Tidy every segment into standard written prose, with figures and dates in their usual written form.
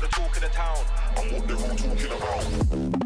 the talk of the town. I'm what they're all talking about.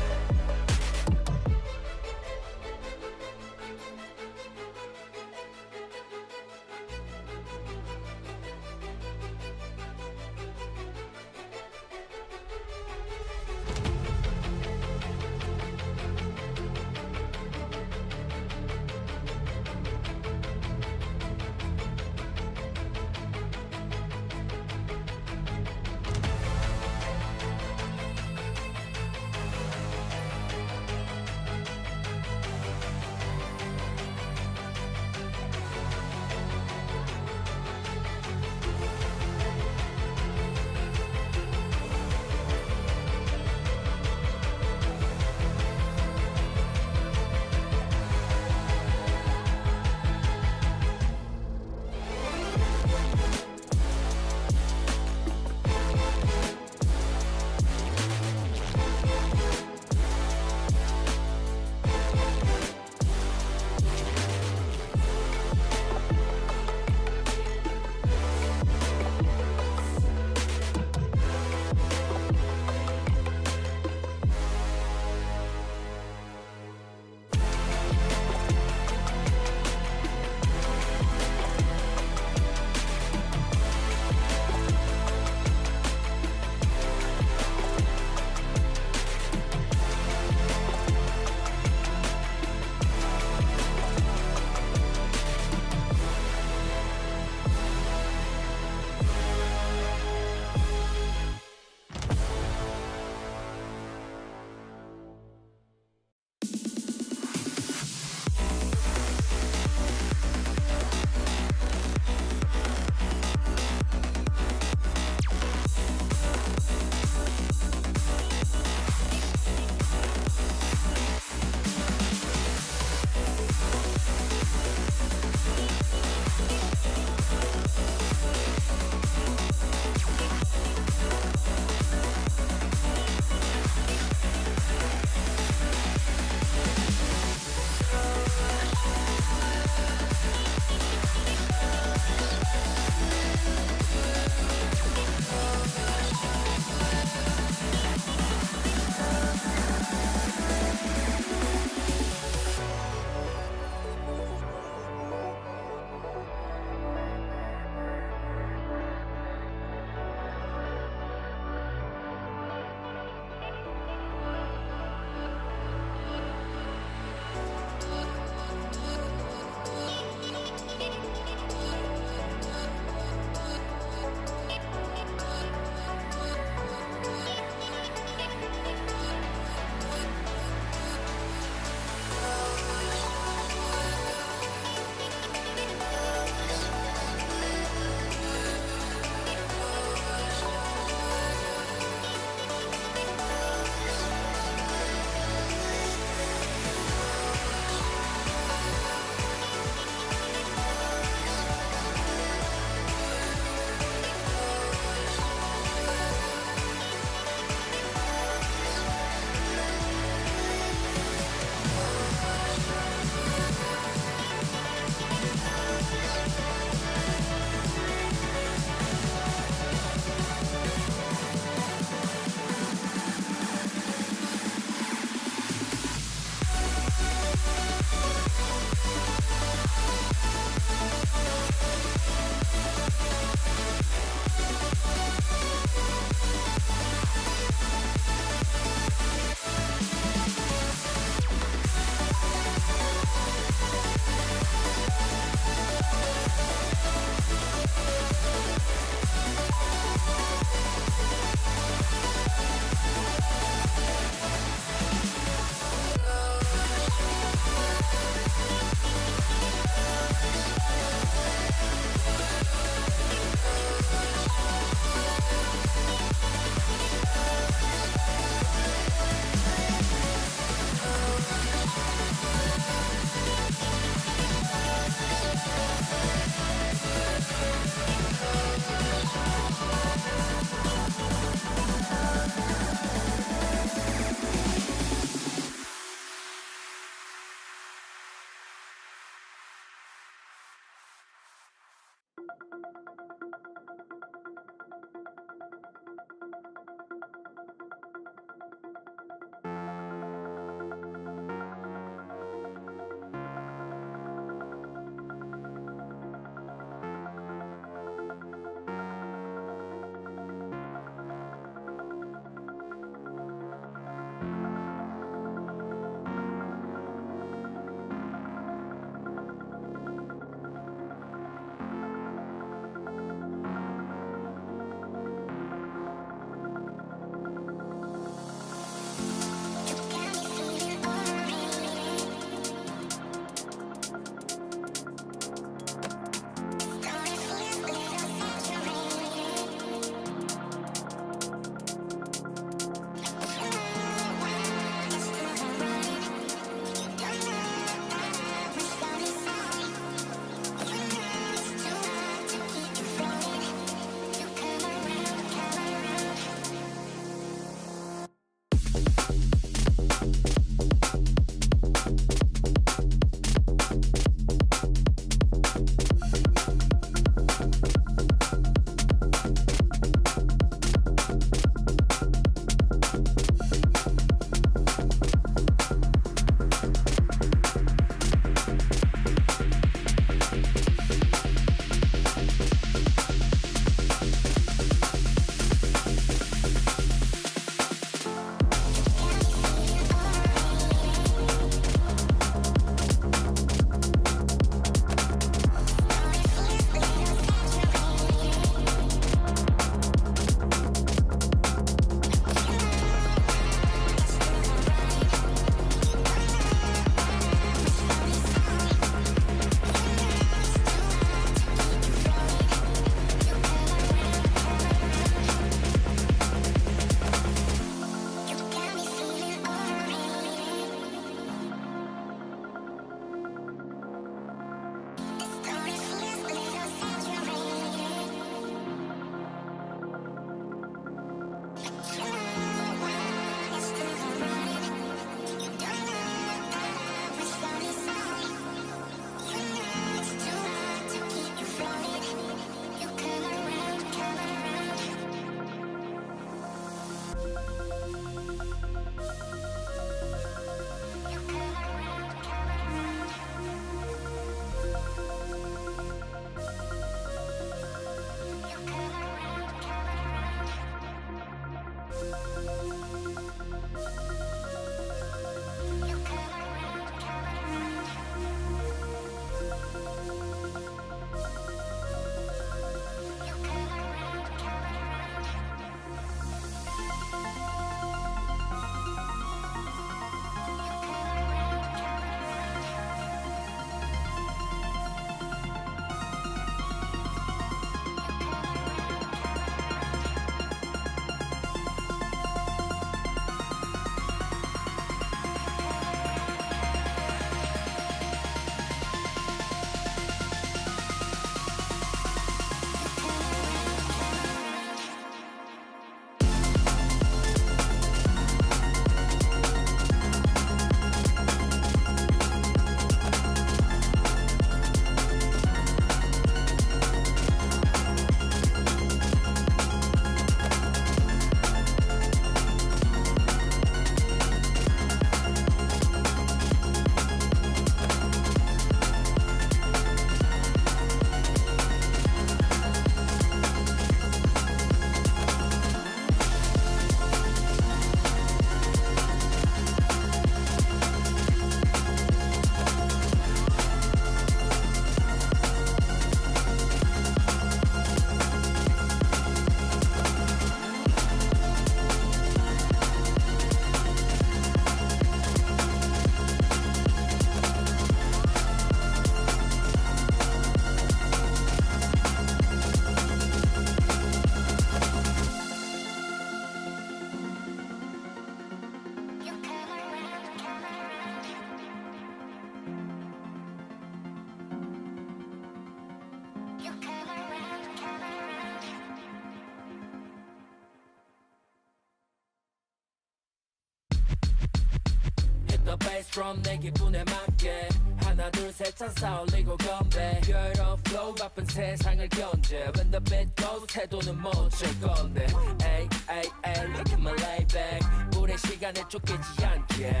from 내 기분에 맞게 하나 둘 셋 찬사 올리고 건배 Girl on flow 바쁜 세상을 견제 When the beat goes 태도는 못 칠 건데 Ay ay ay look at my lay back 오랜 시간에 쫓기지 않게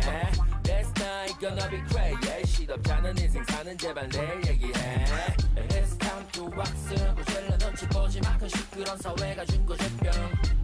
This night gonna be crazy 시덥잖은 인생 사는 제발 내일 얘기해 It's time to rock 쓰고 젤러 눈치 보지 마 큰 시끄러운 사회가 준 거제병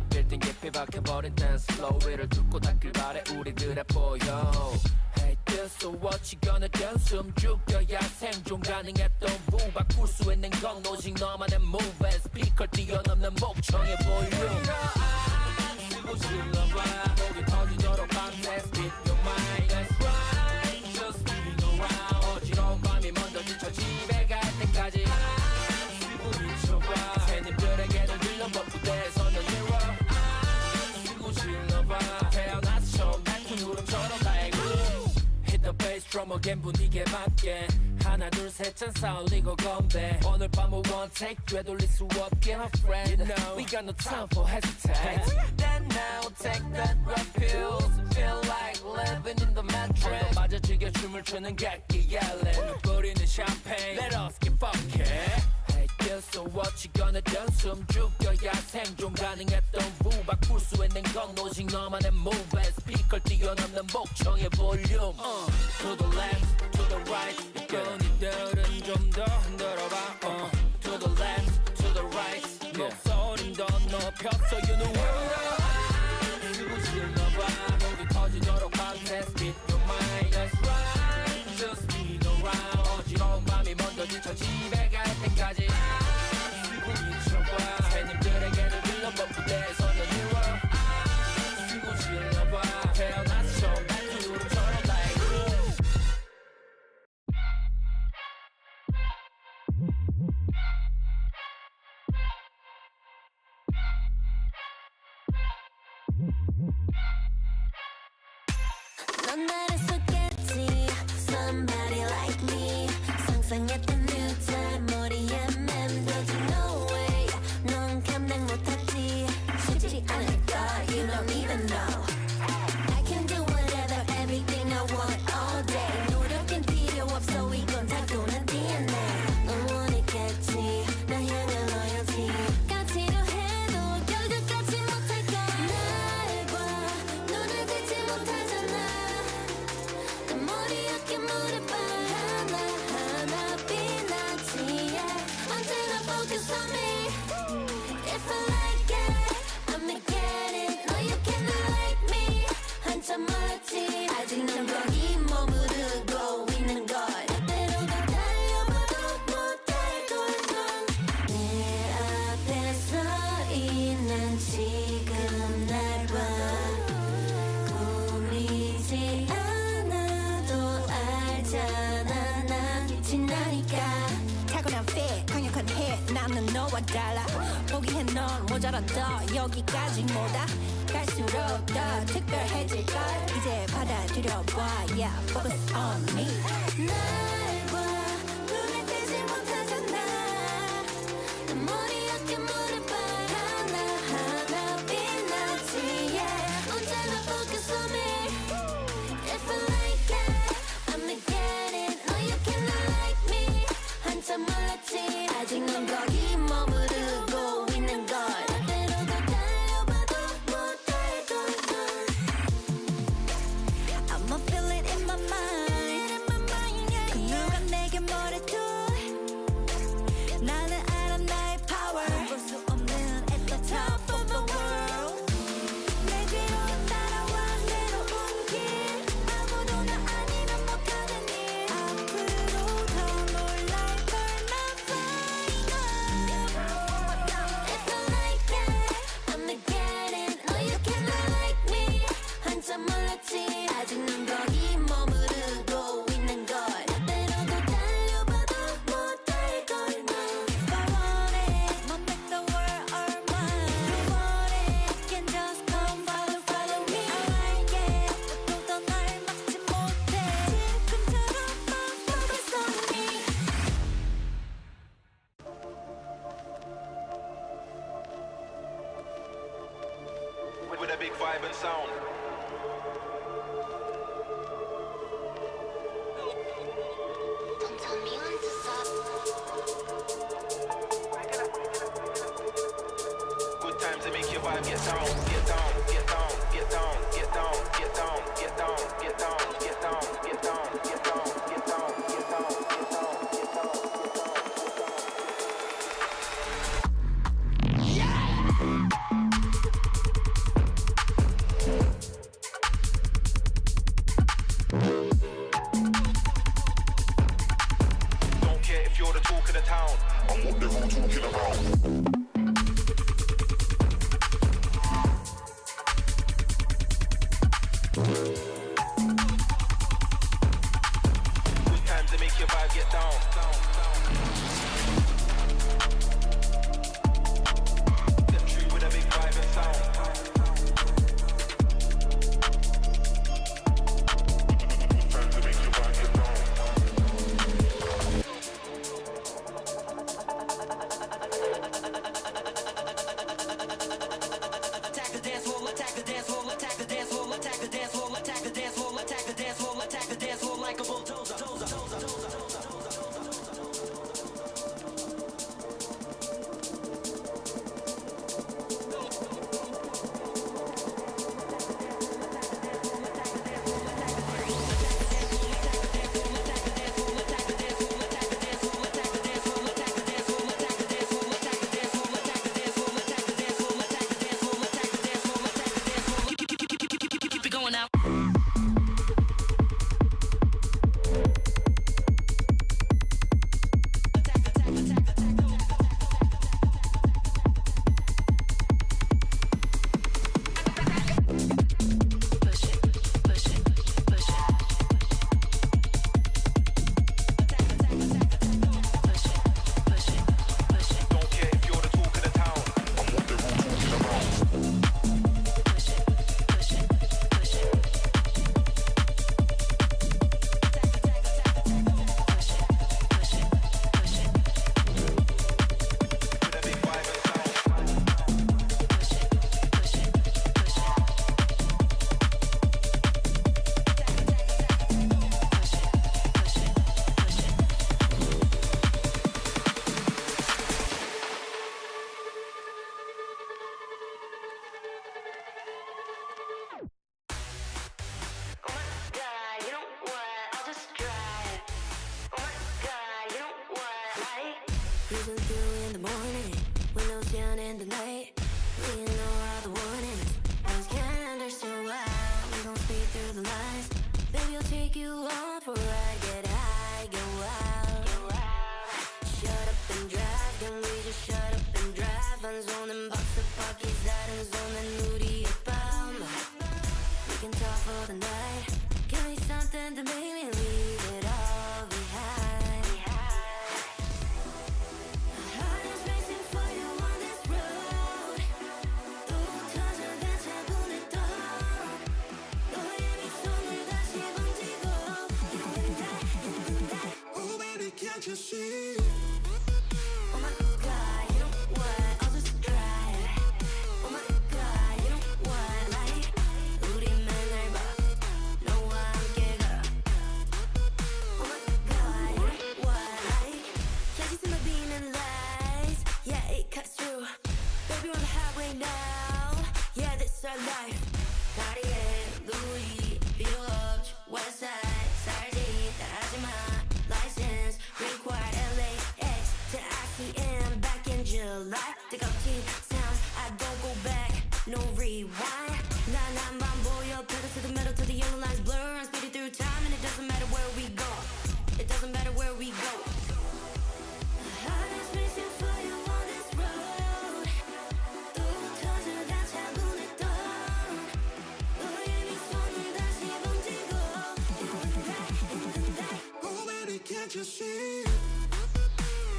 빌딩 깊이 박혀버린 댄스 플로우 위를 뚫고 닿길 바래 우리들의 보여 Hey this so what you gonna do 숨 죽여야 생존 가능했던 부 바꿀 수 있는 건 오직 너만의 move 스피커 뛰어넘는 목청의 볼륨 안 쓰고 질러봐 목이 터지도록 밤새 speak your mind That's right just spin around 어지러운 밤이 먼저 지쳐 집에 갈 때까지 안 쓰고 미쳐봐 새님들에게는 들려 무대에서는 mirror 안 쓰고 질러봐 태어나서 처음 닮은 울음처럼 달고 Hit the bass drum again 분위기에 맞게 하나 둘 셋 찬사 올리고 건배 오늘 밤은 one take 되돌릴 수 없게 my friend You know we got no time for hesitate Then now take that red pills Feel like living in the mattress 맞아 즐겨 춤을 추는 객기 yelling 뿌리는 champagne Let us get funky Hey this so what you gonna do 숨 죽여야 생존 가능했던 부 바꿀 수 있는 건 오직 너만의 move 스피커 뛰어넘는 목청의 볼륨 To the left, to the right 이끌이들은 좀 더 흔들어봐 To the left, to the right 목소린 더 높였어 You know what 쓰고 질러봐 목이 터지도록 밤새 Speak your mind That's right Just spin around 어지러운 밤이 먼저 지쳐 집에 갈 때까지 쓰고 미쳐봐 새님들에게는 들려봐 무대에서는 mirror 쓰고 질러봐 태어나서 처음 닮은 울음처럼 like 넌 나를 속였지 Somebody like me 상상했던 new time 머리에 맴돌지 No way 넌 감당 못하지 쉽지 않을까 You don't even know I can do whatever everything I want all day 노력은 필요 없어 이건 다 도는 DNA 넌 원했겠지 나 향한 loyalty 같이로 해도 결국 갖지 못할까 날 봐 눈을 떼지 못하잖아 내 머리 어깨 무릎 봐 하나하나 빛나지 yeah. 언제나 focus on me If I like it I'ma get it No you cannot like me 한참 멀었지 아직 난 거기 머무르고 있는 걸 때로 더 달려봐도 못할 걸넌내 앞에 서 있는 지금 날 봐 꾸미지 않아도 알잖아 난 지나니까 타고난 fit 강력한 hit 나는 너와 달라 포기해 넌 모자랐다 여기까지 뭐다 갈수록 더 특별해질걸 이제 받아들여봐 Yeah focus on me 날 봐 눈을 떼지 못하잖아 내 머리 어깨 무릎 봐 하나하나 빛나지 yeah. 언제나 focus on me If I like it I'ma get it No you cannot like me 한참 몰랐지 아직 넌 거기 머무르고 있는 걸 때로 더 달려봐도 못할 걸넌 I'ma feel it in my mind 그 누가 내게 뭐래도 나는 알아 나의 power 볼 수 없는 at the top of the world 내 뒤로 따라와 새로운 길 아무도 나 아니면 못하는 일 앞으로 더 놀랄 걸 나 find If I like it I'ma get it No you cannot like me 한참 몰랐지 아직 난 거기 머무르고 있는 걸 때로 더 달려봐도 못할 걸 넌 If I want it I'll make the world all mine If you want it Can just come follow me I like it 누구도 날 막지 못해 지금처럼만 focus on me With a big vibe and sound. vibe, get down, get down, get down, get down, get down, get down, get down, get down, get down, get down, get down, get down, get down, get down, get down. Don't care if you're the talk of the town. I'm what they're all talking about. Good times to make your vibe get down. Step true with a big vibe and sound. Time to make your vibe get down. Attack the dance floor, attack the dance floor, attack the dance floor, attack the dance floor, attack the dance floor, attack the dance floor, attack the dance floor like a bulldozer. Keep it going now. Push it, push it, push it. Push it, push it, push it. Don't care if you're the talk of the town. I'm what they're all talking about. Push it, push it, push it. Push it, push it, push it. With a big vibe and sound. Push it, push it, push it. Push it, push it, push it. Oh my god, you know what? I'll just drive. Oh my god, you know what? Like cruising through in the morning, windows down in the night. We know all the warnings. I just can't understand why we don't speed through the lines. Baby, I'll take you on for a ride. Get high, get wild. Shut up and drive. Can we just shut up and drive? Unzoning box of pockets, that unzoning moody bomb. We can talk for the night. Give me something to make me leave it all behind. My heart is racing for you on this road. 또 터져간 차분의 또 너의 미소를 다시 번지고 Oh baby, can't you see? Oh my god, you know what? I'll just drive. Oh my god, you know what? Like 우리 맨날 봐 너와 함께 걸어. Oh my god, you know what? Like can't you see my beaming lights? Yeah, it cuts through. Baby, we're on the highway now. Yeah, this our life. Cartier, Louis, Beetlejuice, Westside, Saturday, 따라하지마. License required LAX to ICM back in July. 뜨겁지 sound, I don't go back, no rewind. 나만 보여, pedal to the metal, to the yellow lines blur. I'm speeding through time and it doesn't matter where we go. It doesn't matter where we go. My heart is racing for you on this road. 또 터져간 차분의 또 너의 미소를 다시 번지고 in the night. Oh baby, can't you see?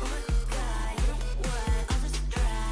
Oh my god, you know what? I'll just drive.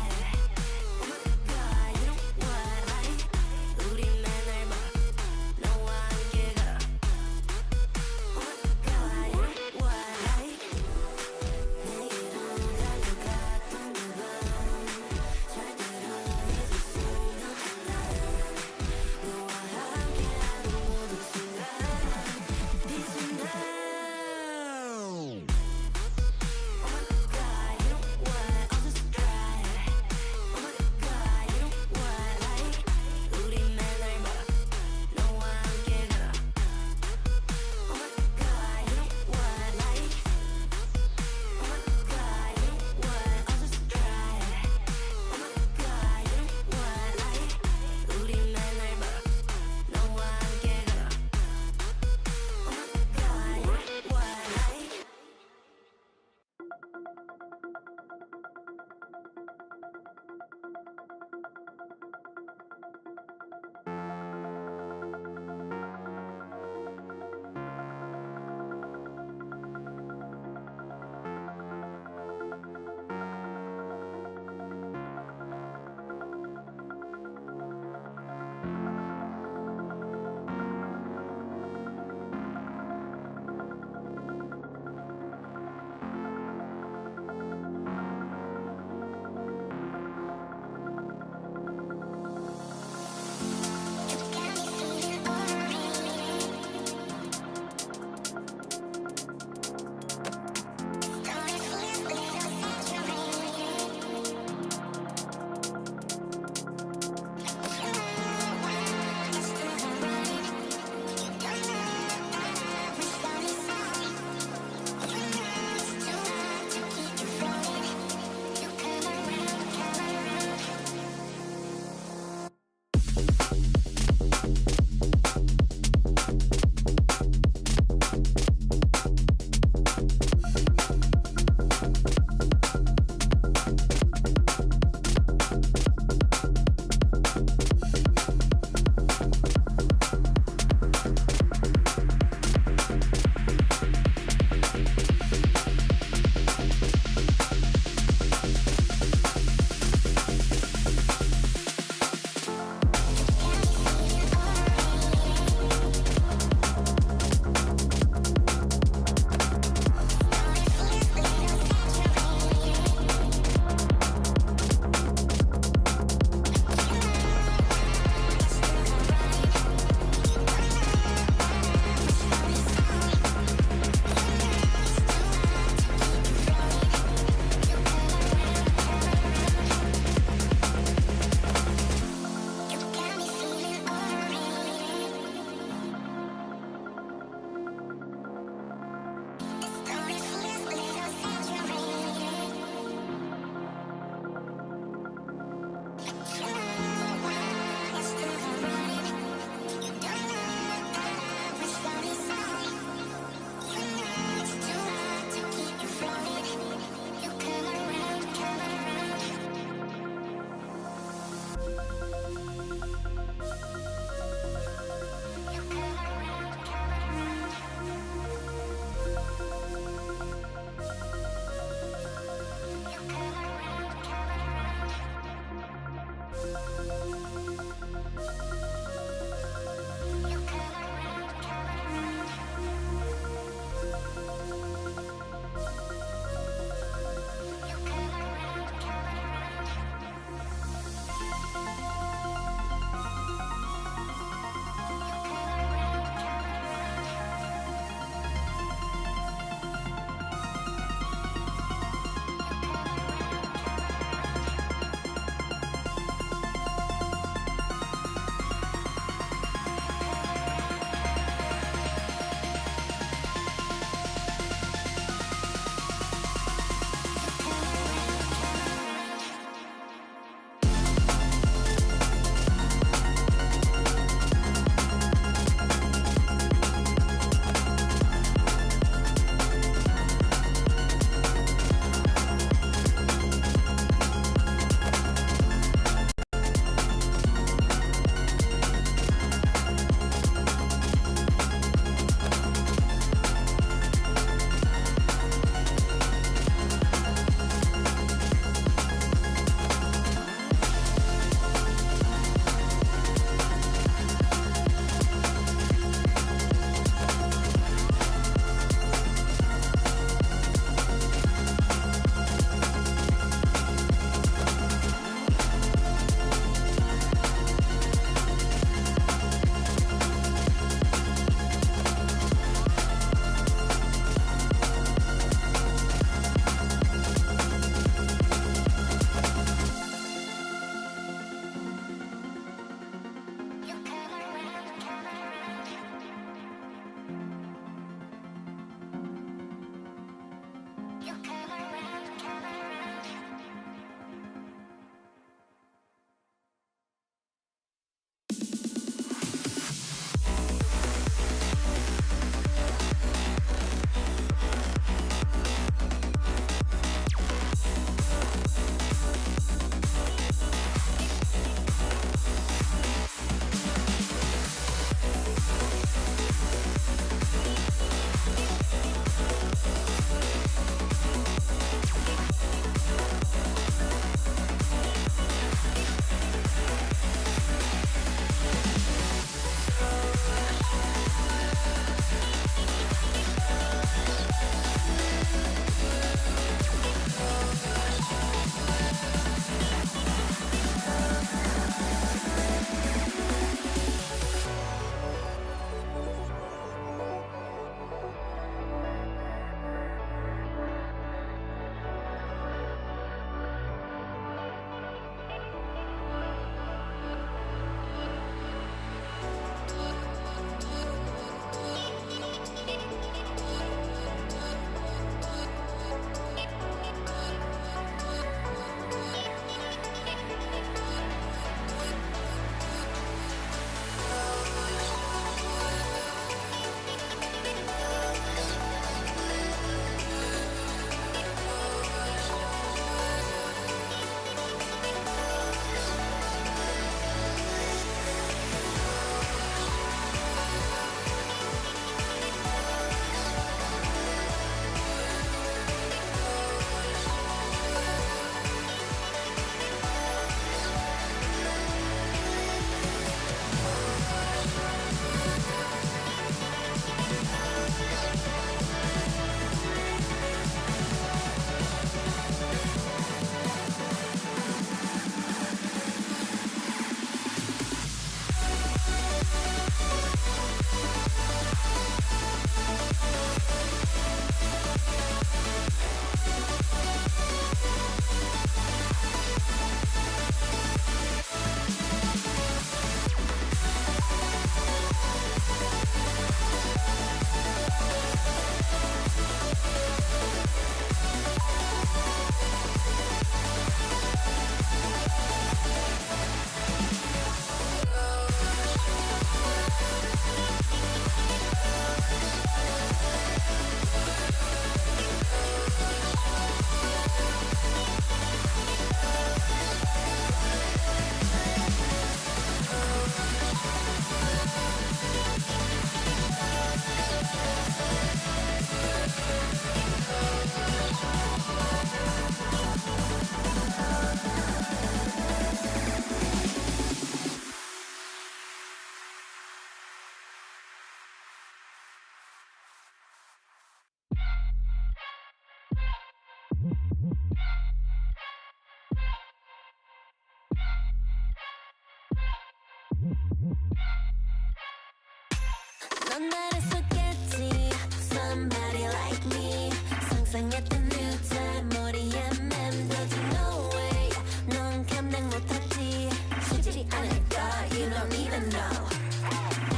넌 말했었겠지 Somebody like me 상상했던 new time 머리에 맴돌지 No way 넌 감당 못하지 쉽지 않을까 You don't even know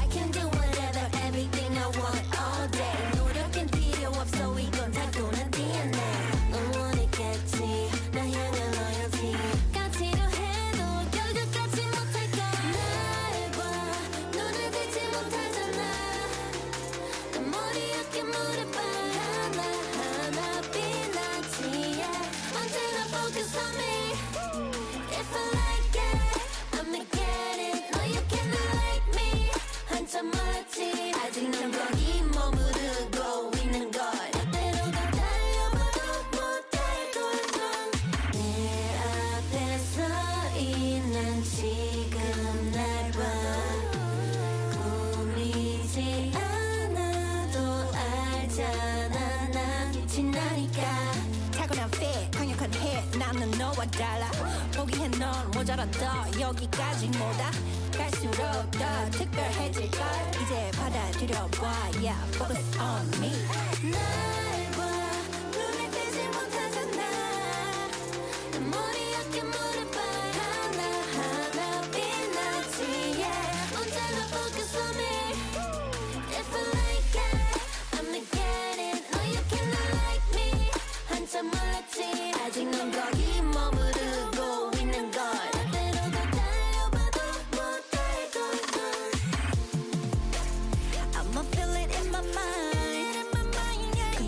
I can do whatever everything I want all day 노력은 필요 없어 이건 타고난 DNA 넌 원했겠지 나 향한 loyalty 같이로 해도 결국 같이 못할까 날 봐 눈을 들지 못하잖아 그 머리 어깨 무릎 봐 하나하나 빛나지 yeah. 언제나 focus on me If I like it I'ma get it No you cannot like me 한참 멀었지 아직 넌 거기 머무르고 있는 걸 때로 더 달려봐도 못할 걸넌 내 앞에 서 있는 지금 날 봐 꾸미지 않아도 알잖아 난 지나니까 타고난 fit 강력한 hit 나는 너와 달라 포기해 넌 모자란다 여기까지 뭐다 갈수록 더 특별해질걸 이제 받아들여봐 yeah focus on me 날 봐 눈을 뜨지 못하잖아 내 머리 어깨 무릎 봐 하나하나 빛나지 yeah. 언제나 focus on me If I like it I'ma get it No you cannot like me 한참 몰랐지 아직 넌 거기 머무르고 있는 걸 때로 더 달려봐도 못할 걸넌 I'ma feel it in my mind 그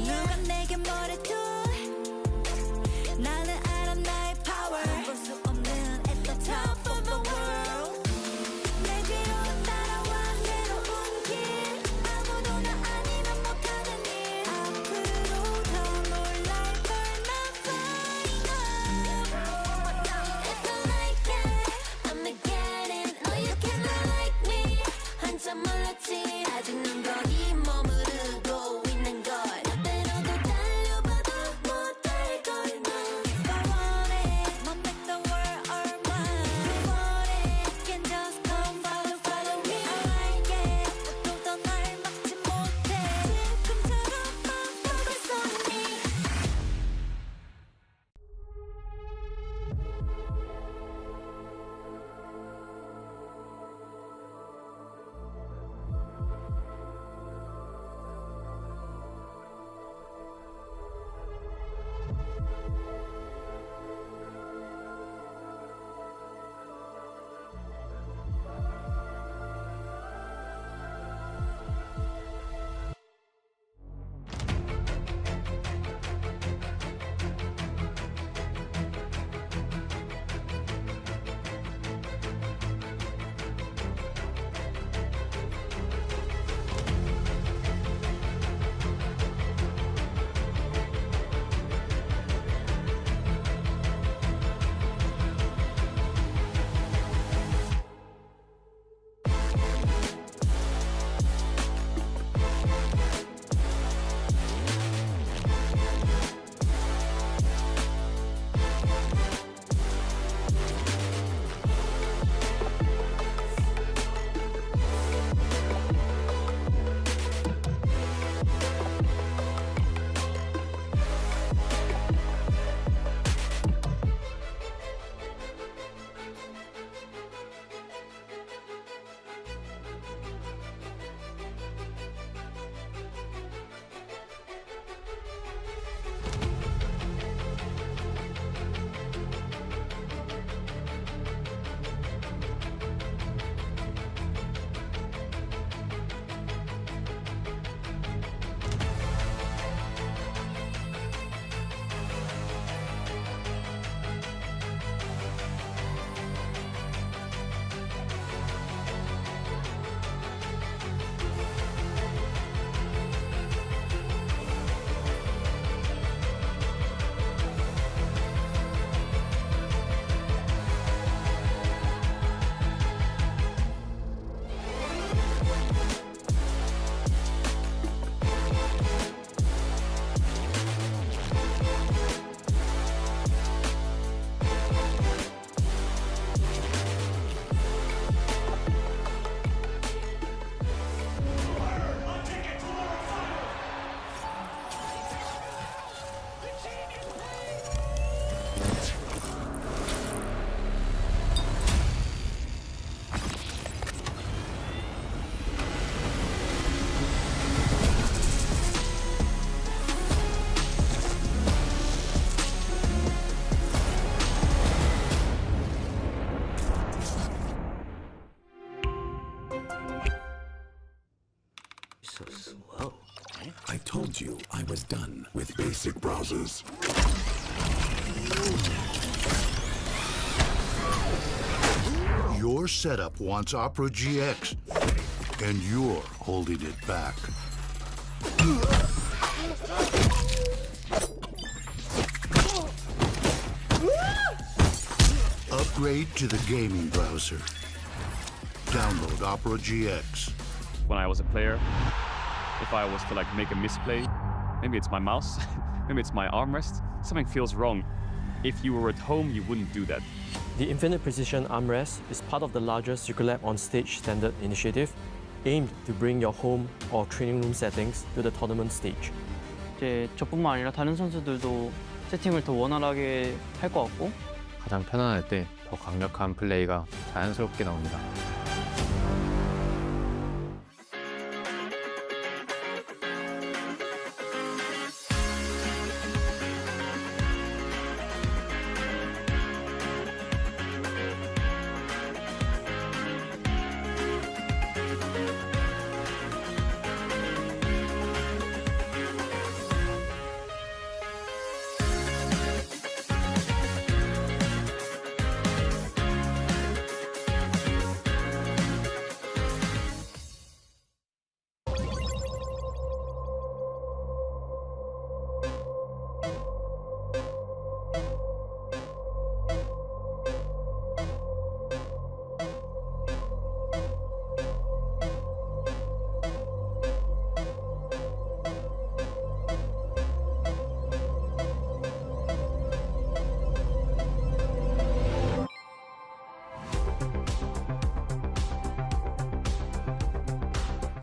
So slow. I told you I was done with basic browsers. Your setup wants Opera GX, and you're holding it back. Upgrade to the gaming browser. Download Opera GX. When I was a player, if I was to make a misplay, maybe it's my mouse, maybe it's my armrest, something feels wrong. If you were at home, you wouldn't do that. The Infinite Precision Armrest is part of the larger Circulab on Stage standard initiative, aimed to bring your home or training room settings to the tournament stage. 이제 저뿐만 아니라 다른 선수들도 세팅을 더 원활하게 할 것 같고 가장 편안할 때 더 강력한 플레이가 자연스럽게 나옵니다.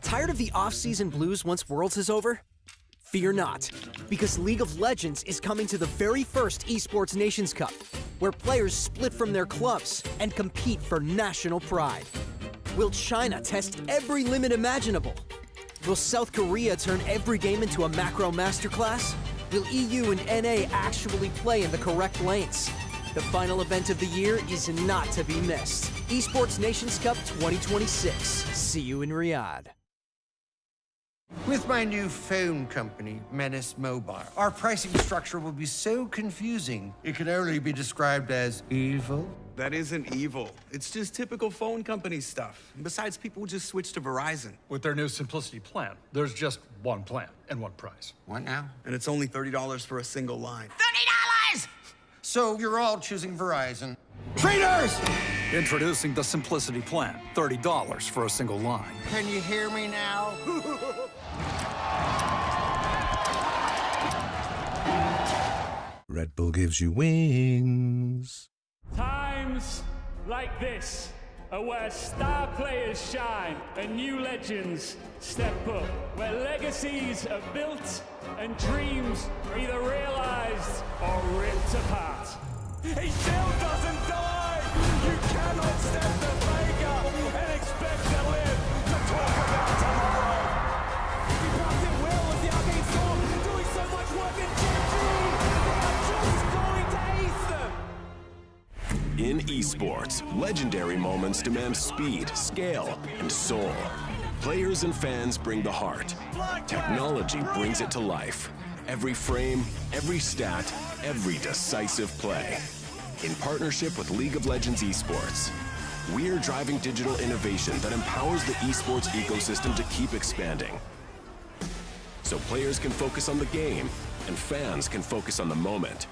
Tired of the off-season blues once Worlds is over? Fear not, because League of Legends is coming to the very first Esports Nations Cup, where players split from their clubs and compete for national pride. Will China test every limit imaginable? Will South Korea turn every game into a macro masterclass? Will EU and NA actually play in the correct lanes? The final event of the year is not to be missed. Esports Nations Cup 2026. See you in Riyadh. With my new phone company, Menace Mobile, our pricing structure will be so confusing, it can only be described as evil. That isn't evil. It's just typical phone company stuff. Besides, people just switch to Verizon. With their new Simplicity plan, there's just one plan and one price. What now? And it's only $30 for a single line. $30! So you're all choosing Verizon. Traitors! Introducing the Simplicity plan, $30 for a single line. Can you hear me now? Red Bull gives you wings. Times like this are where star players shine and new legends step up, where legacies are built and dreams are either realized or ripped apart. He still doesn't die! You cannot step the Vega and expect to live to talk about tomorrow! He brought it well with the Arcane Storm, doing so much work in Gen 3! In esports, legendary moments demand speed, scale, and soul. Players and fans bring the heart. Technology brings it to life. Every frame, every stat, every decisive play. In partnership with League of Legends Esports, we're driving digital innovation that empowers the esports ecosystem to keep expanding. So players can focus on the game, and fans can focus on the moment.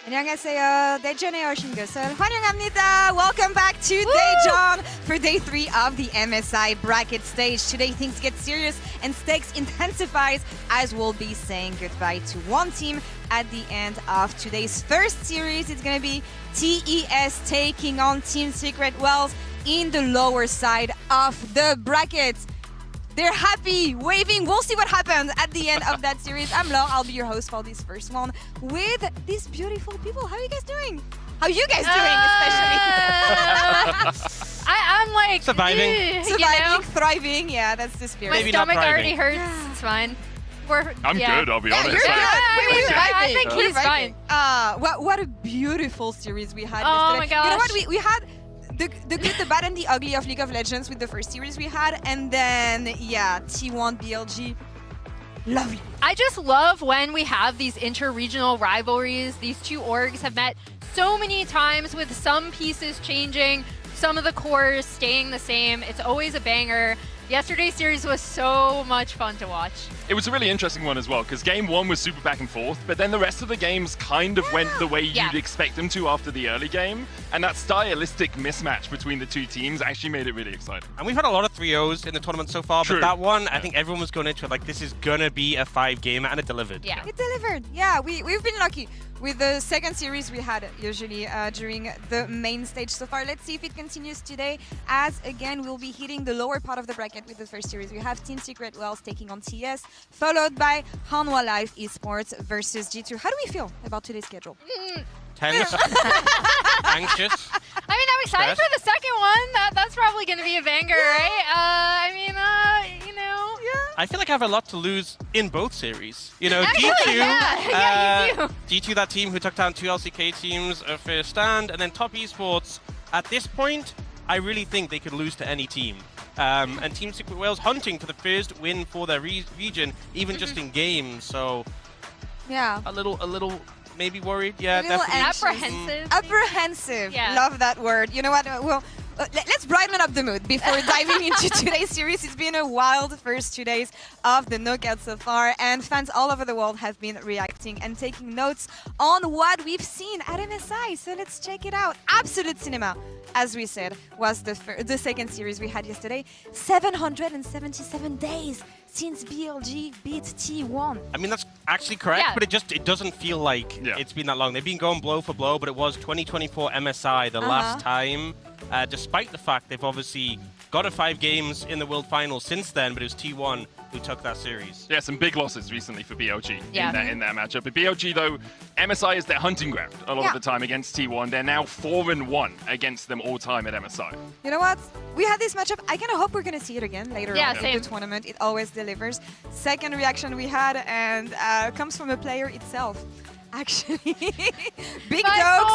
안녕하세요. 대전에 오신 것을 환영합니다. Welcome back to Daejeon for day 3 of the MSI bracket stage. Today things get serious and stakes intensifies as we'll be saying goodbye to one team at the end of today's first series. It's going to be TES taking on Team Secret Wells in the lower side of the bracket. They're happy, waving. We'll see what happens at the end of that series. I'm Laure. I'll be your host for this first one with these beautiful people. How are you guys doing? How are you guys doing, especially? I'm like surviving, you know? thriving. Yeah, that's the spirit. My stomach already hurts. It's fine. I'm good. I'll be honest. You're good. I think he's fine. What a beautiful series we had Oh yesterday. my gosh. You know what? We had the good, the bad, and the ugly of League of Legends with the first series we had, and then yeah, T1 BLG. Lovely. I just love when we have these inter-regional rivalries. These two orgs have met so many times with some pieces changing, some of the cores staying the same. It's always a banger. Yesterday's series was so much fun to watch. It was a really interesting one as well, because game one was super back and forth, but then the rest of the games kind of went the way you'd expect them to after the early game, and that stylistic mismatch between the two teams actually made it really exciting. And we've had a lot of 3-0s in the tournament so far, but that one, I think everyone was going into it like this is going to be a 5-gamer, and it delivered. Yeah, it delivered. Yeah, we've been lucky with the second series we had usually during the main stage so far. Let's see if it continues today, as again we'll be hitting the lower part of the bracket with the first series. We have Team Secret Wells taking on TS, followed by Hanwha LoL Esports versus G2. How do we feel about today's schedule? Tense. Anxious. I mean, I'm excited for the second one. That's probably going to be a banger, right? You know. I feel like I have a lot to lose in both series. You know, Actually, G2, G2, that team who took down 2 LCK teams first stand, and then Top Esports. At this point, I really think they could lose to any team. And Team Secret Wales hunting for the first win for their region, even just in games. So, yeah, a little maybe worried. Yeah, a little apprehensive. Apprehensive. Yeah. Love that word. You know what? Well, let's brighten up the mood before diving into today's series. It's been a wild first 2 days of the knockout so far, and fans all over the world have been reacting and taking notes on what we've seen at MSI. So let's check it out. Absolute cinema, as we said, was the second series we had yesterday. 777 days since BLG beat T1. I mean, that's actually correct, but it doesn't feel like it's been that long. They've been going blow for blow, but it was 2024 MSI the last time. Despite the fact they've obviously got 5 games in the World Finals since then, but it was T1 who took that series. Yeah, some big losses recently for BLG in that matchup. But BLG, though, MSI is their hunting ground a lot of the time against T1. They're now 4-1 against them all time at MSI. You know what? We had this matchup. I kind of hope we're going to see it again later on in the tournament. It always delivers. Second reaction we had, and comes from a player itself. Actually, big dogs.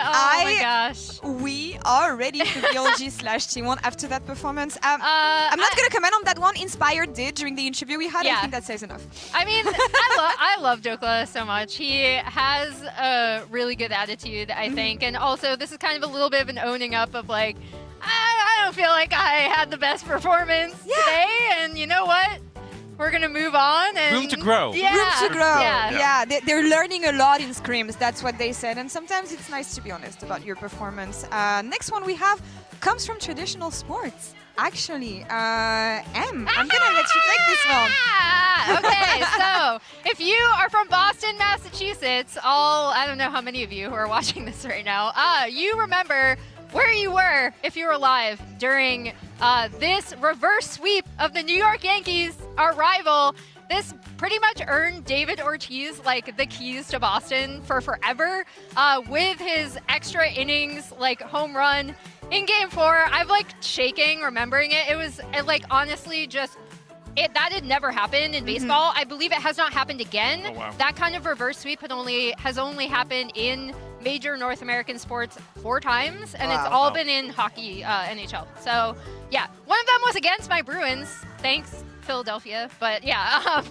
Oh my gosh. We are ready for BLG/T1 after that performance. I'm not going to comment on that one. Inspired did during the interview we had. I think that says enough. I mean, I love Dokla so much. He has a really good attitude, I think. And also, this is kind of a little bit of an owning up of like, I don't feel like I had the best performance today. And you know what? We're going to move on. And room to grow. Yeah. Room to grow. Yeah. They're learning a lot in scrims. That's what they said. And sometimes it's nice to be honest about your performance. Next one we have comes from traditional sports. Actually, I'm going to let you take this one. Okay, so if you are from Boston, Massachusetts, I don't know how many of you who are watching this right now, you remember where you were if you were alive during this reverse sweep of the New York Yankees, our rival. This pretty much earned David Ortiz like the keys to Boston for forever with his extra innings, like home run in Game 4. I'm like shaking remembering it. It was like honestly just that had never happened in baseball. I believe it has not happened again. Oh, wow. That kind of reverse sweep has only happened in major North American sports 4 times, and it's all been in hockey, NHL. So yeah, one of them was against my Bruins. Thanks, Philadelphia. But yeah.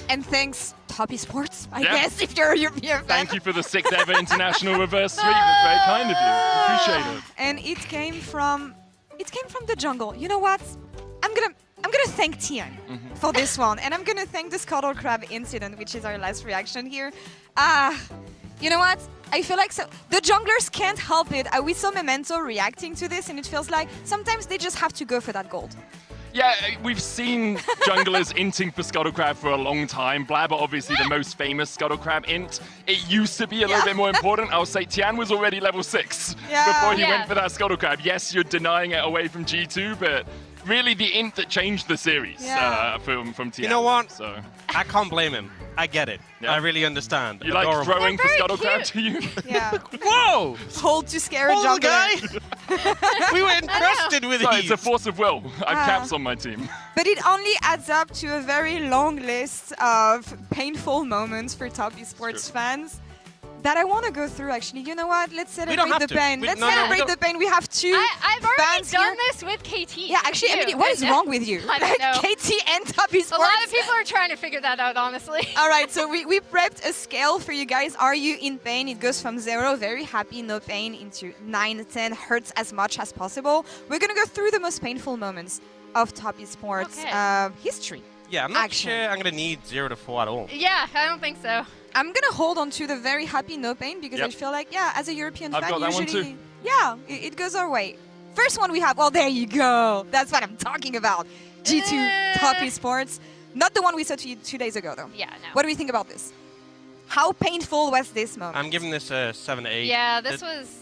And thanks, Top Esports, I guess, if you're a European fan. Thank you for the 6th ever international reverse sweep. That's very kind of you. Appreciate it. And it came from the jungle. You know what? I'm gonna thank Tian for this one, and I'm gonna thank the Scuttle Crab incident, which is our last reaction here. You know what? I feel like the junglers can't help it. We saw Memento reacting to this, and it feels like sometimes they just have to go for that gold. Yeah, we've seen junglers inting for Scuttlecrab for a long time. Blabber, obviously the most famous Scuttlecrab int. It used to be a little bit more important. I'll say Tian was already level 6 before he went for that Scuttlecrab. Yes, you're denying it away from G2, but really the int that changed the series from Tian. You know what? So I can't blame him. I get it. I really understand. You like throwing for Scuttlecrab to you? Yeah. Whoa! Hold to scare a Hold jungler. guy. We were entrusted with Sorry, these. it's a force of will. I have Caps on my team. But it only adds up to a very long list of painful moments for top esports fans that I want to go through, actually. You know what? Let's celebrate the pain. Let's celebrate the pain. We have two I've already fans done here. this with KT. Yeah, actually, Emily, what is wrong with you? I don't know. KT and top esports. A lot of people are trying to figure that out, honestly. All right, so we prepped a scale for you guys. Are you in pain? It goes from 0, very happy, no pain, into 9, 10, hurts as much as possible. We're going to go through the most painful moments of top esports history. Yeah, I'm not sure I'm going to need 0 to 4 at all. Yeah, I don't think so. I'm going to hold on to the very happy, no pain, because I feel like, as a European fan, got that usually, one too. yeah, it goes our way. First one we have, well, there you go. That's what I'm talking about. G2 top esports. Not the one we saw 2 days ago, though. Yeah, no. What do we think about this? How painful was this moment? I'm giving this a 7 to 8. Yeah, this was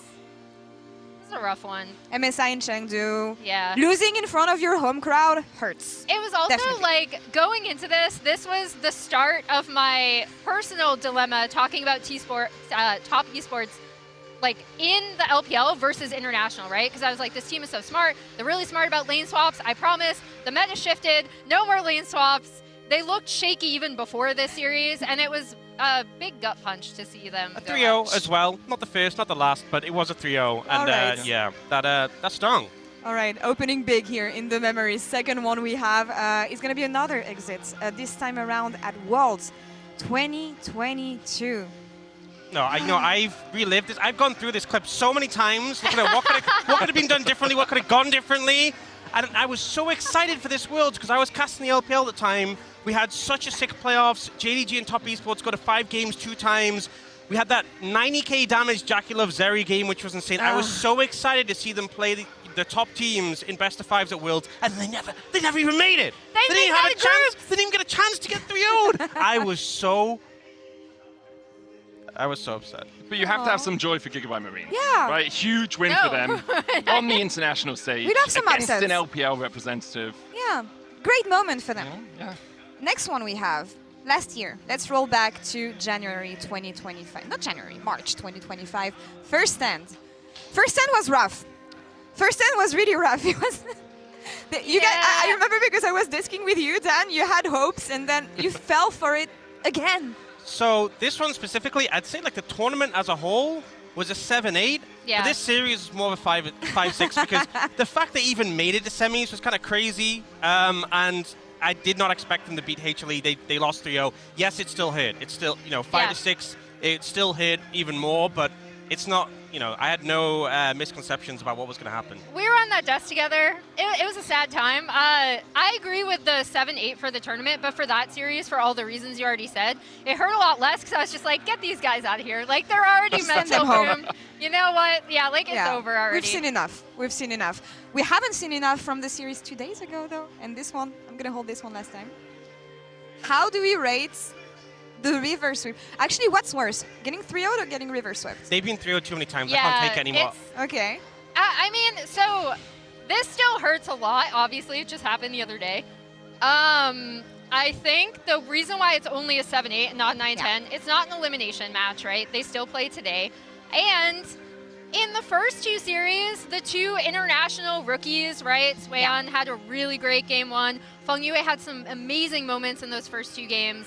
a rough one. MSI in Chengdu. Yeah. Losing in front of your home crowd hurts. It was also like going into this was the start of my personal dilemma talking about top esports like in the LPL versus international, right? Because I was like, this team is so smart. They're really smart about lane swaps. I promise. The meta shifted. No more lane swaps. They looked shaky even before this series, and it was a big gut punch to see them. A 3-0 as well. Not the first, not the last, but it was a 3-0. And yeah, that stung. All right, opening big here in the memories. Second one we have is going to be another exit, this time around at Worlds 2022. No, I've relived this. I've gone through this clip so many times, looking at what could have been done differently, what could have gone differently. And I was so excited for this Worlds because I was casting the LPL at the time. We had such a sick playoffs. JDG and Top Esports got to 5 games 2 times. We had that 90k damage Jackie Love Zeri game, which was insane. I was so excited to see them play the top teams in best of 5s at Worlds, and they never even made it. They didn't have a chance. They didn't even get a chance to get 3-0'd. I was so upset. But you have to have some joy for Gigabyte Marine. Yeah. Right? Huge win for them on the international stage. We'd have some against upsets. an LPL representative. Yeah, great moment for them. Yeah. Next one we have, last year. Let's roll back to January 2025. Not January, March 2025. First stand. First stand was rough. First stand was really rough. It was... You guys, I remember because I was disking with you, Dan. You had hopes, and then you fell for it again. So this one specifically, I'd say like the tournament as a whole was a 7-8. Yeah. But this series is more of a 5-6 because the fact they even made it to semis was kind of crazy. And I did not expect them to beat HLE. They lost 3-0. Yes, it still hurt. It's still, 5-6. It still hurt even more, but it's not, I had no misconceptions about what was going to happen. We were on that desk together. It was a sad time. I agree with the 7-8 for the tournament, but for that series, for all the reasons you already said, it hurt a lot less because I was just like, get these guys out of here. Like, they're already mental doomed. You know what? Yeah, like, it's over already. We've seen enough. We've seen enough. We haven't seen enough from the series 2 days ago, though. And this one, I'm going to hold this one last time. How do we rate the reverse sweep? Actually, what's worse? Getting 3-0'd or getting reverse swept? They've been 3-0 too many times. I can't take it anymore. Okay. I mean, so this still hurts a lot. Obviously, it just happened the other day. I think the reason why it's only a 7-8 and not 9-10, it's not an elimination match, right? They still play today. And in the first 2 series, the 2 international rookies, right? Swayan had a really great game 1. Feng Yue had some amazing moments in those first 2 games.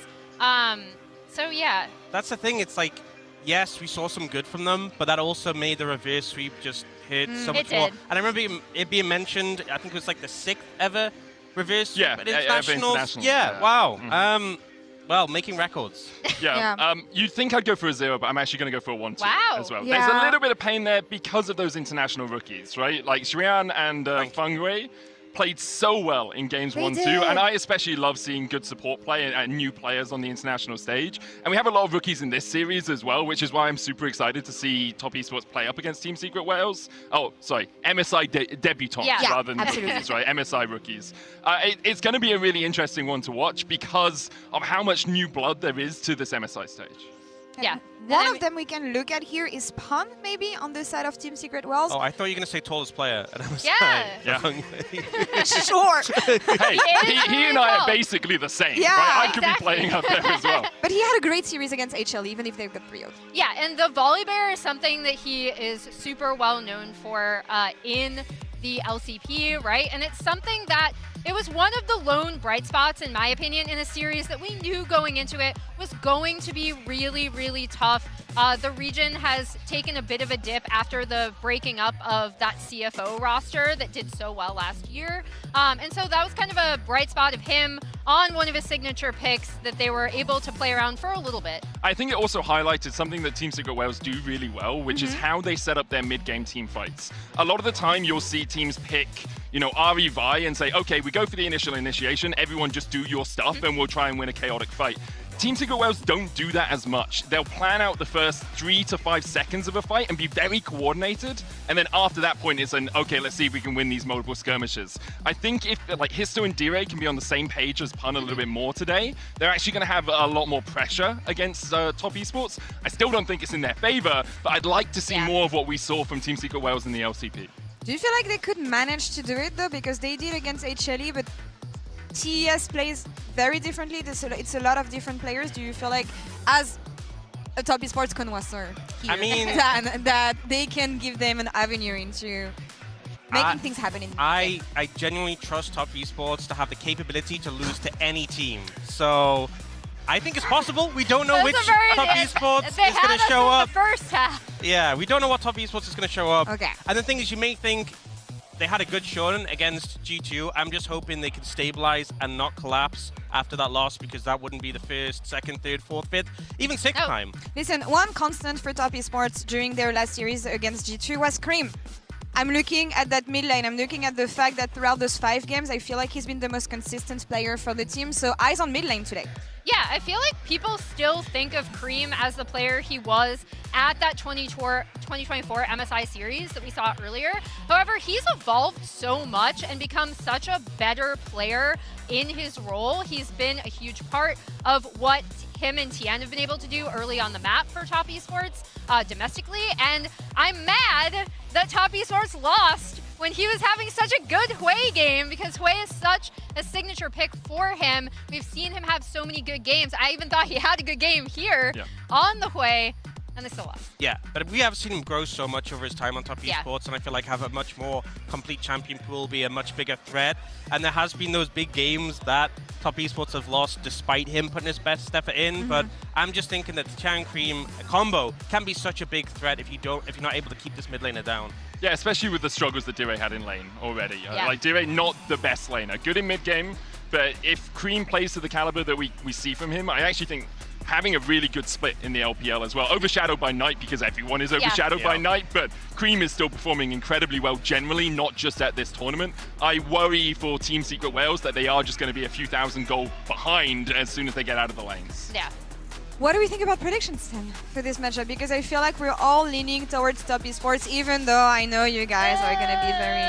So yeah. That's the thing. It's like, yes, we saw some good from them, but that also made the reverse sweep just hit so much more. And I remember it being mentioned, I think it was like the 6th ever reverse sweep at internationals. Yeah, wow. Well, making records. Yeah. You'd think I'd go for a 0, but I'm actually going to go for a 1-2 as well. Yeah. There's a little bit of pain there because of those international rookies, right? Like Shrian and Feng Yue. played so well in games They 1, 2, did. and I especially love seeing good support play and new players on the international stage. And we have a lot of rookies in this series as well, which is why I'm super excited to see Top Esports play up against Team Secret Wales. Oh, sorry, MSI debutants rather than rookies, right? MSI rookies. It's going to be a really interesting one to watch because of how much new blood there is to this MSI stage. Yeah. One of them we can look at here is Pun, maybe, on the side of Team Secret Wales. Oh, I thought you were going to say tallest player at MSI. Yeah. Sure. Hey, he and I are basically the same, Yeah, right? I could be playing up there as well. But he had a great series against HLE, even if they've got 3-0. Yeah, and the volley bear is something that he is super well known for in the LCP, right? And it's something that it was one of the lone bright spots, in my opinion, in a series that we knew going into it was going to be really, really tough. The region has taken a bit of a dip after the breaking up of that CFO roster that did so well last year. And so that was kind of a bright spot of him on one of his signature picks that they were able to play around for a little bit. I think it also highlighted something that Team Secret Wales do really well, which is how they set up their mid-game team fights. A lot of the time, you'll see teams pick, you know, RE Vi and say, okay, we go for the initial initiation, everyone just do your stuff and we'll try and win a chaotic fight. Team Secret Wales don't do that as much. They'll plan out the first 3 to 5 seconds of a fight and be very coordinated. And then after that point, it's an, okay, let's see if we can win these multiple skirmishes. I think if like Histo and Dire can be on the same page as Pun a little bit more today, they're actually going to have a lot more pressure against Top Esports. I still don't think it's in their favor, but I'd like to see more of what we saw from Team Secret Wales in the LCP. Do you feel like they could manage to do it, though? Because they did against HLE, but TES plays very differently. It's a lot of different players. Do you feel like, as a Top Esports connoisseur here, I mean, that they can give them an avenue into making things happen in the I genuinely trust Top Esports to have the capability to lose to any team. So I think it's possible. We don't know which Top Esports is going to show up. The first half. Yeah, we don't know what Top Esports is going to show up. Okay. And the thing is, you may think they had a good showing against G2. I'm just hoping they can stabilize and not collapse after that loss, because that wouldn't be the first, second, third, fourth, fifth, even sixth time. Listen, one constant for Top Esports during their last series against G2 was Cream. I'm looking at that mid lane. I'm looking at the fact that throughout those 5 games, I feel like he's been the most consistent player for the team. So eyes on mid lane today. Yeah, I feel like people still think of Cream as the player he was at that 2024 MSI series that we saw earlier. However, he's evolved so much and become such a better player in his role. He's been a huge part of what him and Tien have been able to do early on the map for Top Esports domestically. And I'm mad that Top Esports lost when he was having such a good Hui game, because Hui is such a signature pick for him. We've seen him have so many good games. I even thought he had a good game here on the Hui, and they still lost. Yeah, but we have seen him grow so much over his time on Top Esports, and I feel like have a much more complete champion pool, be a much bigger threat. And there has been those big games that Top Esports have lost despite him putting his best effort in. But I'm just thinking that the Chan Cream combo can be such a big threat if you're not able to keep this mid laner down. Yeah, especially with the struggles that Dire had in lane already. Like, Dire not the best laner. Good in mid-game, but if Cream plays to the caliber that we see from him, I actually think having a really good split in the LPL as well. Overshadowed by Knight, because everyone is overshadowed by Knight, but Cream is still performing incredibly well generally, not just at this tournament. I worry for Team Secret Wales that they are just going to be a few thousand goals behind as soon as they get out of the lanes. Yeah. What do we think about predictions then for this matchup? Because I feel like we're all leaning towards Top Esports, even though I know you guys are going to be very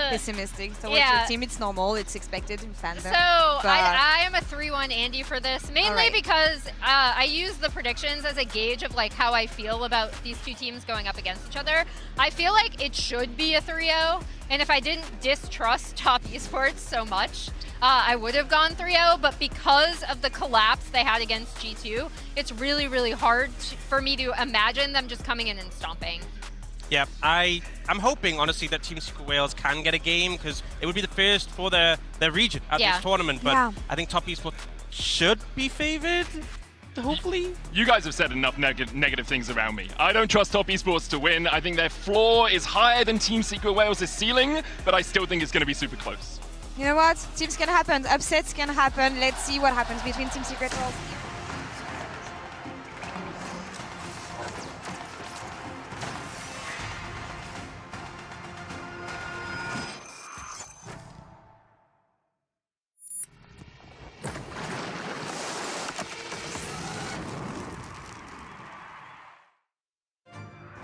pessimistic towards your team. It's normal, it's expected in fandom. So I am a 3-1 Andy for this, mainly because I use the predictions as a gauge of like how I feel about these two teams going up against each other. I feel like it should be a 3-0, and if I didn't distrust Top Esports so much, I would have gone 3-0, but because of the collapse they had against G2, it's really, really hard for me to imagine them just coming in and stomping. Yeah, I'm hoping, honestly, that Team Secret Wales can get a game, because it would be the first for their region at this tournament, but I think Top Esports should be favored, hopefully. You guys have said enough negative things around me. I don't trust Top Esports to win. I think their floor is higher than Team Secret Wales' ceiling, but I still think it's going to be super close. You know what? Teams can happen. Upsets can happen. Let's see what happens between Team Secret Wales.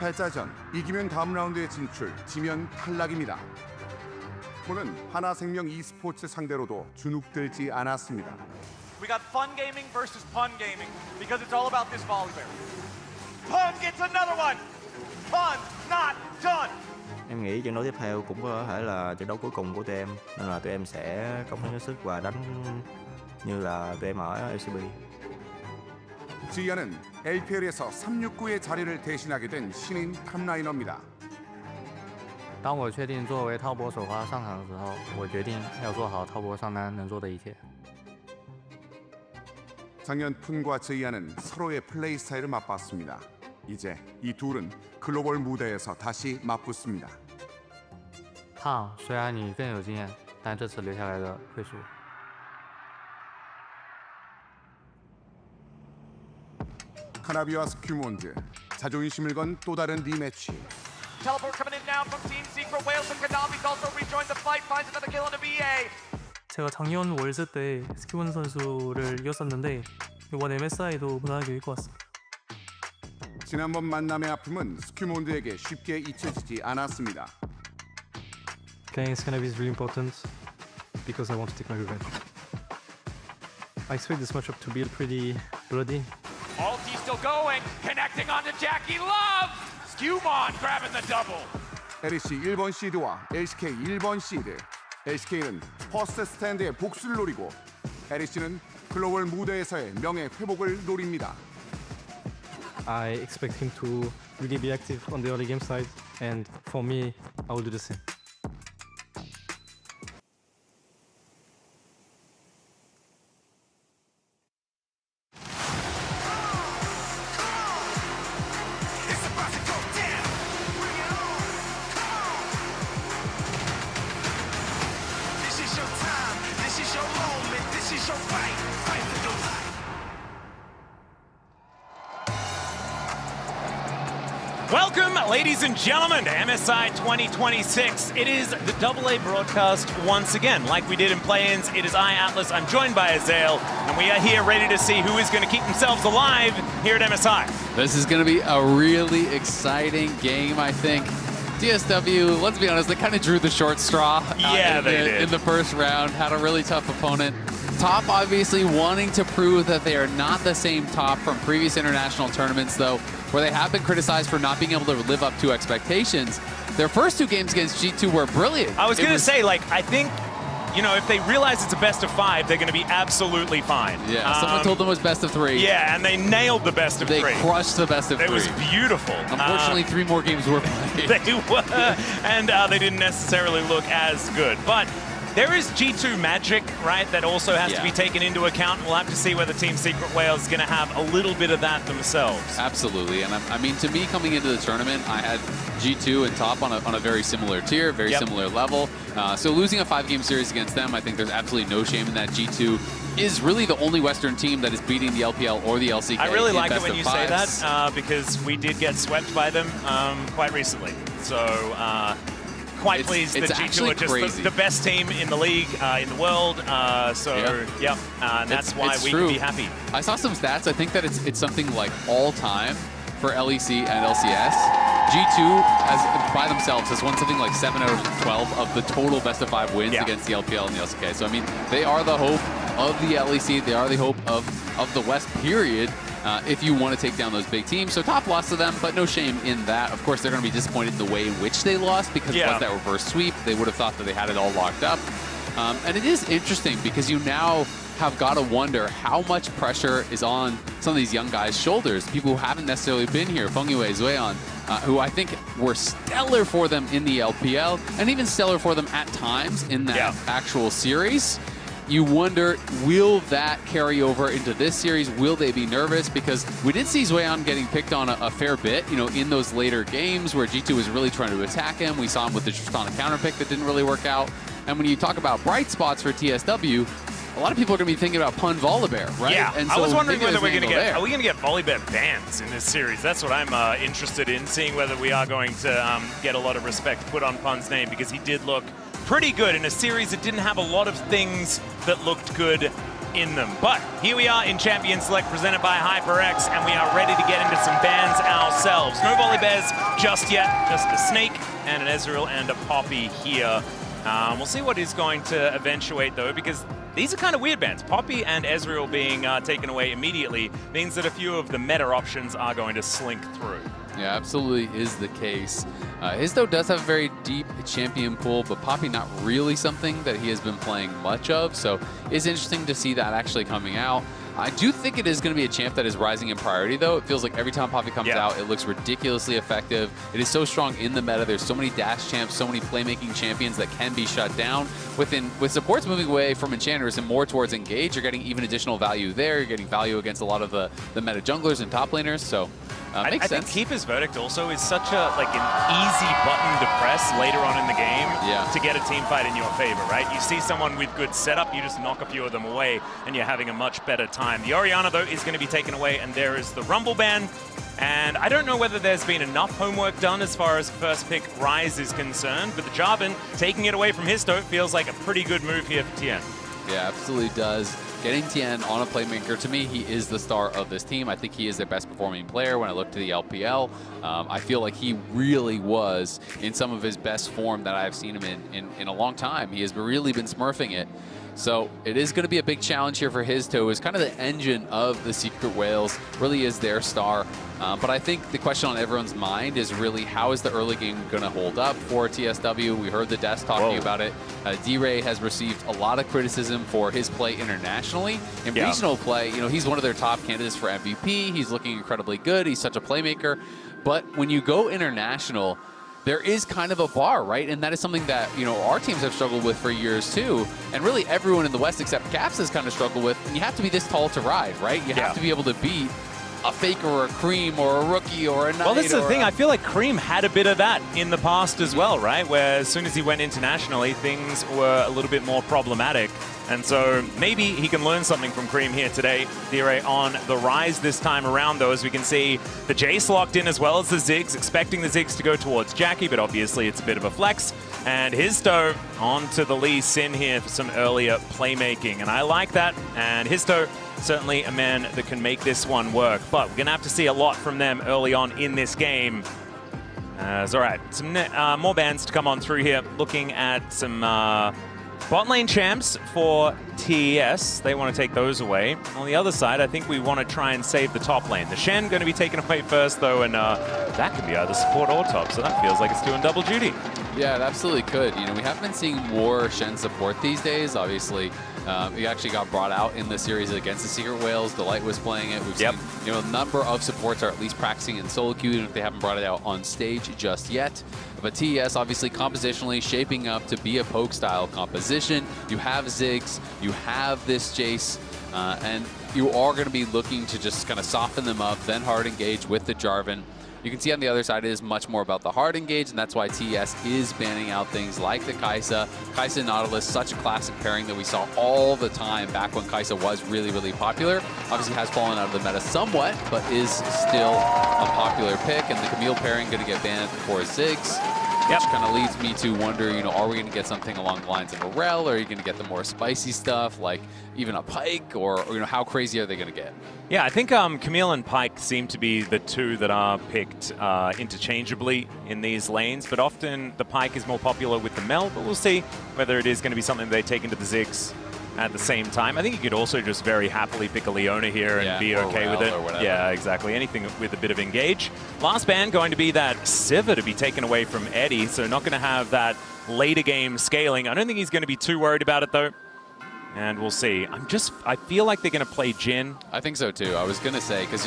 18자전 이기면 다음 라운드에 진출, 지면 탈락입니다. 오는 하나생명 e스포츠 상대로도 주눅들지 않았습니다. We got fun gaming versus pun gaming because it's all about this volibear. Pun gets another one. Pun not done. Em nghĩ trận đấu tiếp theo cũng có thể là trận đấu cuối cùng của tụi em, nên là tụi em sẽ cống hiến hết sức và đánh như là tụi em ở LCB. 지연은 LPL에서 369의 자리를 대신하게 된 신인 탑라이너입니다. 当我确定作为滔博首发上场的时候，我决定要做好滔博上单能做的一切。 작년 푼과 제이안은 서로의 플레이 스타일을 맛봤습니다. 이제 이 둘은 글로벌 무대에서 다시 맞붙습니다. 烫，虽然你更有经验，但这次留下来的会输。 카나비와 스큐몬드, 자존심을 건 또 다른 리매치. Teleport coming in now from Team Secret Wales and Kanavi's also rejoined the fight, finds another kill on a BA. 제가 작년 월드 때 스키본 선수를 이겼었는데 이번 MSI도 무난하게 이길 것 같습니다. 지난번 만남의 아픔은 스큐몬드에게 쉽게 잊혀지지 않았습니다. Playing Scanabi is really important because I want to take my revenge. I expect this matchup to be pretty bloody. Alti still going, connecting onto Jackie Love. Skewmon grabbing the double. LEC 1번 시드와 LCK 1번 시드. LCK는 퍼스트 스탠드의 복수를 노리고 LEC는 글로벌 무대에서의 명예 회복을 노립니다. I expect him to really be active on the early game side, and for me, I will do the same. Welcome, ladies and gentlemen, to MSI 2026. It is the AA broadcast once again. Like we did in play-ins, it is I, Atlas. I'm joined by Azael, and we are here ready to see who is going to keep themselves alive here at MSI. This is going to be a really exciting game, I think. DSW, let's be honest, they kind of drew the short straw in the first round, had a really tough opponent. Top obviously wanting to prove that they are not the same Top from previous international tournaments, though, where they have been criticized for not being able to live up to expectations. Their first two games against G2 were brilliant. I was going to say, like, I think, you know, if they realize it's a best of 5, they're going to be absolutely fine. Yeah, someone told them it was best of 3. Yeah, and they nailed the best of 3. They crushed the best of 3. It was beautiful. Unfortunately, 3 more games were played. They were, and they didn't necessarily look as good. But there is G2 magic, right, that also has to be taken into account. We'll have to see whether Team Secret Wales is going to have a little bit of that themselves. Absolutely, and I mean, to me, coming into the tournament, I had G2 and Top on a very similar tier, very similar level. So losing a 5-game series against them, I think there's absolutely no shame in that. G2 is really the only Western team that is beating the LPL or the LCK. I really like it when you say that because we did get swept by them quite recently. So quite pleased that G2 are just the best team in the league, in the world. And that's why we can be happy. I saw some stats. I think that it's something like all-time for LEC and LCS. G2 by themselves has won something like 7 out of 12 of the total best of 5 wins against the LPL and the LCK. So I mean, they are the hope of the LEC. They are the hope of the West, period. If you want to take down those big teams. So Top lost to them, but no shame in that. Of course, they're going to be disappointed in the way in which they lost because it was that reverse sweep. They would have thought that they had it all locked up. And it is interesting because you now have got to wonder how much pressure is on some of these young guys' shoulders. People who haven't necessarily been here, Fengyue, Zueon, who I think were stellar for them in the LPL and even stellar for them at times in that actual series. You wonder, will that carry over into this series? Will they be nervous? Because we did see Zueon getting picked on a fair bit, you know, in those later games where G2 was really trying to attack him. We saw him with the Tristana counter pick that didn't really work out. And when you talk about bright spots for TSW, a lot of people are going to be thinking about Pun Volibear, right? Yeah, and so I was wondering whether we're going to get, are we going to get Volibear bans in this series? That's what I'm interested in, seeing whether we are going to get a lot of respect put on Pun's name, because he did look pretty good in a series that didn't have a lot of things that looked good in them. But here we are in Champion Select presented by HyperX, and we are ready to get into some bans ourselves. No Volley Bears just yet, just a Snake and an Ezreal and a Poppy here. We'll see what is going to eventuate, though, because these are kind of weird bans. Poppy and Ezreal being taken away immediately means that a few of the meta options are going to slink through. Yeah, absolutely is the case. Histo does have a very deep champion pool, but Poppy not really something that he has been playing much of, so it's interesting to see that actually coming out. I do think it is going to be a champ that is rising in priority, though. It feels like every time Poppy comes out, it looks ridiculously effective. It is so strong in the meta. There's so many dash champs, so many playmaking champions that can be shut down. With supports moving away from enchanters and more towards engage, you're getting even additional value there. You're getting value against a lot of the meta junglers and top laners, so I makes think sense. Keeper's Verdict also is such a an easy button to press later on in the game to get a team fight in your favor, right? You see someone with good setup, you just knock a few of them away, and you're having a much better time. The Orianna, though, is going to be taken away, and there is the Rumble ban. And I don't know whether there's been enough homework done as far as first pick Ryze is concerned, but the Jarvan taking it away from Histo feels like a pretty good move here for Tien. Yeah, absolutely does. Getting Tien on a playmaker, to me, he is the star of this team. I think he is their best performing player when I look to the LPL. I feel like he really was in some of his best form that I've seen him in a long time. He has really been smurfing it. So it is going to be a big challenge here for Histo, is kind of the engine of the Secret Whales, really is their star. But I think the question on everyone's mind is really, how is the early game going to hold up for TSW? We heard the desk talking about it. D-Ray has received a lot of criticism for his play internationally. In regional play, he's one of their top candidates for MVP. He's looking incredibly good. He's such a playmaker. But when you go international, there is kind of a bar, right? And that is something that, our teams have struggled with for years too. And really everyone in the West except Caps has kind of struggled with. And you have to be this tall to ride, right? You have to be able to beat a Faker or a Cream or a Rookie or a Knight. Well, that's the thing. I feel like Cream had a bit of that in the past as well, right? Where as soon as he went internationally, things were a little bit more problematic. And so maybe he can learn something from Cream here today. D-Ray on the rise this time around, though, as we can see the Jace locked in as well as the Ziggs, expecting the Ziggs to go towards Jackie, but obviously it's a bit of a flex. And Histo onto the Lee Sin here for some earlier playmaking. And I like that. And Histo, certainly a man that can make this one work. But we're going to have to see a lot from them early on in this game. All right, some more bans to come on through here. Looking at some bot lane champs for TES. They want to take those away. On the other side, I think we want to try and save the top lane. The Shen going to be taken away first, though, and that could be either support or top, so that feels like it's doing double duty. Yeah, it absolutely could. We have been seeing more Shen support these days, obviously. He actually got brought out in the series against the Secret Whales. Delight was playing it. We've seen a number of supports are at least practicing in solo queue, even if they haven't brought it out on stage just yet. But TES obviously compositionally shaping up to be a poke style composition. You have Ziggs, you have this Jace, and you are going to be looking to just kind of soften them up, then hard engage with the Jarvan. You can see on the other side it is much more about the hard engage, and that's why TES is banning out things like the Kai'Sa. Kai'Sa and Nautilus, such a classic pairing that we saw all the time back when Kai'Sa was really, really popular. Obviously has fallen out of the meta somewhat, but is still a popular pick. And the Camille pairing going to get banned for Ziggs, which kind of leads me to wonder, are we going to get something along the lines of a Rel, or are you going to get the more spicy stuff like even a Pyke, or how crazy are they going to get? Yeah, I think Camille and Pyke seem to be the two that are picked interchangeably in these lanes, but often the Pyke is more popular with the Mel, but we'll see whether it is going to be something they take into the Ziggs at the same time. I think you could also just very happily pick a Leona here and be okay with it. Yeah, exactly. Anything with a bit of engage. Last ban going to be that Sivir to be taken away from Eddie, so not going to have that later game scaling. I don't think he's going to be too worried about it, though. And we'll see. I feel like they're going to play Jhin. I think so too. I was going to say, because,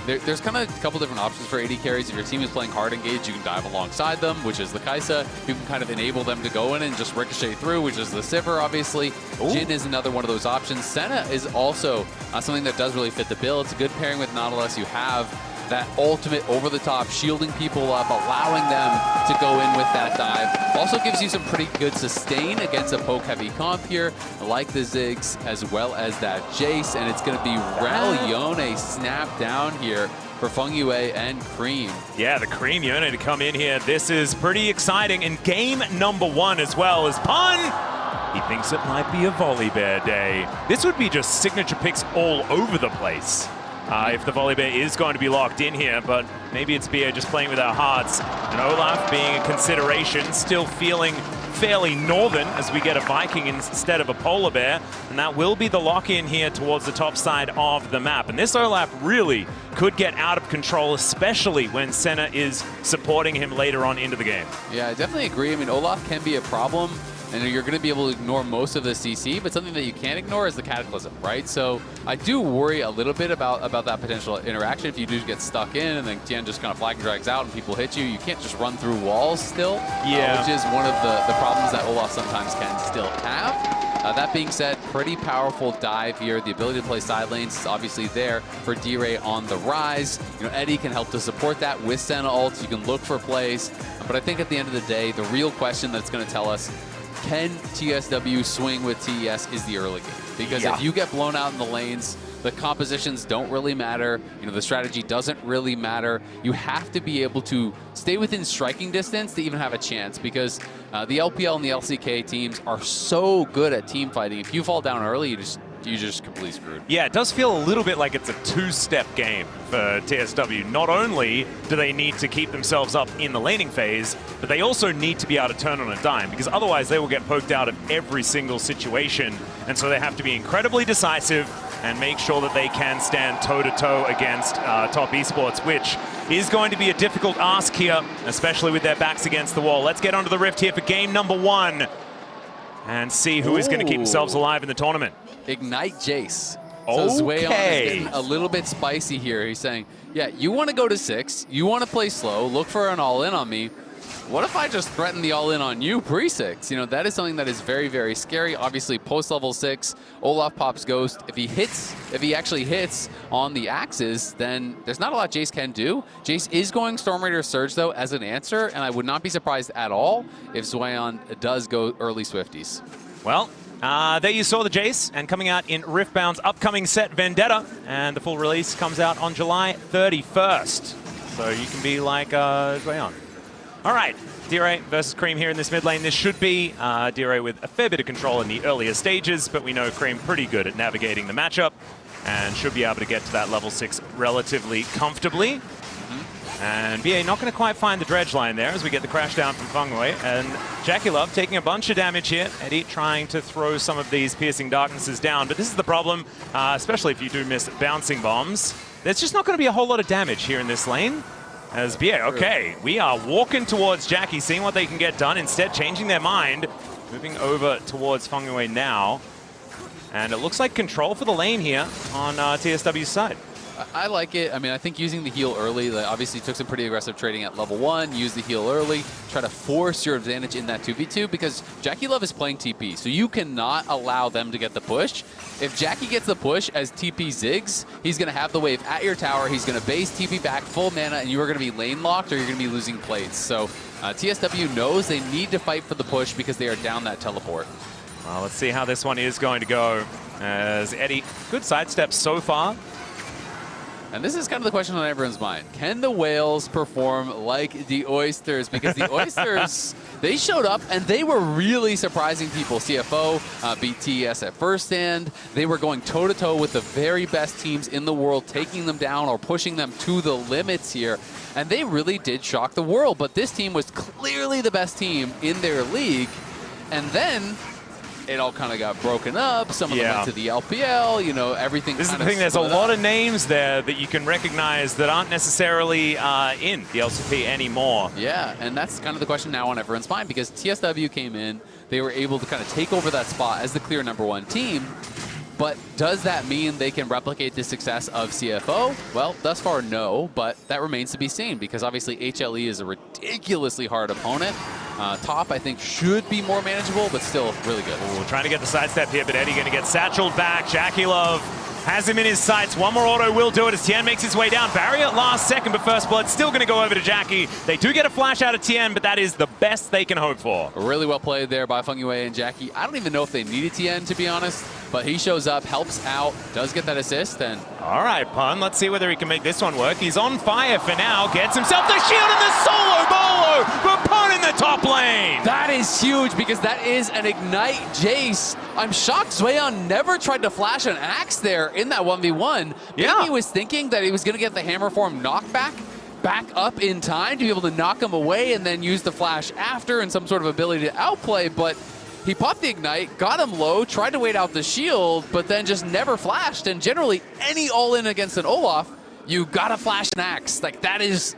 there's kind of a couple different options for AD carries. If your team is playing hard engage, you can dive alongside them, which is the Kai'Sa. You can kind of enable them to go in and just ricochet through, which is the Sivir, obviously. Jhin is another one of those options. Senna is also something that does really fit the bill. It's a good pairing with Nautilus. You have that ultimate over-the-top, shielding people up, allowing them to go in with that dive. Also gives you some pretty good sustain against a poke-heavy comp here, like the Ziggs, as well as that Jace, and it's going to be Rel Yone snap down here for Feng Yue and Cream. Yeah, the Cream Yone to come in here. This is pretty exciting, and game number one as well as Pun He thinks it might be a volley bear day. This would be just signature picks all over the place if the volley bear is going to be locked in here, but maybe it's BA just playing with our hearts. And Olaf being a consideration, still feeling fairly northern as we get a Viking instead of a polar bear, and that will be the lock-in here towards the top side of the map. And this Olaf really could get out of control, especially when Senna is supporting him later on into the game. Yeah, I definitely agree. I mean, Olaf can be a problem, and you're going to be able to ignore most of the CC, but something that you can't ignore is the Cataclysm, right? So I do worry a little bit about that potential interaction. If you do get stuck in and then Tien just kind of flag and drags out and people hit you, you can't just run through walls still, which is one of the problems that Olaf sometimes can still have. That being said, pretty powerful dive here. The ability to play side lanes is obviously there for D-Ray on the rise. You know, Eddie can help to support that with Senna ults. You can look for plays. But I think at the end of the day, the real question that's going to tell us, can TSW swing with TES is the early game? Because if you get blown out in the lanes, the compositions don't really matter. You know, the strategy doesn't really matter. You have to be able to stay within striking distance to even have a chance, because the LPL and the LCK teams are so good at team fighting. If you fall down early, you're just completely screwed. Yeah, it does feel a little bit like it's a two-step game for TSW. Not only do they need to keep themselves up in the laning phase, but they also need to be able to turn on a dime, because otherwise they will get poked out of every single situation. And so they have to be incredibly decisive and make sure that they can stand toe-to-toe against Top Esports, which is going to be a difficult ask here, especially with their backs against the wall. Let's get onto the Rift here for game number 1 and see who is going to keep themselves alive in the tournament. Ignite Jace. So Zweon is getting a little bit spicy here. He's saying, yeah, you want to go to 6, you want to play slow, look for an all-in on me. What if I just threaten the all-in on you pre-6? You know, that is something that is very, very scary. Obviously, post-level 6, Olaf pops Ghost. If he actually hits on the axes, then there's not a lot Jace can do. Jace is going Storm Raider Surge, though, as an answer, and I would not be surprised at all if Zweon does go early Swifties. Well, there you saw the Jace, and coming out in Riftbound's upcoming set, Vendetta, and the full release comes out on July 31st. So you can be like Zweon. All right, D-Ray versus Cream here in this mid lane. This should be D-Ray with a fair bit of control in the earlier stages, but we know Cream pretty good at navigating the matchup and should be able to get to that level 6 relatively comfortably. And BA not going to quite find the dredge line there as we get the crash down from Fengwei. And Jackie Love taking a bunch of damage here. Eddie trying to throw some of these piercing darknesses down. But this is the problem, especially if you do miss bouncing bombs. There's just not going to be a whole lot of damage here in this lane. As BA, okay, we are walking towards Jackie, seeing what they can get done. Instead, changing their mind, moving over towards Fengwei now. And it looks like control for the lane here on TSW's side. I like it. I mean, I think using the heal early, they obviously took some pretty aggressive trading at level 1, use the heal early, try to force your advantage in that 2v2, because Jackie Love is playing TP, so you cannot allow them to get the push. If Jackie gets the push as TP zigs, he's going to have the wave at your tower, he's going to base TP back full mana, and you are going to be lane locked or you're going to be losing plates. So TSW knows they need to fight for the push because they are down that teleport. Well, let's see how this one is going to go. As Eddie, good sidesteps so far. And this is kind of the question on everyone's mind. Can the whales perform like the oysters? Because the oysters, they showed up and they were really surprising people. CFO beat TES at first stand. They were going toe-to-toe with the very best teams in the world, taking them down or pushing them to the limits here. And they really did shock the world. But this team was clearly the best team in their league. And then it all kind of got broken up. Some of them went to the LPL, you know, everything. This is the thing, there's a lot of names there that you can recognize that aren't necessarily in the LCP anymore. Yeah, and that's kind of the question now on everyone's mind, because TSW came in, they were able to kind of take over that spot as the clear #1 team. But does that mean they can replicate the success of CFO? Well, thus far, no, but that remains to be seen, because obviously HLE is a ridiculously hard opponent. Top, I think, should be more manageable, but still really good. Ooh, trying to get the sidestep here, but Eddie going to get satcheled back. Jackie Love has him in his sights. One more auto will do it as Tien makes his way down. Barrier last second, but first blood still going to go over to Jackie. They do get a flash out of Tien, but that is the best they can hope for. Really well played there by Fengwei and Jackie. I don't even know if they needed Tien, to be honest. But he shows up, helps out, does get that assist, and... All right, Pun, let's see whether he can make this one work. He's on fire for now, gets himself the shield and the solo bolo for Pun in the top lane. That is huge because that is an Ignite Jace. I'm shocked Zweon never tried to flash an axe there in that 1v1. Maybe he was thinking that he was going to get the hammer form knockback back up in time to be able to knock him away and then use the flash after and some sort of ability to outplay, but he popped the Ignite, got him low, tried to wait out the shield, but then just never flashed. And generally, any all-in against an Olaf, you gotta flash an axe. Like, that is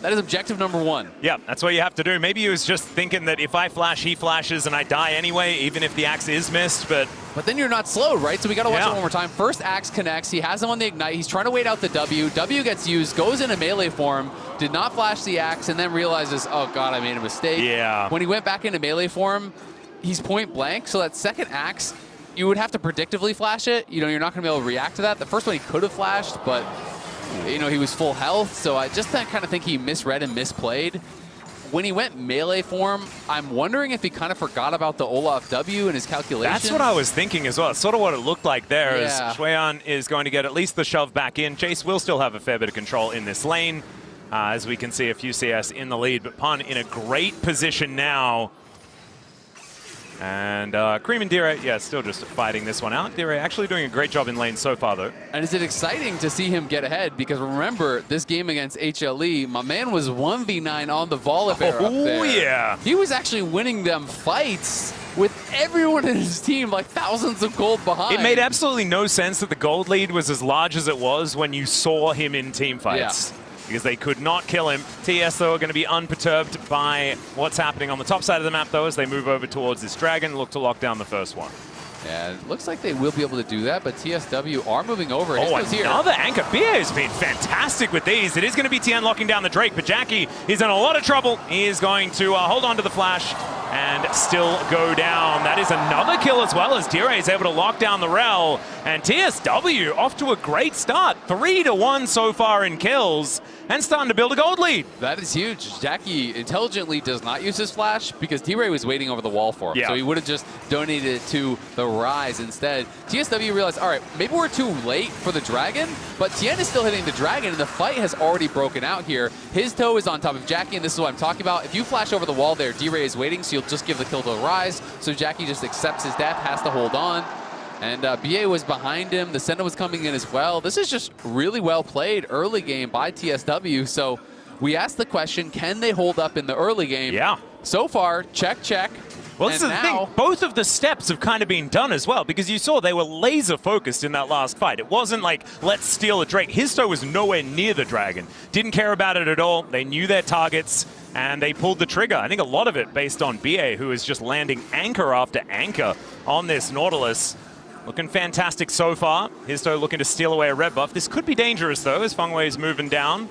objective number 1. Yeah, that's what you have to do. Maybe he was just thinking that if I flash, he flashes, and I die anyway, even if the axe is missed, but then you're not slowed, right? So we gotta watch it one more time. First axe connects, he has him on the Ignite, he's trying to wait out the W. W gets used, goes into melee form, did not flash the axe, and then realizes, oh god, I made a mistake. Yeah. When he went back into melee form, he's point blank, so that second axe, you would have to predictively flash it. You know, you're not going to be able to react to that. The first one he could have flashed, but, you know, he was full health, so I just kind of think he misread and misplayed. When he went melee form, I'm wondering if he kind of forgot about the Olaf W in his calculations. That's what I was thinking as well. It's sort of what it looked like there, as Shueyan is going to get at least the shove back in. Jace will still have a fair bit of control in this lane, as we can see a few CS in the lead, but Pun in a great position now. And Cream and Dire, yeah, still just fighting this one out. Dire actually doing a great job in lane so far, though. And is it exciting to see him get ahead? Because remember, this game against HLE, my man was 1v9 on the Volibear up there. Oh, yeah. He was actually winning them fights with everyone in his team, like thousands of gold behind. It made absolutely no sense that the gold lead was as large as it was when you saw him in team fights. Yeah. Because they could not kill him. TS, though, are going to be unperturbed by what's happening on the top side of the map, though, as they move over towards this dragon, look to lock down the first one. Yeah, it looks like they will be able to do that, but TSW are moving over. Oh, another anchor. BA has been fantastic with these. It is going to be Tian locking down the Drake, but Jackie is in a lot of trouble. He is going to hold on to the flash and still go down. That is another kill as well, as Dire is able to lock down the Rel. And TSW off to a great start. 3-1 so far in kills, and starting to build a gold lead. That is huge. Jackie intelligently does not use his flash because T-Ray was waiting over the wall for him. Yeah. So he would have just donated it to the Rise instead. TSW realized, all right, maybe we're too late for the Dragon, but Tien is still hitting the Dragon, and the fight has already broken out here. His toe is on top of Jackie, and this is what I'm talking about. If you flash over the wall there, D-Ray is waiting, so you'll just give the kill to the Rise. So Jackie just accepts his death, has to hold on. And BA was behind him. The Senna was coming in as well. This is just really well played early game by TSW. So we asked the question, can they hold up in the early game? Yeah. So far, check, check. Well, this is the thing. Both of the steps have kind of been done as well, because you saw they were laser focused in that last fight. It wasn't like, let's steal a Drake. His toe was nowhere near the Dragon. Didn't care about it at all. They knew their targets, and they pulled the trigger. I think a lot of it based on BA, who is just landing anchor after anchor on this Nautilus. Looking fantastic so far. Histo looking to steal away a red buff. This could be dangerous, though, as Feng Wei is moving down.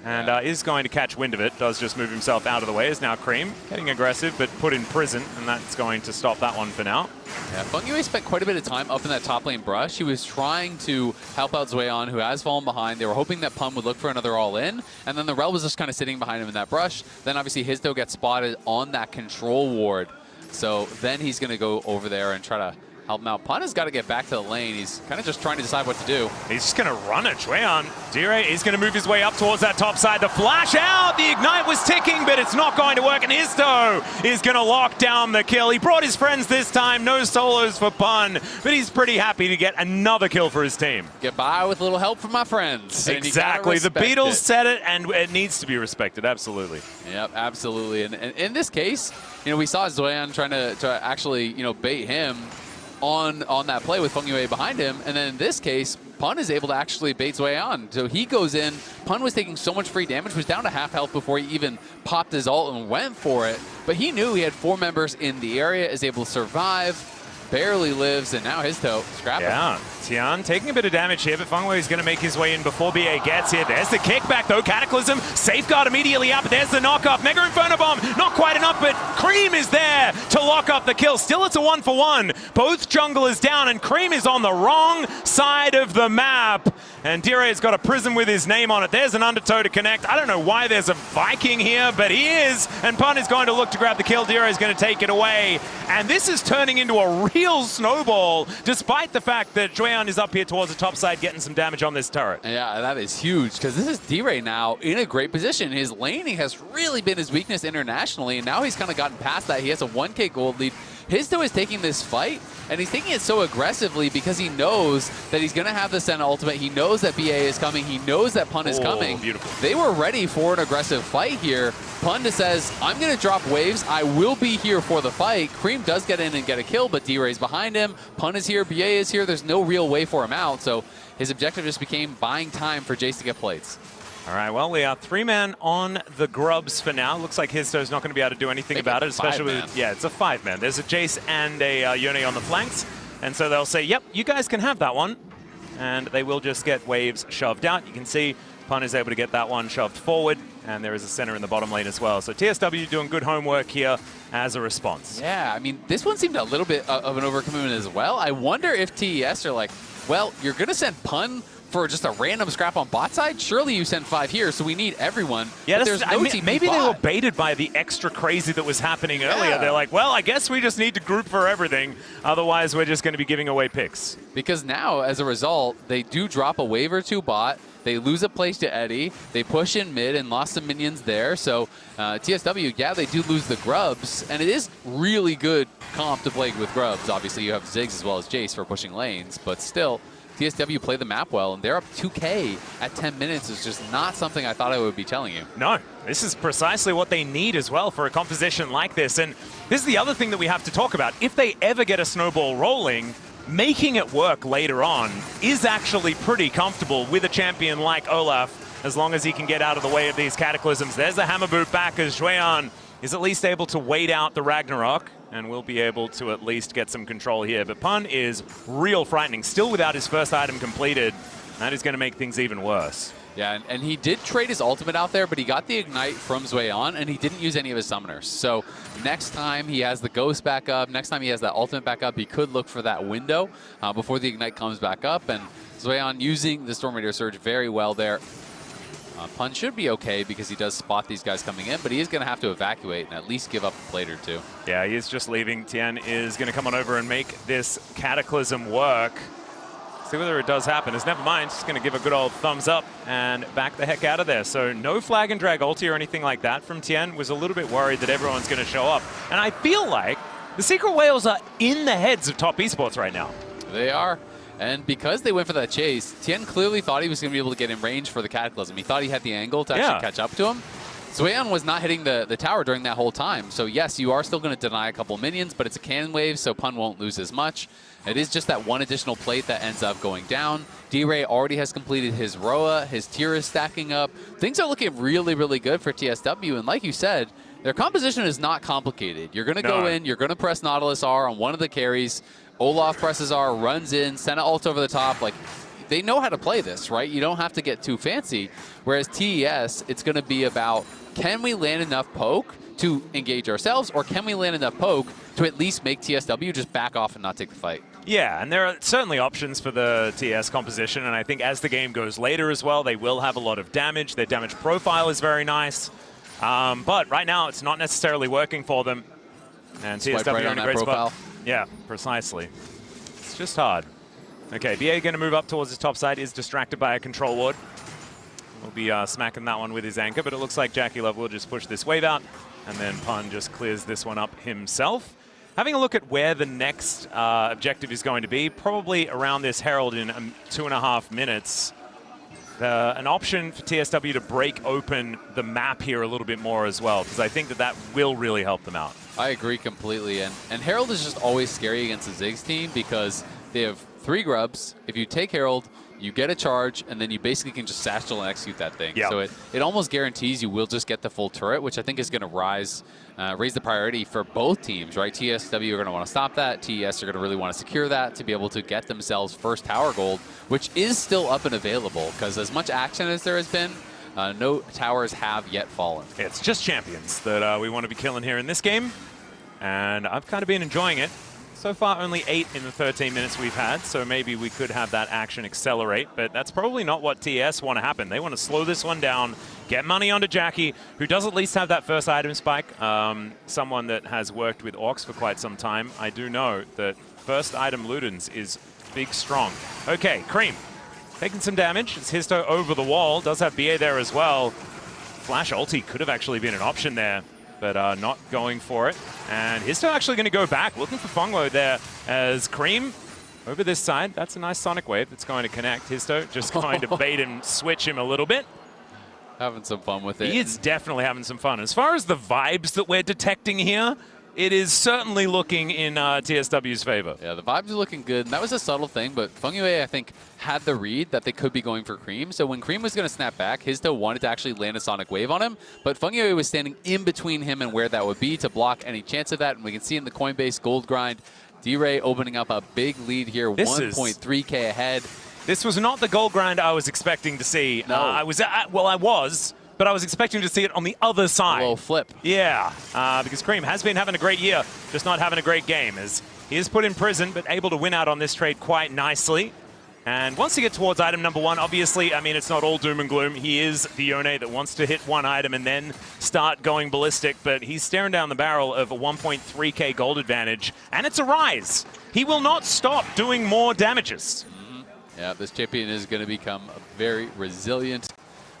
And is going to catch wind of it. Does just move himself out of the way. Is now Cream. Getting aggressive, but put in prison. And that's going to stop that one for now. Yeah, Feng Wei spent quite a bit of time up in that top lane brush. He was trying to help out Zweon, who has fallen behind. They were hoping that Pum would look for another all-in. And then the Rel was just kind of sitting behind him in that brush. Then obviously Histo gets spotted on that control ward. So then he's going to go over there and try to help him out. Pun has got to get back to the lane. He's kind of just trying to decide what to do. He's just going to run it. Chueon, Dire is going to move his way up towards that top side. The flash out. The Ignite was ticking, but it's not going to work. And Histo is going to lock down the kill. He brought his friends this time. No solos for Pun, but he's pretty happy to get another kill for his team. Get by with a little help from my friends. Exactly. The Beatles said it, and it needs to be respected. Absolutely. Yep, absolutely. And in this case, you know, we saw Zweon trying to actually, you know, bait him on that play with Feng Yue behind him, and then in this case, Pun is able to actually bait Zweon. So he goes in. Pun was taking so much free damage, was down to half health before he even popped his ult and went for it. But he knew he had 4 members in the area, is able to survive, barely lives, and now his toe scrapping. Yeah, Tian taking a bit of damage here, but Feng Wei is going to make his way in before BA gets here. There's the kickback though, Cataclysm, Safeguard immediately up, there's the knockup, Mega Inferno Bomb, not quite enough, but Cream is there to lock up the kill. Still it's a 1-for-1, both junglers down, and Cream is on the wrong side of the map. And Dire has got a prism with his name on it. There's an undertow to connect. I don't know why there's a Viking here, but he is. And Pun is going to look to grab the kill. Dire is going to take it away. And this is turning into a steals Snowball, despite the fact that Daejeon is up here towards the top side getting some damage on this turret. Yeah, that is huge, because this is D-Ray now in a great position. His laning has really been his weakness internationally, and now he's kind of gotten past that. He has a 1K gold lead. Hizdo is taking this fight, and he's taking it so aggressively because he knows that he's going to have the Senna ultimate. He knows that BA is coming. He knows that Pun is coming. Beautiful. They were ready for an aggressive fight here. Pun says, I'm going to drop waves. I will be here for the fight. Cream does get in and get a kill, but D-Ray's behind him. Pun is here. BA is here. There's no real way for him out, so his objective just became buying time for Jace to get plates. All right, well, we are 3-man on the Grubs for now. Looks like Hizdo's not going to be able to do anything about it, especially with, yeah, it's a 5-man. There's a Jace and a Yone on the flanks, and so they'll say, yep, you guys can have that one, and they will just get waves shoved out. You can see Pun is able to get that one shoved forward, and there is a center in the bottom lane as well. So TSW doing good homework here as a response. Yeah, I mean, this one seemed a little bit of an overcommitment as well. I wonder if TES are like, well, you're going to send Pun for just a random scrap on bot side? Surely you send 5 here, so we need everyone. Yeah, but there's no maybe they were baited by the extra crazy that was happening earlier. They're like, well, I guess we just need to group for everything. Otherwise, we're just going to be giving away picks. Because now, as a result, they do drop a wave or 2 bot. They lose a place to Eddie. They push in mid and lost some minions there. So TSW, yeah, they do lose the Grubs. And it is really good comp to play with Grubs. Obviously, you have Ziggs as well as Jace for pushing lanes. But still, TSW play the map well, and they're up 2K at 10 minutes. Is just not something I thought I would be telling you. No, this is precisely what they need as well for a composition like this. And this is the other thing that we have to talk about. If they ever get a snowball rolling, making it work later on is actually pretty comfortable with a champion like Olaf, as long as he can get out of the way of these cataclysms. There's the hammer boot back as Daejeon is at least able to wait out the Ragnarok, and will be able to at least get some control here. But Pun is real frightening, still without his first item completed. That is going to make things even worse. Yeah, and he did trade his ultimate out there, but he got the Ignite from Daejeon, and he didn't use any of his summoners. So next time he has the Ghost back up, next time he has that ultimate back up, he could look for that window before the Ignite comes back up. And Daejeon using the Storm Raider Surge very well there. Pun should be okay because he does spot these guys coming in, but he is going to have to evacuate and at least give up a plate or 2. Yeah, he is just leaving. Tien is going to come on over and make this Cataclysm work. See whether it does happen. As never mind, just going to give a good old thumbs up and back the heck out of there. So no flag and drag ulti or anything like that from Tien. Was a little bit worried that everyone's going to show up. And I feel like the Secret Whales are in the heads of top esports right now. They are. And because they went for that chase, Tien clearly thought he was going to be able to get in range for the Cataclysm. He thought he had the angle to actually catch up to him. Daejeon was not hitting the tower during that whole time. So yes, you are still going to deny a couple minions, but it's a cannon wave, so Pun won't lose as much. It is just that one additional plate that ends up going down. D-Ray already has completed his Roa. His tier is stacking up. Things are looking really, really good for TSW. And like you said, their composition is not complicated. You're going to go in, you're going to press Nautilus R on one of the carries. Olaf presses R, runs in, Senna ult over the top. Like, they know how to play this, right? You don't have to get too fancy. Whereas TES, it's going to be about, can we land enough poke to engage ourselves, or can we land enough poke to at least make TSW just back off and not take the fight? Yeah, and there are certainly options for the TS composition, and I think as the game goes later as well, they will have a lot of damage. Their damage profile is very nice, but right now it's not necessarily working for them. And TSW right are in a great spot. Yeah, precisely. It's just hard. Okay, BA going to move up towards his top side, is distracted by a control ward. We'll be smacking that one with his anchor, but it looks like Jackie Love will just push this wave out, and then Pun just clears this one up himself. Having a look at where the next objective is going to be, probably around this Herald in 2.5 minutes. An option for TSW to break open the map here a little bit more as well, because I think that will really help them out. I agree completely, and Herald is just always scary against the Ziggs team because they have 3 Grubs. If you take Herald, you get a charge, and then you basically can just satchel and execute that thing. Yep. So it almost guarantees you will just get the full turret, which I think is going to raise the priority for both teams, right? TSW are going to want to stop that. TES are going to really want to secure that to be able to get themselves first tower gold, which is still up and available, because as much action as there has been, no towers have yet fallen. It's just champions that we want to be killing here in this game, and I've kind of been enjoying it. So far, only 8 in the 13 minutes we've had, so maybe we could have that action accelerate, but that's probably not what TS want to happen. They want to slow this one down, get money onto Jackie, who does at least have that first item spike. Someone that has worked with Orcs for quite some time. I do know that First item Ludens is big strong. Okay, Cream taking some damage. It's Histo over the wall. Does have BA there as well. Flash ulti could have actually been an option there, but not going for it. And Histo actually going to go back, looking for Fungwo there as Cream over this side. That's a nice Sonic Wave that's going to connect. Histo just going to bait and switch him a little bit. Having some fun with it. He is definitely having some fun. As far as the vibes that we're detecting here, it is certainly looking in TSW's favor. Yeah, the vibes are looking good, and that was a subtle thing, but Fungyo, I think, had the read that they could be going for Cream. So when Cream was going to snap back, Histo wanted to actually land a Sonic Wave on him, but Fungyo was standing in between him and where that would be to block any chance of that, and we can see in the Coinbase gold grind, D-Ray opening up a big lead here, 1.3K ahead. This was not the gold grind I was expecting to see. No. I was, but I was expecting to see it on the other side. A little flip. Yeah, because Cream has been having a great year, just not having a great game, as he is put in prison, but able to win out on this trade quite nicely. And once you get towards item number 1, obviously, I mean, it's not all doom and gloom. He is the Yone that wants to hit one item and then start going ballistic, but he's staring down the barrel of a 1.3K gold advantage, and it's a rise. He will not stop doing more damages. Yeah, this champion is going to become very resilient.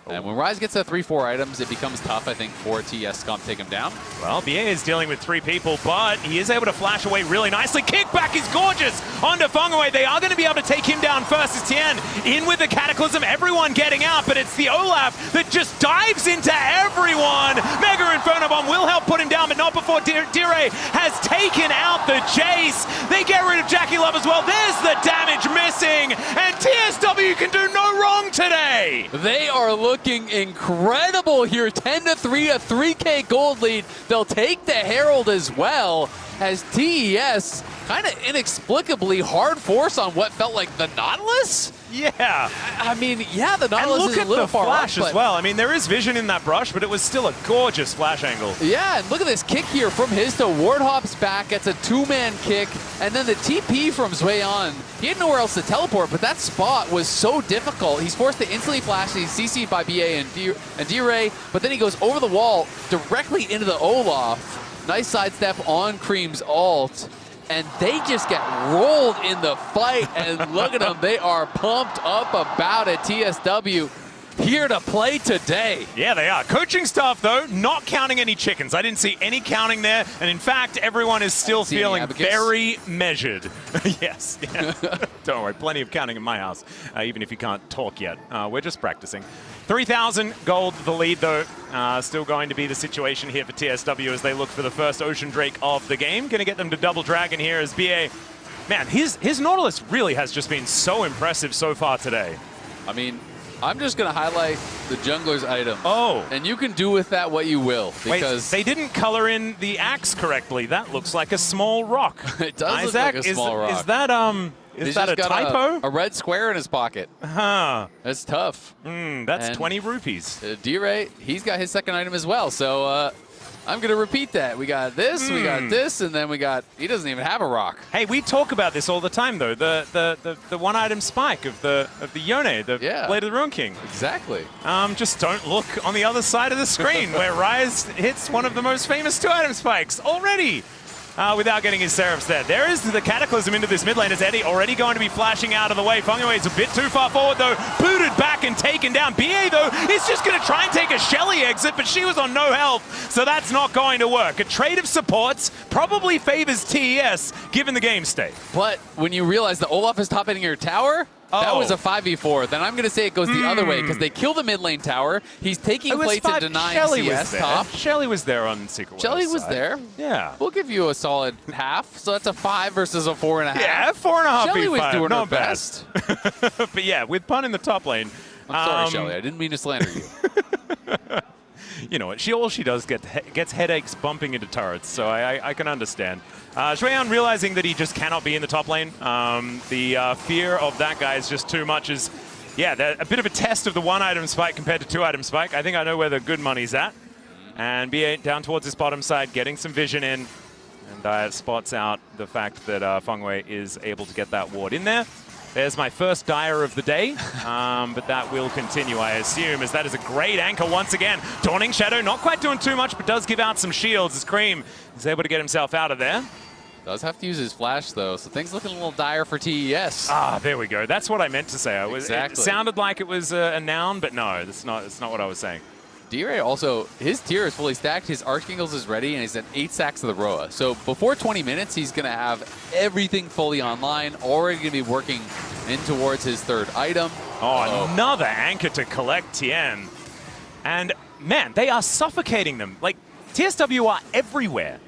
And when Rise gets to 3-4 items, it becomes tough, I think, for TS to come take him down. Well, BA is dealing with 3 people, but he is able to flash away really nicely. Kickback is gorgeous onto Fungaway. They are going to be able to take him down first as Tien in with the Cataclysm. Everyone getting out, but it's the Olaf that just dives into everyone. Mega Inferno Bomb will help put him down, but not before Dire has taken out the chase. They get rid of Jackie Love as well. There's the damage missing, and TSW can do no wrong today. They are looking incredible here. 10-3, a 3K gold lead. They'll take the Herald as well, as TES kind of inexplicably hard force on what felt like the Nautilus. Yeah. I mean, yeah, the Nautilus is a little far flash off, as well. I mean, there is vision in that brush, but it was still a gorgeous flash angle. Yeah, and look at this kick here from Histo. Ward hops back, gets a 2-man kick, and then the TP from Zweon. He had nowhere else to teleport, but that spot was so difficult. He's forced to instantly flash, he's CC'd by BA and D-Ray, but then he goes over the wall directly into the Olaf. Nice sidestep on Cream's ult. And they just get rolled in the fight, and look at them. They are pumped up about it. TSW here to play today. Yeah, they are. Coaching staff, though, not counting any chickens. I didn't see any counting there. And in fact, everyone is still feeling very measured. Yes. Don't worry, plenty of counting in my house, even if you can't talk yet. We're just practicing. 3,000 gold the lead, though. Still going to be the situation here for TSW as they look for the first Ocean Drake of the game. Going to get them to double Dragon here as BA. Man, his Nautilus really has just been so impressive so far today. I mean, I'm just going to highlight the jungler's item. Oh. And you can do with that what you will. Because wait, they didn't color in the axe correctly. That looks like a small rock. It does look like a small rock. Is that a typo? A red square in his pocket. Huh. That's tough. That's and 20 rupees. D-Ray, he's got his second item as well. So I'm going to repeat that. We got this, we got this, and then we got, he doesn't even have a rock. Hey, we talk about this all the time, though. The one item spike of the Yone, the Blade of the Ruin King. Exactly. Just don't look on the other side of the screen where Rise hits one of the most famous 2-item spikes already. Without getting his Seraphs there. There is the Cataclysm into this mid lane as Eddie already going to be flashing out of the way. Fungaway is a bit too far forward though. Booted back and taken down. BA though is just going to try and take a Shelly exit, but she was on no health, so that's not going to work. A trade of supports probably favors TES given the game state. But when you realize that Olaf is top hitting your tower, that was a 5v4. Then I'm going to say it goes the other way because they kill the mid lane tower. He's taking plates and denying CS top. Shelly was there on Secret World. Shelly was there. Yeah. We'll give you a solid half. So that's a 5 versus a 4.5. Yeah, 4.5. Shelly was doing not her best. But yeah, with Pun in the top lane. I'm sorry, Shelly. I didn't mean to slander you. You know what? All she does gets headaches bumping into turrets, so I can understand. Shueyan realizing that he just cannot be in the top lane. The fear of that guy is just too much. A bit of a test of the 1-item spike compared to 2-item spike. I think I know where the good money's at. And B8 down towards his bottom side, getting some vision in. And spots out the fact that Fungwei is able to get that ward in there. There's my first Dire of the day, but that will continue, I assume, as that is a great anchor once again. Dawning Shadow, not quite doing too much, but does give out some shields as Cream is able to get himself out of there. Does have to use his flash, though, so things looking a little dire for TES. Ah, there we go. That's what I meant to say. Exactly. It sounded like it was a noun, but no, that's not what I was saying. D-Ray also, his tier is fully stacked, his Archangels is ready, and he's at 8 stacks of the Roa. So before 20 minutes, he's going to have everything fully online, already going to be working in towards his third item. Oh, another anchor to collect Tien. And, man, they are suffocating them. Like, TSW are everywhere.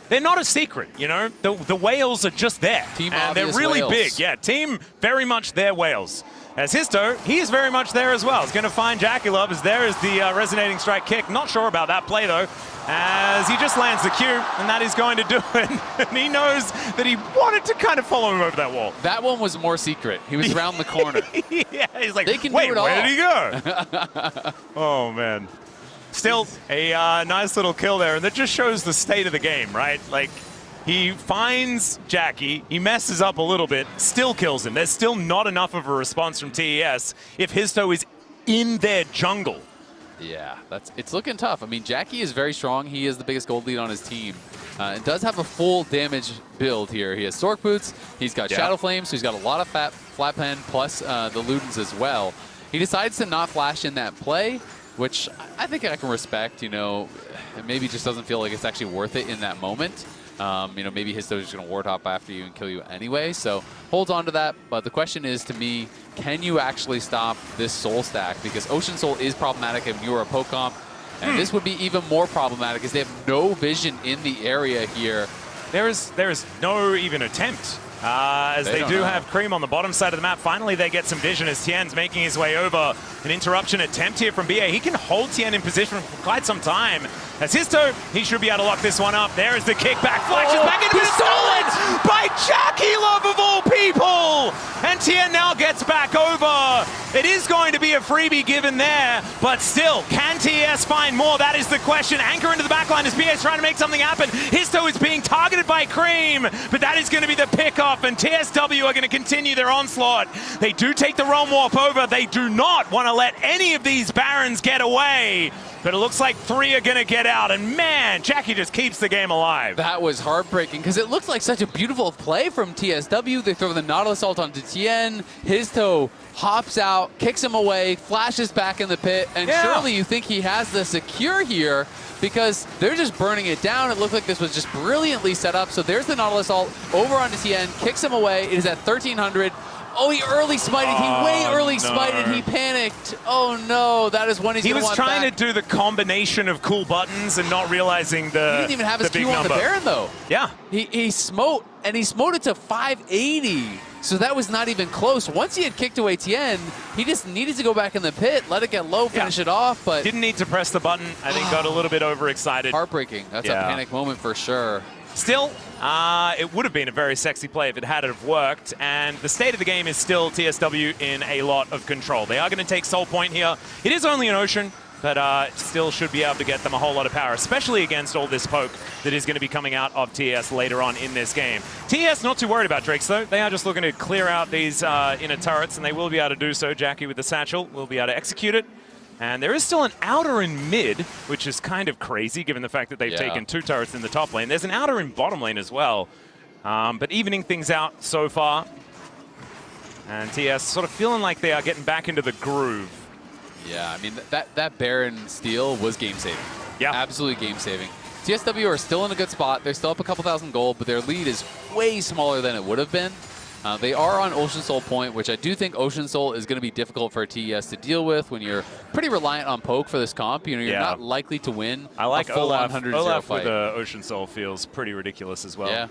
They're not a secret, you know? The whales are just there. Team and they're really whales. big. Yeah, team very much their whales. As Histo, he is very much there as well. He's going to find Jackie Love as there is the resonating strike kick. Not sure about that play, though, as he just lands the Q, and that is going to do it. And he knows that he wanted to kind of follow him over that wall. That one was more secret. He was around the corner. Yeah, he's like, they can wait, do it all. where did he go? Oh, man. Still, a nice little kill there, and that just shows the state of the game, right? Like, he finds Jackie, he messes up a little bit, still kills him. There's still not enough of a response from TES if Histo is in their jungle. Yeah, it's looking tough. I mean, Jackie is very strong. He is the biggest gold lead on his team. It does have a full damage build here. He has Stork Boots, he's got Shadow Flames, so he's got a lot of flat pen, plus the Ludens as well. He decides to not flash in that play, which I think I can respect, you know. It maybe just doesn't feel like it's actually worth it in that moment. You know, maybe Histo's just going to ward hop after you and kill you anyway, so hold on to that. But the question is, to me, can you actually stop this soul stack? Because Ocean Soul is problematic if you are a poke comp, and this would be even more problematic because they have no vision in the area here. There is no even attempt. As they do have Cream on the bottom side of the map. Finally, they get some vision as Tien's making his way over. An interruption attempt here from BA. He can hold Tien in position for quite some time. As Histo, he should be able to lock this one up. There is the kickback. Flashes back into it. Stolen by Jackie Love of all people. And Tien now gets back over. It is going to be a freebie given there, but still, can TS find more? That is the question. Anchor into the backline as BA is trying to make something happen. Histo is being targeted by Cream, but that is going to be the pickoff, and TSW are going to continue their onslaught. They do take the Realm Warp over. They do not want to let any of these Barons get away, but it looks like 3 are going to get out, and man, Jackie just keeps the game alive. That was heartbreaking because it looked like such a beautiful play from TSW. They throw the Nautilus ult onto Tien. Histo hops out, kicks him away, flashes back in the pit, and surely you think he has the secure here because they're just burning it down. It looked like this was just brilliantly set up. So there's the Nautilus ult over onto Tien, kicks him away. It is at 1300. Oh, he early smited. He way early smited. He panicked. Oh no, that is when he's going to want back. He was trying to do the combination of cool buttons and not realizing the He didn't even have his big Q on the number. Baron though. Yeah. He smote, and he smoted to 580. So that was not even close. Once he had kicked away Tien, he just needed to go back in the pit, let it get low, finish it off. But didn't need to press the button. I think got a little bit overexcited. Heartbreaking. That's a panic moment for sure. Still, it would have been a very sexy play if it had have worked, and the state of the game is still TSW in a lot of control. They are going to take Soul Point here. It is only an Ocean, but still should be able to get them a whole lot of power, especially against all this poke that is going to be coming out of TS later on in this game. TS not too worried about Drakes, though. They are just looking to clear out these inner turrets, and they will be able to do so. Jackie with the satchel will be able to execute it. And there is still an outer in mid, which is kind of crazy given the fact that they've taken 2 turrets in the top lane. There's an outer in bottom lane as well. But evening things out so far. And TS sort of feeling like they are getting back into the groove. Yeah, I mean, that Baron steal was game-saving. Yeah. Absolutely game-saving. TSW are still in a good spot. They're still up a couple thousand gold, but their lead is way smaller than it would have been. They are on Ocean Soul Point, which I do think Ocean Soul is going to be difficult for TES to deal with when you're pretty reliant on poke for this comp. You know, you're not likely to win I like a full Olaf. 100-0 Olaf fight. with Ocean Soul feels pretty ridiculous as well. Yeah,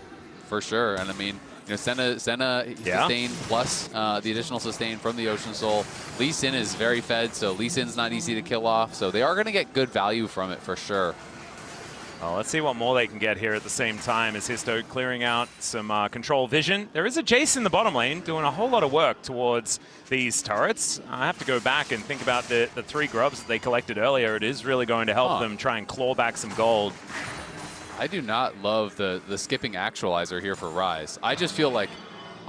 for sure. And I mean, you know, Senna sustain plus the additional sustain from the Ocean Soul. Lee Sin is very fed, so Lee Sin's not easy to kill off. So they are going to get good value from it for sure. Well, let's see what more they can get here at the same time as Histo clearing out some control vision. There is a Jace in the bottom lane doing a whole lot of work towards these turrets. I have to go back and think about the 3 grubs that they collected earlier. It is really going to help them try and claw back some gold. I do not love the skipping actualizer here for Ryze. I just feel like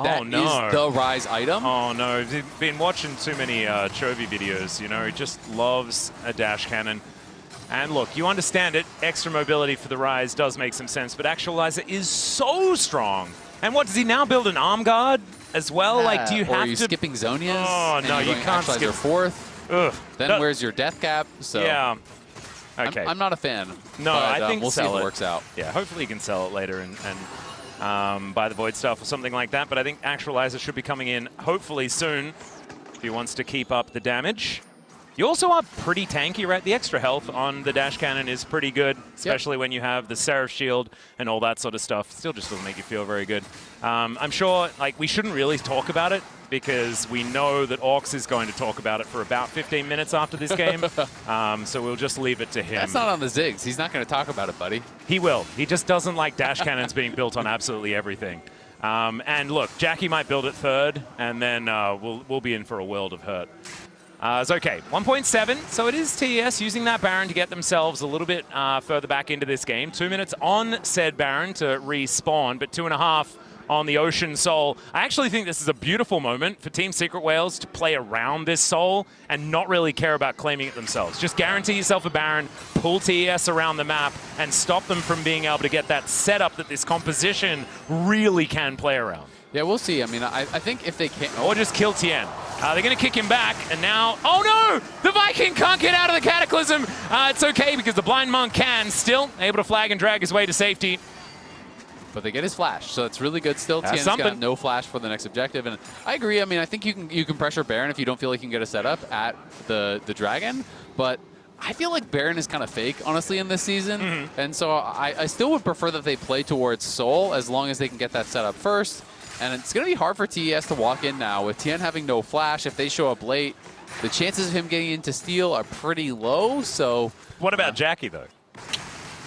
that is the Ryze item. Oh no, he's been watching too many Chovy videos, you know, he just loves a dash cannon. And look, you understand it. Extra mobility for the Rise does make some sense, but Actualizer is so strong. And what, does he now build an arm guard as well? Like, do you have to... Or are you skipping Zonias? Oh, no, you can't skip. Fourth. Ugh. Then where's your death cap? So yeah. Okay. I'm not a fan. No, but, I think we'll see if sell it works out. Yeah, hopefully you can sell it later and buy the Void stuff or something like that. But I think Actualizer should be coming in hopefully soon if he wants to keep up the damage. You also are pretty tanky, right? The extra health on the dash cannon is pretty good, especially when you have the Seraph shield and all that sort of stuff. Still just doesn't make you feel very good. I'm sure, like, we shouldn't really talk about it because we know that Orcs is going to talk about it for about 15 minutes after this game. So we'll just leave it to him. That's not on the Ziggs. He's not going to talk about it, buddy. He will. He just doesn't like dash cannons being built on absolutely everything. And look, Jackie might build it third, and then we'll be in for a world of hurt. It's okay. 1.7, so it is TES using that Baron to get themselves a little bit further back into this game. 2 minutes on said Baron to respawn, but 2.5 on the Ocean Soul. I actually think this is a beautiful moment for Team Secret Whales to play around this Soul and not really care about claiming it themselves. Just guarantee yourself a Baron, pull TES around the map, and stop them from being able to get that setup that this composition really can play around. Yeah, we'll see. I mean, I think if they can... Or just kill Tien. They're going to kick him back, and now... Oh, no! The Viking can't get out of the Cataclysm! It's okay, because the Blind Monk can. Still able to flag and drag his way to safety. But they get his flash, so it's really good still. Tien's got no flash for the next objective, and I agree. I mean, I think you can pressure Baron if you don't feel like you can get a setup at the Dragon, but I feel like Baron is kind of fake, honestly, in this season. And so I still would prefer that they play towards Soul as long as they can get that setup first. And it's going to be hard for TES to walk in now. With Tien having no flash, if they show up late, the chances of him getting into steal are pretty low. So what about Jackie, though?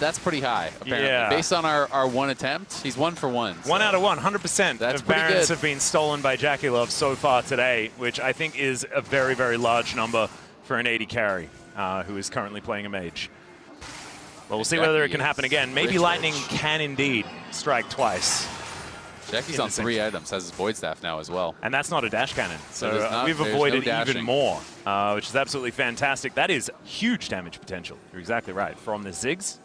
That's pretty high, apparently. Yeah. Based on our one attempt, he's 1 for 1. So 1 out of 1, 100% that's of pretty Barons good. have been stolen by Jackie Love so far today, which I think is a very, very large number for an 80 carry who is currently playing a mage. Well, we'll see whether it can happen again. Maybe Lightning can indeed strike twice. Jackie's on 3 items, has his Void Staff now as well. And that's not a dash cannon, so we've there's avoided no even more, which is absolutely fantastic. That is huge damage potential. You're exactly right. From the Ziggs.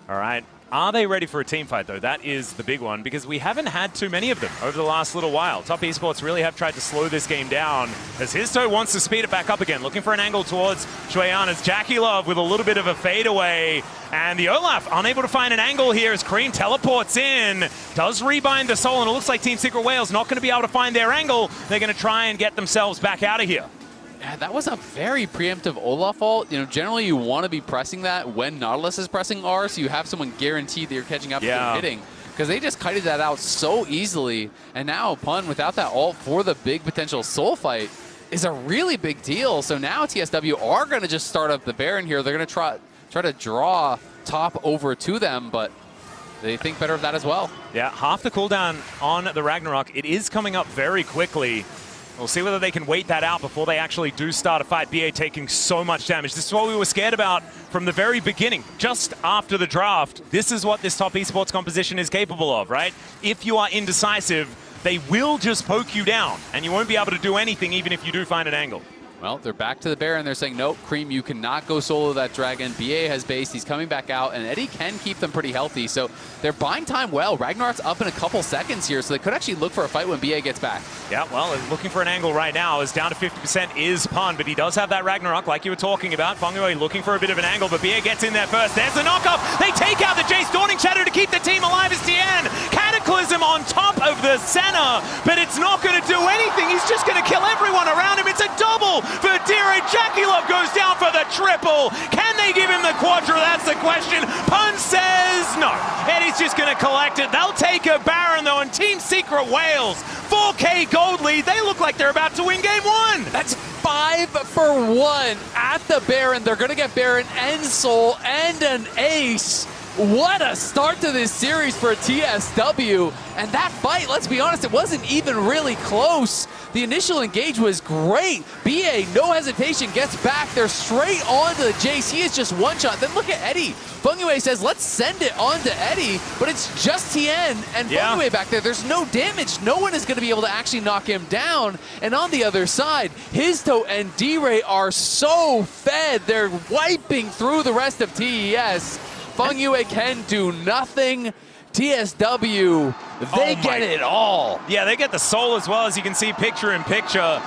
All right. Are they ready for a team fight, though? That is the big one, because we haven't had too many of them over the last little while. Top Esports really have tried to slow this game down, as Histo wants to speed it back up again, looking for an angle towards Shueyan, as Jackie Love with a little bit of a fadeaway. And the Olaf unable to find an angle here as Cream teleports in, does rebind the Soul, and it looks like Team Secret Whales not going to be able to find their angle. They're going to try and get themselves back out of here. Yeah, that was a very preemptive Olaf ult. You know, generally you want to be pressing that when Nautilus is pressing R, so you have someone guaranteed that you're catching up and hitting. Because they just kited that out so easily. And now Pun, without that ult for the big potential Soul fight, is a really big deal. So now TSW are going to just start up the Baron here. They're going to try to draw top over to them, but they think better of that as well. Yeah, half the cooldown on the Ragnarok. It is coming up very quickly. We'll see whether they can wait that out before they actually do start a fight. BA taking so much damage. This is what we were scared about from the very beginning. Just after the draft, this is what this top esports composition is capable of, right? If you are indecisive, they will just poke you down, and you won't be able to do anything even if you do find an angle. Well, they're back to the Baron. They're saying, nope, Cream, you cannot go solo that Dragon. BA has base. He's coming back out, and Eddie can keep them pretty healthy. So they're buying time well. Ragnarok's up in a couple seconds here, so they could actually look for a fight when BA gets back. Yeah, well, looking for an angle right now. Is down to 50% is Pun, but he does have that Ragnarok like you were talking about. Fangui looking for a bit of an angle, but BA gets in there first. There's the knockup. They take out the Jace Dawning Shadow to keep the team alive as Tien. Cataclysm on top of the center, but it's not going to do anything. He's just going to kill everyone around him. It's a double for Dire. Jackie Love goes down for the triple. Can they give him the quadra? That's the question. Pun says no. Eddie's just going to collect it. They'll take a Baron, though, and Team Secret Whales, 4K gold lead. They look like they're about to win game 1. That's 5 for 1 at the Baron. They're going to get Baron and Soul and an ace. What a start to this series for TSW. And that fight, let's be honest, it wasn't even really close. The initial engage was great. BA, no hesitation, gets back. They're straight on to the Jace. He is just one shot. Then look at Eddie. Fengyue says, let's send it on to Eddie, but it's just Tien and Fengyue back there. There's no damage. No one is going to be able to actually knock him down. And on the other side, Hizto and D-Ray are so fed. They're wiping through the rest of TES. Fengyue can do nothing. TSW, they get it all. Yeah, they get the soul as well, as you can see picture in picture.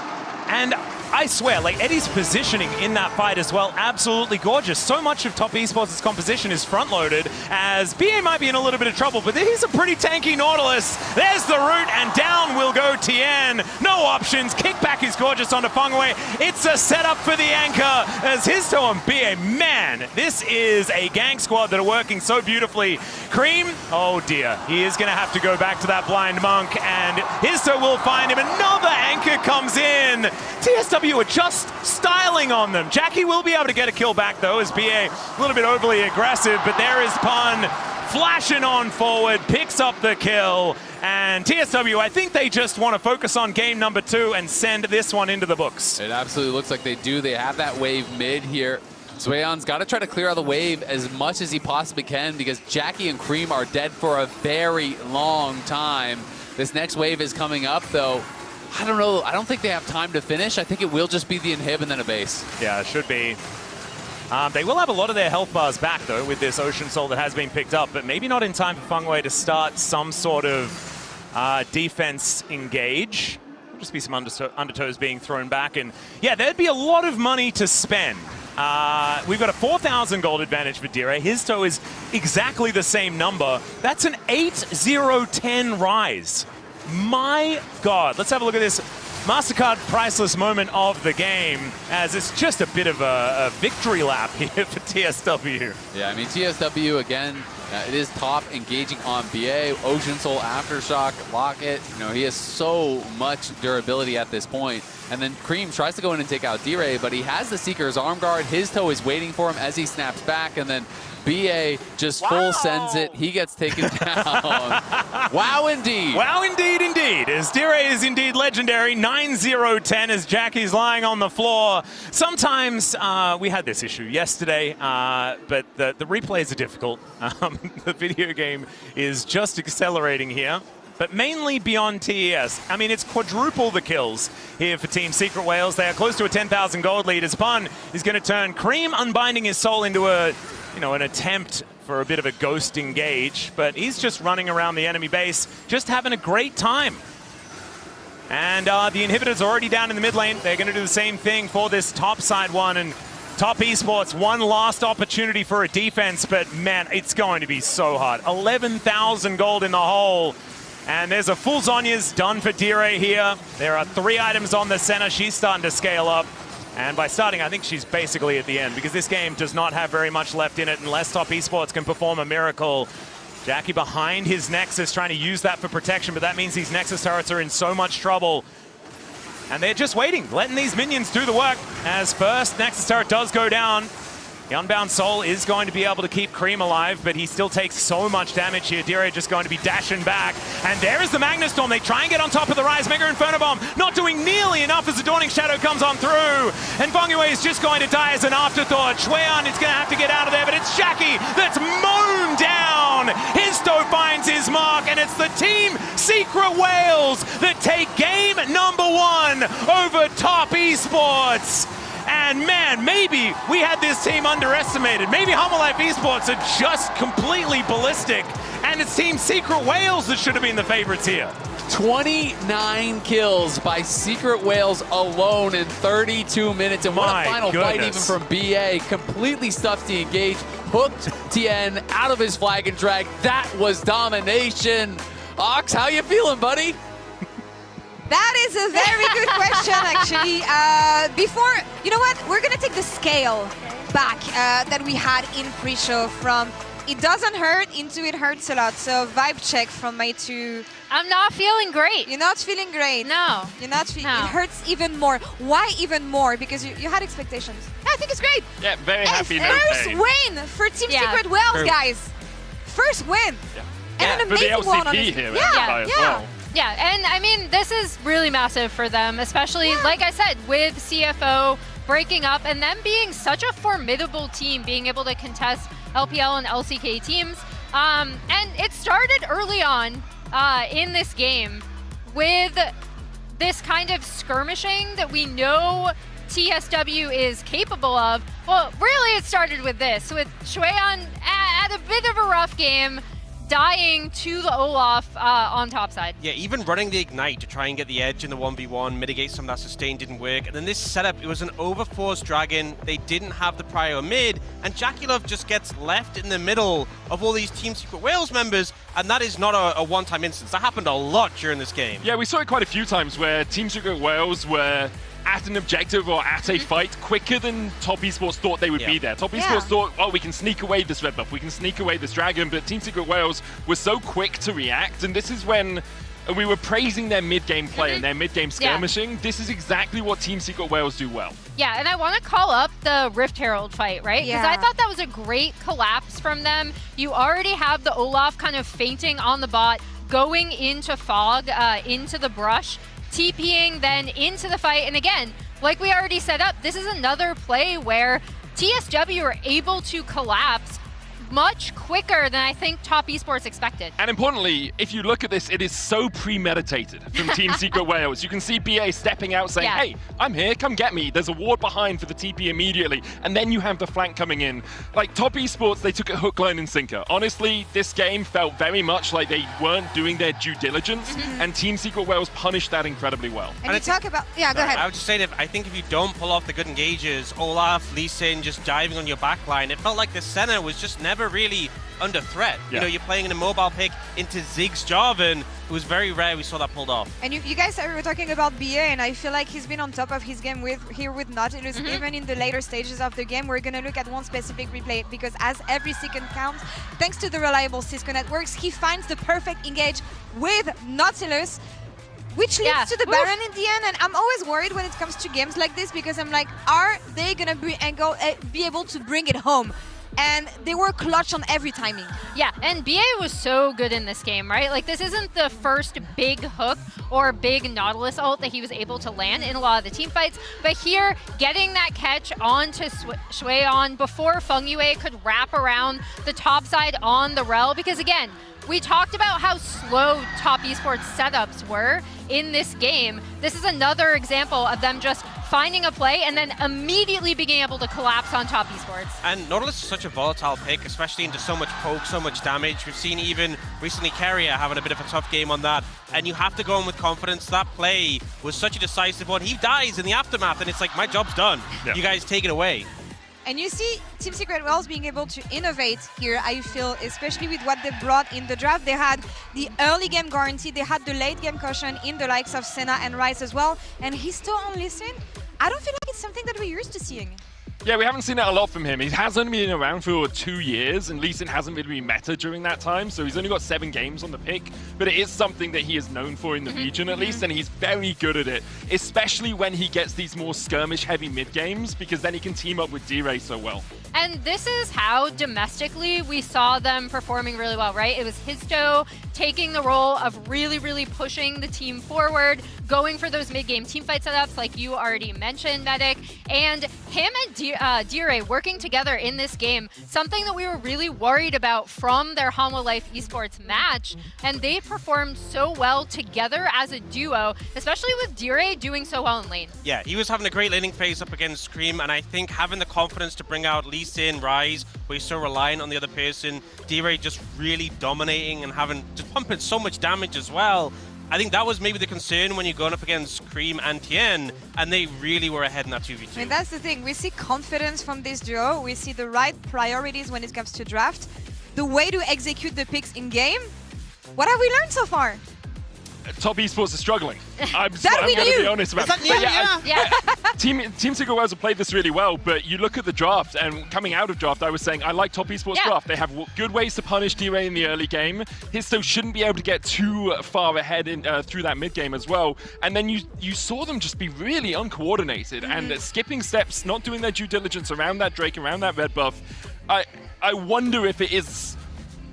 And I swear, like, Eddie's positioning in that fight as well, absolutely gorgeous. So much of Top Esports' composition is front-loaded, as BA might be in a little bit of trouble, but he's a pretty tanky Nautilus. There's the root, and down will go Tien. No options. Kickback is gorgeous onto Fengyue. It's a setup for the anchor, as Hizto and BA, man, this is a gang squad that are working so beautifully. Cream, oh dear, he is going to have to go back to that blind monk, and Hizto will find him. Another anchor comes in. TSW are just styling on them. Jackie will be able to get a kill back, though, as BA a little bit overly aggressive, but there is Pun flashing on forward, picks up the kill, and TSW, I think they just want to focus on game number 2 and send this one into the books. It absolutely looks like they do. They have that wave mid here. Zweon's got to try to clear out the wave as much as he possibly can, because Jackie and Cream are dead for a very long time. This next wave is coming up, though. I don't know. I don't think they have time to finish. I think it will just be the inhib and then a base. Yeah, it should be. They will have a lot of their health bars back, though, with this Ocean Soul that has been picked up, but maybe not in time for Fengyue to start some sort of defense engage. There'll just be some undertows being thrown back, and yeah, there'd be a lot of money to spend. We've got a 4,000 gold advantage for D-Ray. Hizto is exactly the same number. That's an 8-0-10 rise. My God, let's have a look at this MasterCard priceless moment of the game, as it's just a bit of a victory lap here for TSW. Yeah, I mean, TSW, again, it is top engaging on BA. Ocean Soul, Aftershock, Locket. You know, he has so much durability at this point. And then Cream tries to go in and take out D-Ray, but he has the Seeker's arm guard. His toe is waiting for him as he snaps back, and then BA just full sends it. He gets taken down. Wow, indeed. Wow, indeed, indeed. As D-Ray is indeed legendary. 9-0-10 as Jackie's lying on the floor. Sometimes we had this issue yesterday, but the replays are difficult. The video game is just accelerating here, but mainly beyond TES. I mean, it's quadruple the kills here for Team Secret Whales. They are close to a 10,000 gold lead as Pun is going to turn Cream unbinding his soul into a, you know, an attempt for a bit of a ghost engage, but he's just running around the enemy base, just having a great time. And the inhibitor's already down in the mid lane. They're going to do the same thing for this top side one, and Top Esports, one last opportunity for a defense, but man, it's going to be so hard. 11,000 gold in the hole. And there's a full Zonya's done for D-Ray here. There are 3 items on the center. She's starting to scale up. And by starting, I think she's basically at the end, because this game does not have very much left in it unless Top Esports can perform a miracle. Jackie behind his Nexus, trying to use that for protection, but that means these Nexus turrets are in so much trouble. And they're just waiting, letting these minions do the work. As first Nexus turret does go down. The Unbound Soul is going to be able to keep Cream alive, but he still takes so much damage here. D-Ray just going to be dashing back. And there is the Magnastorm. They try and get on top of the Rise. Mega Inferno Bomb not doing nearly enough as the Dawning Shadow comes on through. And Fengyue is just going to die as an afterthought. Xueyan is going to have to get out of there, but it's Jackie that's mown down. Hizto finds his mark, and it's the Team Secret Whales that take game number 1 over Top Esports. And man, maybe we had this team underestimated. Maybe Homolife Esports are just completely ballistic, and it's Team Secret Whales that should have been the favorites here. 29 kills by Secret Whales alone in 32 minutes. And what a final fight even from BA. Completely stuffed the engage, hooked Tien out of his flag and drag. That was domination. Ox, how you feeling, buddy? That is a very good question, actually. Before, you know what? We're going to take the scale back that we had in pre-show from it doesn't hurt into it hurts a lot. So vibe check from my 2. I'm not feeling great. You're not feeling great. No. You're not feeling. No. It hurts even more. Why even more? Because you had expectations. I think it's great. Yeah, very happy. First win for Team Secret Whales, guys. first win. And an for the amazing one. LCP here, Yeah. as well. Yeah, and I mean, this is really massive for them, especially, like I said, with CFO breaking up and them being such a formidable team, being able to contest LPL and LCK teams. And it started early on in this game with this kind of skirmishing that we know TSW is capable of. Well, really it started with this, with Shueyan at a bit of a rough game, dying to the Olaf on top side. Yeah, even running the Ignite to try and get the edge in the 1v1, mitigate some of that sustain didn't work. And then this setup, it was an overforced Dragon. They didn't have the prior mid, and Jakilov just gets left in the middle of all these Team Secret Wales members, and that is not a one-time instance. That happened a lot during this game. Yeah, we saw it quite a few times where Team Secret Wales were at an objective or at a fight quicker than Top Esports thought they would be there. Top Esports thought, oh, we can sneak away this red buff, we can sneak away this dragon, but Team Secret Wales was so quick to react, and this is when we were praising their mid-game play and their mid-game skirmishing. This is exactly what Team Secret Wales do well. Yeah, and I want to call up the Rift Herald fight, right? Because I thought that was a great collapse from them. You already have the Olaf kind of fainting on the bot, going into fog, into the brush, TPing then into the fight. And again, like we already set up, this is another play where TSW are able to collapse much quicker than I think Top Esports expected. And importantly, if you look at this, it is so premeditated from Team Secret Wales. You can see BA stepping out saying, hey, I'm here, come get me. There's a ward behind for the TP immediately. And then you have the flank coming in. Like Top Esports, they took it hook, line, and sinker. Honestly, this game felt very much like they weren't doing their due diligence, and Team Secret Wales punished that incredibly well. And you talk about, go ahead. I would just say that I think if you don't pull off the good engages, Olaf, Lee Sin just diving on your backline, it felt like the center was just never really under threat. You know, you're playing in a mobile pick into Zig's job, and it was very rare we saw that pulled off. And you guys were talking about BA, and I feel like he's been on top of his game here with Nautilus. Even in the later stages of the game, we're going to look at one specific replay, because as every second counts, thanks to the reliable Cisco networks, he finds the perfect engage with Nautilus, which leads to the Baron in the end. And I'm always worried when it comes to games like this, because I'm like, are they going to be able to bring it home? And they were clutch on every timing. Yeah, and BA was so good in this game, right? Like, this isn't the first big hook or big Nautilus ult that he was able to land in a lot of the team fights, but here, getting that catch onto Shueyan before Feng Yue could wrap around the top side on the Rel, because again, we talked about how slow Top Esports setups were in this game. This is another example of them just finding a play and then immediately being able to collapse on Top Esports. And Nautilus is such a volatile pick, especially into so much poke, so much damage. We've seen even recently Carrier having a bit of a tough game on that, and you have to go in with confidence. That play was such a decisive one. He dies in the aftermath, and it's like, my job's done. You guys take it away. And you see Team Secret Wales being able to innovate here, I feel, especially with what they brought in the draft. They had the early game guarantee, they had the late game caution in the likes of Senna and Rice as well. And he's still on Lee Sin. I don't feel like it's something that we're used to seeing. Yeah, we haven't seen that a lot from him. He hasn't been around for 2 years, and Lee Sin hasn't really been meta during that time, so he's only got 7 games on the pick, but it is something that he is known for in the region at least, and he's very good at it, especially when he gets these more skirmish-heavy mid-games, because then he can team up with D-Ray so well. And this is how domestically we saw them performing really well, right? It was Histo taking the role of really, really pushing the team forward, going for those mid-game teamfight setups like you already mentioned, Medic, and him and D-Ray working together in this game, something that we were really worried about from their Hanwha Life Esports match, and they performed so well together as a duo, especially with D-Ray doing so well in lane. Yeah, he was having a great laning phase up against Scream, and I think having the confidence to bring out Lee Sin, Rise, where he's so reliant on the other person, D-Ray just really dominating and just pumping so much damage as well. I think that was maybe the concern when you're going up against Cream and Tien, and they really were ahead in that 2v2. I mean, that's the thing. We see confidence from this duo. We see the right priorities when it comes to draft. The way to execute the picks in game. What have we learned so far? Top Esports are struggling. I'm going to be honest about it. Team Secret Wales have played this really well, but you look at the draft, and coming out of draft, I was saying, I like Top Esports draft. They have good ways to punish D-Ray in the early game. Histo shouldn't be able to get too far ahead through that mid game as well. And then you saw them just be really uncoordinated and skipping steps, not doing their due diligence around that Drake, around that red buff. I wonder if it is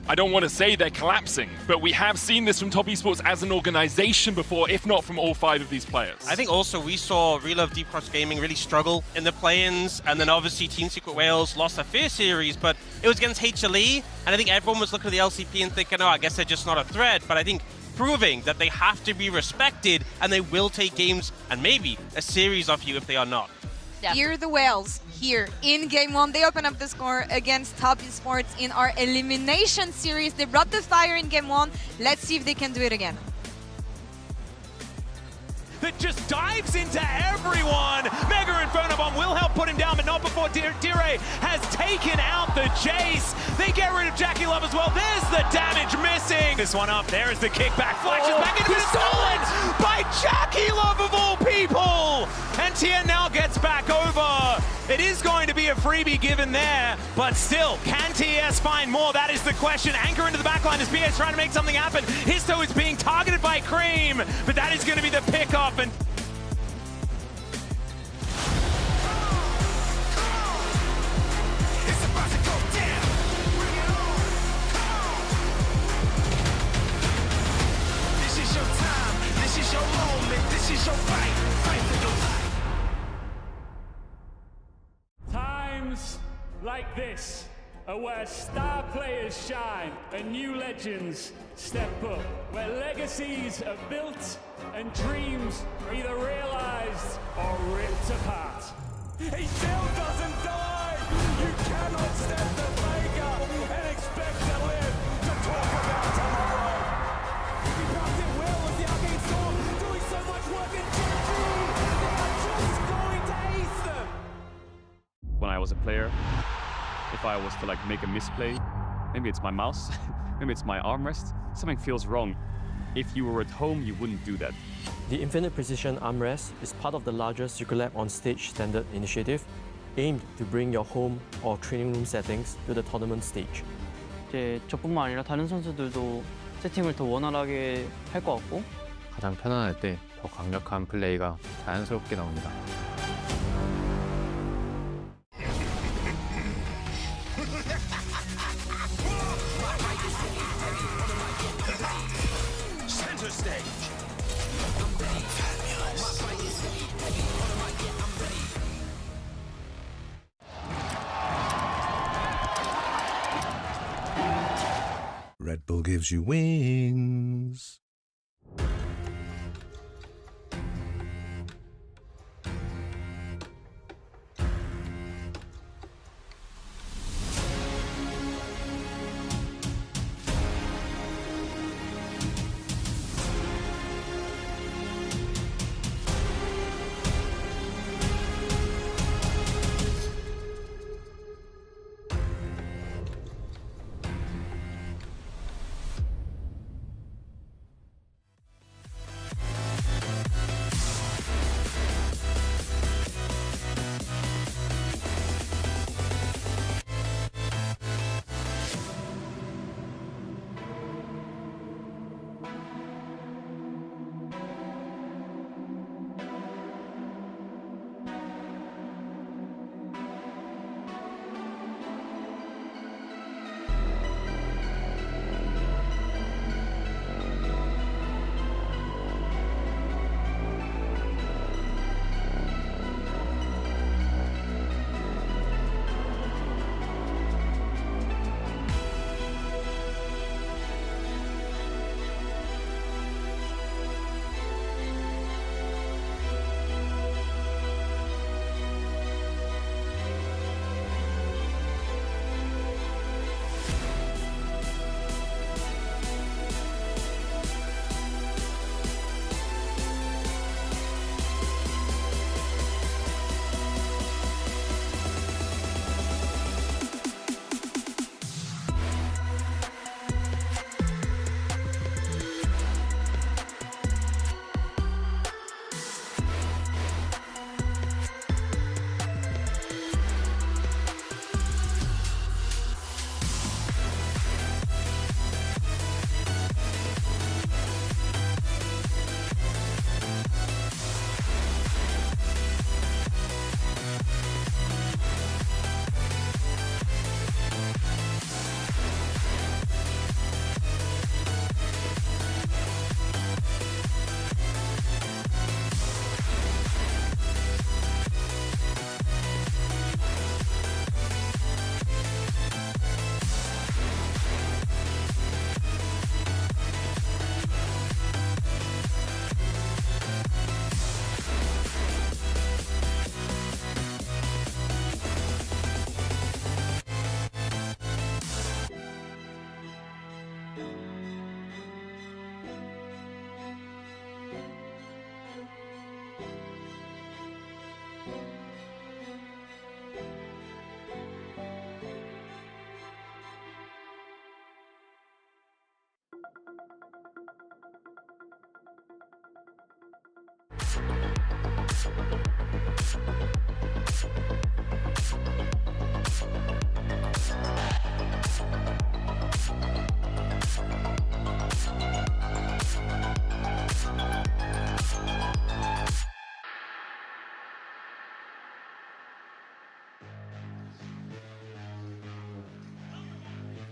I don't want to say they're collapsing, but we have seen this from Top Esports as an organization before, if not from all 5 of these players. I think also we saw Real Love Deep Cross Gaming really struggle in the play-ins, and then obviously Team Secret Wales lost their first series, but it was against HLE, and I think everyone was looking at the LCP and thinking, oh, I guess they're just not a threat, but I think proving that they have to be respected and they will take games and maybe a series off you if they are not. Yeah. Here the Whales, here in Game 1, they open up the score against Top Esports in our elimination series. They brought the fire in Game 1. Let's see if they can do it again. That just dives into everyone. Mega Inferno Bomb will help put him down, but not before Dire has taken out the Jace. They get rid of Jackie Love as well. There's the damage missing. This one up, there's the kickback. Flashes back into it, stolen by Jackie Love of all people. And Tien now gets back over. It is going to be a freebie given there, but still, can TS find more? That is the question. Anchor into the backline as BS trying to make something happen. Histo is being targeted by Cream, but that is going to be the pickup. And This is your time, this is your moment, this is your fight. Fight for your life. Times like this are where star players shine and new legends step up, where legacies are built and dreams are either realized or ripped apart. he still doesn't die. You cannot step the Vega and expect to live to talk about tomorrow. He comes in well with the Arcane Storm, doing so much work in GG. They are just going to ace them. When I was a player, if I was to like make a misplay, maybe it's my mouse, maybe it's my armrest, something feels wrong. If you were at home, you wouldn't do that. The Infinite Precision Armrest is part of the larger Secret on Stage standard initiative, aimed to bring your home or training room settings to the tournament stage. 이제 저뿐만 아니라 다른 선수들도 세팅을 더 원활하게 할 것 같고 가장 편안할 때 더 강력한 플레이가 자연스럽게 나옵니다. Center stage. Red Bull gives you wings.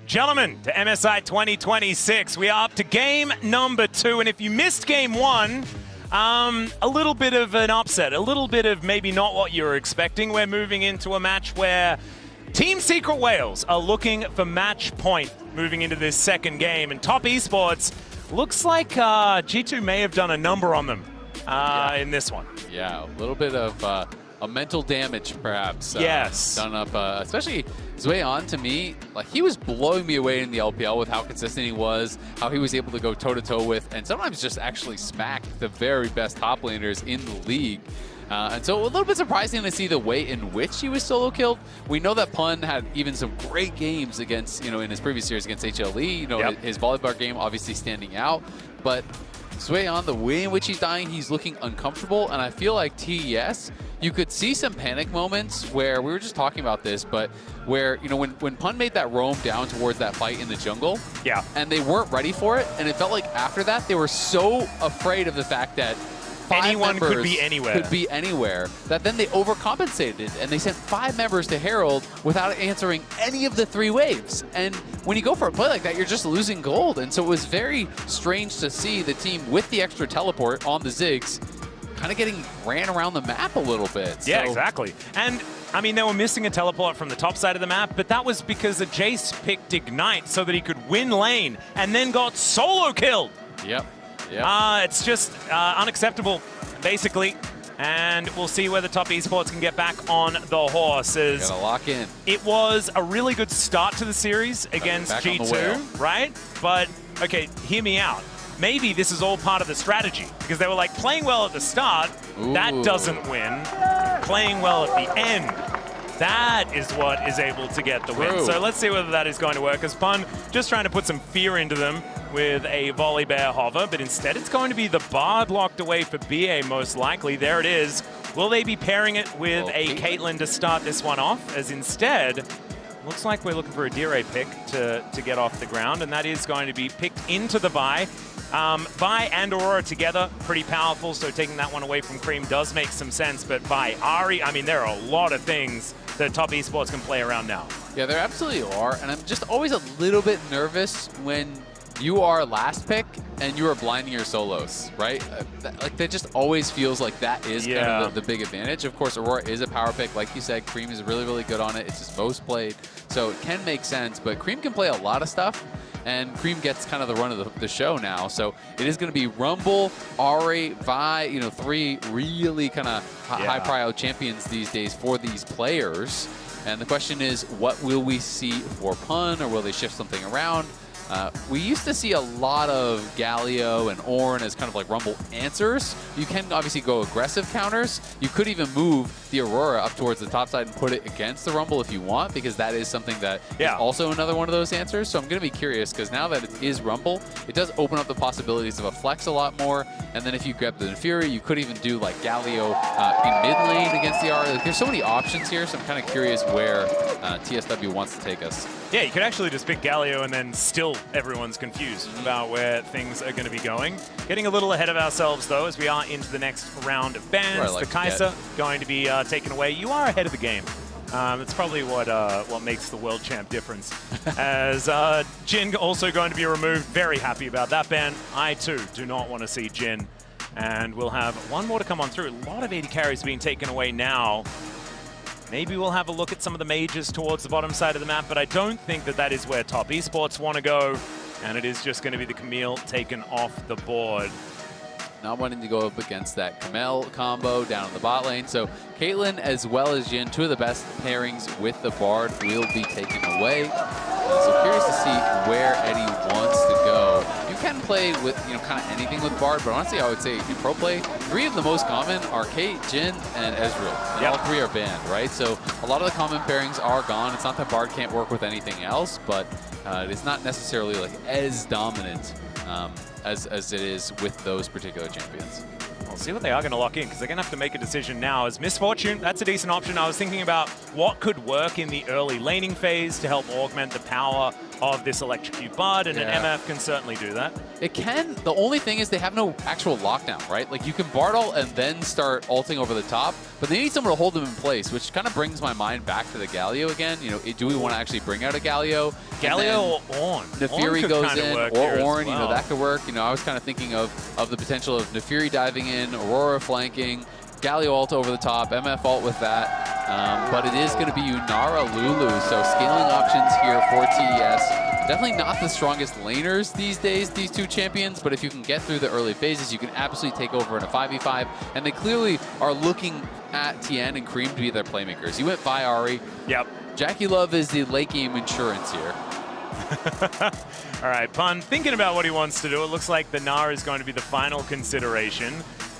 Gentlemen, to MSI 2026, we are up to game number 2, and if you missed game 1, a little bit of an upset, a little bit of maybe not what you were expecting. We're moving into a match where Team Secret Whales are looking for match point moving into this second game, and Top Esports looks like G2 may have done a number on them in this one. Yeah, a little bit of a mental damage, perhaps. Yes. Done up, especially Daejeon, to me, like, he was blowing me away in the LPL with how consistent he was, how he was able to go toe-to-toe with, and sometimes just actually smack the very best top laners in the league. And so a little bit surprising to see the way in which he was solo killed. We know that Pun had even some great games against, in his previous series against HLE, his volleyball game obviously standing out, but Daejeon, the way in which he's dying, he's looking uncomfortable, and I feel like TES, you could see some panic moments where, we were just talking about this, but where, when Pun made that roam down towards that fight in the jungle, and they weren't ready for it, and it felt like after that, they were so afraid of the fact that anyone could be anywhere. That then they overcompensated and they sent 5 members to Herald without answering any of the 3 waves. And when you go for a play like that, you're just losing gold. And so it was very strange to see the team with the extra teleport on the Ziggs kind of getting ran around the map a little bit. Yeah, exactly. And I mean, they were missing a teleport from the top side of the map, but that was because the Jace picked Ignite so that he could win lane and then got solo killed. Yep. It's just unacceptable, basically. And we'll see whether Top Esports can get back on the horses. Gotta lock in. It was a really good start to the series against G2, right? But, okay, hear me out. Maybe this is all part of the strategy, because they were like playing well at the start, that doesn't win. Playing well at the end, that is what is able to get the win. So let's see whether that is going to work, as Pun just trying to put some fear into them with a volley bear hover, but instead it's going to be the Bard locked away for BA most likely. There it is. Will they be pairing it with a Caitlyn to start this one off? As instead, looks like we're looking for a Dire pick to get off the ground, and that is going to be picked into the Vi. Vi and Aurora together, pretty powerful, so taking that one away from Cream does make some sense, but Vi, Ari, I mean, there are a lot of things that Top Esports can play around now. Yeah, there absolutely are, and I'm just always a little bit nervous when you are last pick and you are blinding your solos, right? That just always feels like that is kind of the big advantage. Of course, Aurora is a power pick. Like you said, Cream is really, really good on it. It's his most played, so it can make sense. But Cream can play a lot of stuff, and Cream gets kind of the run of the show now. So it is going to be Rumble, Ari, Vi, 3 really kind of high prio champions these days for these players. And the question is, what will we see for Pun, or will they shift something around? We used to see a lot of Galio and Ornn as kind of like Rumble answers. You can obviously go aggressive counters. You could even move the Aurora up towards the top side and put it against the Rumble if you want, because that is something that is also another one of those answers. So I'm going to be curious, because now that it is Rumble, it does open up the possibilities of a flex a lot more. And then if you grab the Fury, you could even do like Galio in mid lane against the Aura. Like, there's so many options here, so I'm kind of curious where TSW wants to take us. Yeah, you could actually just pick Galio and then still everyone's confused about where things are going to be going. Getting a little ahead of ourselves, though, as we are into the next round of bans. The Kai'Sa going to be taken away. You are ahead of the game. It's probably what makes the world champ difference. As Jin also going to be removed. Very happy about that ban. I, too, do not want to see Jin. And we'll have one more to come on through. A lot of AD carries being taken away now. Maybe we'll have a look at some of the mages towards the bottom side of the map, but I don't think that that is where Top Esports want to go. And it is just going to be the Camille taken off the board. Not wanting to go up against that Camille combo down in the bot lane. So Caitlyn as well as Jin, 2 of the best pairings with the Bard, will be taken away. So curious to see where Eddie wants to go. You can play with kind of anything with Bard, but honestly I would say in pro play, 3 of the most common are Kate, Jin, and Ezreal. And all 3 are banned, right? So a lot of the common pairings are gone. It's not that Bard can't work with anything else, but it is not necessarily like as dominant as it is with those particular champions. Well, see what they are going to lock in, because they're going to have to make a decision now. As Misfortune, that's a decent option. I was thinking about what could work in the early laning phase to help augment the power of this Electrocute Bard, and an MF can certainly do that. It can. The only thing is they have no actual lockdown, right? Like, you can Bard ult and then start ulting over the top, but they need someone to hold them in place, which kind of brings my mind back to the Galio again. You know, do we want to actually bring out a Galio? Galio or Ornn? Nefiri goes in, or Ornn, you know, that could work. You know, I was kind of thinking of the potential of Nefiri diving in, Aurora flanking, Galio ult over the top, MF ult with that. But it is going to be Yunara Lulu, so scaling options here for TES. Definitely not the strongest laners these days, these two champions, but if you can get through the early phases, you can absolutely take over in a 5v5, and they clearly are looking at Tien and Cream to be their playmakers. You went by Ahri. Yep. Jackie Love is the late game insurance here. All right, Pun, thinking about what he wants to do, it looks like the Gnar is going to be the final consideration.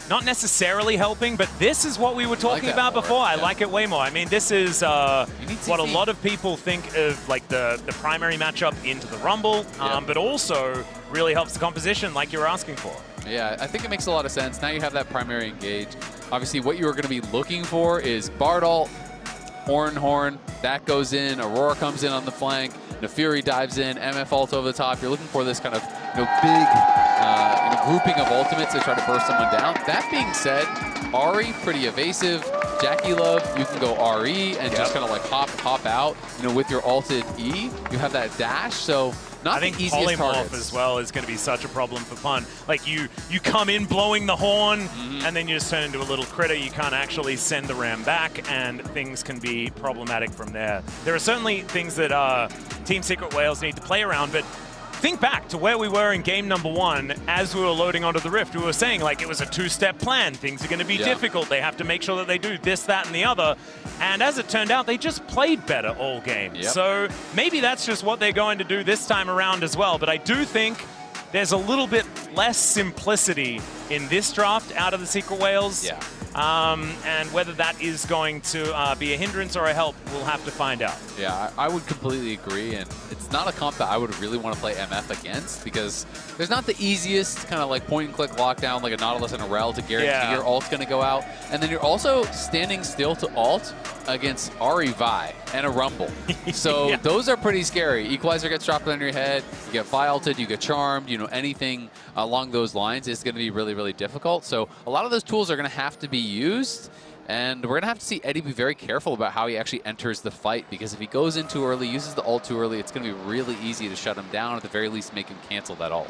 Not necessarily helping, but this is what we were talking about before. I like it way more. I mean, this is what a lot of people think of, like the primary matchup into the Rumble, but also really helps the composition like you were asking for. Yeah, I think it makes a lot of sense. Now you have that primary engage. Obviously, what you were going to be looking for is Bard ult, Ornn Horn, that goes in, Aurora comes in on the flank, Nefiri dives in, MF ult over the top. You're looking for this kind of big grouping of ultimates to try to burst someone down. That being said, Ahri, pretty evasive. Jackie Love, you can go RE and just kind of like hop out. You know, with your ulted E, you have that dash, so not the easiest targets. I think Polymorph as well is going to be such a problem for Pun. Like, you come in blowing the horn, and then you just turn into a little critter. You can't actually send the ram back, and things can be problematic from there. There are certainly things that Team Secret Whales need to play around, but think back to where we were in game number 1 as we were loading onto the Rift. We were saying, like, it was a 2-step plan. Things are going to be difficult. They have to make sure that they do this, that, and the other. And as it turned out, they just played better all game. So maybe that's just what they're going to do this time around as well. But I do think there's a little bit less simplicity in this draft out of the Secret Whales. And whether that is going to be a hindrance or a help, we'll have to find out. Yeah, I would completely agree, and it's not a comp that I would really want to play MF against, because there's not the easiest kind of like point-and-click lockdown like a Nautilus and a Rel to guarantee your ult's going to go out, and then you're also standing still to ult against Ahri Vi and a Rumble. So those are pretty scary. Equalizer gets dropped on your head, you get Vi ulted, you get charmed, you know, anything along those lines is going to be really, really difficult. So a lot of those tools are going to have to be used, and we're going to have to see Eddie be very careful about how he actually enters the fight, because if he goes in too early, uses the ult too early, it's going to be really easy to shut him down, at the very least make him cancel that ult.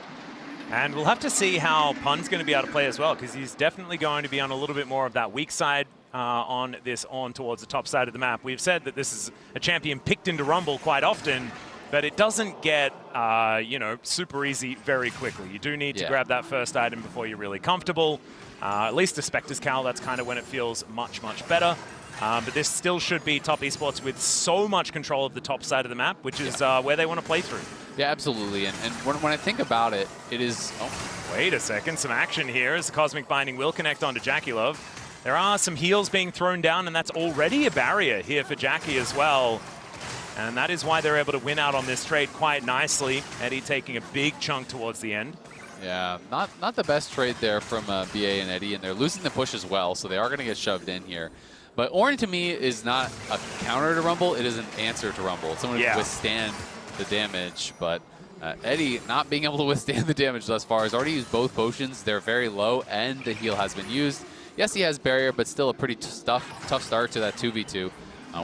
And we'll have to see how Pun's going to be able to play as well, because he's definitely going to be on a little bit more of that weak side on this towards the top side of the map. We've said that this is a champion picked into Rumble quite often, but it doesn't get, you know, super easy very quickly. You do need to grab that first item before you're really comfortable. At least a Spectre's Cowl, that's kind of when it feels much, much better. But this still should be Top Esports with so much control of the top side of the map, which is where they want to play through. Yeah, absolutely. And when I think about it, it is... Oh, wait a second. Some action here as the Cosmic Binding will connect onto Jackie Love. There are some heals being thrown down, and that's already a barrier here for Jackie as well. And that is why they're able to win out on this trade quite nicely. Eddie taking a big chunk towards the end. Yeah, not the best trade there from BA and Eddie, and they're losing the push as well, so they are going to get shoved in here. But Ornn, to me, is not a counter to Rumble. It is an answer to Rumble. It's someone who can withstand the damage, but Eddie not being able to withstand the damage thus far has already used both potions. They're very low, and the heal has been used. Yes, he has barrier, but still a pretty tough start to that 2v2,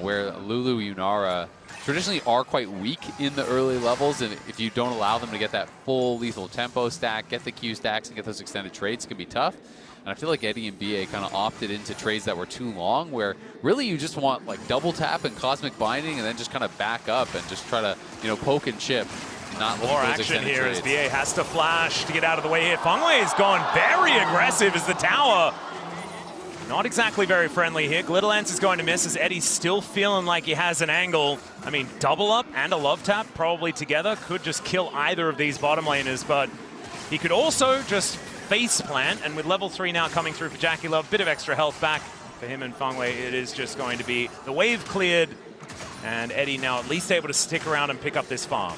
where Lulu, Yunara traditionally are quite weak in the early levels, and if you don't allow them to get that full lethal tempo stack, get the Q stacks, and get those extended trades, it can be tough. And I feel like Eddie and BA kind of opted into trades that were too long, where really you just want like double tap and Cosmic Binding, and then just kind of back up and just try to, you know, poke and chip. Not more action here as BA has to flash to get out of the way here. Fengwei has gone very aggressive as the tower. Not exactly very friendly here. Glitterlance is going to miss as Eddie's still feeling like he has an angle. I mean, double up and a love tap probably together could just kill either of these bottom laners, but he could also just face plant, and with level 3 now coming through for Jackie Love, bit of extra health back for him and Fengwei. It is just going to be the wave cleared, and Eddie now at least able to stick around and pick up this farm.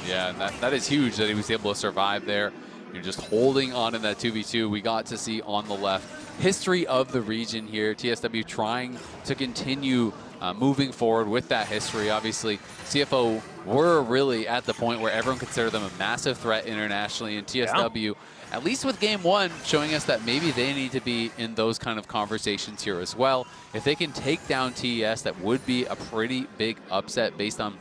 Yeah, that is huge that he was able to survive there. you're just holding on in that 2v2. We got to see on the left history of the region here. TSW trying to continue moving forward with that history. Obviously, CFO were really at the point where everyone considered them a massive threat internationally, and TSW, at least with game one, showing us that maybe they need to be in those kind of conversations here as well. If they can take down TES, that would be a pretty big upset based on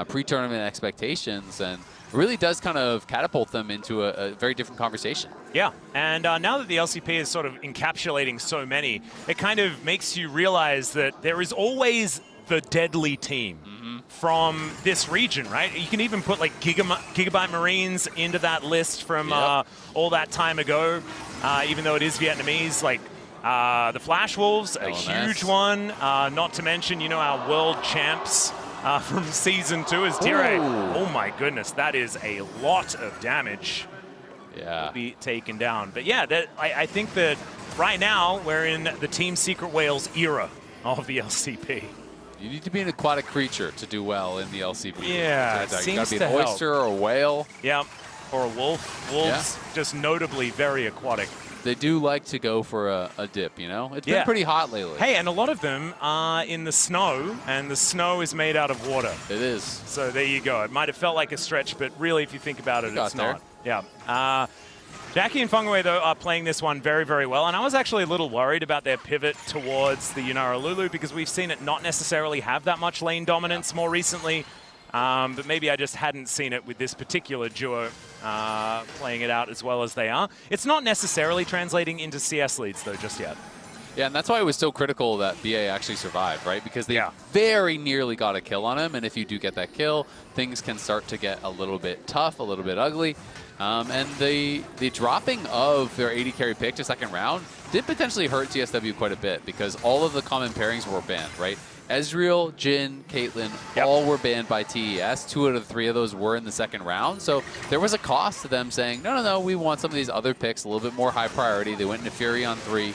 pre-tournament expectations, and really does kind of catapult them into a very different conversation. Yeah, and now that the LCP is sort of encapsulating so many, it kind of makes you realize that there is always the deadly team from this region, right? You can even put like Gigabyte Marines into that list from all that time ago, even though it is Vietnamese. Like the Flash Wolves, a huge one. Not to mention, you know, our world champs from Season 2 is Dire. Oh my goodness, that is a lot of damage. Yeah. Be taken down. But yeah, I think that right now we're in the Team Secret Whales era of the LCP. You need to be an aquatic creature to do well in the LCP. Yeah, it you seems gotta be to an help. oyster or a whale. Yeah, or a wolf. Wolves, just notably very aquatic. They do like to go for a dip, you know? It's been pretty hot lately. Hey, and a lot of them are in the snow, and the snow is made out of water. It is. So there you go. It might have felt like a stretch, but really, if you think about it, it's not. Yeah. Jackie and Fengwei, though, are playing this one very, very well, and I was actually a little worried about their pivot towards the Yunara Lulu because we've seen it not necessarily have that much lane dominance more recently, but maybe I just hadn't seen it with this particular duo playing it out as well as they are. It's not necessarily translating into CS leads, though, just yet. Yeah, and that's why it was so critical that BA actually survived, right? Because they very nearly got a kill on him, and if you do get that kill, things can start to get a little bit tough, a little bit ugly. And the dropping of their AD carry pick to second round did potentially hurt TSW quite a bit because all of the common pairings were banned, right? Ezreal, Jhin, Caitlyn, all were banned by TES. 2 out of the 3 of those were in the second round. So there was a cost to them saying, no, we want some of these other picks a little bit more high priority. They went into Fury on 3.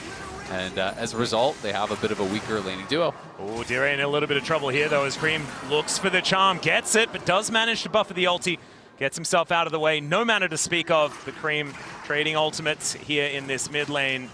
And as a result, they have a bit of a weaker laning duo. Oh, Dire in a little bit of trouble here, though, as Cream looks for the charm, gets it, but does manage to buffer the ulti. Gets himself out of the way. No mana to speak of. The Cream trading ultimates here in this mid lane.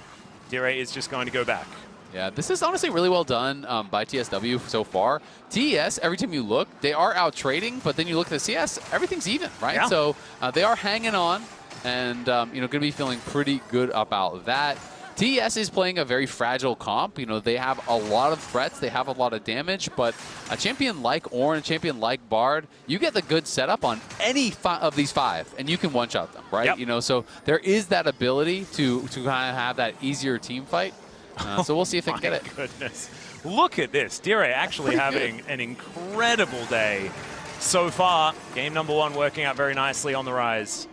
Dire is just going to go back. Yeah, this is honestly really well done by TSW so far. TES, every time you look, they are out trading, but then you look at the CS, everything's even, right? Yeah. So they are hanging on and, you know, going to be feeling pretty good about that. TES is playing a very fragile comp. You know, they have a lot of threats, they have a lot of damage, but a champion like Ornn, a champion like Bard, you get the good setup on any of these 5, and you can one-shot them, right? You know, so there is that ability to kind of have that easier team fight. So we'll see if they can get it. Goodness. Look at this. Dire actually having an incredible day so far. Game number 1 working out very nicely on the rise.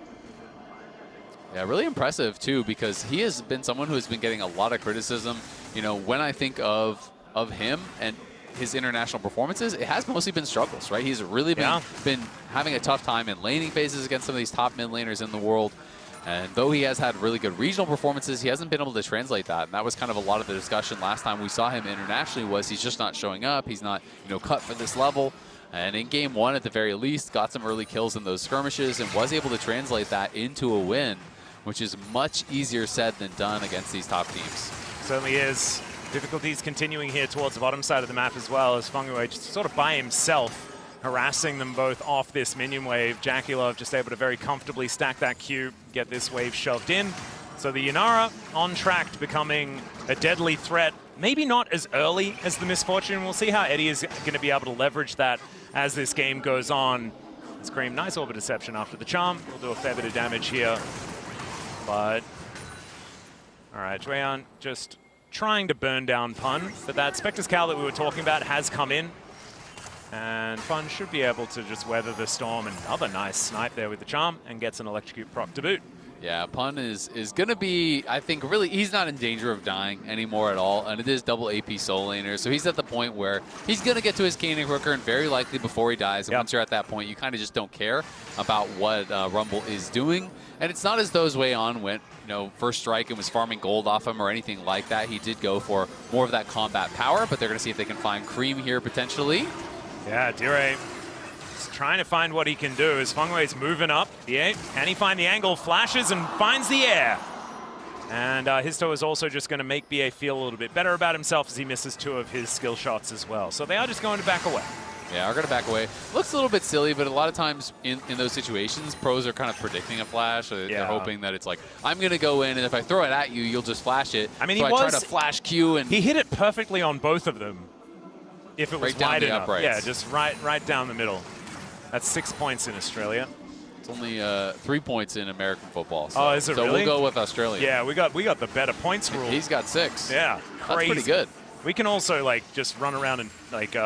Yeah, really impressive, too, because he has been someone who has been getting a lot of criticism. You know, when I think of him and his international performances, it has mostly been struggles, right? He's really been having a tough time in laning phases against some of these top mid laners in the world. And though he has had really good regional performances, he hasn't been able to translate that. And that was kind of a lot of the discussion last time we saw him internationally was he's just not showing up. He's not, you know, cut for this level. And in game 1, at the very least, got some early kills in those skirmishes and was able to translate that into a win, which is much easier said than done against these top teams. Certainly is. Difficulties continuing here towards the bottom side of the map as well, as Fengwei just sort of by himself, harassing them both off this minion wave. JackieLove just able to very comfortably stack that Q, get this wave shoved in. So the Yunara on track to becoming a deadly threat. Maybe not as early as the Misfortune. We'll see how Eddie is going to be able to leverage that as this game goes on. Scream, nice Orbit Deception after the charm. We'll do a fair bit of damage here. But, all right, Daejeon just trying to burn down Pun. But that Spectre's Cowl that we were talking about has come in. And Pun should be able to just weather the storm. Another nice snipe there with the charm and gets an Electrocute proc to boot. Yeah, Pun is going to be, I think, really, he's not in danger of dying anymore at all. And it is double AP soul laner. So he's at the point where he's going to get to his Caning quicker and very likely before he dies. And once you're at that point, you kind of just don't care about what Rumble is doing. And it's not as though Wei On went, you know, first strike and was farming gold off him or anything like that. He did go for more of that combat power, but they're going to see if they can find Cream here potentially. Yeah, Dire just trying to find what he can do as Fenghui's moving up. Yeah, can he find the angle? Flashes and finds the air. And Histo is also just going to make BA feel a little bit better about himself as he misses 2 of his skill shots as well. So they are just going to back away. Yeah, are going to back away. Looks a little bit silly, but a lot of times in those situations, pros are kind of predicting a flash. They're hoping that it's like, I'm going to go in, and if I throw it at you, you'll just flash it. I mean, so I try to flash Q, and he hit it perfectly on both of them. If it was right down wide the enough. uprights. Yeah, just right down the middle. That's 6 points in Australia. It's only 3 points in American football. So, oh, is it really? So we'll go with Australia. Yeah, we got the better points rule. He's got 6. Yeah, crazy. That's pretty good. We can also like just run around and like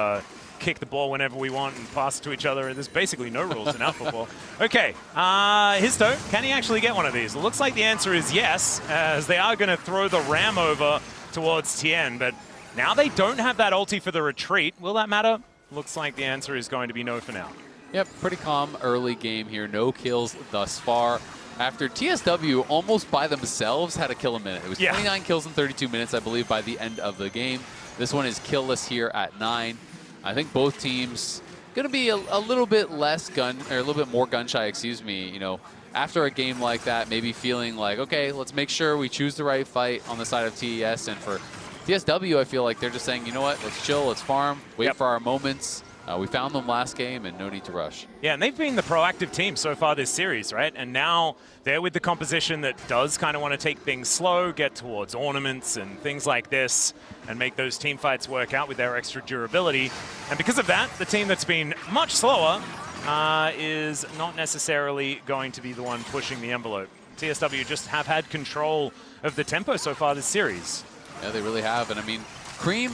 kick the ball whenever we want and pass it to each other. There's basically no rules in our football. Okay, Histo, can he actually get one of these? It looks like the answer is yes, as they are going to throw the ram over towards Tien, but now they don't have that ulti for the retreat. Will that matter? Looks like the answer is going to be no for now. Yep, pretty calm early game here. No kills thus far. After TSW almost by themselves had a kill a minute. It was 29 kills in 32 minutes, I believe, by the end of the game. This one is killless here at 9. I think both teams going to be a little bit less a little bit more gun shy, excuse me. You know, after a game like that, maybe feeling like, okay, let's make sure we choose the right fight on the side of TES. And for TSW, I feel like they're just saying, you know what, let's chill, let's farm, wait for our moments. We found them last game, and no need to rush. Yeah, and they've been the proactive team so far this series, right? And now they're with the composition that does kind of want to take things slow, get towards ornaments and things like this, and make those team fights work out with their extra durability. And because of that, the team that's been much slower is not necessarily going to be the one pushing the envelope. TSW just have had control of the tempo so far this series. Yeah, they really have. And I mean, Cream,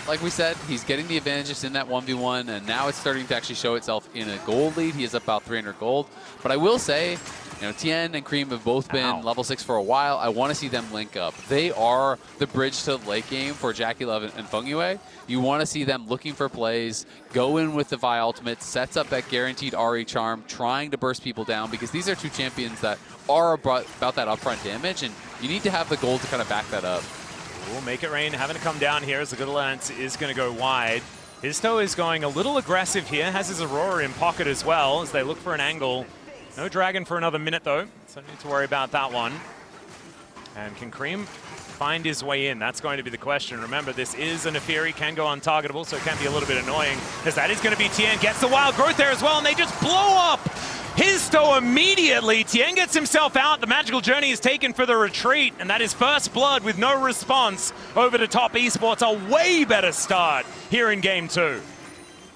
like we said, he's getting the advantages in that 1v1, and now it's starting to actually show itself in a gold lead. He is about 300 gold. But I will say, you know, Tien and Cream have both been level 6 for a while. I want to see them link up. They are the bridge to the late game for Jackie Love and Fenghui. You want to see them looking for plays, go in with the Vi ultimate, sets up that guaranteed RE charm, trying to burst people down, because these are 2 champions that are about that upfront damage, and you need to have the gold to kind of back that up. We'll make it rain, having to come down here as the good lance is going to go wide. Histo is going a little aggressive here, has his Aurora in pocket as well as they look for an angle. No Dragon for another minute though, so don't need to worry about that one. And can Cream find his way in? That's going to be the question. Remember, this is an Nefiri, can go untargetable, so it can be a little bit annoying, as that is going to be Tien, gets the wild growth there as well, and they just blow up Histo immediately. Tien gets himself out. The magical journey is taken for the retreat, and that is first blood with no response over to Top Esports. A way better start here in Game 2.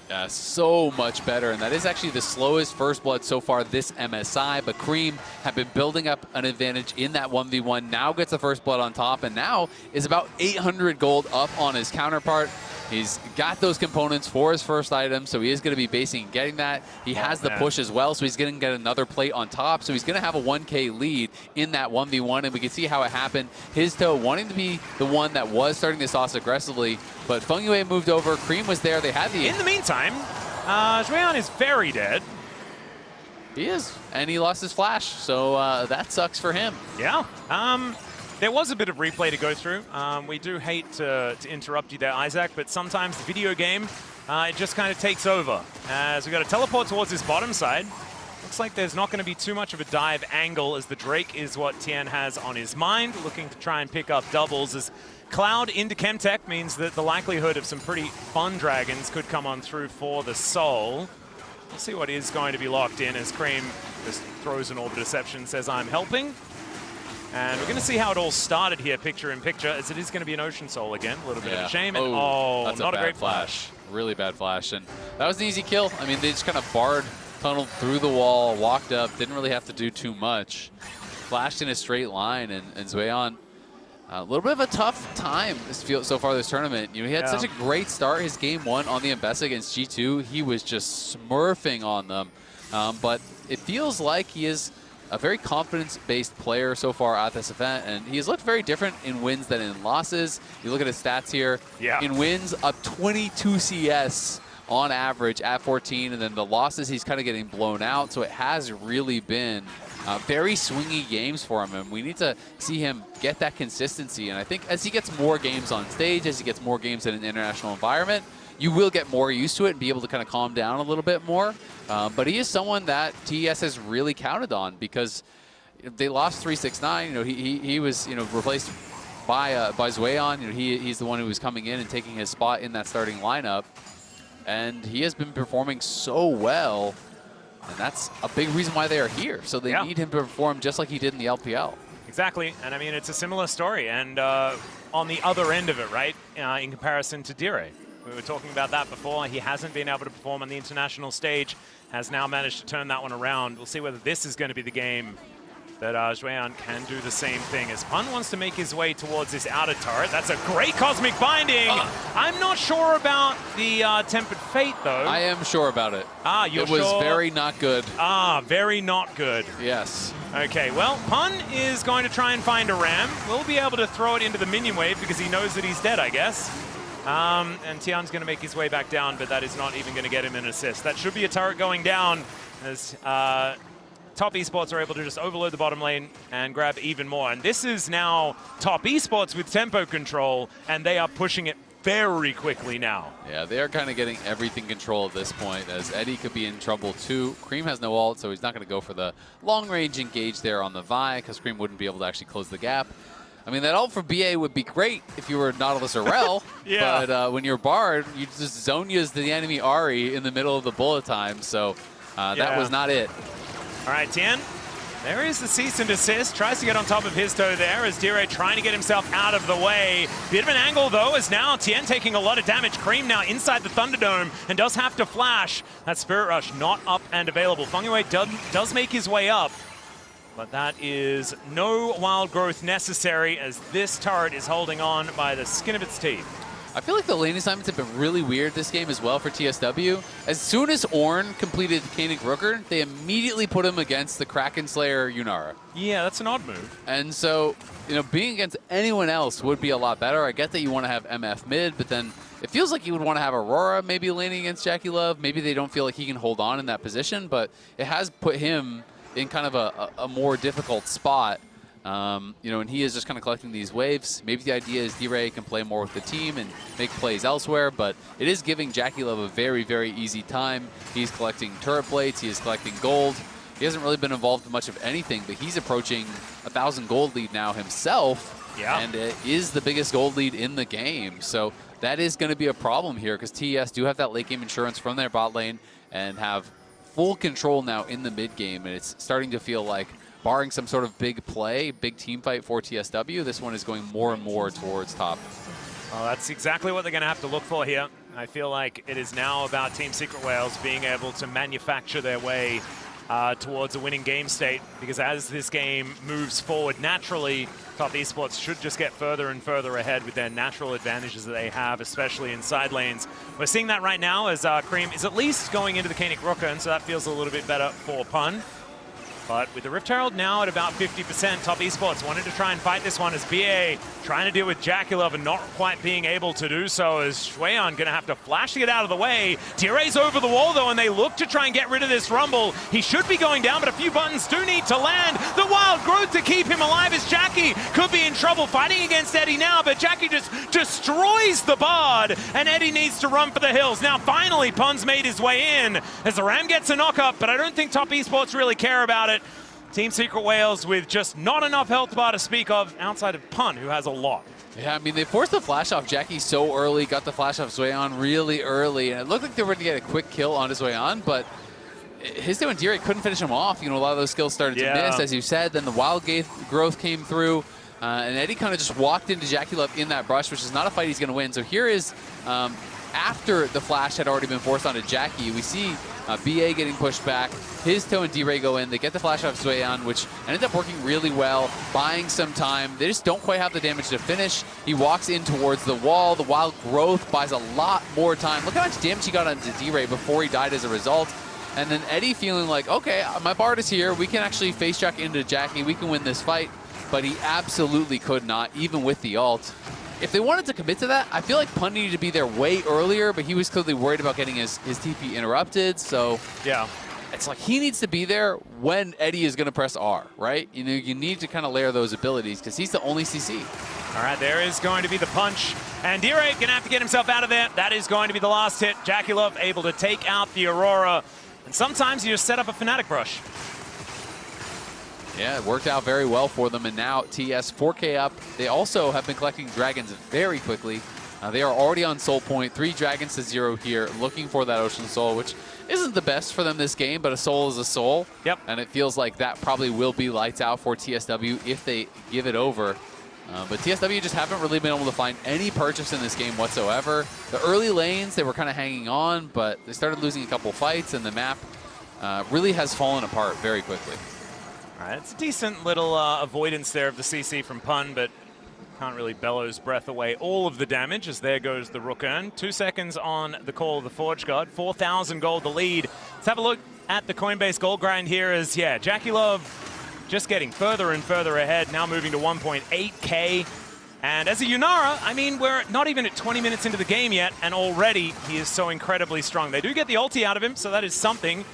Yeah, so much better, and that is actually the slowest first blood so far this MSI, but Cream have been building up an advantage in that 1v1, now gets the first blood on top, and now is about 800 gold up on his counterpart. He's got those components for his first item, so he is going to be basing and getting that. He has the push as well, so he's going to get another plate on top, so he's going to have a 1k lead in that 1v1, and we can see how it happened. Histo wanting to be the one that was starting this off aggressively, but Fenghui moved over, Cream was there, they had the... In the meantime, Daejeon is very dead. He is, and he lost his flash, so that sucks for him. Yeah. There was a bit of replay to go through. We do hate to interrupt you there, Isaac, but sometimes the video game, it just kind of takes over. As we got to teleport towards this bottom side. Looks like there's not going to be too much of a dive angle, as the Drake is what Tien has on his mind, looking to try and pick up doubles. As Cloud into Chemtech means that the likelihood of some pretty fun dragons could come on through for the Soul. We'll see what is going to be locked in as Cream just throws an Orb of Deception, says I'm helping. And we're going to see how it all started here, picture in picture, as it is going to be an Ocean Soul again. A little bit of a shame. And, that's not a a great flash. Really bad flash. And that was an easy kill. I mean, they just kind of barred, tunneled through the wall, walked up, didn't really have to do too much. Flashed in a straight line, and Daejeon, a little bit of a tough time so far this tournament. You know, he had such a great start. His game 1 on the Ambessa against G2, he was just smurfing on them. But it feels like he is a very confidence-based player so far at this event, and he has looked very different in wins than in losses. You look at his stats here. In wins, up 22 CS on average at 14, and then the losses, he's kind of getting blown out, so it has really been very swingy games for him, and we need to see him get that consistency. And I think as he gets more games on stage, as he gets more games in an international environment, you will get more used to it and be able to kind of calm down a little bit more. But he is someone that TES has really counted on because they lost 369. You know, he was, you know, replaced by Daejeon. You know, he's the one who was coming in and taking his spot in that starting lineup, and he has been performing so well, and that's a big reason why they are here. So they need him to perform just like he did in the LPL. Exactly, and I mean, it's a similar story, and on the other end of it, right, in comparison to Dire. We were talking about that before. He hasn't been able to perform on the international stage, has now managed to turn that one around. We'll see whether this is going to be the game that Daejeon can do the same thing, as Pun wants to make his way towards this outer turret. That's a great Cosmic Binding. I'm not sure about the Tempered Fate, though. I am sure about it. You're sure? It was very not good. Very not good. Yes. Okay, well, Pun is going to try and find a ram. We'll be able to throw it into the minion wave because he knows that he's dead, I guess. And Tian's going to make his way back down, but that is not even going to get him an assist. That should be a turret going down as Top Esports are able to just overload the bottom lane and grab even more. And this is now Top Esports with tempo control, and they are pushing it very quickly now. Yeah, they are kind of getting everything control at this point, as Eddie could be in trouble too. Cream has no ult, so he's not going to go for the long-range engage there on the Vi, because Cream wouldn't be able to actually close the gap. I mean, that ult for BA would be great if you were Nautilus or Rel, but when you're Bard, you just zone use the enemy Ahri in the middle of the bullet time, so that was not it. All right, Tian, there is the cease and desist. Tries to get on top of his toe there as Dire trying to get himself out of the way. Bit of an angle, though, as now Tian taking a lot of damage. Cream now inside the Thunderdome and does have to flash. That Spirit Rush not up and available. Fengwei does make his way up, but that is no wild growth necessary as this turret is holding on by the skin of its teeth. I feel like the lane assignments have been really weird this game as well for TSW. As soon as Ornn completed Koenig Rooker, they immediately put him against the Kraken Slayer Yunara. Yeah, that's an odd move. And so, you know, being against anyone else would be a lot better. I get that you want to have MF mid, but then it feels like you would want to have Aurora maybe laning against Jackie Love. Maybe they don't feel like he can hold on in that position, but it has put him in kind of a more difficult spot. You know, and he is just kind of collecting these waves. Maybe the idea is D-Ray can play more with the team and make plays elsewhere, but it is giving Jackie Love a very, very easy time. He's collecting turret plates, he is collecting gold. He hasn't really been involved in much of anything, but he's approaching 1,000 gold lead now himself, and it is the biggest gold lead in the game. So that is going to be a problem here because TES do have that late game insurance from their bot lane and have full control now in the mid game, and it's starting to feel like, barring some sort of big play, big team fight for TSW, this one is going more and more towards top. Well, that's exactly what they're going to have to look for here. I feel like it is now about Team Secret Whales being able to manufacture their way towards a winning game state, because as this game moves forward naturally, Top Esports should just get further and further ahead with their natural advantages that they have, especially in side lanes. We're seeing that right now as Cream is at least going into the Koenig Rooker, and so that feels a little bit better for Pun. But with the Rift Herald now at about 50%, Top Esports wanted to try and fight this one as BA trying to deal with Jackie Love and not quite being able to do so, as Shueyan going to have to flash to get out of the way. Dire's over the wall, though, and they look to try and get rid of this Rumble. He should be going down, but a few buttons do need to land. The wild growth to keep him alive as Jackie could be in trouble fighting against Eddie now, but Jackie just destroys the Bard, and Eddie needs to run for the hills. Now, finally, Pun's made his way in as the Ram gets a knock-up, but I don't think Top Esports really care about it. Team Secret Whales with just not enough health bar to speak of outside of Pun, who has a lot. Yeah, I mean, they forced the flash off Jackie so early, got the flash off Swayon really early, and it looked like they were going to get a quick kill on his way on, but Hizdo and Dire couldn't finish him off. You know, a lot of those skills started to miss, as you said. Then the wild growth came through, and Eddie kind of just walked into Jackie Love in that brush, which is not a fight he's going to win. So here is, after the flash had already been forced onto Jackie, we see BA getting pushed back. Hizdo and D-Ray go in. They get the flash off Swayon, which ended up working really well, buying some time. They just don't quite have the damage to finish. He walks in towards the wall. The wild growth buys a lot more time. Look how much damage he got onto D-Ray before he died as a result. And then Eddie feeling like, okay, my Bard is here. We can actually face track into Jackie. We can win this fight. But he absolutely could not, even with the ult. If they wanted to commit to that, I feel like Pun needed to be there way earlier, but he was clearly worried about getting his TP interrupted. So yeah, it's like he needs to be there when Eddie is going to press R, right? You know, you need to kind of layer those abilities because he's the only CC. All right, there is going to be the punch. And Dire going to have to get himself out of there. That is going to be the last hit. JackeyLove able to take out the Aurora. And sometimes you just set up a Fnatic brush. Yeah, it worked out very well for them. And now TS 4K up. They also have been collecting dragons very quickly. They are already on Soul Point. 3 dragons to 0 here, looking for that Ocean Soul, which isn't the best for them this game, but a soul is a soul. Yep. And it feels like that probably will be lights out for TSW if they give it over. But TSW just haven't really been able to find any purchase in this game whatsoever. The early lanes, they were kind of hanging on, but they started losing a couple fights, and the map really has fallen apart very quickly. All right, it's a decent little avoidance there of the CC from Pun, but can't really Bellows breath away all of the damage, as there goes the Rook Earn. 2 seconds on the call of the Forge God. 4,000 gold the lead. Let's have a look at the Coinbase gold grind here as, yeah, JackeyLove just getting further and further ahead, now moving to 1.8K. And as a Yunara, I mean, we're not even at 20 minutes into the game yet, and already he is so incredibly strong. They do get the ulti out of him, so that is something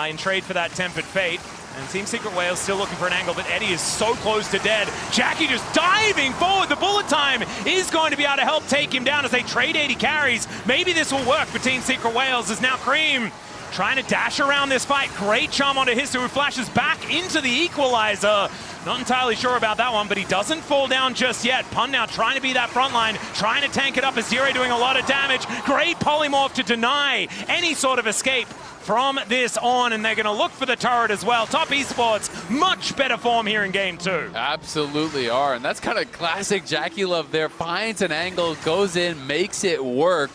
in trade for that Tempered Fate. And Team Secret Whales still looking for an angle, but Eddie is so close to dead. Jackie just diving forward. The bullet time is going to be able to help take him down as they trade 80 carries. Maybe this will work for Team Secret Whales as now Cream trying to dash around this fight. Great charm onto Histu, who flashes back into the equalizer. Not entirely sure about that one, but he doesn't fall down just yet. Pun now trying to be that front line, trying to tank it up as Dire doing a lot of damage. Great polymorph to deny any sort of escape from this on, and they're going to look for the turret as well. Top Esports, much better form here in game 2. Absolutely are, and that's kind of classic JackeyLove there. Finds an angle, goes in, makes it work.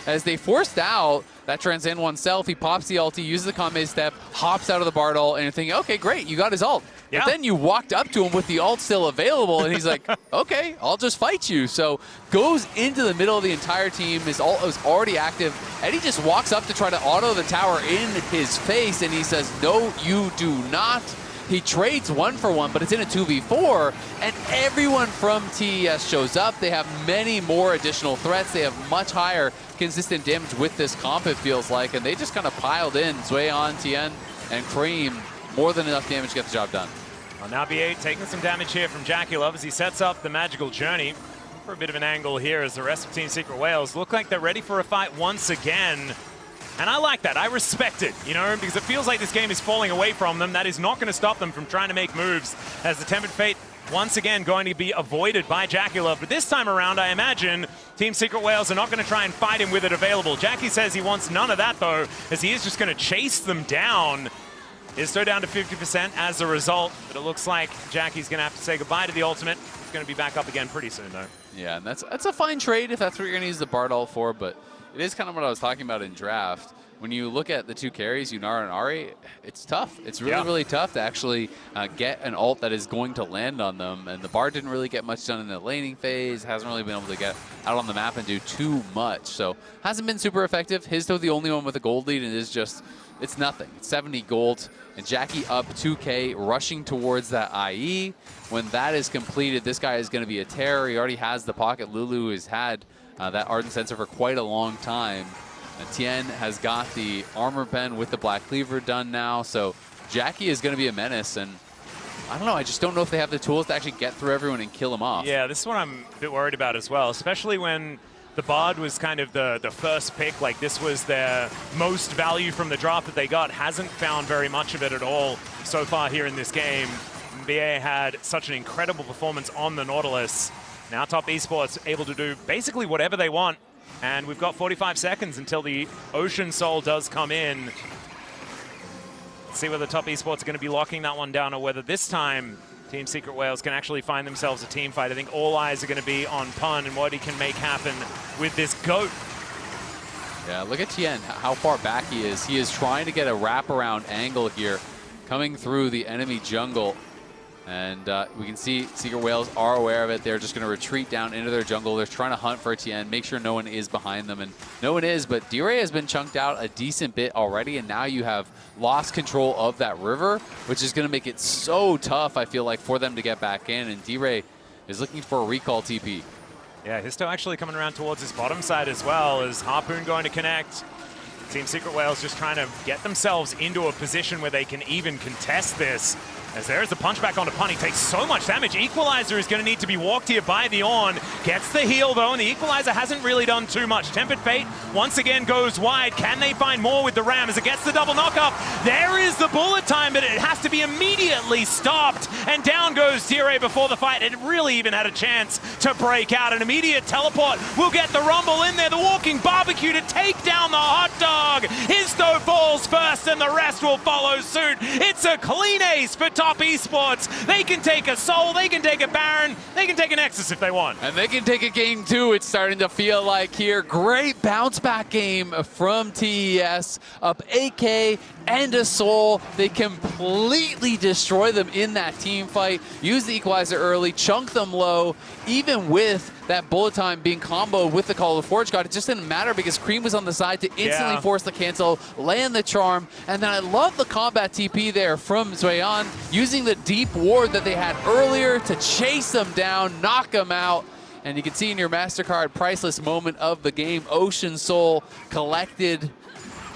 As they forced out that Transcend oneself, he pops the ulti, uses the combo step, hops out of the Bard ult, and you're thinking, okay, great, you got his ult. Yeah. But then you walked up to him with the ult still available, and he's like, okay, I'll just fight you. So goes into the middle of the entire team. His ult was already active. Eddie just walks up to try to auto the tower in his face, and he says, no, you do not. He trades 1-for-1, but it's in a 2v4, and everyone from TES shows up. They have many more additional threats. They have much higher consistent damage with this comp, it feels like, and they just kind of piled in. Zueon, Tien, and Cream, more than enough damage to get the job done. Well, now B8 taking some damage here from JackeyLove as he sets up the magical journey. For a bit of an angle here as the rest of Team Secret Whales look like they're ready for a fight once again. And I like that. I respect it, you know, because it feels like this game is falling away from them. That is not going to stop them from trying to make moves as the Tempered Fate once again going to be avoided by JackeyLove. But this time around, I imagine Team Secret Whales are not going to try and fight him with it available. Jackie says he wants none of that, though, as he is just going to chase them down. Is so down to 50% as a result, but it looks like Jackie's going to have to say goodbye to the ultimate. He's going to be back up again pretty soon, though. Yeah, and that's a fine trade if that's what you're going to use the Bard ult for, but it is kind of what I was talking about in draft. When you look at the two carries, Yunara and Ahri, it's tough. It's really, really tough to actually get an ult that is going to land on them. And the Bard didn't really get much done in the laning phase, hasn't really been able to get out on the map and do too much. So hasn't been super effective. Histo the only one with a gold lead, and it is just, it's nothing. It's 70 gold, and Jackie up 2K, rushing towards that IE. When that is completed, this guy is going to be a terror. He already has the pocket. Lulu has had that Ardent Sensor for quite a long time. Tien has got the armor pen with the Black Cleaver done now, so Jackie is going to be a menace, and I don't know, I just don't know if they have the tools to actually get through everyone and kill him off. Yeah, this is what I'm a bit worried about as well, especially when the Bard was kind of the first pick. Like, this was their most value from the draft that they got. Hasn't found very much of it at all so far here in this game. BA had such an incredible performance on the Nautilus. Now Top Esports able to do basically whatever they want. And we've got 45 seconds until the Ocean Soul does come in. Let's see whether Top Esports are going to be locking that one down or whether this time Team Secret Whales can actually find themselves a team fight. I think all eyes are going to be on Pun and what he can make happen with this GOAT. Yeah, look at Tien, how far back he is. He is trying to get a wraparound angle here, coming through the enemy jungle. And we can see Secret Whales are aware of it. They're just going to retreat down into their jungle. They're trying to hunt for Tien, make sure no one is behind them. And no one is, but D-Ray has been chunked out a decent bit already. And now you have lost control of that river, which is going to make it so tough, I feel like, for them to get back in. And D-Ray is looking for a recall TP. Yeah, Histo actually coming around towards his bottom side as well. Is Harpoon going to connect? Team Secret Whales just trying to get themselves into a position where they can even contest this. As there's the punchback onto Pun. He takes so much damage. Equalizer is going to need to be walked here by the Ornn. Gets the heal, though, and the Equalizer hasn't really done too much. Tempered Fate once again goes wide. Can they find more with the Ram as it gets the double knockup? There is the bullet time, but it has to be immediately stopped. And down goes Dire before the fight. It really even had a chance to break out. An immediate teleport will get the Rumble in there. The walking barbecue to take down the hot dog. Histo falls first, and the rest will follow suit. It's a clean ace for Top Esports. They can take a Soul, they can take a Baron, they can take a Nexus if they want. And they can take a game too, it's starting to feel like here. Great bounce back game from TES. Up 8K and a Soul. They completely destroy them in that team fight. Use the Equalizer early, chunk them low. Even with that bullet time being comboed with the Call of Forge God, it just didn't matter because Cream was on the side to instantly force the cancel, land the charm, and then I love the combat TP there from Daejeon, using the deep ward that they had earlier to chase them down, knock them out. And you can see in your MasterCard priceless moment of the game, Ocean Soul collected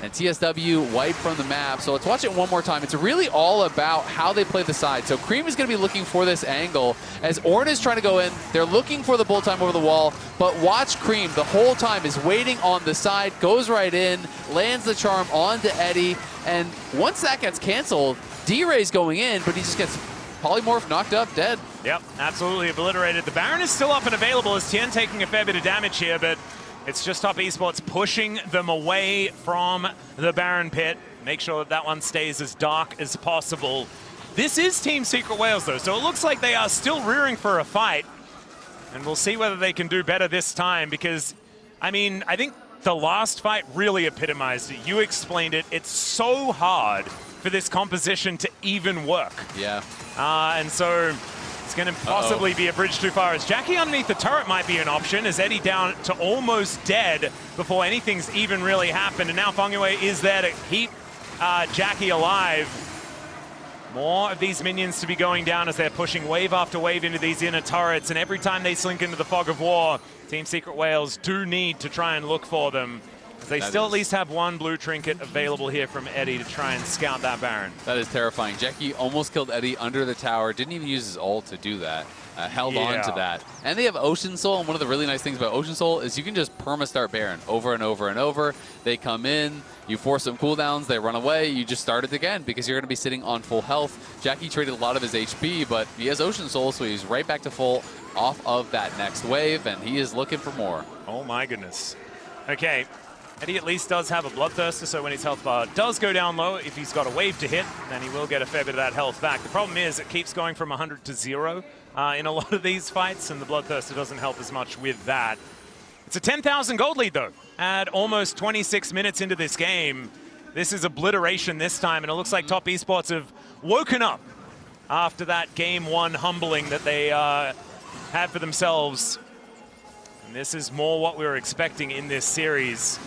and TSW wiped from the map. So let's watch it one more time. It's really all about how they play the side. So Cream is going to be looking for this angle as Ornn is trying to go in. They're looking for the bullet time over the wall, but watch Cream the whole time is waiting on the side, goes right in, lands the charm onto Eddie, and once that gets canceled, D-Ray's going in, but he just gets polymorph, knocked up, dead. Yep, absolutely obliterated. The Baron is still up and available as Tien taking a fair bit of damage here, but it's just Top Esports pushing them away from the Baron pit. Make sure that that one stays as dark as possible. This is Team Secret Whales, though, so it looks like they are still rearing for a fight. And we'll see whether they can do better this time because, I mean, I think the last fight really epitomized it. You explained it. It's so hard for this composition to even work. Yeah. And so it's going to possibly be a bridge too far. As Jackie underneath the turret might be an option, as Eddie down to almost dead before anything's even really happened. And now Fengwei is there to keep Jackie alive. More of these minions to be going down as they're pushing wave after wave into these inner turrets. And every time they slink into the fog of war, Team Secret Whales do need to try and look for them. They still at least have one blue trinket available here from Eddie to try and scout that Baron. That is terrifying. Jackie almost killed Eddie under the tower. Didn't even use his ult to do that. Held on to that. And they have Ocean Soul, and one of the really nice things about Ocean Soul is you can just perma-start Baron over and over and over. They come in, you force some cooldowns, they run away, you just start it again because you're going to be sitting on full health. Jackie traded a lot of his HP, but he has Ocean Soul, so he's right back to full off of that next wave, and he is looking for more. Oh my goodness. Okay. Eddie at least does have a Bloodthirster, so when his health bar does go down low, if he's got a wave to hit, then he will get a fair bit of that health back. The problem is it keeps going from 100 to 0 in a lot of these fights, and the Bloodthirster doesn't help as much with that. It's a 10,000 gold lead, though, at almost 26 minutes into this game. This is obliteration this time, and it looks like Top Esports have woken up after that Game 1 humbling that they had for themselves. And this is more what we were expecting in this series.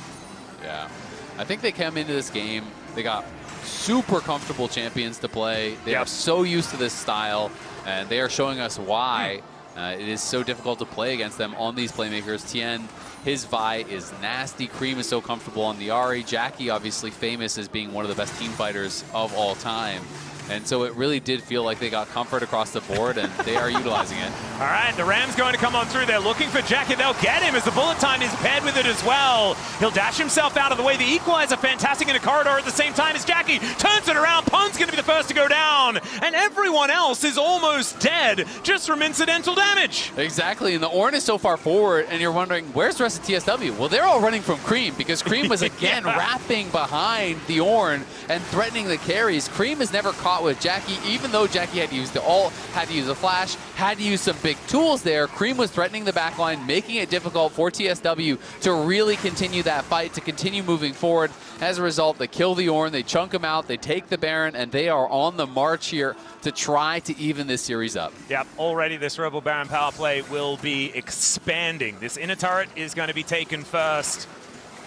Yeah, I think they came into this game, they got super comfortable champions to play. They are so used to this style, and they are showing us why it is so difficult to play against them on these playmakers. Tien, his Vi is nasty. Cream is so comfortable on the Ahri. Jackie, obviously famous as being one of the best team fighters of all time. And so it really did feel like they got comfort across the board, and they are utilizing it. All right, the Ram's going to come on through. They're looking for Jackie. They'll get him as the bullet time is paired with it as well. He'll dash himself out of the way. The Equalizer fantastic in a corridor at the same time as Jackie turns it around. Pun's going to be the first to go down. And everyone else is almost dead just from incidental damage. Exactly, and the Ornn is so far forward, and you're wondering, where's the rest of TSW? Well, they're all running from Cream because Cream was again wrapping behind the Ornn and threatening the carries. Cream is never caught with Jackie, even though Jackie had to use the ult, had to use the flash, had to use some big tools there. Cream was threatening the backline, making it difficult for TSW to really continue that fight, to continue moving forward. As a result, they kill the Ornn, they chunk him out, they take the Baron, and they are on the march here to try to even this series up. Yep, already this Rebel Baron power play will be expanding. This inner turret is going to be taken first,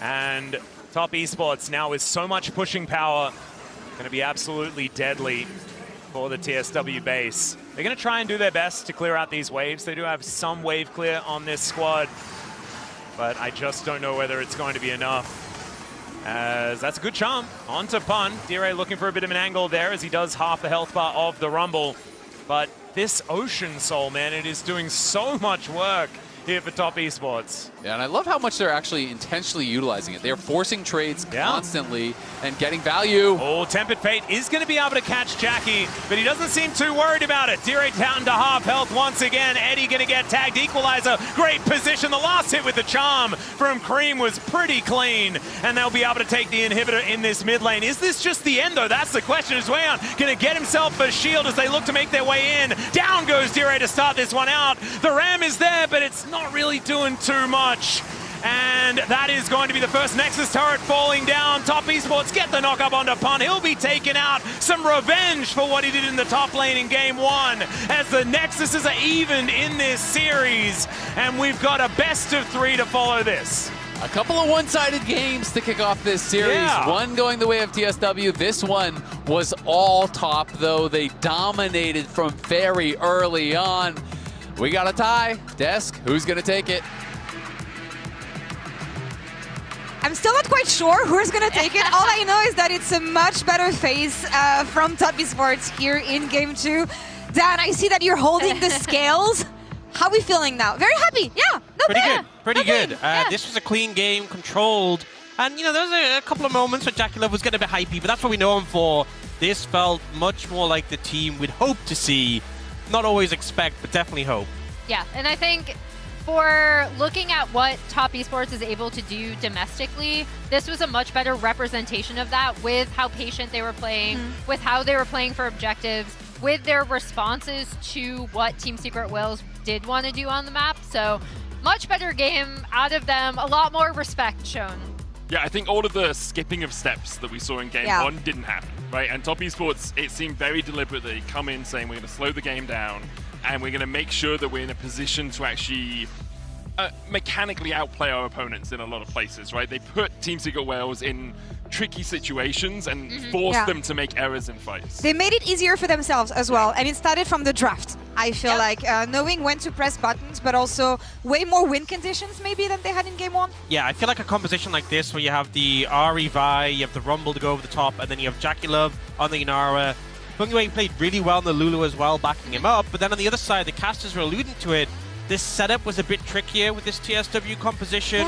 and Top Esports now with so much pushing power, going to be absolutely deadly for the TSW base. They're going to try and do their best to clear out these waves. They do have some wave clear on this squad, but I just don't know whether it's going to be enough. As that's a good charm. On to Pun. Dire looking for a bit of an angle there as he does half the health bar of the Rumble. But this Ocean Soul, man, it is doing so much work here for Top Esports. Yeah, and I love how much they're actually intentionally utilizing it. They're forcing trades constantly and getting value. Oh, Tempered Fate is going to be able to catch Jackie, but he doesn't seem too worried about it. Dire down to half health once again. Eddie going to get tagged. Equalizer, great position. The last hit with the charm from Cream was pretty clean, and they'll be able to take the inhibitor in this mid lane. Is this just the end, though? That's the question. Is Weon going to get himself a shield as they look to make their way in? Down goes Dire to start this one out. The Ram is there, but it's not really doing too much. And that is going to be the first Nexus turret falling down. Top Esports get the knock up onto Pun. He'll be taking out some revenge for what he did in the top lane in game 1, as the Nexuses are even in this series. And we've got a best of 3 to follow this. A couple of one-sided games to kick off this series. One going the way of TSW. This one was all top, though. They dominated from very early on. We got a tie. Desk, who's going to take it? I'm still not quite sure who's going to take it. All I know is that it's a much better phase from Top Esports here in Game 2. Dan, I see that you're holding the scales. How are we feeling now? Very happy. Yeah, Pretty good. This was a clean game, controlled. And, you know, there was a couple of moments where Jackie Love was getting a bit hypey, but that's what we know him for. This felt much more like the team we'd hope to see. Not always expect, but definitely hope. Yeah, and I think for looking at what Top Esports is able to do domestically, this was a much better representation of that with how patient they were playing, with how they were playing for objectives, with their responses to what Team Secret Wales did want to do on the map. So much better game out of them, a lot more respect shown. Yeah, I think all of the skipping of steps that we saw in game 1 didn't happen, right? And Top Esports, it seemed very deliberate that they come in saying we're going to slow the game down and we're going to make sure that we're in a position to actually mechanically outplay our opponents in a lot of places, right? They put Team Secret Wales in tricky situations and forced them to make errors in fights. They made it easier for themselves as well, and it started from the draft. I feel like knowing when to press buttons, but also way more win conditions maybe than they had in game 1. Yeah, I feel like a composition like this where you have the Ahri Vi, you have the Rumble to go over the top, and then you have Jackie Love on the Inara. Pungway played really well in the Lulu as well, backing him up, but then on the other side, the casters were alluding to it. This setup was a bit trickier with this TSW composition.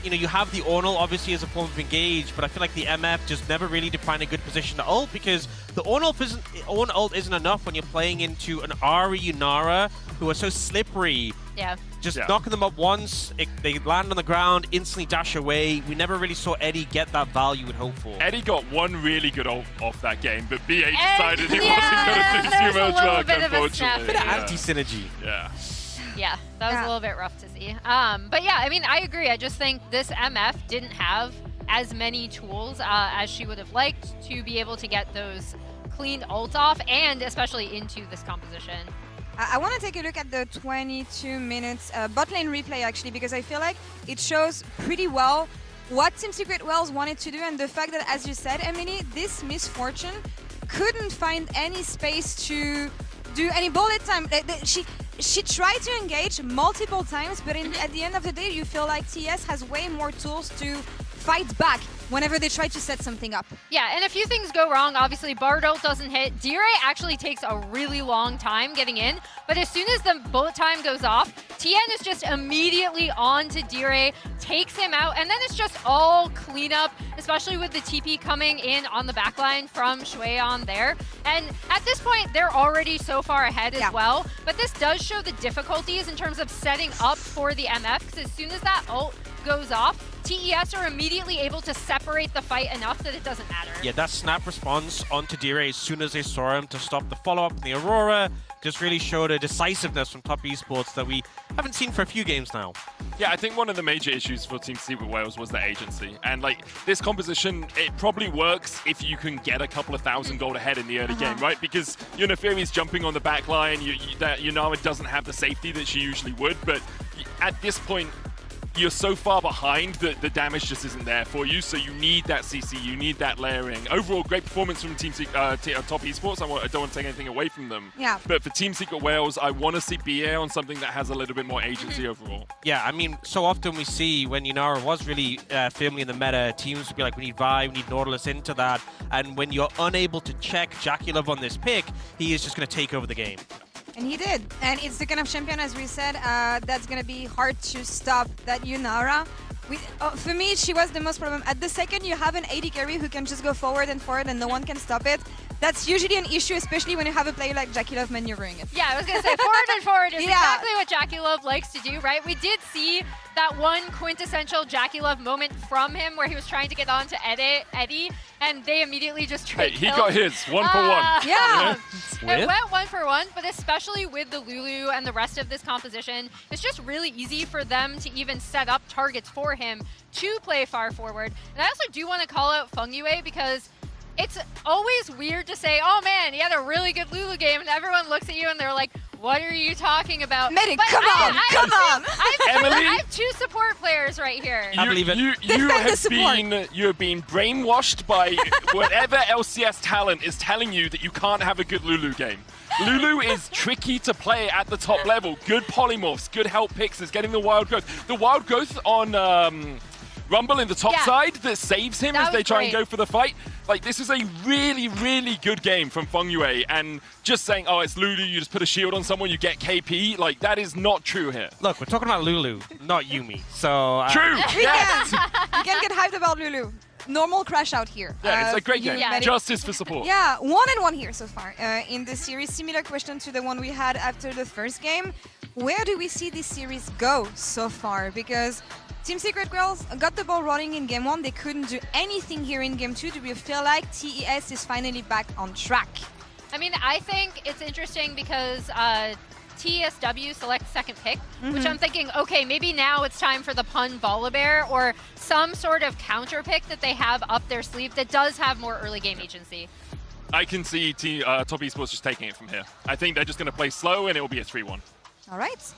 You know, you have the Ornal obviously as a form of engage, but I feel like the MF just never really defined a good position to ult, because the Ornal ult isn't enough when you're playing into an Ahri Yunara who are so slippery. Just knocking them up once, they land on the ground, instantly dash away. We never really saw Eddie get that value we'd hope for. Eddie got one really good ult off that game, but BH decided he wasn't going to do too much work, unfortunately. Bit of anti-synergy. Yeah, that was a little bit rough to see. But yeah, I mean, I agree. I just think this MF didn't have as many tools as she would have liked to be able to get those clean ult off, and especially into this composition. I want to take a look at the 22 minutes bot lane replay, actually, because I feel like it shows pretty well what Team Secret Wales wanted to do, and the fact that, as you said, Emily, this Misfortune couldn't find any space to do any bullet time. She tried to engage multiple times, but at the end of the day, you feel like TS has way more tools to fight back whenever they try to set something up. Yeah, and a few things go wrong. Obviously, Bard ult doesn't hit. Dire actually takes a really long time getting in, but as soon as the bullet time goes off, Tien is just immediately on to Dire, takes him out, and then it's just all cleanup, especially with the TP coming in on the backline from Shueon there. And at this point, they're already so far ahead as well, but this does show the difficulties in terms of setting up for the MF, because as soon as that ult goes off, TES are immediately able to separate the fight enough that it doesn't matter. Yeah, that snap response onto Dire as soon as they saw him to stop the follow-up in the Aurora just really showed a decisiveness from Top Esports that we haven't seen for a few games now. Yeah, I think one of the major issues for Team Secret Wales was the agency. And like this composition, it probably works if you can get a couple of thousand gold ahead in the early game, right? Because Yuniferi's jumping on the back line, Yunara doesn't have the safety that she usually would, but at this point, you're so far behind that the damage just isn't there for you, so you need that CC, you need that layering. Overall, great performance from Top Esports. I don't want to take anything away from them. Yeah. But for Team Secret Wales, I want to see BA on something that has a little bit more agency overall. Yeah, I mean, so often we see when Yunara was really firmly in the meta, teams would be like, we need Vi, we need Nautilus into that, and when you're unable to check JackeyLove on this pick, he is just going to take over the game. And he did. And it's the kind of champion, as we said, that's going to be hard to stop that Yunara. For me, she was the most problem. At the second you have an AD carry who can just go forward and no one can stop it, that's usually an issue, especially when you have a player like JackeyLove maneuvering it. Yeah, I was going to say, forward and forward is exactly what JackeyLove likes to do, right? We did see that one quintessential JackeyLove moment from him where he was trying to get on to Eddie, and they immediately just tried He got his 1 for 1. Yeah, it went 1 for 1, but especially with the Lulu and the rest of this composition, it's just really easy for them to even set up targets for him to play far forward. And I also do want to call out Feng Yue because it's always weird to say, oh man, he had a really good Lulu game, and everyone looks at you and they're like, what are you talking about? Medic, come on! I have 2 support players right here. You have been brainwashed by whatever LCS talent is telling you that you can't have a good Lulu game. Lulu is tricky to play at the top level. Good polymorphs, good help picks, is getting the wild growth. The wild growth on Rumble in the top side that saves him as they try and go for the fight. Like, this is a really, really good game from Feng Yue, and just saying, oh, it's Lulu, you just put a shield on someone, you get KP, like, that is not true here. Look, we're talking about Lulu, not Yuumi, so... True! Yes! You can get hyped about Lulu. Normal crash out here. Yeah, it's a great game. Justice for support. Yeah, 1-1 here so far in the series. Similar question to the one we had after the first game. Where do we see this series go so far? Because Team Secret Girls got the ball rolling in Game 1. They couldn't do anything here in Game 2. Do we feel like TES is finally back on track? I mean, I think it's interesting because TSW selects second pick, which I'm thinking, okay, maybe now it's time for the Pun Volibear or some sort of counter pick that they have up their sleeve that does have more early game agency. I can see Top Esports just taking it from here. I think they're just going to play slow and it will be a 3-1. All right.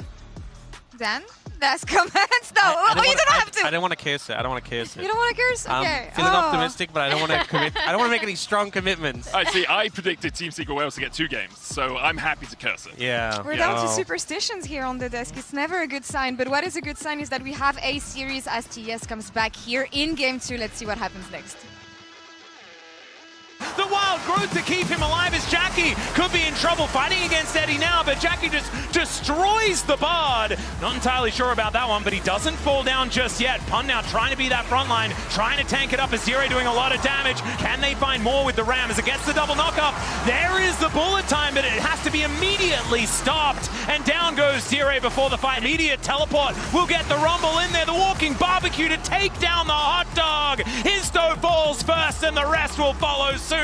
Dan, last comments? No, you don't have to. I don't want to curse it. I don't want to curse it. You don't want to curse? Okay. I'm feeling optimistic, but I don't want to commit. I don't want to make any strong commitments. I see. I predicted Team Secret Wales to get 2 games, so I'm happy to curse it. Yeah. We're down to superstitions here on the desk. It's never a good sign, but what is a good sign is that we have a series as TES comes back here in Game 2. Let's see what happens next. The wild growth to keep him alive as Jackie could be in trouble fighting against Eddie now, but Jackie just destroys the Bard. Not entirely sure about that one, but he doesn't fall down just yet. Pun now trying to be that front line, trying to tank it up as Zero doing a lot of damage. Can they find more with the Ram as it gets the double knockup? There is the bullet time, but it has to be immediately stopped. And down goes Zero before the fight. Immediate teleport will get the Rumble in there. The walking barbecue to take down the hot dog. Histo falls first and the rest will follow suit.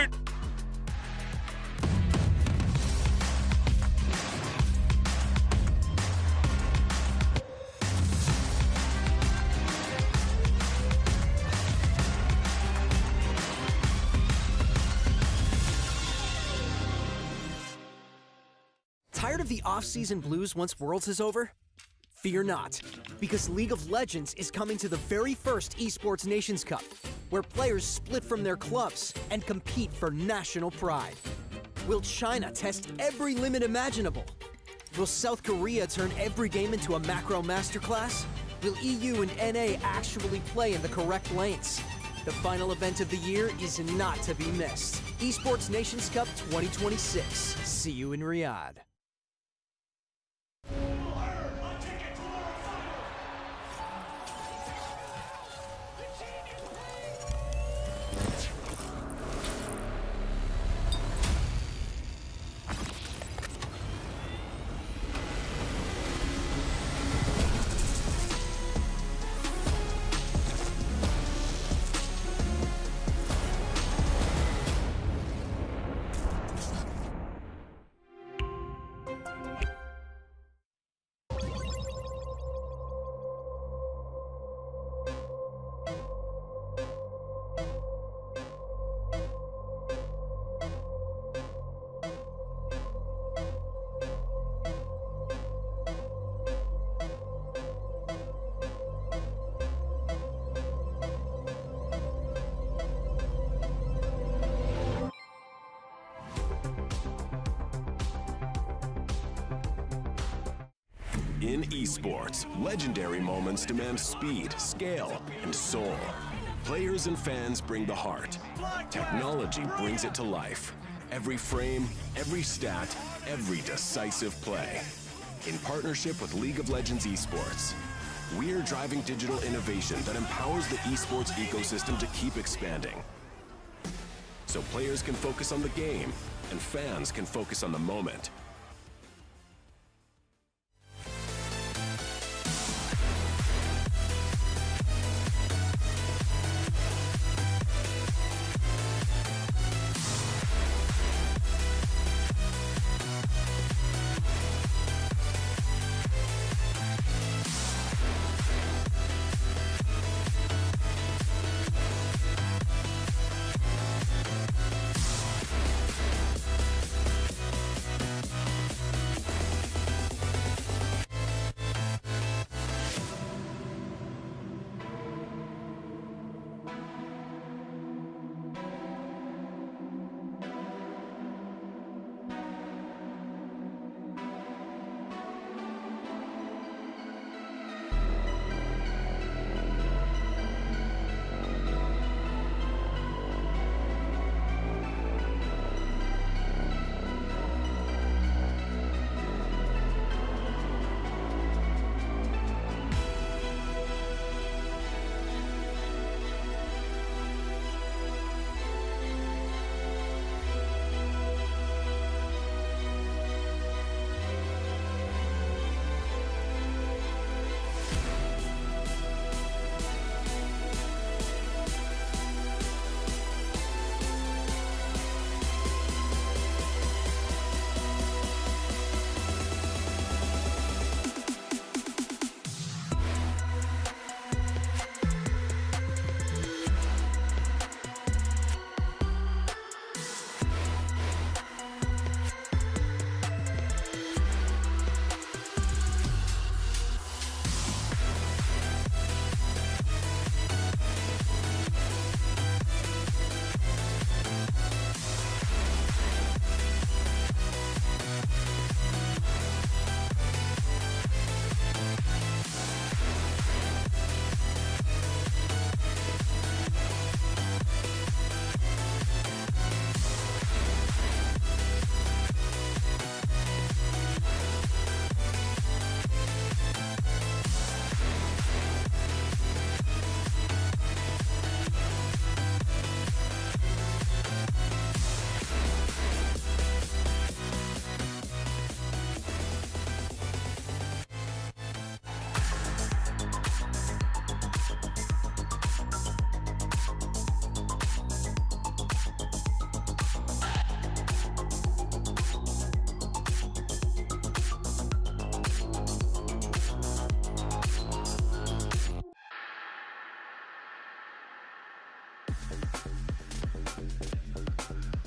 Tired of the off-season blues once Worlds is over? Fear not, because League of Legends is coming to the very first Esports Nations Cup, where players split from their clubs and compete for national pride. Will China test every limit imaginable? Will South Korea turn every game into a macro masterclass? Will EU and NA actually play in the correct lanes? The final event of the year is not to be missed. Esports Nations Cup 2026. See you in Riyadh. In esports, legendary moments demand speed, scale, and soul. Players and fans bring the heart. Technology brings it to life. Every frame, every stat, every decisive play. In partnership with League of Legends Esports, we're driving digital innovation that empowers the esports ecosystem to keep expanding. So players can focus on the game, and fans can focus on the moment.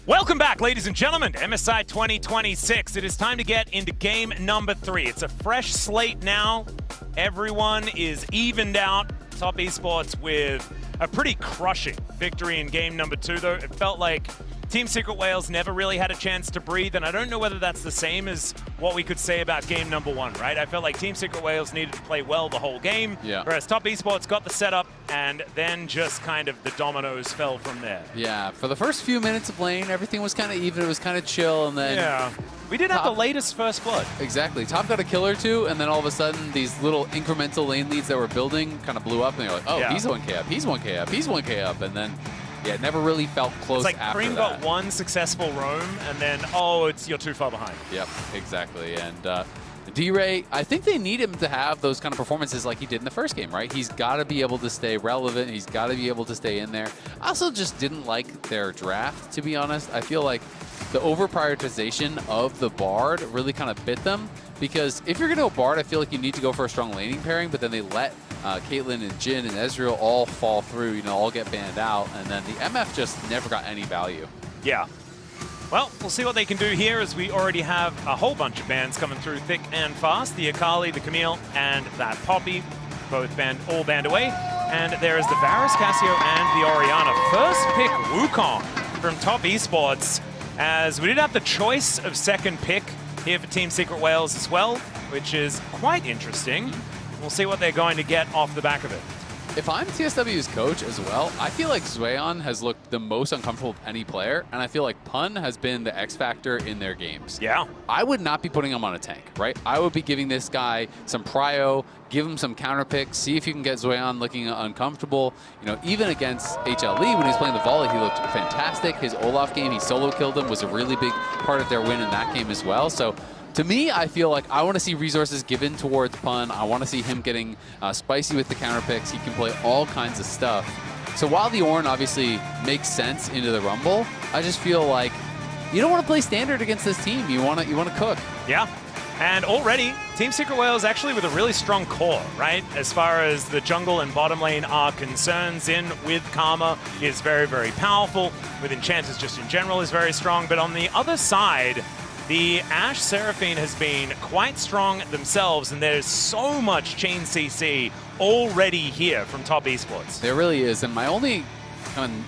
Welcome back, ladies and gentlemen, to MSI 2026. It is time to get into game number 3. It's a fresh slate now. Everyone is evened out. Top Esports with a pretty crushing victory in game number 2, though. It felt like Team Secret Whales never really had a chance to breathe, and I don't know whether that's the same as what we could say about game number 1, right? I felt like Team Secret Whales needed to play well the whole game, whereas Top Esports got the setup, and then just kind of the dominoes fell from there. Yeah, for the first few minutes of lane, everything was kind of even, it was kind of chill, and then... Yeah, we did have the latest first blood. Exactly. Top got a kill or two, and then all of a sudden, these little incremental lane leads that were building kind of blew up, and they were like, oh, he's 1k up, he's 1k up, he's 1k up, and then... Yeah, it never really felt close after that. It's like Cream got one successful roam, and then, oh, you're too far behind. Yep, exactly. And D-Ray, I think they need him to have those kind of performances like he did in the first game, right? He's got to be able to stay relevant. He's got to be able to stay in there. I also just didn't like their draft, to be honest. I feel like the over-prioritization of the Bard really kind of bit them, because if you're going to go Bard, I feel like you need to go for a strong laning pairing, but then they let Caitlyn and Jhin and Ezreal all fall through, you know, all get banned out, and then the MF just never got any value. Yeah. Well, we'll see what they can do here, as we already have a whole bunch of bans coming through thick and fast. The Akali, the Camille, and that Poppy, both banned, all banned away. And there is the Varus, Cassio, and the Orianna. First pick Wukong from Top Esports, as we did have the choice of second pick here for Team Secret Whales as well, which is quite interesting. We'll see what they're going to get off the back of it. If I'm TSW's coach as well, I feel like Zweon has looked the most uncomfortable of any player, and I feel like Pun has been the X factor in their games. Yeah. I would not be putting him on a tank, right? I would be giving this guy some prio, give him some counter picks, see if you can get Zweon looking uncomfortable. You know, even against HLE when he was playing the volley, he looked fantastic. His Olaf game, he solo killed him, was a really big part of their win in that game as well. So to me, I feel like I want to see resources given towards Pun. I want to see him getting spicy with the counter picks. He can play all kinds of stuff. So while the Ornn obviously makes sense into the Rumble, I just feel like you don't want to play standard against this team. You want to cook. Yeah. And already, Team Secret Whales actually with a really strong core, right? As far as the jungle and bottom lane are concerned, Xin with Karma is very, very powerful. With Enchanters just in general is very strong. But on the other side, the Ashe Seraphine has been quite strong themselves, and there's so much chain CC already here from Top Esports. There really is, and my only kind of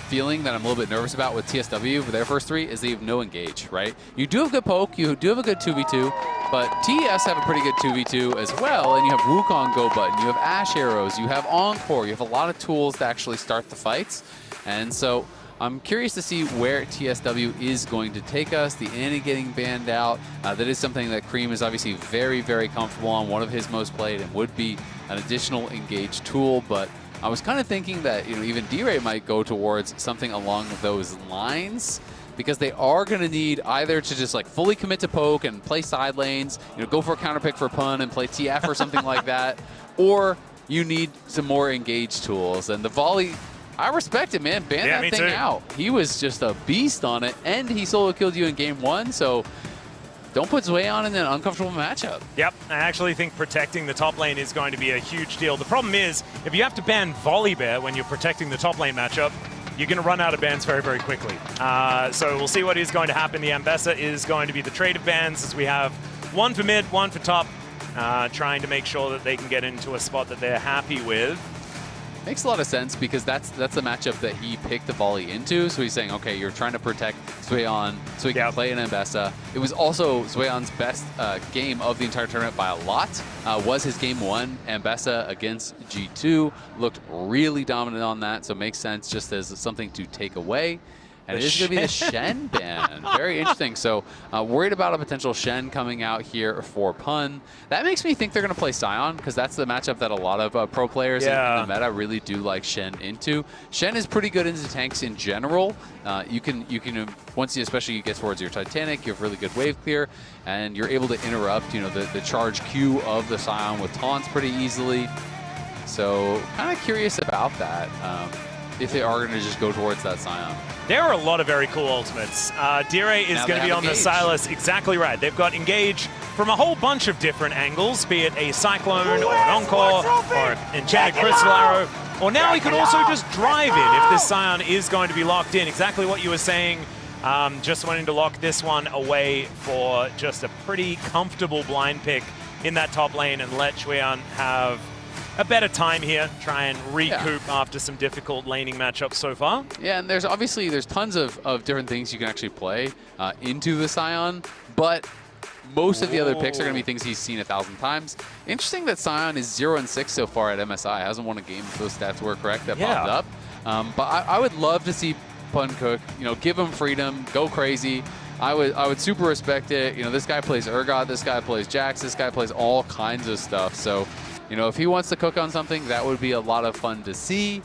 feeling that I'm a little bit nervous about with TSW for their first three is they have no engage, right? You do have good poke, you do have a good 2v2, but TES have a pretty good 2v2 as well, and you have Wukong go button, you have Ashe arrows, you have Encore, you have a lot of tools to actually start the fights, and so I'm curious to see where TSW is going to take us. The Annie getting banned out, that is something that Cream is obviously very, very comfortable on, one of his most played, and would be an additional engage tool, but I was kind of thinking that, you know, even D-Ray might go towards something along those lines, because they are going to need either to just like fully commit to poke and play side lanes, you know, go for a counter pick for Pun and play TF or something like that, or you need some more engage tools. And the volley, I respect it, man. Ban that thing out. He was just a beast on it, and he solo killed you in game one, so don't put Zweon in an uncomfortable matchup. Yep, I actually think protecting the top lane is going to be a huge deal. The problem is, if you have to ban Volley Bear when you're protecting the top lane matchup, you're going to run out of bans very, very quickly. So we'll see what is going to happen. The Ambessa is going to be the trade of bans, as we have one for mid, one for top, trying to make sure that they can get into a spot that they're happy with. Makes a lot of sense, because that's the matchup that he picked the volley into. So he's saying, okay, you're trying to protect Zweon so he can play an Ambessa. It was also Zweon's best game of the entire tournament by a lot. Was his game one Ambessa against G2. Looked really dominant on that, so makes sense just as something to take away. And it is going to be the Shen ban. Very interesting. So worried about a potential Shen coming out here for Pun. That makes me think they're going to play Sion, because that's the matchup that a lot of pro players in the meta really do like Shen into. Shen is pretty good into tanks in general. You can once you especially get towards your Titanic, you have really good wave clear, and you're able to interrupt, you know, the charge Q of the Sion with taunts pretty easily. So kind of curious about that. If they are going to just go towards that Sion. There are a lot of very cool ultimates. D-Ray is going to be on the Silas. Exactly right. They've got Engage from a whole bunch of different angles, be it a Cyclone or an Encore or an Enchanted Crystal Arrow. Or now he could also just drive in if this Sion is going to be locked in. Exactly what you were saying. Just wanting to lock this one away for just a pretty comfortable blind pick in that top lane and let Xueyan have a better time here, try and recoup after some difficult laning matchups so far. Yeah, and there's tons of different things you can actually play into the Sion, but most of the other picks are going to be things he's seen 1,000 times. Interesting that Sion is 0-6 so far at MSI. Hasn't won a game if those stats were correct that popped up. But I would love to see Pun cook, you know, give him freedom, go crazy. I would super respect it. You know, this guy plays Urgot, this guy plays Jax, this guy plays all kinds of stuff. So, you know, if he wants to cook on something, that would be a lot of fun to see.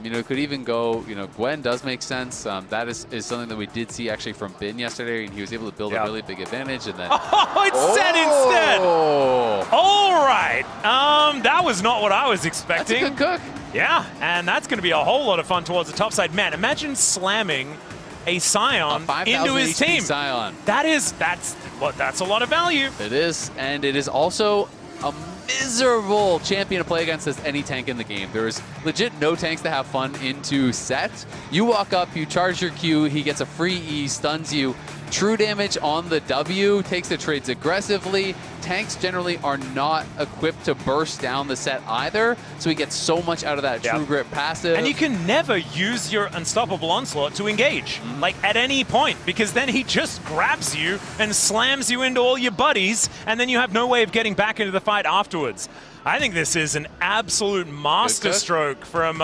You know, it could even go, you know, Gwen does make sense. That is something that we did see actually from Bin yesterday, and he was able to build a really big advantage. And then it's Zed instead. All right. That was not what I was expecting. That's a good cook. Yeah, and that's going to be a whole lot of fun towards the top side. Man, imagine slamming a Sion into his team. Sion. That's a lot of value. It is, and it is also a miserable champion to play against as any tank in the game. There's legit no tanks to have fun into set. You walk up, you charge your Q, he gets a free E, stuns you, True damage on the W, takes the trades aggressively. Tanks generally are not equipped to burst down the set either, so he gets so much out of that True Grit passive. And you can never use your Unstoppable Onslaught to engage, like at any point, because then he just grabs you and slams you into all your buddies, and then you have no way of getting back into the fight afterwards. I think this is an absolute masterstroke from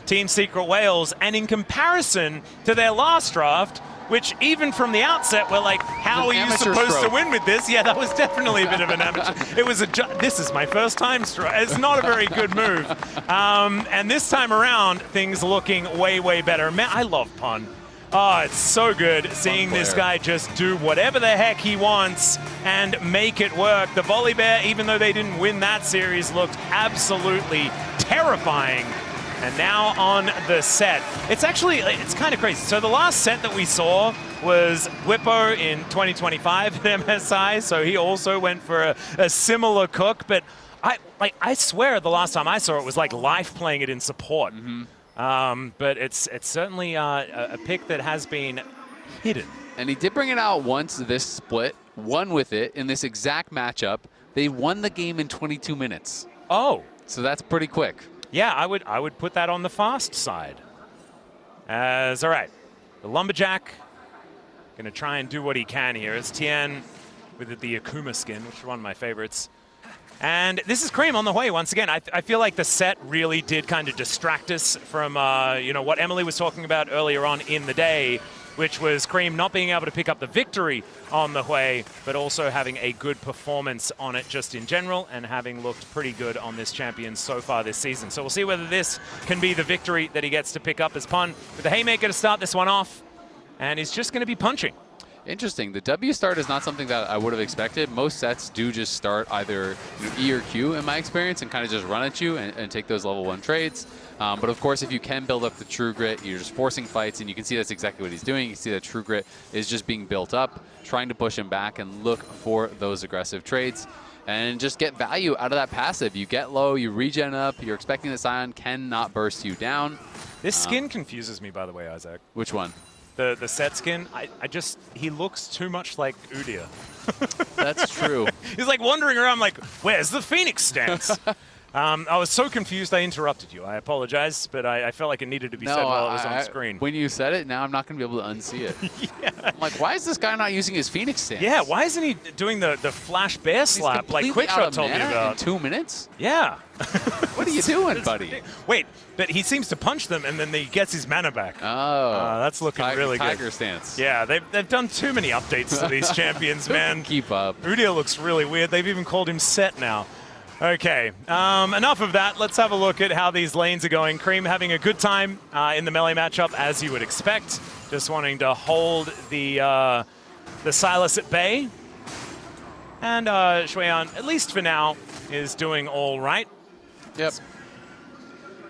Team Secret Wales, and in comparison to their last draft, which even from the outset, we're like, how are you supposed to win with this? Yeah, that was definitely a bit of an amateur. It was this is my first time stroke. It's not a very good move. And this time around, things looking way, way better. Man, I love Pun. Oh, it's so good seeing this guy just do whatever the heck he wants and make it work. The Volley Bear, even though they didn't win that series, looked absolutely terrifying. And now on the set, it's kind of crazy. So the last set that we saw was Whippo in 2025 at MSI, so he also went for a similar cook, but I swear the last time I saw it was like Life playing it in support. But it's certainly a pick that has been hidden. And he did bring it out once this split, won with it in this exact matchup. They won the game in 22 minutes. Oh. So that's pretty quick. Yeah, I would put that on the fast side. All right, the Lumberjack gonna try and do what he can here. It's Tien with the Akuma skin, which is one of my favorites. And this is Cream on the way once again. I feel like the set really did kind of distract us from what Emily was talking about earlier on in the day, which was Cream not being able to pick up the victory on the way, but also having a good performance on it just in general and having looked pretty good on this champion so far this season. So we'll see whether this can be the victory that he gets to pick up as Pun with the Haymaker to start this one off, and he's just going to be punching. Interesting. The W start is not something that I would have expected. Most sets do just start either E or Q in my experience and kind of just run at you and take those level 1 trades. But of course, if you can build up the True Grit, you're just forcing fights, and you can see that's exactly what he's doing. You can see that True Grit is just being built up, trying to push him back and look for those aggressive trades and just get value out of that passive. You get low, you regen up, you're expecting the Scion cannot burst you down. This skin confuses me, by the way, Isaac. Which one? The set skin, he looks too much like Udyr. That's true. He's like wandering around like, where's the Phoenix stance? I was so confused I interrupted you. I apologize, but I felt like it needed to be said while it was on screen. When you said it, now I'm not going to be able to unsee it. Yeah. I'm like, why is this guy not using his Phoenix stance? Yeah, why isn't he doing the flash bear slap like Quickshot told me about? In 2 minutes? Yeah. What are you doing, buddy? Wait, but he seems to punch them and then he gets his mana back. Oh. That's looking really good. Tiger stance. Yeah, they've done too many updates to these champions, man. Keep up. Udyr looks really weird. They've even called him Set now. Okay, enough of that. Let's have a look at how these lanes are going. Cream having a good time in the melee matchup, as you would expect. Just wanting to hold the Sylas at bay. And Shueyan, at least for now, is doing all right. Yep.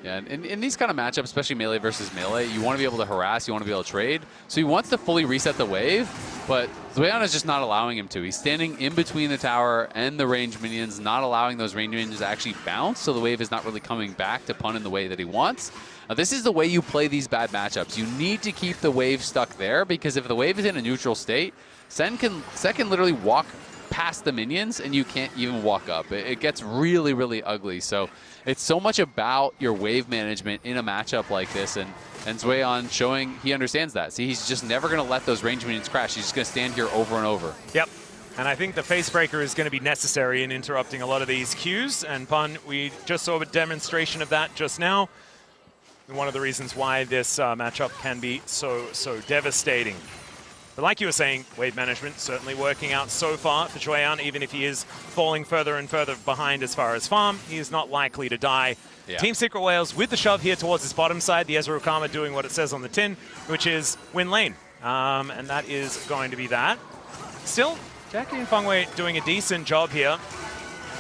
Yeah, and in these kind of matchups, especially melee versus melee, you want to be able to harass, you want to be able to trade. So he wants to fully reset the wave, but Daejeon is just not allowing him to. He's standing in between the tower and the range minions, not allowing those range minions to actually bounce, so the wave is not really coming back to Pun in the way that he wants. Now, this is the way you play these bad matchups. You need to keep the wave stuck there, because if the wave is in a neutral state, Set can literally walk past the minions and you can't even walk up. It gets really, really ugly. So it's so much about your wave management in a matchup like this, and Daejeon showing he understands that. See, he's just never going to let those range minions crash. He's just going to stand here over and over. Yep. And I think the Facebreaker is going to be necessary in interrupting a lot of these Qs, and Pun, we just saw a demonstration of that just now. One of the reasons why this matchup can be so devastating. But like you were saying, wave management certainly working out so far for Daejeon. Even if he is falling further and further behind as far as farm, he is not likely to die. Yeah. Team Secret Wales with the shove here towards his bottom side. The Ezra Okama doing what it says on the tin, which is win lane. And that is going to be that. Still, Jackie and Fengwei doing a decent job here.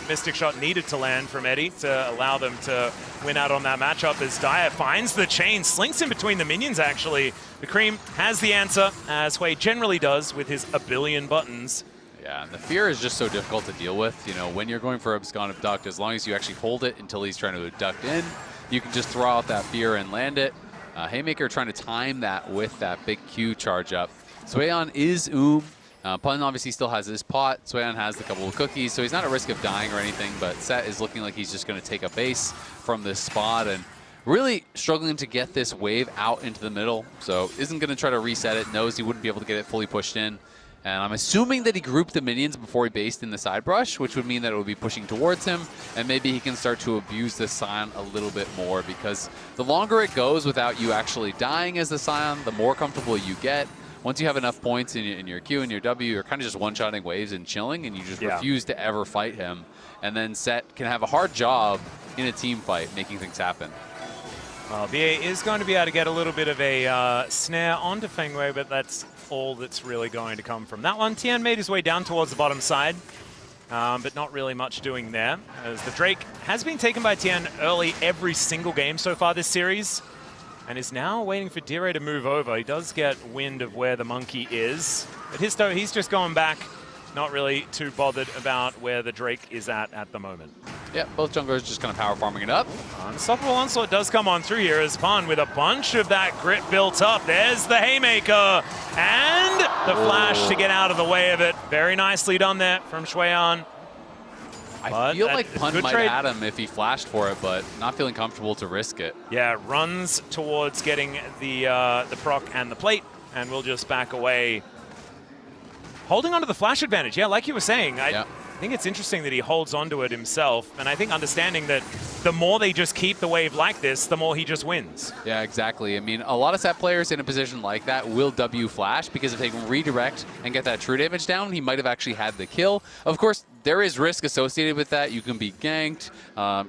Mystic Shot needed to land from Eddie to allow them to win out on that matchup as Daya finds the chain, slinks in between the minions actually. The Cream has the answer, as Hui generally does with his a billion buttons. Yeah, and the fear is just so difficult to deal with. You know, when you're going for Abscond Abduct, as long as you actually hold it until he's trying to abduct in, you can just throw out that fear and land it. Haymaker trying to time that with that big Q charge up. Sueon is Pun obviously still has his pot. Sueon has a couple of cookies, so he's not at risk of dying or anything, but Set is looking like he's just going to take a base from this spot and really struggling to get this wave out into the middle. So isn't going to try to reset it, knows he wouldn't be able to get it fully pushed in. And I'm assuming that he grouped the minions before he based in the side brush, which would mean that it would be pushing towards him, and maybe he can start to abuse the Scion a little bit more, because the longer it goes without you actually dying as the Scion, the more comfortable you get. Once you have enough points in your Q and your W, you're kind of just one-shotting waves and chilling, and you just refuse to ever fight him. And then Set can have a hard job in a team fight making things happen. Well, BA is going to be able to get a little bit of a snare onto Feng Wei, but that's all that's really going to come from that one. Tian made his way down towards the bottom side, but not really much doing there, as the Drake has been taken by Tian early every single game so far this series, and is now waiting for Dire to move over. He does get wind of where the monkey is, but he's just going back, not really too bothered about where the Drake is at the moment. Yeah, both junglers just kind of power farming it up. Unstoppable Onslaught does come on through here as Pun with a bunch of that grit built up. There's the Haymaker and the flash to get out of the way of it. Very nicely done there from Shueyan. I feel like Pun might add him if he flashed for it, but not feeling comfortable to risk it. Yeah, runs towards getting the proc and the plate, and we'll just back away. Holding onto the flash advantage, yeah, like you were saying. I think it's interesting that he holds onto it himself, and I think understanding that the more they just keep the wave like this, the more he just wins. Yeah, exactly. I mean, a lot of Set players in a position like that will W flash, because if they can redirect and get that true damage down, he might have actually had the kill. Of course, there is risk associated with that. You can be ganked.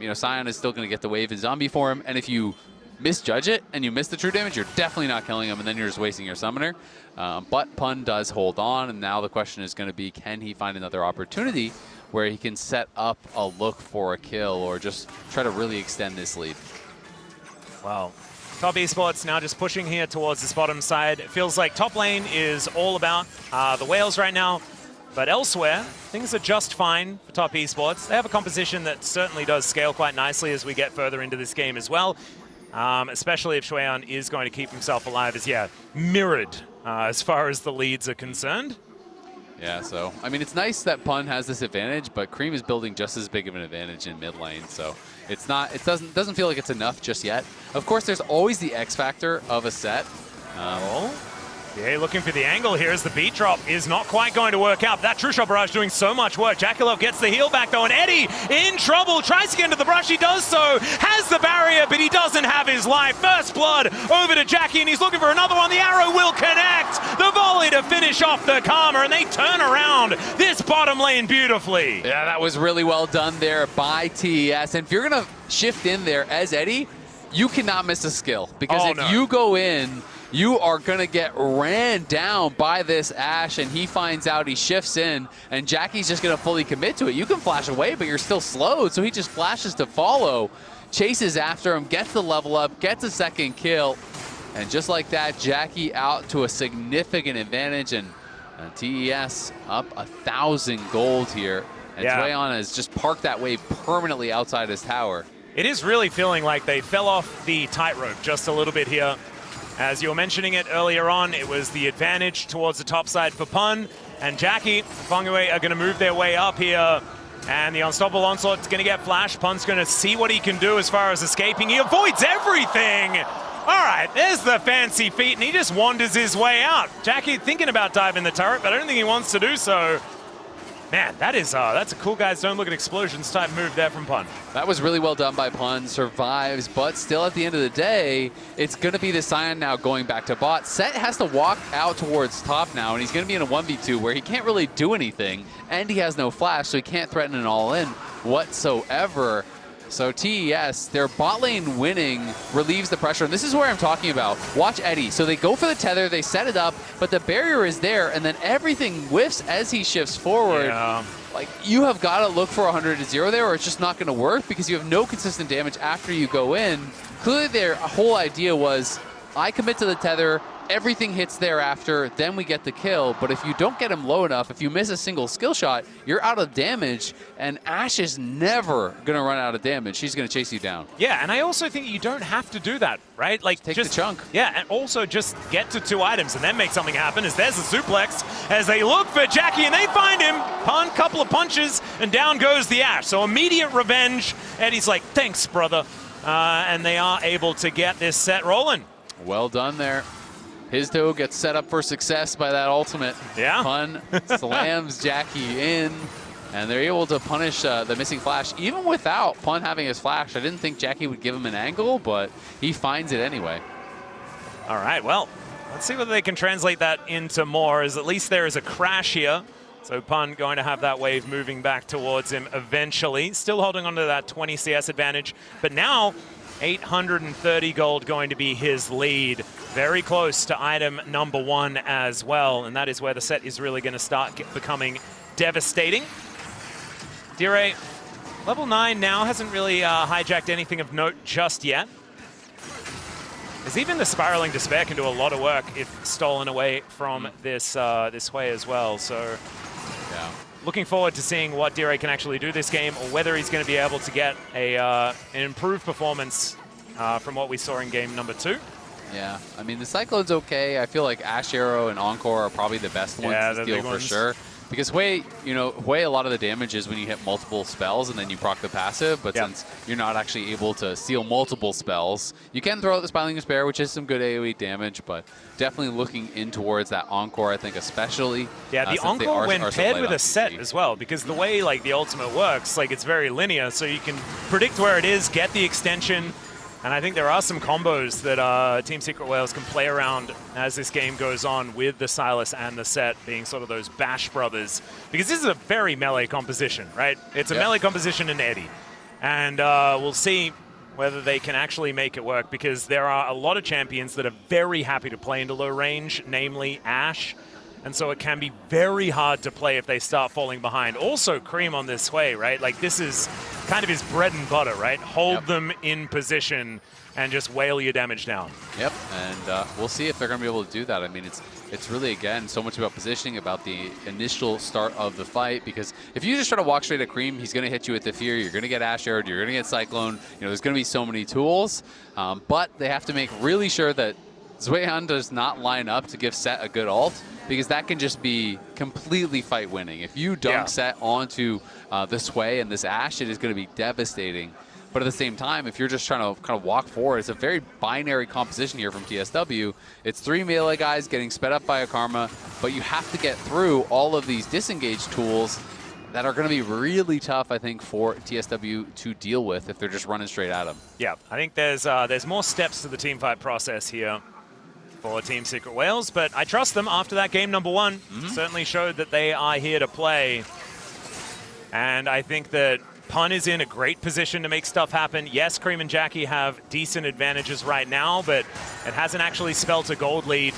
You know, Scion is still going to get the wave in zombie form, and if you misjudge it and you miss the true damage, you're definitely not killing him, and then you're just wasting your summoner. But Pun does hold on, and now the question is going to be, can he find another opportunity where he can set up a look for a kill or just try to really extend this lead? Well, Top Esports now just pushing here towards this bottom side. It feels like top lane is all about the whales right now, but elsewhere, things are just fine for Top Esports. They have a composition that certainly does scale quite nicely as we get further into this game as well. Especially if Shueyan is going to keep himself alive, as mirrored as far as the leads are concerned. Yeah, so, I mean, it's nice that Pun has this advantage, but Cream is building just as big of an advantage in mid lane, so it's not, it doesn't feel like it's enough just yet. Of course, there's always the X factor of a set. Yeah, looking for the angle here as the beat drop is not quite going to work out. That True Shot Barrage doing so much work. Jackalov gets the heal back though, and Eddie in trouble. Tries to get into the brush, he does so. Has the barrier, but he doesn't have his life. First blood over to Jackie, and he's looking for another one. The arrow will connect. The volley to finish off the Karma, and they turn around this bottom lane beautifully. Yeah, that was really well done there by TES. And if you're going to shift in there as Eddie, you cannot miss a skill. Because if you go in, you are going to get ran down by this Ashe, and he finds out, he shifts in, and Jackie's just going to fully commit to it. You can flash away, but you're still slowed, so he just flashes to follow, chases after him, gets the level up, gets a second kill, and just like that, Jackie out to a significant advantage, and TES up 1,000 gold here, and Shueyan has just parked that wave permanently outside his tower. It is really feeling like they fell off the tightrope just a little bit here. As you were mentioning it earlier on, it was the advantage towards the top side for Pun, and Jackie, Feng Wei are going to move their way up here, and the Unstoppable Onslaught is going to get flashed. Pun's going to see what he can do as far as escaping. He avoids everything! All right, there's the fancy feat, and he just wanders his way out. Jackie thinking about diving the turret, but I don't think he wants to do so. Man, that's a cool guys don't look at explosions type move there from Pun. That was really well done by Pun, survives, but still at the end of the day, it's going to be the Scion now going back to bot. Set has to walk out towards top now, and he's going to be in a 1v2 where he can't really do anything, and he has no flash, so he can't threaten an all-in whatsoever. So TES, their bot lane winning relieves the pressure, and this is where I'm talking about. Watch Eddie. So they go for the tether, they set it up, but the barrier is there, and then everything whiffs as he shifts forward. Yeah. Like, you have got to look for 100-0 there, or it's just not going to work because you have no consistent damage after you go in. Clearly their whole idea was, I commit to the tether, everything hits thereafter, then we get the kill. But if you don't get him low enough, if you miss a single skill shot, you're out of damage, and Ashe is never going to run out of damage. She's going to chase you down. Yeah, and I also think you don't have to do that, right? Like, take just the chunk. Yeah, and also just get to 2 items and then make something happen, as there's a suplex as they look for Jackie, and they find him. Pun, couple of punches, and down goes the Ashe. So immediate revenge. Eddie's like, thanks, brother. And they are able to get this set rolling. Well done there. Hizdo gets set up for success by that ultimate. Yeah. Pun slams Jackie in, and they're able to punish the missing flash. Even without Pun having his flash, I didn't think Jackie would give him an angle, but he finds it anyway. All right, well, let's see whether they can translate that into more, as at least there is a crash here. So Pun going to have that wave moving back towards him eventually. Still holding on to that 20 CS advantage, but now 830 gold going to be his lead. Very close to item number 1 as well, and that is where the set is really going to start becoming devastating. Dire, level 9 now, hasn't really hijacked anything of note just yet. As even the Spiraling Despair can do a lot of work if stolen away from this way as well. So, yeah. Looking forward to seeing what Dire can actually do this game, or whether he's going to be able to get an improved performance from what we saw in game number 2. Yeah, I mean, the Cyclone's okay. I feel like Ashe Arrow and Encore are probably the best ones to steal for sure. Because Hui, Hui, a lot of the damage is when you hit multiple spells and then you proc the passive, but since you're not actually able to steal multiple spells, you can throw out the Spiraling Despair, which is some good AoE damage, but definitely looking in towards that Encore, I think, especially. Yeah, the Encore when paired with a set as well, because the way like the ultimate works, like it's very linear, so you can predict where it is, get the extension. And I think there are some combos that Team Secret Whales can play around as this game goes on, with the Silas and the set being sort of those Bash brothers. Because this is a very melee composition, right? It's a melee composition in Eddie. And we'll see whether they can actually make it work, because there are a lot of champions that are very happy to play into low range, namely Ashe. And so it can be very hard to play if they start falling behind. Also, Cream on this way, right? Like, this is kind of his bread and butter, right? Hold them in position and just whale your damage down. Yep, and we'll see if they're going to be able to do that. I mean, it's really, again, so much about positioning, about the initial start of the fight, because if you just try to walk straight at Cream, he's going to hit you with the Fear, you're going to get Ashe Arrowed, you're going to get Cyclone, there's going to be so many tools, but they have to make really sure that Daejeon does not line up to give Set a good ult, because that can just be completely fight winning. If you dunk Set onto this way and this Ashe, it is going to be devastating. But at the same time, if you're just trying to kind of walk forward, it's a very binary composition here from TSW. It's 3 melee guys getting sped up by a Karma, but you have to get through all of these disengage tools that are going to be really tough, I think, for TSW to deal with if they're just running straight at them. Yeah, I think there's more steps to the teamfight process here for Team Secret Whales, but I trust them after that game number 1. Certainly showed that they are here to play. And I think that Pun is in a great position to make stuff happen. Yes, Cream and Jackie have decent advantages right now, but it hasn't actually spelt a gold lead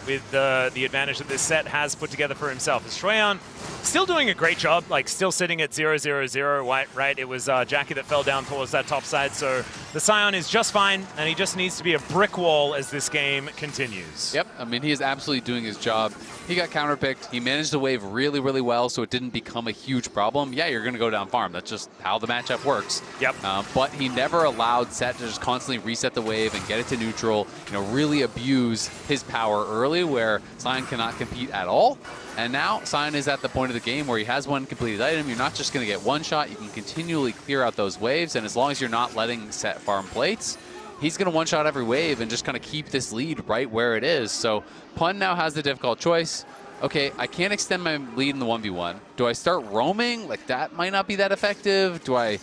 with the advantage that this set has put together for himself. As Daejeon still doing a great job, like still sitting at 0-0-0, right? It was Jackie that fell down towards that top side, so the Scion is just fine, and he just needs to be a brick wall as this game continues. Yep, I mean, he is absolutely doing his job. He got counterpicked. He managed the wave really, really well, so it didn't become a huge problem. Yeah, you're going to go down farm. That's just how the matchup works. Yep. But he never allowed Set to just constantly reset the wave and get it to neutral, really abuse his power early, where Scion cannot compete at all. And now Scion is at the point of the game where he has one completed item. You're not just going to get one shot. You can continually clear out those waves, and as long as you're not letting Set farm plates, he's going to one-shot every wave and just kind of keep this lead right where it is. So Pun now has the difficult choice. Okay, I can't extend my lead in the 1v1. Do I start roaming? Like, that might not be that effective. Do I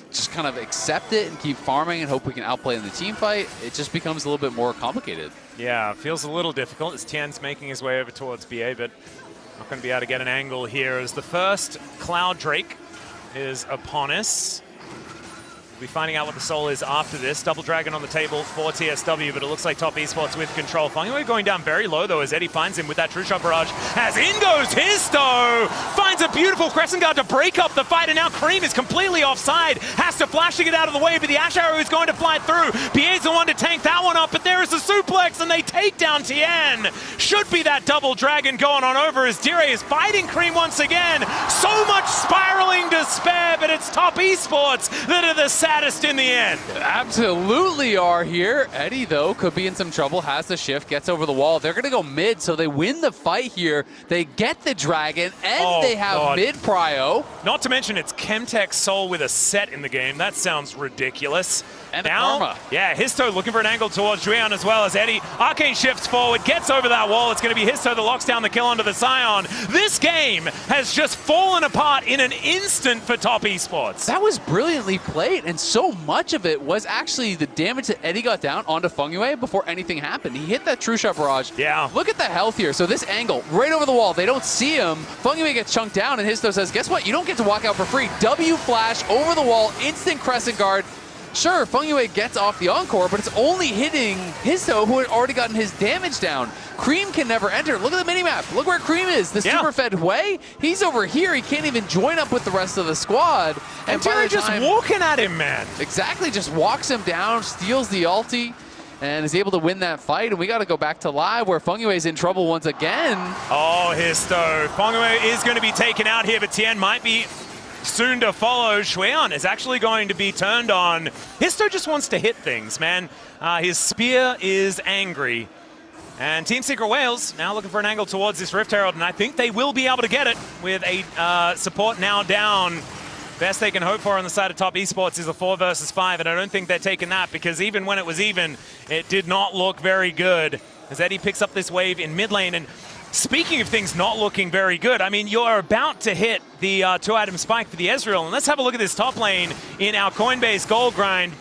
just kind of accept it and keep farming and hope we can outplay in the team fight? It just becomes a little bit more complicated. Yeah, feels a little difficult as Tien's making his way over towards BA, but not going to be able to get an angle here as the first Cloud Drake is upon us. We'll be finding out what the soul is after this. Double Dragon on the table for TSW, but it looks like Top Esports with control. Finally going down very low, though, as Eddie finds him with that True Shot Barrage. As in goes Hizdo! Finds a beautiful Crescent Guard to break up the fight, and now Cream is completely offside. Has to flash to get out of the way, but the Ashe Arrow is going to fly through. PA's the one to tank that one up, but there is a suplex, and they take down Tien. Should be that double dragon going on over as Dire is fighting Cream once again. So much spiraling despair, but it's Top Esports that are the saddest in the end. Absolutely are here. Eddie, though, could be in some trouble, has the shift, gets over the wall. They're going to go mid, so they win the fight here. They get the dragon, and they have mid prio. Not to mention it's Chemtech Soul with a set in the game. That sounds ridiculous. And now, Karma. Yeah, Histo looking for an angle towards Daejeon as well as Eddie. Arcane shifts forward, gets over that wall. It's going to be Histo that locks down the kill onto the Scion. This game has just fallen apart in an instant for Top Esports. That was brilliantly played, and so much of it was actually the damage that Eddie got down onto Fengyue before anything happened. He hit that True Shot Barrage. Yeah. Look at the health here. So this angle, right over the wall, they don't see him. Fengyue gets chunked down, and Histo says, guess what? You don't get to walk out for free. W flash over the wall, instant Crescent Guard. Sure, Fengyue gets off the Encore, but it's only hitting Histo, who had already gotten his damage down. Cream can never enter. Look at the minimap. Look where Cream is. The super fed Hui, he's over here. He can't even join up with the rest of the squad. And Terry just walking at him, man. Exactly, just walks him down, steals the ulti, and is able to win that fight. And we got to go back to live where Fengyue is in trouble once again. Oh, Histo. Fengyue is going to be taken out here, but Tien might be soon to follow. Xueyan is actually going to be turned on. Histo just wants to hit things, man. His spear is angry. And Team Secret Wales now looking for an angle towards this Rift Herald, and I think they will be able to get it with a support now down. Best they can hope for on the side of Top Esports is a 4 versus 5, and I don't think they're taking that because even when it was even, it did not look very good as Eddie picks up this wave in mid lane. And speaking of things not looking very good, I mean, you're about to hit the 2-item spike for the Ezreal, and let's have a look at this top lane in our Coinbase gold grind.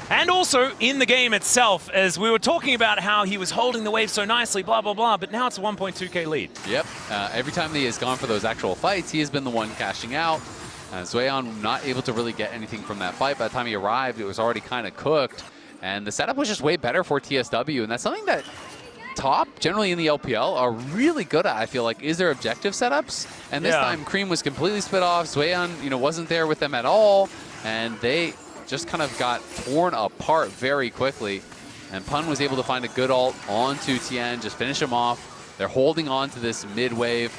And also in the game itself, as we were talking about how he was holding the wave so nicely, blah, blah, blah, but now it's a 1.2k lead. Yep, every time he has gone for those actual fights, he has been the one cashing out. Xueyan not able to really get anything from that fight. By the time he arrived, it was already kind of cooked. And the setup was just way better for TSW, and that's something that Top, generally in the LPL, are really good at, I feel like, is their objective setups. And this time, Cream was completely split off. Xueyan, wasn't there with them at all. And they just kind of got torn apart very quickly. And Pun was able to find a good ult onto Tien, just finish him off. They're holding on to this mid wave.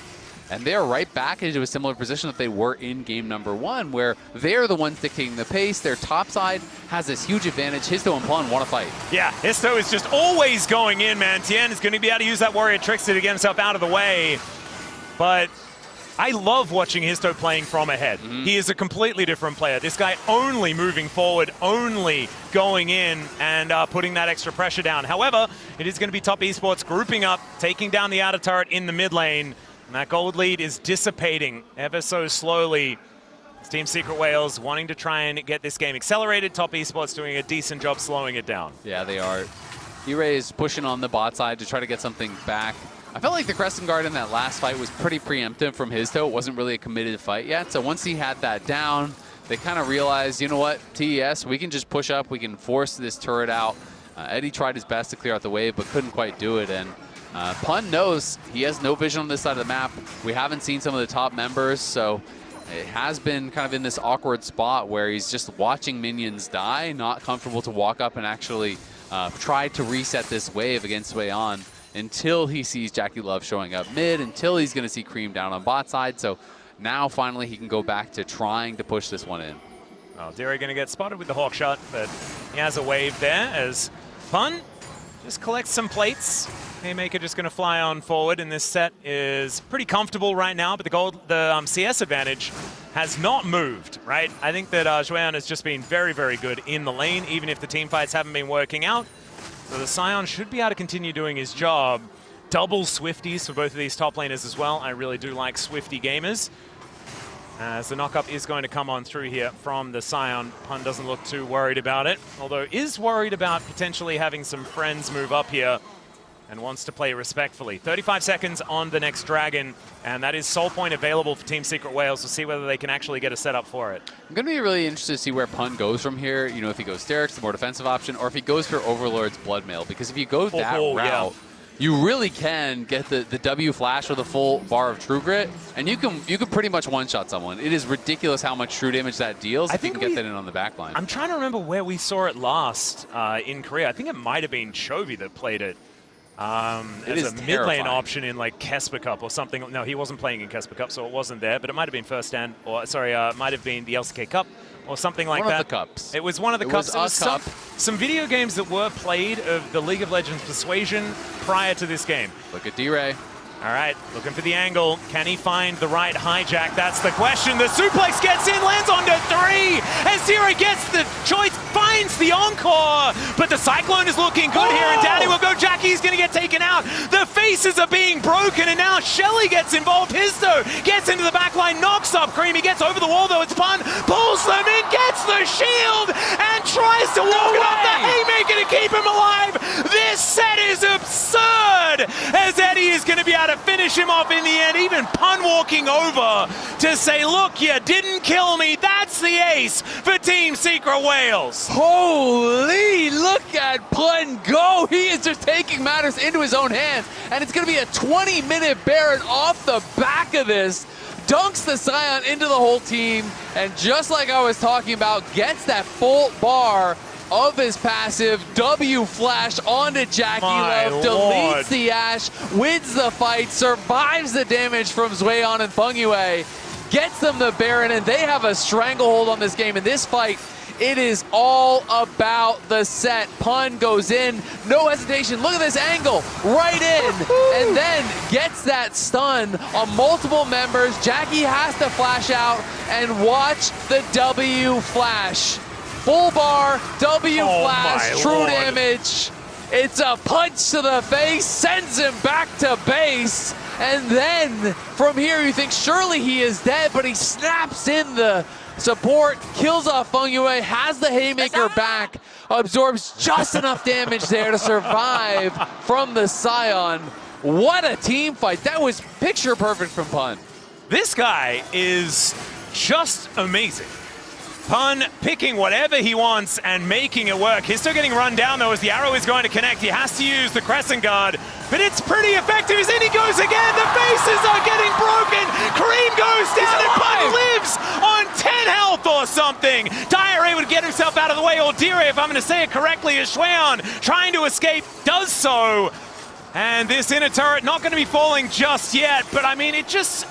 And they're right back into a similar position that they were in game number 1, where they're the ones dictating the pace. Their top side has this huge advantage. Histo and Pun want to fight. Yeah, Histo is just always going in, man. Tien is going to be able to use that Warrior Trickster to get himself out of the way. But I love watching Histo playing from ahead. He is a completely different player. This guy only moving forward, only going in and putting that extra pressure down. However, it is going to be Top Esports grouping up, taking down the outer turret in the mid lane. And that gold lead is dissipating ever so slowly. It's Team Secret Wales wanting to try and get this game accelerated. Top Esports doing a decent job slowing it down. Yeah, they are. E-Ray is pushing on the bot side to try to get something back. I felt like the Crescent Guard in that last fight was pretty preemptive from Histo. It wasn't really a committed fight yet. So once he had that down, they kind of realized, you know what, TES, we can just push up. We can force this turret out. Eddie tried his best to clear out the wave, but couldn't quite do it. And Pun knows he has no vision on this side of the map. We haven't seen some of the top members, so it has been kind of in this awkward spot where he's just watching minions die, not comfortable to walk up and actually try to reset this wave against Xueyan until he sees Jackie Love showing up mid, until he's going to see Cream down on bot side. So now finally he can go back to trying to push this one in. Well, Derry going to get spotted with the Hawk Shot, but he has a wave there as Pun just collects some plates. Haymaker just going to fly on forward, and this set is pretty comfortable right now, but the CS advantage has not moved, right? I think that Xueyan has just been very, very good in the lane, even if the team fights haven't been working out. So the Scion should be able to continue doing his job. Double Swifties for both of these top laners as well. I really do like Swifty gamers. As the knockup is going to come on through here from the Scion. Pun doesn't look too worried about it, although is worried about potentially having some friends move up here and wants to play respectfully. 35 seconds on the next Dragon, and that is Soul Point available for Team Secret Wales. We'll see whether they can actually get a setup for it. I'm going to be really interested to see where Pun goes from here. If he goes Sterix, the more defensive option, or if he goes for Overlord's Bloodmail, because if you go that route, you really can get the W flash or the full bar of True Grit, and you can pretty much one-shot someone. It is ridiculous how much true damage that deals if you can get that in on the back line. I'm trying to remember where we saw it last in Korea. I think it might have been Chovy that played it. As a mid lane option in like Kesper Cup or something. No, he wasn't playing in Kesper Cup, so it wasn't there, but it might have been First Stand, or sorry, might have been the LCK Cup or something like that. One of the cups. It was one of the cups. It was some video games that were played of the League of Legends Persuasion prior to this game. Look at D-Ray. All right, looking for the angle. Can he find the right hijack? That's the question. The suplex gets in, lands onto 3. As D-Ray gets the choice, finds the encore. But the Cyclone is looking good here, and Daddy will go. Jackie's going to get taken out. The faces are being broken, and now Shelly gets involved. Histo gets into the back line, knocks up Cream. He gets over the wall, though. It's Pun. Pulls them in, gets the shield, and tries to walk it off the haymaker to keep him alive. This set is absurd, as Eddie is going to be able to finish him off in the end. Even Pun walking over to say, look, you didn't kill me. That's the ace for Team Secret Wales. Holy, look at Pun go. He is just taking matters into his own hands. And it's going to be a 20-minute Baron off the back of this. Dunks the Scion into the whole team. And just like I was talking about, gets that full bar of his passive, W flash onto Jackie Love, deletes the Ashe, wins the fight, survives the damage from Zweon and Feng Yue, gets them the Baron, and they have a stranglehold on this game. In this fight, it is all about the set. Pun goes in, no hesitation. Look at this angle, right in, and then gets that stun on multiple members. Jackie has to flash out and watch the W flash. Full bar, W flash, true damage. It's a punch to the face, sends him back to base. And then from here you think surely he is dead, but he snaps in the support, kills off Feng Yue, has the haymaker back, absorbs just enough damage there to survive from the Scion. What a team fight. That was picture perfect from Pun. This guy is just amazing. Pun picking whatever he wants and making it work. He's still getting run down though as the arrow is going to connect. He has to use the Crescent Guard, but it's pretty effective. As in he goes again. The faces are getting broken. Cream goes down and Pun lives on 10 health or something. Dyer able to get himself out of the way, or Dire, if I'm going to say it correctly, as Xueon trying to escape does so. And this inner turret not going to be falling just yet, but I mean, it just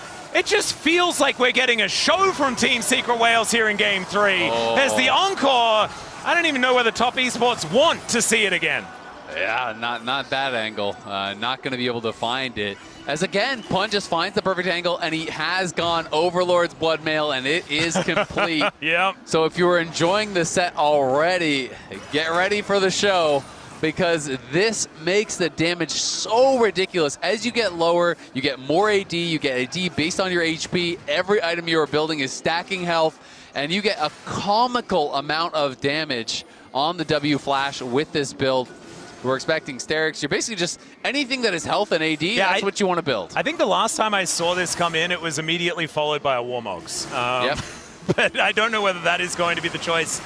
feels like we're getting a show from Team Secret Wales here in Game 3. As the encore, I don't even know whether Top Esports want to see it again. Yeah, not that angle. Not going to be able to find it. As again, Pun just finds the perfect angle, and he has gone Overlord's Bloodmail, and it is complete. Yep. So if you were enjoying the set already, get ready for the show, because this makes the damage so ridiculous. As you get lower, you get more AD, you get AD based on your HP. Every item you are building is stacking health, and you get a comical amount of damage on the W flash with this build. We're expecting Sterix. You're basically just anything that is health and AD, that's what you want to build. I think the last time I saw this come in, it was immediately followed by a Warmogs. Yep. But I don't know whether that is going to be the choice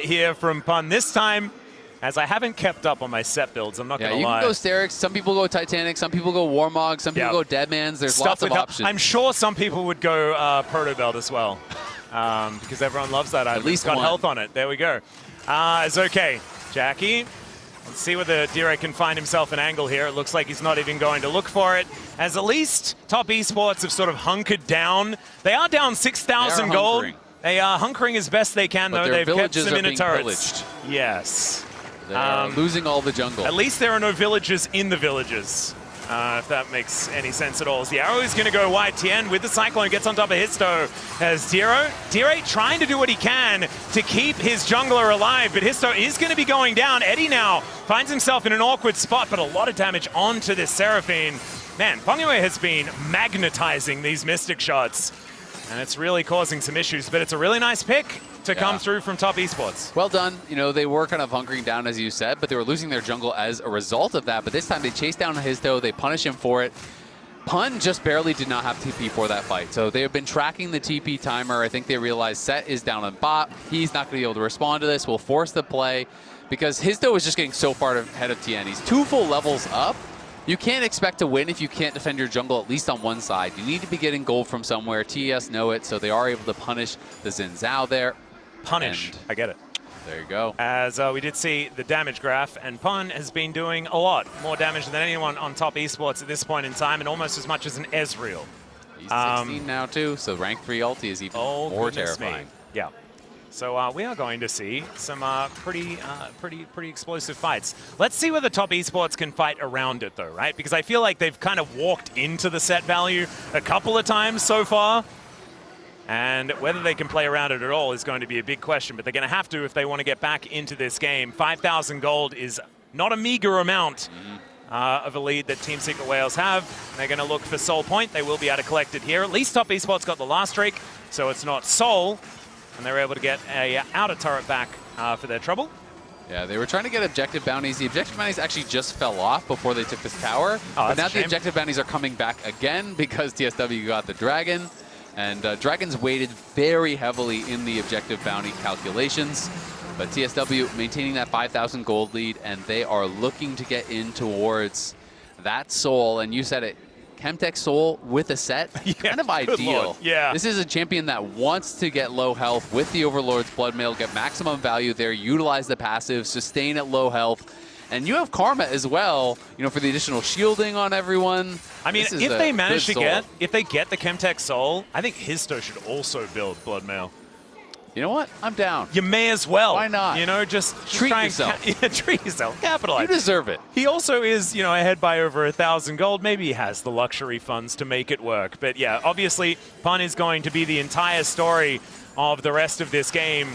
here from Pun. This time, as I haven't kept up on my set builds, I'm not going to lie. Yeah, you can go Sterix. Some people go Titanic. Some people go Warmog. Some people go Deadmans. There's lots of options. I'm sure some people would go Proto Belt as well, because everyone loves that item. At least it's got health on it. There we go. It's okay. Jackie, let's see whether Dire can find himself an angle here. It looks like he's not even going to look for it, as at least Top Esports have sort of hunkered down. They are down 6,000 gold. They are hunkering as best they can, though. They've kept some inner turrets. Yes. They're losing all the jungle. At least there are no villagers in the villages, if that makes any sense at all. As the arrow is going to go wide. Tien with the Cyclone gets on top of Histo. As Dire trying to do what he can to keep his jungler alive, but Histo is going to be going down. Eddie now finds himself in an awkward spot, but a lot of damage onto this Seraphine. Man, Feng Yue has been magnetizing these Mystic shots, and it's really causing some issues, but it's a really nice pick to come through from Top Esports. Well done. You know, they were kind of hunkering down, as you said, but they were losing their jungle as a result of that. But this time they chase down Histo, they punish him for it. Pun just barely did not have TP for that fight. So they have been tracking the TP timer. I think they realized Set is down on bot. He's not going to be able to respond to this. We'll force the play because Histo is just getting so far ahead of Tien. He's 2 full levels up, You can't expect to win if you can't defend your jungle, at least on one side. You need to be getting gold from somewhere. TES know it, so they are able to punish the Xin Zhao there. Punish. I get it. There you go. As we did see the damage graph, and Pun has been doing a lot more damage than anyone on top esports at this point in time, and almost as much as an Ezreal. He's 16 now too, so rank 3 ulti is even more terrifying. Yeah. So we are going to see some pretty explosive fights. Let's see whether top esports can fight around it though, right? Because I feel like they've kind of walked into the set value a couple of times so far. And whether they can play around it at all is going to be a big question, but they're going to have to if they want to get back into this game. 5,000 gold is not a meager amount of a lead that Team Secret Whales have. They're going to look for Soul Point. They will be able to collect it here. At least top esports got the last streak, so it's not Soul. And they're able to get a outer turret back for their trouble. Yeah, they were trying to get objective bounties. The objective bounties actually just fell off before they took this tower. But now the objective bounties are coming back again because TSW got the dragon. And dragons weighted very heavily in the objective bounty calculations. But TSW maintaining that 5,000 gold lead, and they are looking to get in towards that soul. And you said it. Chemtech Soul with a set, kind of ideal. Yeah. This is a champion that wants to get low health with the Overlord's Bloodmail, get maximum value there, utilize the passive, sustain at low health. And you have Karma as well, you know, for the additional shielding on everyone. I mean, if they manage to get, if they get the Chemtech Soul, I think Histo should also build Bloodmail. You know what? I'm down. You may as well. Why not? You know, just treat try yourself. And treat yourself. Capitalize. You deserve it. He also is, you know, ahead by over 1,000 gold. Maybe he has the luxury funds to make it work. But yeah, obviously, Pun is going to be the entire story of the rest of this game.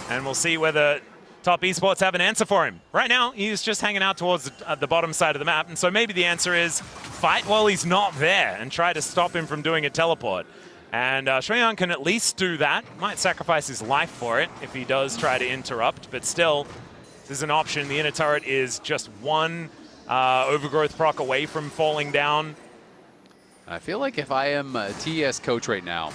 And we'll see whether top esports have an answer for him. Right now, he's just hanging out towards the bottom side of the map. And so maybe the answer is fight while he's not there and try to stop him from doing a teleport. And Shuyan can at least do that. Might sacrifice his life for it if he does try to interrupt, but still, this is an option. The inner turret is just one overgrowth proc away from falling down. I feel like if I am a TES coach right now,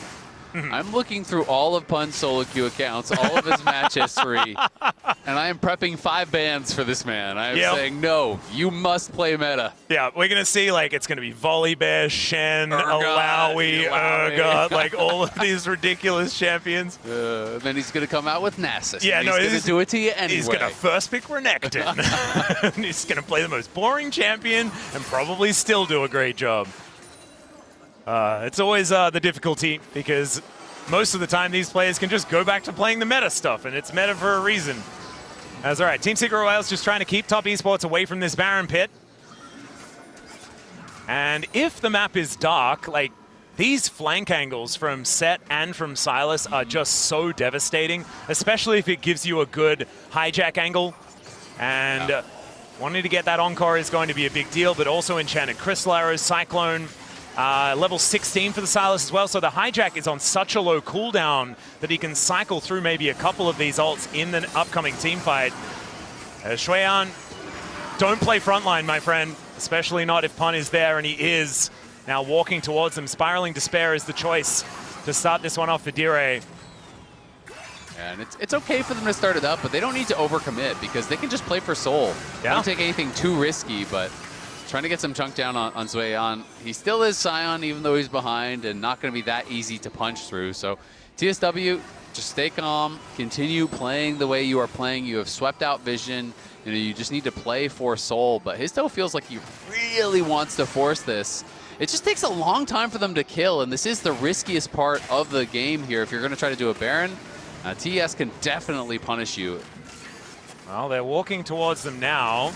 I'm looking through all of Pun's solo queue accounts, all of his match history, and I am prepping 5 bans for this man. I am saying, no, you must play meta. Yeah, we're going to see, like, it's going to be Volibear, Shen, Alawi, Urgot, like, all of these ridiculous champions. Then he's going to come out with Nasus. Yeah, he's going to do it to you anyway. He's going to first pick Renekton. He's going to play the most boring champion and probably still do a great job. It's always the difficulty because most of the time these players can just go back to playing the meta stuff, and it's meta for a reason. That's all right. Team Secret Whales just trying to keep top esports away from this Baron pit. And if the map is dark, like these flank angles from Set and from Silas are just so devastating, especially if it gives you a good hijack angle. And wanting to get that encore is going to be a big deal, but also Enchanted Crystal Arrows, Cyclone, level 16 for the Silas as well, so the hijack is on such a low cooldown that he can cycle through maybe a couple of these ults in the upcoming team fight. Shuyan, don't play frontline, my friend, especially not if Pun is there, and he is now walking towards them. Spiraling Despair is the choice to start this one off for Dire. And it's okay for them to start it up, but they don't need to overcommit because they can just play for Soul. Yeah. Don't take anything too risky, but trying to get some chunk down on Zueyan. He still is Sion, even though he's behind, and not going to be that easy to punch through. So TSW, just stay calm, continue playing the way you are playing. You have swept out Vision. You know, you just need to play for Soul. But Histo feels like he really wants to force this. It just takes a long time for them to kill, and this is the riskiest part of the game here. If you're going to try to do a Baron, TS can definitely punish you. Well, they're walking towards them now.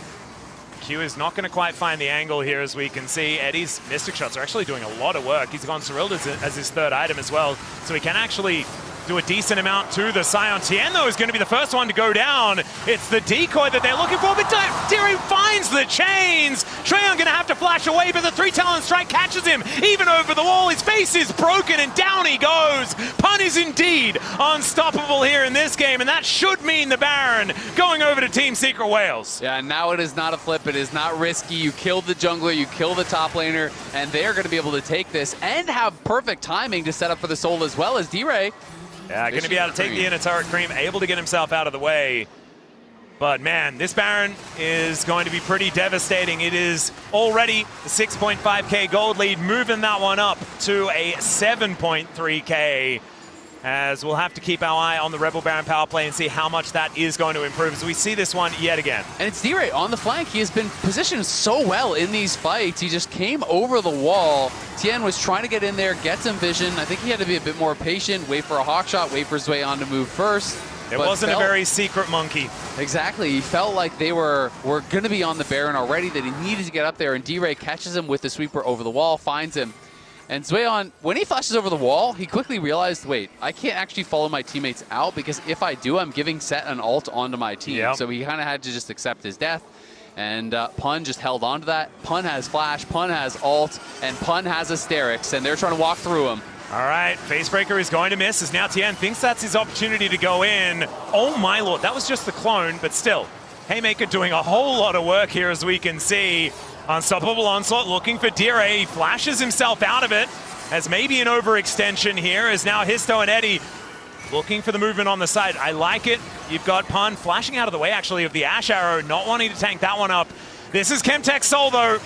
Q is not going to quite find the angle here, as we can see. Eddie's Mystic Shots are actually doing a lot of work. He's gone Cyril as his third item as well, so he can actually do a decent amount to the Sion. Tien, though, is going to be the first one to go down. It's the decoy that they're looking for, but Diri finds the chains. Shuyan going to have to flash away, but the 3-talent strike catches him, even over the wall. His face is broken, and down he goes. Pun is indeed unstoppable here in this game, and that should mean the Baron going over to Team Secret Whales. Yeah, now it is not a flip. It is not risky. You kill the jungler, you kill the top laner, and they're going to be able to take this and have perfect timing to set up for the Soul as well as D-Ray. Yeah, going to be able to take the inner turret cream, able to get himself out of the way. But man, this Baron is going to be pretty devastating. It is already the 6.5k gold lead, moving that one up to a 7.3k. As we'll have to keep our eye on the Rebel Baron power play and see how much that is going to improve as we see this one yet again. And it's D-Ray on the flank. He has been positioned so well in these fights. He just came over the wall. Tien was trying to get in there, get some vision. I think he had to be a bit more patient, wait for a hawk shot, wait for his way on to move first. It wasn't a very secret monkey. Exactly. He felt like they were going to be on the Baron already, that he needed to get up there, and D-Ray catches him with the sweeper over the wall, finds him. And Daejeon, when he flashes over the wall, he quickly realized, wait, I can't actually follow my teammates out, because if I do, I'm giving Set an ult onto my team. Yep. So he kind of had to just accept his death. And Pun just held on to that. Pun has flash, Pun has ult, and Pun has Asterix, and they're trying to walk through him. All right, Facebreaker is going to miss as now Tien thinks that's his opportunity to go in. Oh my lord, that was just the clone, but still. Haymaker doing a whole lot of work here as we can see. Unstoppable Onslaught looking for D-Ray. He flashes himself out of it as maybe an overextension here as now Histo and Eddie looking for the movement on the side. I like it. You've got Pun flashing out of the way actually of the Ash Arrow, not wanting to tank that one up. This is Chemtech Soul though.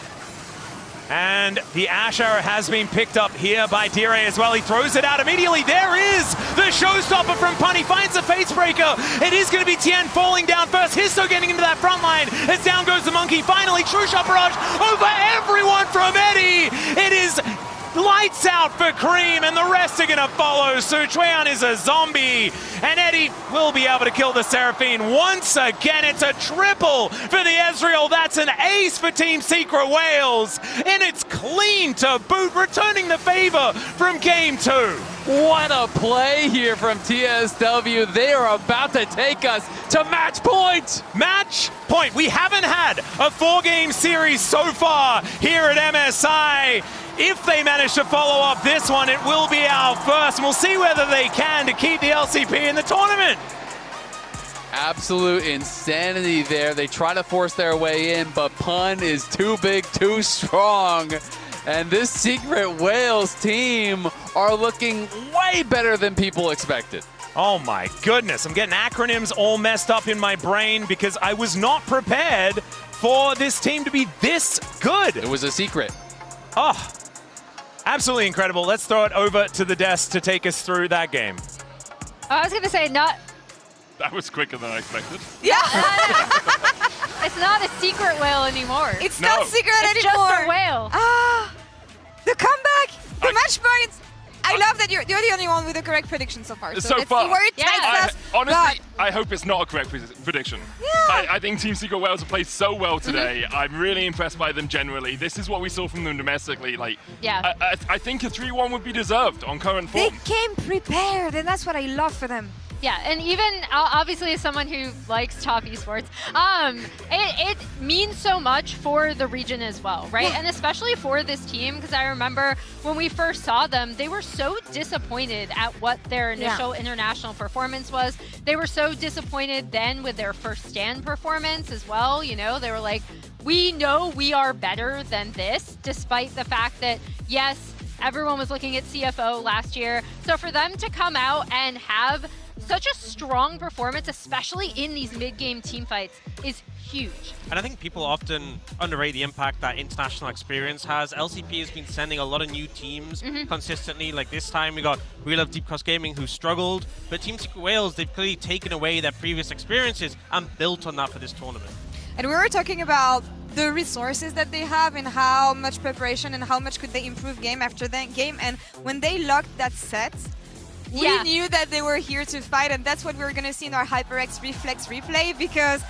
And the Ash Arrow has been picked up here by D-Ray as well. He throws it out immediately. There is the showstopper from Pun. He finds the Facebreaker. It is going to be Tien falling down first. Histo getting into that front line as down goes the Monkey. Finally, True Shot Barrage over everyone from Eddie. It is lights out for Cream, and the rest are going to follow. So Daejeon is a zombie, and Eddie will be able to kill the Seraphine once again. It's a triple for the Ezreal. That's an ace for Team Secret Wales, and it's clean to boot, returning the favor from Game 2. What a play here from TSW. They are about to take us to match point. Match point. We haven't had a 4-game series so far here at MSI. If they manage to follow up this one, it will be our first, and we'll see whether they can to keep the LCP in the tournament. Absolute insanity there. They try to force their way in, but Pun is too big, too strong. And this Secret Wales team are looking way better than people expected. Oh my goodness, I'm getting acronyms all messed up in my brain because I was not prepared for this team to be this good. It was a secret. Oh, absolutely incredible. Let's throw it over to the desk to take us through that game. I was going to say not... That was quicker than I expected. Yeah. It's not a secret whale anymore. It's not secret it's anymore. Just a whale. Ah, the comeback, the match points. I love that you're the only one with the correct prediction so far. So let's far. see where it takes us. Honestly, I hope it's not a correct prediction. Yeah. I think Team Secret Wales have played so well today. I'm really impressed by them generally. This is what we saw from them domestically. Like, yeah. I think a 3-1 would be deserved on current form. They came prepared, and that's what I love for them. Yeah, and even obviously as someone who likes top esports, it means so much for the region as well, right? Yeah. And especially for this team, because I remember when we first saw them, they were so disappointed at what their initial international performance was. They were so disappointed then with their first stand performance as well. You know, they were like, we know we are better than this, despite the fact that, yes, everyone was looking at CFO last year. So for them to come out and have such a strong performance, especially in these mid-game team fights, is huge. And I think people often underrate the impact that international experience has. LCP has been sending a lot of new teams consistently. Like this time we got Real of Deep Cross Gaming who struggled, but Team Secret Wales, they've clearly taken away their previous experiences and built on that for this tournament. And we were talking about the resources that they have and how much preparation and how much could they improve game after that game. And when they locked that set, we knew that they were here to fight, and that's what we're going to see in our HyperX Reflex replay, because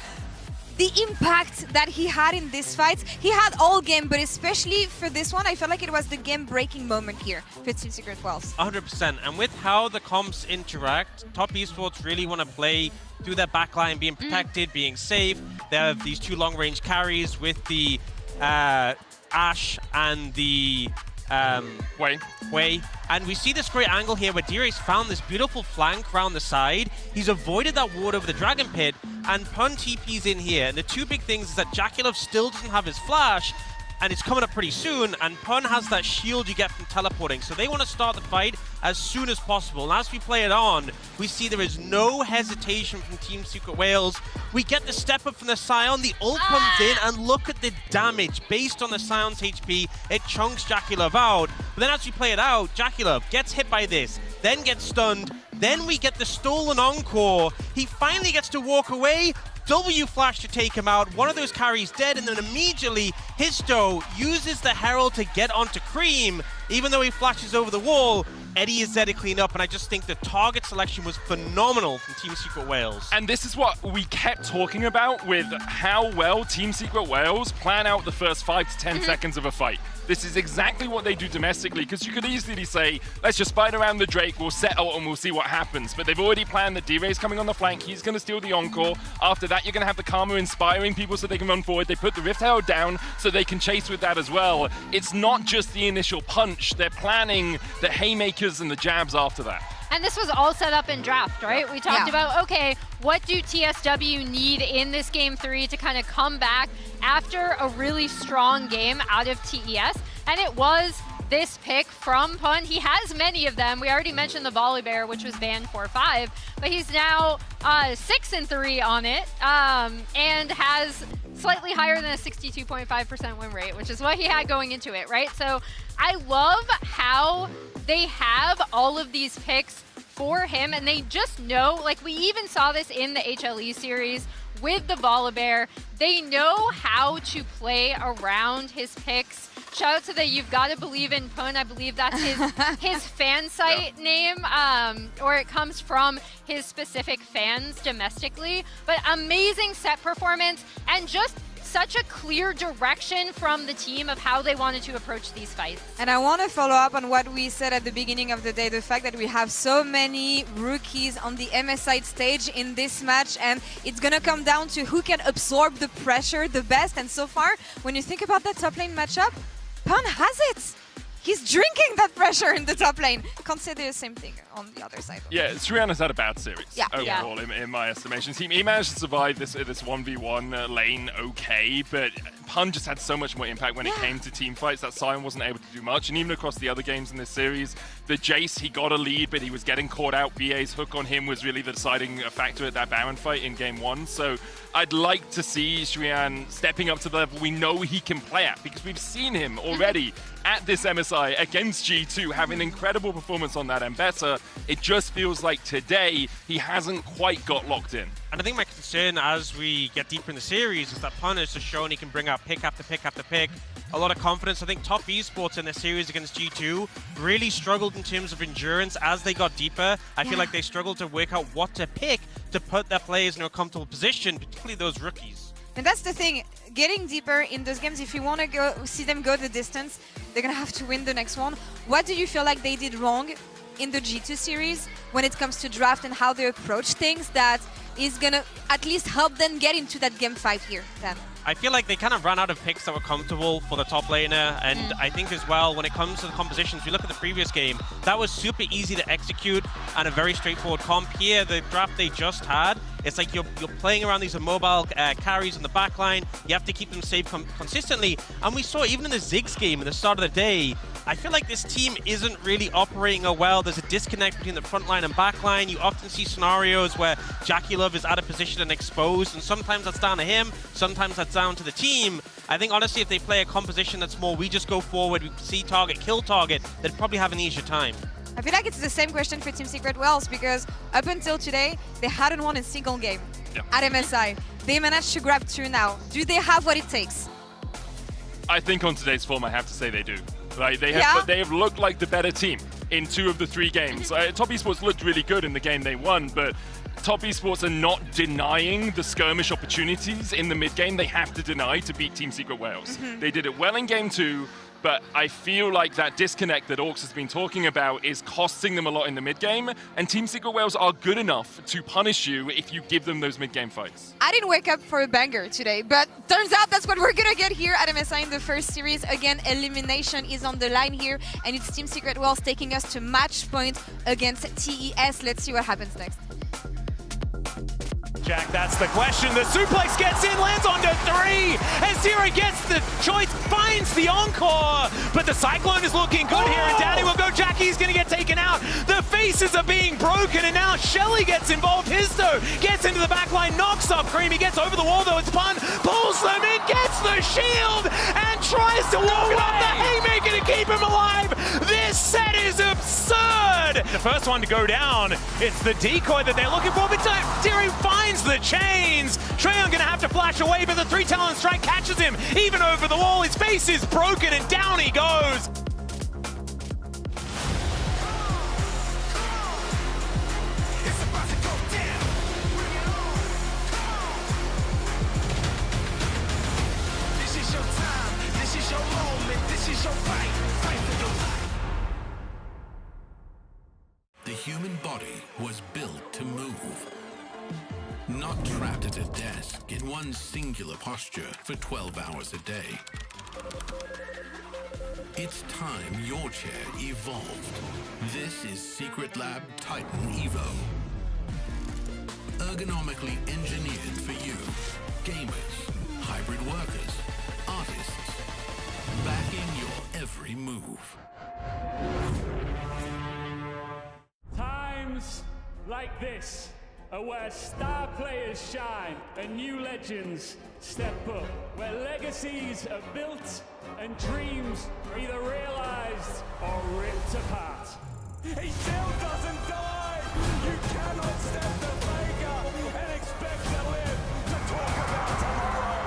the impact that he had in this fight, he had all game, but especially for this one, I felt like it was the game-breaking moment here for Team Secret Wales. 100%, and with how the comps interact, top esports really want to play through their backline, being protected, being safe. They have these 2 long-range carries with the Ashe and the Wei. And we see this great angle here where D-Ray's found this beautiful flank around the side. He's avoided that ward over the Dragon Pit, and Pun TP's in here. And the 2 big things is that JackeyLove still doesn't have his flash, and it's coming up pretty soon, and Pun has that shield you get from teleporting, so they want to start the fight as soon as possible. And as we play it on, we see there is no hesitation from Team Secret Wales. We get the step up from the Scion, the ult comes in, and look at the damage based on the Scion's HP. It chunks JackeyLove out, but then as we play it out, JackeyLove gets hit by this, then gets stunned, then we get the stolen encore. He finally gets to walk away, W flash to take him out, one of those carries dead, and then immediately Histo uses the Herald to get onto Cream. Even though he flashes over the wall, Eddie is there to clean up, and I just think the target selection was phenomenal from Team Secret Wales. And this is what we kept talking about with how well Team Secret Wales plan out the first 5 to 10 seconds of a fight. This is exactly what they do domestically, because you could easily say, let's just fight around the Drake, we'll settle and we'll see what happens. But they've already planned that D-Ray's coming on the flank, he's going to steal the Encore. After that, you're going to have the Karma inspiring people so they can run forward. They put the Rift Herald down so they can chase with that as well. It's not just the initial punch, they're planning the haymakers and the jabs after that. And this was all set up in draft, right? We talked about, okay, what do TSW need in this game 3 to kind of come back after a really strong game out of TES? And it was this pick from Pun. He has many of them. We already mentioned the Volibear, which was banned 4-5, but he's now 6-3 on it, and has slightly higher than a 62.5% win rate, which is what he had going into it, right? So I love how they have all of these picks for him, and they just know, like we even saw this in the HLE series with the Volibear, they know how to play around his picks. Shout out to the You've Gotta Believe in Pun. I believe that's his fan site name, or it comes from his specific fans domestically. But amazing set performance and just such a clear direction from the team of how they wanted to approach these fights. And I want to follow up on what we said at the beginning of the day, the fact that we have so many rookies on the MSI stage in this match, and it's going to come down to who can absorb the pressure the best. And so far, when you think about that top lane matchup, Pun has it. He's drinking that pressure in the top lane. Can't say the same thing on the other side. Yeah, Sriana's had a bad series overall, in my estimation. He managed to survive this 1v1 lane okay, but Pun just had so much more impact when it came to team fights that Scion wasn't able to do much. And even across the other games in this series, the Jace, he got a lead, but he was getting caught out. BA's hook on him was really the deciding factor at that Baron fight in game 1. So I'd like to see Srian stepping up to the level we know he can play at, because we've seen him already at this MSI against G2 have an incredible performance on that and better. It just feels like today he hasn't quite got locked in. And I think my concern as we get deeper in the series is that Pun has just shown he can bring out pick after pick after pick. A lot of confidence. I think Top Esports in their series against G2 really struggled in terms of endurance as they got deeper. I feel like they struggled to work out what to pick to put their players in a comfortable position, particularly those rookies. And that's the thing, getting deeper in those games, if you want to go see them go the distance, they're going to have to win the next one. What do you feel like they did wrong in the G2 series when it comes to draft and how they approach things that is going to at least help them get into that game 5 here then? I feel like they kind of ran out of picks that were comfortable for the top laner, and I think as well, when it comes to the compositions, we look at the previous game, that was super easy to execute and a very straightforward comp. Here, the draft they just had, it's like you're playing around these immobile carries in the backline, you have to keep them safe consistently, and we saw even in the Ziggs game at the start of the day, I feel like this team isn't really operating well. There's a disconnect between the front line and back line. You often see scenarios where JackeyLove is out of position and exposed, and sometimes that's down to him, sometimes that's down to the team. I think honestly if they play a composition that's more we just go forward, we see target, kill target, they'd probably have an easier time. I feel like it's the same question for Team Secret Wales, because up until today, they hadn't won a single game at MSI. They managed to grab 2 now. Do they have what it takes? I think on today's form, I have to say they do. Like they have looked like the better team in 2 of the 3 games. Top Esports looked really good in the game they won, but Top Esports are not denying the skirmish opportunities in the mid game they have to deny to beat Team Secret Wales. They did it well in game 2, but I feel like that disconnect that Orcs has been talking about is costing them a lot in the mid game, and Team Secret Wales are good enough to punish you if you give them those mid game fights. I didn't wake up for a banger today, but turns out that's what we're gonna get here at MSI in the first series. Again, elimination is on the line here, and it's Team Secret Wales taking us to match point against TES. Let's see what happens next. Jack, that's the question. The suplex gets in, lands onto 3. as Zero gets the choice, finds the encore, but the Cyclone is looking good here, and Daddy will go. Jackie's gonna get taken out. The faces are being broken, and now Shelly gets involved. Histo gets into the back line, knocks up Creamy, gets over the wall though, it's Pun, pulls them in, gets the shield, and tries to walk it off the haymaker to keep him alive. This set is absurd. The first one to go down, it's the decoy that they're looking for, but Deering finds the chains. Treyon gonna have to flash away, but the 3 talent strike catches him, even over the wall. His face is broken, and down he goes. The human body was built to move, not trapped at a desk in one singular posture for 12 hours a day. It's time your chair evolved. This is Secret Lab Titan Evo. Ergonomically engineered for you, gamers, hybrid workers, artists, backing your every move. Times like this are where star players shine and new legends step up, where legacies are built and dreams are either realized or ripped apart. He still doesn't die! You cannot step the Vega and expect to live to talk about tomorrow!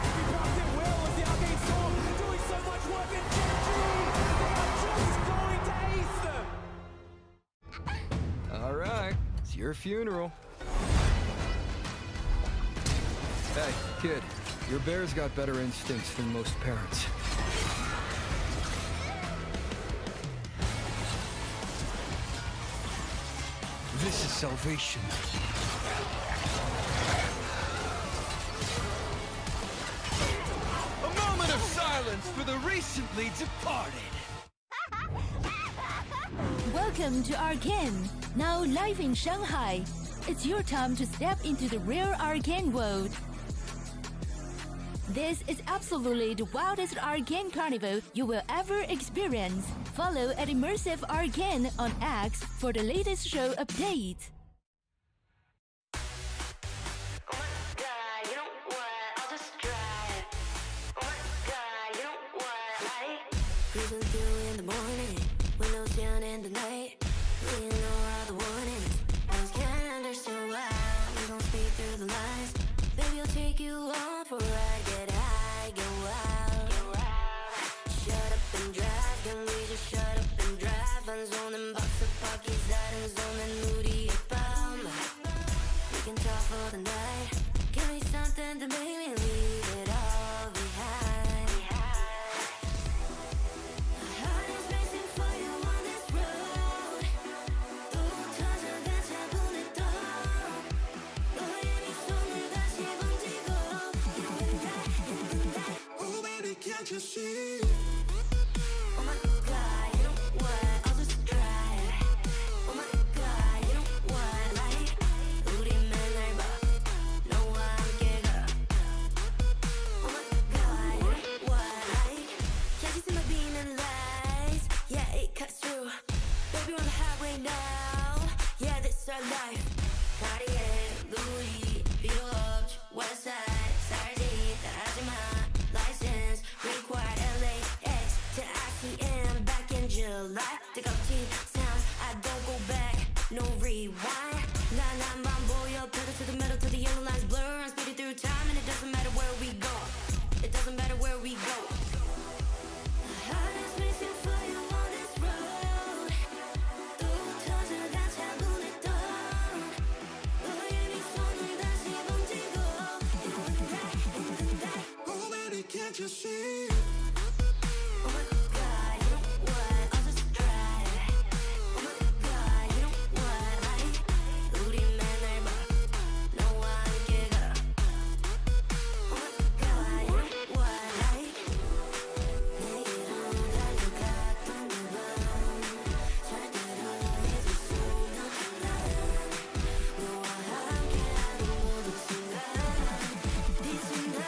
He blocked it well as the Arcane Storm doing so much work in Gen 3! They are just going to ace them! Alright, it's your funeral. Hey, kid, your bear's got better instincts than most parents. This is salvation. A moment of silence for the recently departed. Welcome to Arcane, now live in Shanghai. It's your time to step into the rare Arcane world. This is absolutely the wildest Arcane carnival you will ever experience. Follow at Immersive Arcane on X for the latest show update. Cruising through in the morning, windows down in the night. We know all the warnings, I can't understand why. We don't speak through the lines. Baby, I'll take you on for a ride. Get high, get wild. Shut up and drive, can we just shut up and drive? Unzone and box of pockets, that unzone and moody bomb. We can talk for the night. Give me something to make me leave it all behind. Can't you see? Oh my God, you know what? I'll just drive. Oh my God, you know what? Like, 우리 맨날 봐. No one get up. Oh my God, you know what? Like, can't you see my beam and lights? Yeah, it cuts through. Baby, we're on the highway now. Yeah, this is our life. Cartier, Louis, Vito, West Side, Saturday, 하지마. License required LAX to ICM back in July. The Gucci sound, I don't go back, no rewind. 나만 보여, pedal to the metal till the yellow lines blur. I'm speeding through time and it doesn't matter where we go. It doesn't matter where we go. Heart is racing for you on this road. 또 터져가 차분해 떠. 너의 미소는 다시 번지고. Can't you see? Oh my God, you know what? I'll just drive. Oh my God, you know what? Like, 우리 맨날 봐. No one get up. Oh my God, you know what? Like, 내게로 달려갔던 그 밤. 절대로 잊을 수 없는 날. 너와 함께하는 모든 순간. 이 순간.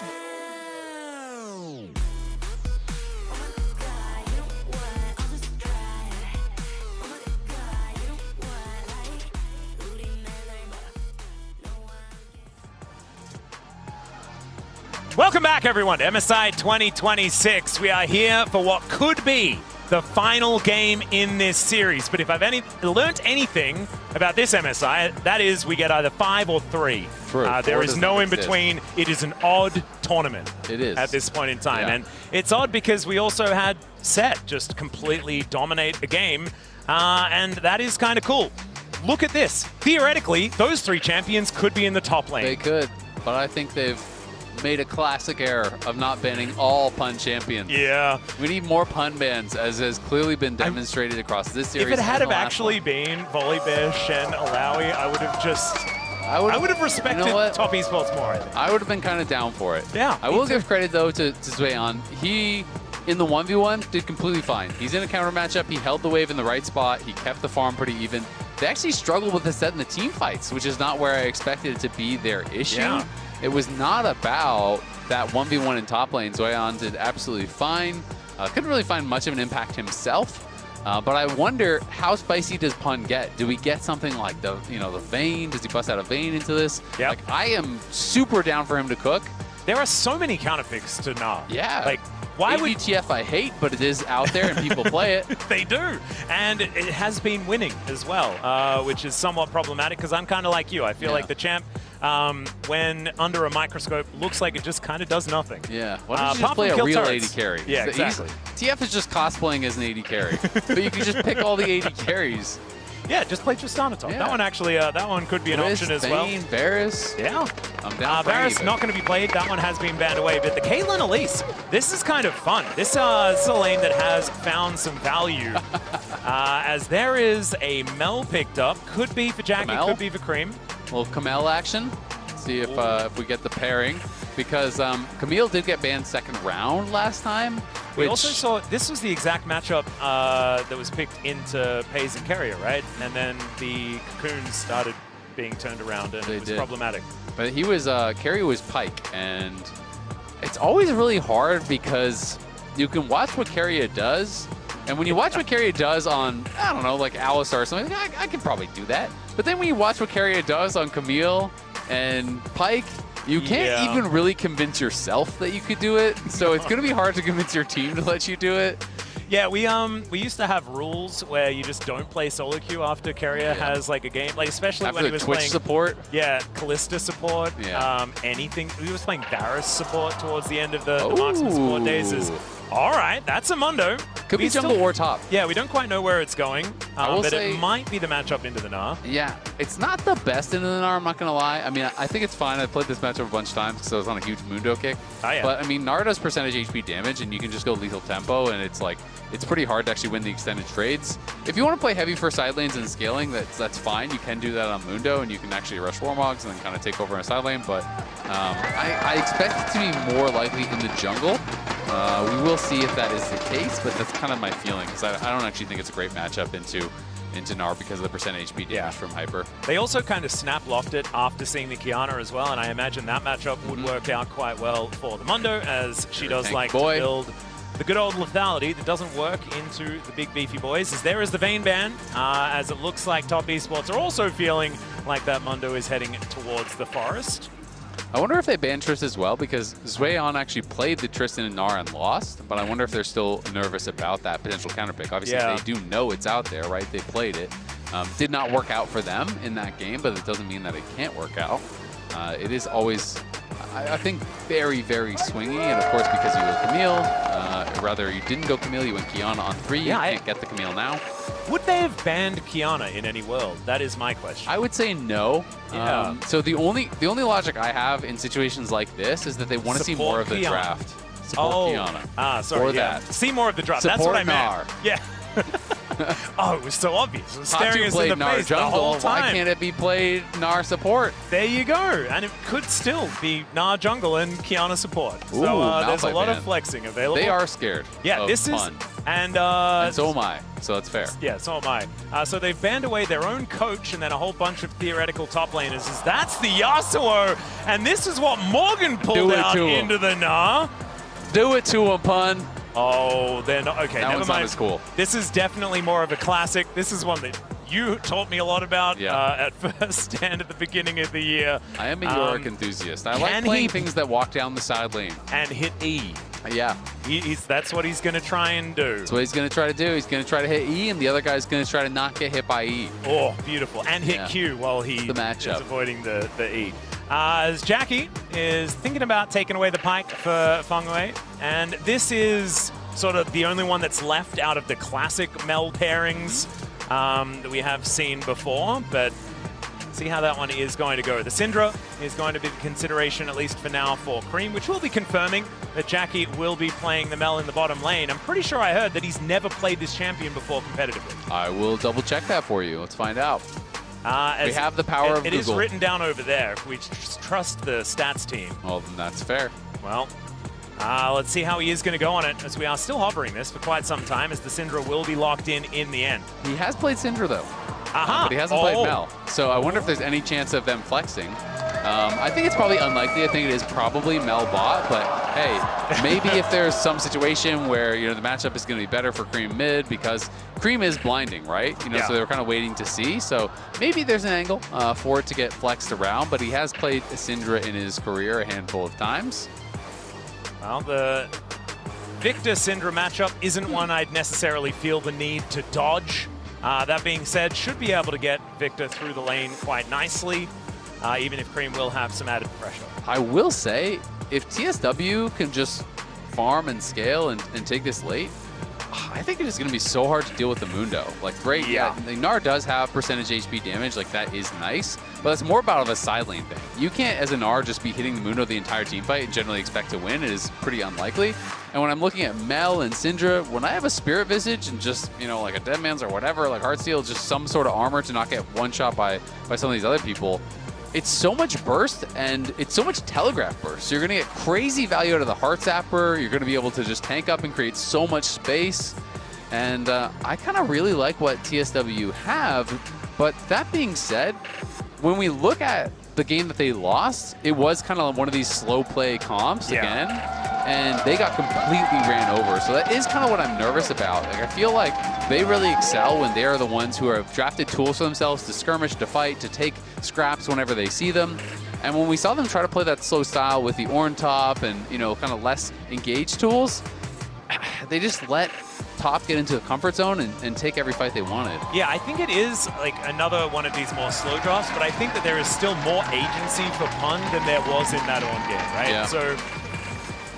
Welcome back, everyone, to MSI 2026. We are here for what could be the final game in this series. But if I've learnt anything about this MSI, that is we get either 5 or 3. True. There is no in between. It is an odd tournament. It is. At this point in time. Yeah. And it's odd because we also had Set just completely dominate a game. And that is kind of cool. Look at this. Theoretically, those 3 champions could be in the top lane. They could, but I think they've made a classic error of not banning all pun champions. Yeah. We need more pun bans, as has clearly been demonstrated across this series. If it had have actually been Volibear, Shen, Alawi, I would have just... I would have respected Top Esports more, I think. I would have been kind of down for it. Yeah. I will give credit, though, to Daejeon. He, in the 1v1, did completely fine. He's in a counter matchup. He held the wave in the right spot. He kept the farm pretty even. They actually struggled with the set in the team fights, which is not where I expected it to be their issue. Yeah. It was not about that 1v1 in top lane. Daejeon did absolutely fine. Couldn't really find much of an impact himself. But I wonder, how spicy does Pun get? Do we get something like the Vayne? Does he bust out a Vayne into this? Yep. Like, I am super down for him to cook. There are so many counter picks to Gnar. Yeah. Like, why would ADTF I hate, but it is out there and people play it. They do. And it has been winning as well, which is somewhat problematic because I'm kind of like you. I feel like the champ, when under a microscope, looks like it just kind of does nothing. Yeah. Why don't you just play a real AD carry? Yeah, exactly. TF is just cosplaying as an AD carry. But you can just pick all the AD carries. Yeah, just play Tristana top. Yeah. That one actually, that one could be an option as well. Varus. Yeah. I'm down for Varus not going to be played. That one has been banned away. But the Caitlyn Elise, this is kind of fun. This is a lane that has found some value. As there is a Mel picked up. Could be for Jackie, could be for Cream. A little Camille action. See if we get the pairing. Because Camille did get banned second round last time. We also saw, this was the exact matchup that was picked into Pays and Carrier, right? And then the Cocoons started being turned around and it was problematic. But he was, Carrier was Pike, and it's always really hard because you can watch what Carrier does, and when you watch what Carrier does on, I don't know, like Alistar or something, I can probably do that. But then when you watch what Carrier does on Camille and Pike, you can't even really convince yourself that you could do it, so it's going to be hard to convince your team to let you do it. Yeah, we used to have rules where you just don't play solo queue after Carrier has like a game, like especially After when he the was Twitch playing support. Yeah, Callista support. Yeah. Anything. He was playing Varus support towards the end of the marksman support days. All right, that's a Mundo. Could be jungle or top. Yeah, we don't quite know where it's going, but say, it might be the matchup into the Gnar. Yeah, it's not the best into the Gnar, I'm not going to lie. I mean, I think it's fine. I played this matchup a bunch of times, so it's on a huge Mundo kick. Oh, yeah. But, I mean, Gnar does percentage HP damage, and you can just go lethal tempo, and it's like, it's pretty hard to actually win the extended trades. If you want to play heavy for side lanes and scaling, that's fine. You can do that on Mundo, and you can actually rush Warmogs and then kind of take over in a side lane, but I expect it to be more likely in the jungle. We will see if that is the case, but that's kind of my feeling, because I don't actually think it's a great matchup into Gnar because of the percent HP damage from Hyper. They also kind of snap-locked it after seeing the Kiana as well, and I imagine that matchup would work out quite well for the Mundo, as she does like to build the good old lethality that doesn't work into the big beefy boys. As there is the Vayne ban, as it looks like Top Esports are also feeling like that Mundo is heading towards the forest. I wonder if they banned Trist as well, because Daejeon actually played the Tristan and Gnar and lost, but I wonder if they're still nervous about that potential counterpick. Obviously, they do know it's out there, right? They played it. Did not work out for them in that game, but it doesn't mean that it can't work out. It is always, I think, very, very swingy, and of course, because you go Camille, rather you didn't go Camille, you went Kiana on 3, you can't get the Camille now. Would they have banned Kiana in any world? That is my question. I would say no. Yeah. So the only logic I have in situations like this is that they want to see more of the draft. Support Kiana. Sorry. Or that. See more of the draft. Support That's what I Gnar. meant. Yeah. Oh, it was so obvious. It was staring us in the Gnar face jungle. the whole time. Why can't it be played Gnar support? There you go. And it could still be Gnar jungle and Kiana support. Ooh, so there's a lot ban. of flexing available. They are scared. Yeah, of this Pun. is... And so am I. So it's fair. Yeah, so am I. So they've banned away their own coach and then a whole bunch of theoretical top laners. That's the Yasuo. And this is what Morgan pulled out into the Gnar. Do it to him, Pun. Oh, they're not. Okay, that never one's mind. not as cool. This is definitely more of a classic. This is one that you taught me a lot about at first and at the beginning of the year. I am a Yorick enthusiast. I like playing things that walk down the side lane. And hit E. Yeah. That's what he's going to try and do. That's what he's going to try to do. He's going to try to hit E, and the other guy's going to try to not get hit by E. Oh, beautiful. And hit Q while he is avoiding the E. As Jackie is thinking about taking away the pike for Fengwei, and this is sort of the only one that's left out of the classic Mel pairings that we have seen before, but see how that one is going to go. The Syndra is going to be the consideration, at least for now, for Cream, which will be confirming that Jackie will be playing the Mel in the bottom lane. I'm pretty sure I heard that he's never played this champion before competitively. I will double check that for you. Let's find out. We have the power of Google. It is written down over there if we trust the stats team. Well, then that's fair. Well, let's see how he is going to go on it, as we are still hovering this for quite some time, as the Syndra will be locked in the end. He has played Syndra, though. But he hasn't played Mel. So I wonder if there's any chance of them flexing. I think it's probably unlikely. I think it is probably Mel bot, but hey, maybe if there's some situation where, you know, the matchup is going to be better for Cream mid because Cream is blinding, right? You know, so they were kind of waiting to see. So maybe there's an angle for it to get flexed around, but he has played Syndra in his career a handful of times. Well, the Victor Syndra matchup isn't one I'd necessarily feel the need to dodge. That being said, should be able to get Victor through the lane quite nicely, even if Cream will have some added pressure. I will say, if TSW can just farm and scale and take this late, I think it is going to be so hard to deal with the Mundo. Like, great, Gnar does have percentage HP damage, like that is nice, but it's more about a side lane thing. You can't, as a Gnar, just be hitting the Mundo the entire team fight and generally expect to win. It is pretty unlikely. And when I'm looking at Mel and Syndra, when I have a Spirit Visage and just, you know, like a Deadman's or whatever, like Heartsteel, just some sort of armor to not get one-shot by some of these other people, it's so much burst and it's so much telegraph burst. So you're going to get crazy value out of the Heart Zapper. You're going to be able to just tank up and create so much space. And I kind of really like what TSW have. But that being said, when we look at the game that they lost, it was kind of one of these slow play comps again. And they got completely ran over. So that is kind of what I'm nervous about. Like, I feel like they really excel when they are the ones who have drafted tools for themselves to skirmish, to fight, to take scraps whenever they see them. And when we saw them try to play that slow style with the Ornn top and, you know, kind of less engaged tools, they just let top get into the comfort zone and take every fight they wanted. Yeah, I think it is like another one of these more slow drafts, but I think that there is still more agency for Pun than there was in that Ornn game, right? Yeah. So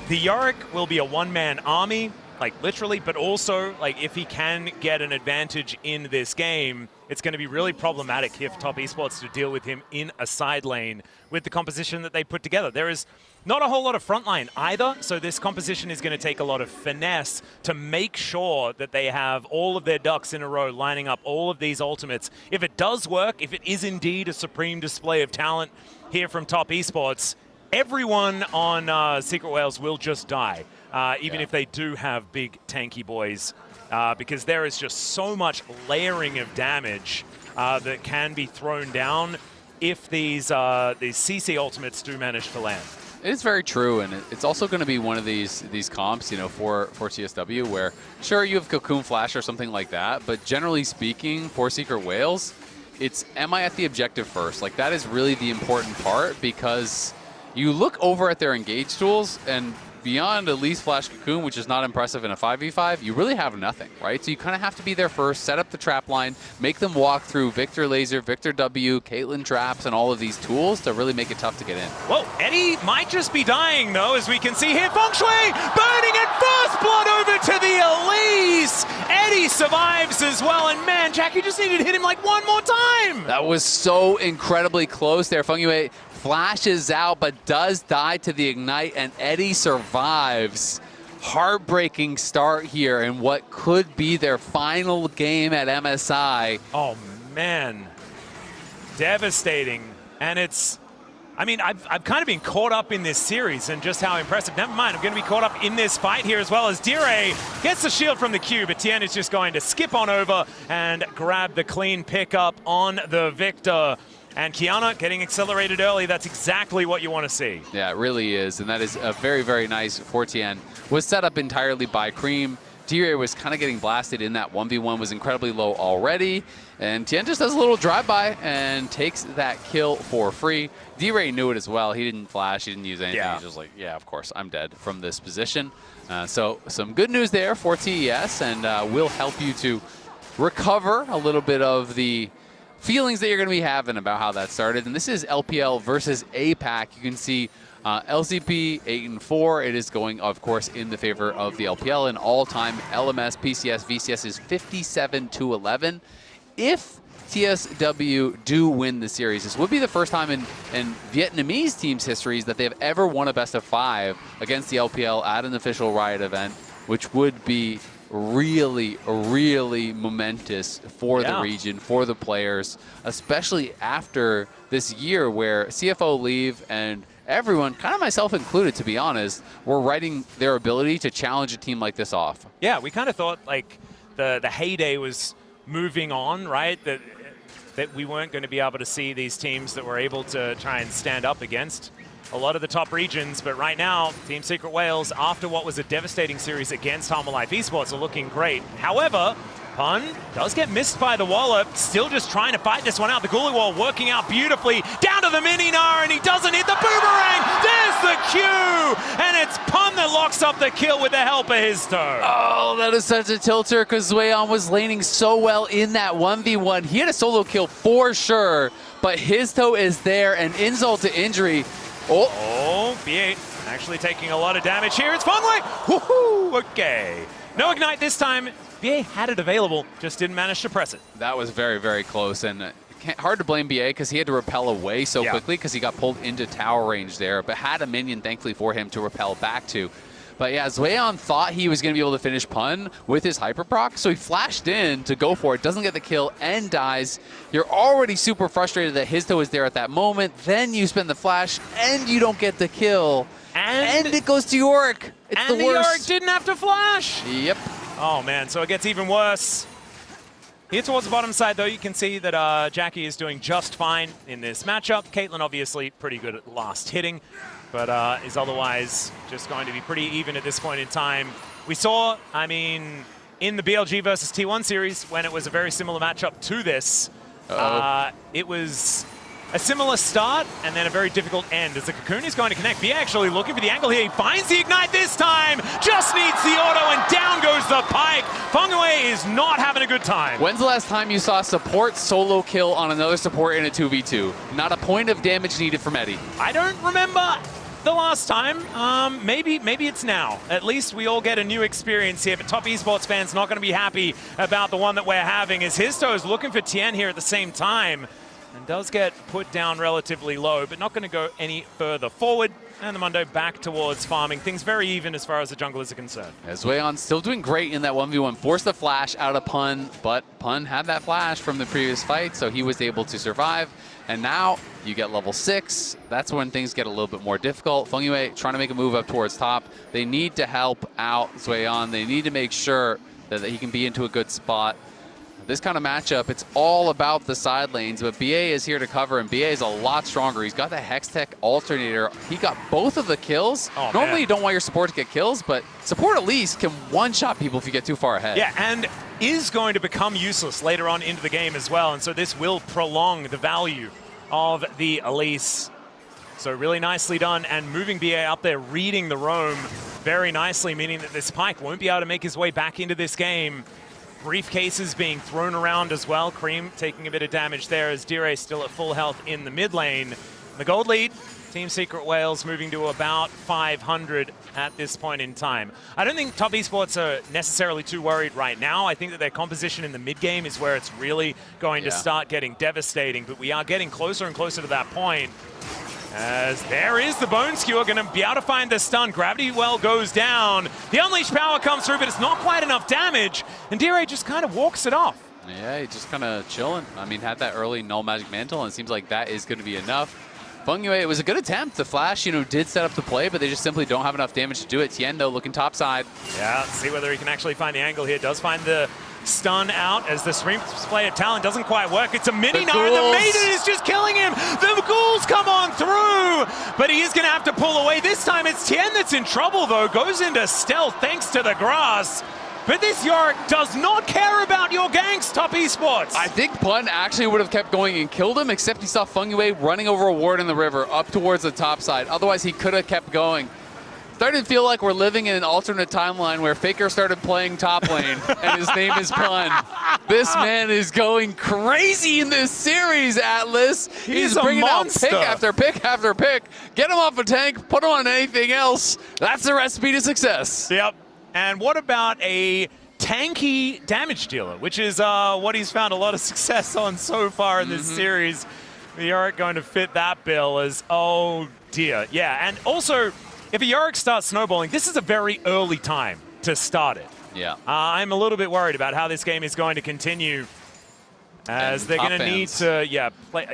the Yorick will be a one-man army, like literally, but also like if he can get an advantage in this game, it's going to be really problematic here for Top Esports to deal with him in a side lane with the composition that they put together. There is not a whole lot of frontline either, so this composition is going to take a lot of finesse to make sure that they have all of their ducks in a row lining up all of these ultimates. If it does work, if it is indeed a supreme display of talent here from Top Esports, everyone on Secret Whales will just die, even if they do have big tanky boys, because there is just so much layering of damage that can be thrown down if these CC ultimates do manage to land. It is very true, and it's also going to be one of these comps, you know, for TSW, where sure you have Cocoon Flash or something like that, but generally speaking, for Secret Whales, it's am I at the objective first? Like, that is really the important part, because you look over at their engage tools, and beyond Elise Flash Cocoon, which is not impressive in a 5v5, you really have nothing, right? So you kind of have to be there first, set up the trap line, make them walk through Victor Laser, Victor W, Caitlyn traps, and all of these tools to really make it tough to get in. Whoa, Eddie might just be dying, though, as we can see here. Feng burning at first blood over to the Elise. Eddie survives as well, and man, Jackie just needed to hit him like one more time. That was so incredibly close there. Feng flashes out, but does die to the Ignite, and Eddie survives. Heartbreaking start here in what could be their final game at MSI. Oh, man. Devastating. And it's, I mean, I've kind of been caught up in this series and just how impressive. Never mind, I'm going to be caught up in this fight here as well, as Dire gets the shield from the Q, but Tien is just going to skip on over and grab the clean pickup on the Victor. And Kiana getting accelerated early, that's exactly what you want to see. Yeah, it really is, and that is a very, very nice for Tien. Was set up entirely by Cream. D-Ray was kind of getting blasted in that 1v1, was incredibly low already, and Tien just does a little drive-by and takes that kill for free. D-Ray knew it as well. He didn't flash, he didn't use anything. He's just like, yeah, of course, I'm dead from this position. So some good news there for TES, and will help you to recover a little bit of the feelings that you're going to be having about how that started. And this is LPL versus APAC. You can see LCP 8-4. It is going, of course, in the favor of the LPL. And all-time LMS, PCS, VCS is 57-11. If TSW do win the series, this would be the first time in Vietnamese teams' histories that they have ever won a best-of-5 against the LPL at an official Riot event, which would be really, really momentous for the region, for the players, especially after this year where CFO leave and everyone, kind of myself included, to be honest, were writing their ability to challenge a team like this off. Yeah, we kind of thought like the heyday was moving on, right? That we weren't going to be able to see these teams that were able to try and stand up against a lot of the top regions. But right now, Team Secret Wales, after what was a devastating series against HLE Esports, are looking great. However, Pun does get missed by the wallop, still just trying to fight this one out. The Ghoulie Wall working out beautifully, down to the mini-Gnar, and he doesn't hit the boomerang! There's the Q! And it's Pun that locks up the kill with the help of his toe. Oh, that is such a tilter, because Daejeon was laning so well in that 1v1. He had a solo kill for sure, but his toe is there, and insult to injury. Oh, B8 actually taking a lot of damage here. It's Fengwei! Woohoo! Okay. No Ignite this time. BA had it available, just didn't manage to press it. That was very, very close, and hard to blame BA because he had to repel away so quickly because he got pulled into tower range there, but had a minion, thankfully, for him to repel back to. But yeah, Daejeon thought he was going to be able to finish Pun with his hyperproc, so he flashed in to go for it, doesn't get the kill, and dies. You're already super frustrated that his toe is there at that moment, then you spend the flash, and you don't get the kill. And it goes to Yorick. It's the worst. And the Yorick didn't have to flash. Yep. Oh, man, so it gets even worse. Here towards the bottom side, though, you can see that Jackie is doing just fine in this matchup. Caitlyn, obviously, pretty good at last hitting, but is otherwise just going to be pretty even at this point in time. We saw, I mean, in the BLG versus T1 series, when it was a very similar matchup to this, it was a similar start and then a very difficult end as the Cocoon is going to connect. BA actually looking for the angle here. He finds the Ignite this time. Just needs the auto and down goes the Pike. Fengwei is not having a good time. When's the last time you saw support solo kill on another support in a 2v2? Not a point of damage needed from Eddie. I don't remember the last time. Maybe it's now. At least we all get a new experience here, but top esports fans not going to be happy about the one that we're having as Histo is looking for Tien here at the same time. And does get put down relatively low, but not going to go any further forward. And the Mundo back towards farming. Things very even as far as the junglers are concerned. Daejeon still doing great in that 1v1. Forced the flash out of Pun, but Pun had that flash from the previous fight, so he was able to survive. And now you get level 6. That's when things get a little bit more difficult. Fengwei trying to make a move up towards top. They need to help out Daejeon. They need to make sure that he can be into a good spot. This kind of matchup, it's all about the side lanes, but BA is here to cover, and BA is a lot stronger. He's got the Hextech Alternator. He got both of the kills. Oh, normally you don't want your support to get kills, but support at least can one-shot people if you get too far ahead. Yeah, and is going to become useless later on into the game as well, and so this will prolong the value of the Elise. So really nicely done, and moving BA up there, reading the roam very nicely, meaning that this Pike won't be able to make his way back into this game. Briefcases being thrown around as well. Cream taking a bit of damage there as Dire still at full health in the mid lane. The gold lead, Team Secret Wales moving to about 500 at this point in time. I don't think top esports are necessarily too worried right now. I think that their composition in the mid game is where it's really going to start getting devastating, but we are getting closer and closer to that point. As there is the Bone Skewer, going to be able to find the stun. Gravity Well goes down. The Unleashed Power comes through, but it's not quite enough damage. And Dire just kind of walks it off. Yeah, he's just kind of chilling. I mean, had that early Null Magic Mantle, and it seems like that is going to be enough. Fengwei, it was a good attempt. The Flash, did set up the play, but they just simply don't have enough damage to do it. Tien, though, looking topside. Yeah, let's see whether he can actually find the angle here. Does find the stun out as the Stream Play of Talent doesn't quite work. It's a mini-Gnar, and the Maiden is just killing him. The ghouls come on through, but he is going to have to pull away. This time it's Tien that's in trouble, though. Goes into stealth thanks to the grass. But this Yorick does not care about your ganks, Top Esports. I think Pun actually would have kept going and killed him, except he saw Feng running over a ward in the river up towards the top side. Otherwise, he could have kept going. Starting to feel like we're living in an alternate timeline where Faker started playing top lane, and his name is Pun. This man is going crazy in this series, Atlas. He's bringing out pick after pick after pick. Get him off a tank, put him on anything else. That's the recipe to success. Yep. And what about a tanky damage dealer, which is what he's found a lot of success on so far in this series. The Yorick going to fit that bill as, oh dear. Yeah, and also, if a Yorick starts snowballing, this is a very early time to start it. Yeah. I'm a little bit worried about how this game is going to continue, as they're going to need to, play.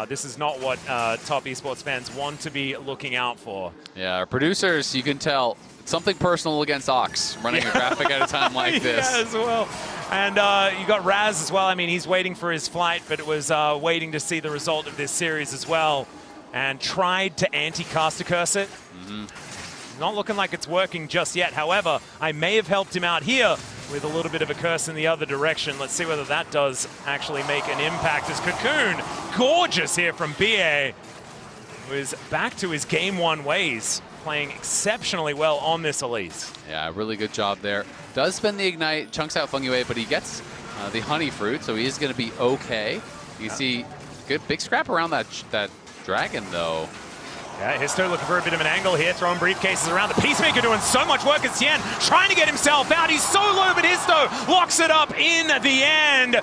This is not what top esports fans want to be looking out for. Yeah, our producers, you can tell, it's something personal against Ox, running a graphic at a time like this. Yeah, as well. And you got Raz as well. I mean, he's waiting for his flight, but it was waiting to see the result of this series as well. And tried to anti-caster curse it. Not looking like it's working just yet. However, I may have helped him out here with a little bit of a curse in the other direction. Let's see whether that does actually make an impact as Cocoon, gorgeous here from BA, who is back to his game one ways, playing exceptionally well on this Elise. Yeah, really good job there. Does spend the Ignite, chunks out Feng Yue, but he gets the Honey Fruit, so he is going to be okay. You can see good big scrap around that Dragon, though. Yeah, Histo looking for a bit of an angle here, throwing briefcases around. The Peacemaker doing so much work as Tien trying to get himself out. He's so low, but Histo locks it up in the end.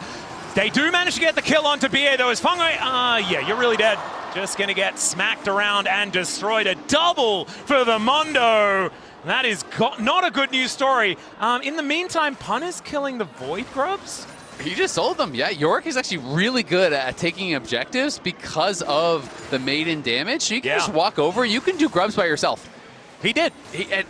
They do manage to get the kill onto BA, though, as Feng Yue, yeah, you're really dead. Just going to get smacked around and destroyed. A double for the Mundo. That is not a good news story. In the meantime, Pun is killing the Void Grubs. He just sold them. Yeah, Yorick is actually really good at taking objectives because of the maiden damage. So you can just walk over. You can do grubs by yourself. He did.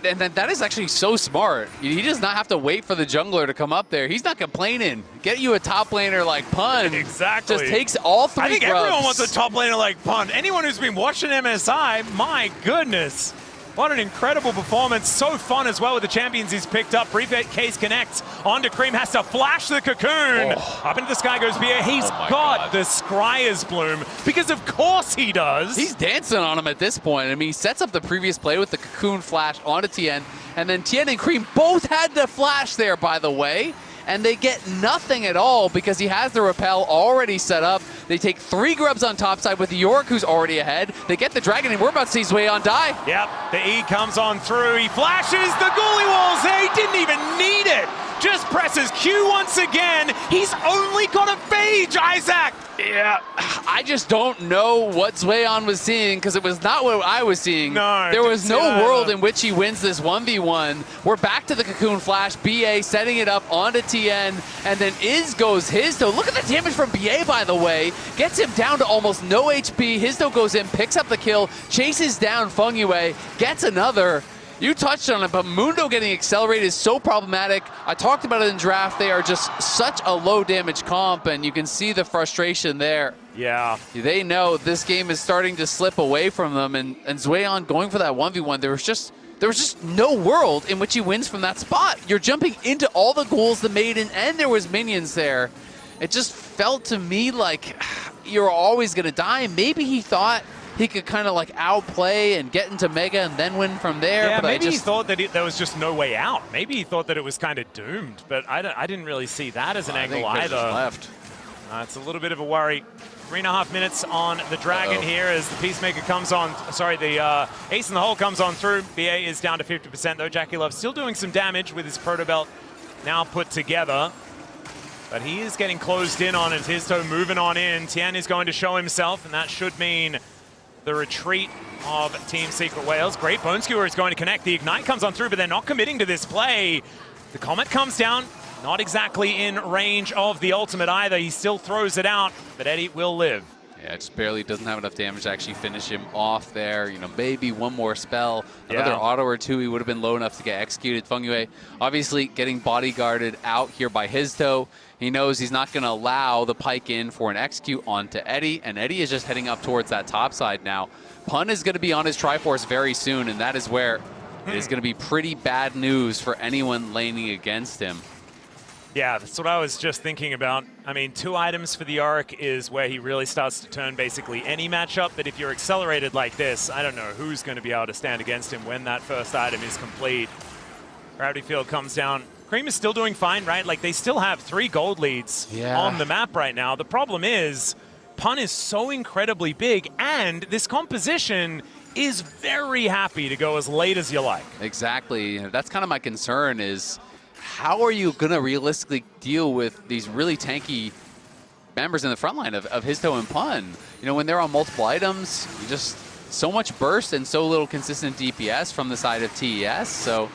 And that is actually so smart. He does not have to wait for the jungler to come up there. He's not complaining. Get you a top laner like Pun. Exactly. Just takes all three I think grubs. everyone wants a top laner like Pun. Anyone who's been watching MSI, my goodness. What an incredible performance. So fun as well with the champions he's picked up. Briefcase connects onto Cream, has to flash the Cocoon. Up into the sky goes BA. He's got the Scryer's Bloom, because of course he does. He's dancing on him at this point. I mean, he sets up the previous play with the Cocoon flash onto Tien, and then Tien and Cream both had the flash there, by the way. And they get nothing at all because he has the repel already set up. They take 3 grubs on topside with Yorick, who's already ahead. They get the dragon, and we're about to see Zweon die. Yep, the E comes on through. He flashes the Ghoulie Walls. He didn't even need it. Just presses Q once again. He's only got a phage, Isaac. Yeah, I just don't know what Zweon was seeing because it was not what I was seeing. No, there was no world in which he wins this 1v1. We're back to the Cocoon Flash. BA setting it up onto Tien, and then goes Histo. Look at the damage from BA, by the way. Gets him down to almost no HP. Histo goes in, picks up the kill, chases down Feng Yue, gets another. You touched on it, but Mundo getting accelerated is so problematic. I talked about it in draft. They are just such a low damage comp, and you can see the frustration there. Yeah. They know this game is starting to slip away from them, and Zweon going for that 1v1, there was just no world in which he wins from that spot. You're jumping into all the ghouls, the maiden, and there was minions there. It just felt to me like you're always going to die. Maybe he thought he could kind of like outplay and get into Mega and then win from there. Yeah, but maybe he thought that there was just no way out. Maybe he thought that it was kind of doomed, but I didn't really see that as an angle either. Left. It's a little bit of a worry. 3.5 minutes on the Dragon here as the Peacemaker comes on. Sorry, the Ace in the Hole comes on through. BA is down to 50% though. Jackie Love still doing some damage with his Proto Belt now put together. But he is getting closed in on it. Histo moving on in. Tien is going to show himself, and that should mean the retreat of Team Secret Whales. Great Bone Skewer is going to connect. The Ignite comes on through, but they're not committing to this play. The Comet comes down, not exactly in range of the ultimate either. He still throws it out, but Eddie will live. Yeah, just barely doesn't have enough damage to actually finish him off there. You know, maybe one more spell, another auto or two, he would have been low enough to get executed. Feng Yue obviously getting bodyguarded out here by Histo. He knows he's not going to allow the pike in for an execute onto Eddie, and Eddie is just heading up towards that top side now. Pun is going to be on his Triforce very soon, and that is where it is going to be pretty bad news for anyone laning against him. Yeah, that's what I was just thinking about. I mean, 2 items for the Yorick is where he really starts to turn basically any matchup, but if you're accelerated like this, I don't know who's going to be able to stand against him when that first item is complete. Gravity Field comes down. Cream is still doing fine, right? Like, they still have 3 gold leads on the map right now. The problem is, Pun is so incredibly big, and this composition is very happy to go as late as you like. Exactly. That's kind of my concern is, how are you going to realistically deal with these really tanky members in the front line of Histo and Pun? You know, when they're on multiple items, you just so much burst and so little consistent DPS from the side of TES, so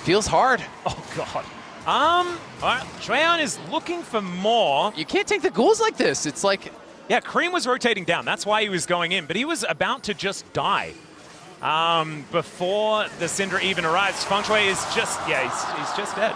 feels hard. Oh, God. All right, Daejeon is looking for more. You can't take the ghouls like this. It's like... Yeah, Cream was rotating down. That's why he was going in, but he was about to just die. Before the Syndra even arrives, Feng Shui is just, yeah, he's just dead.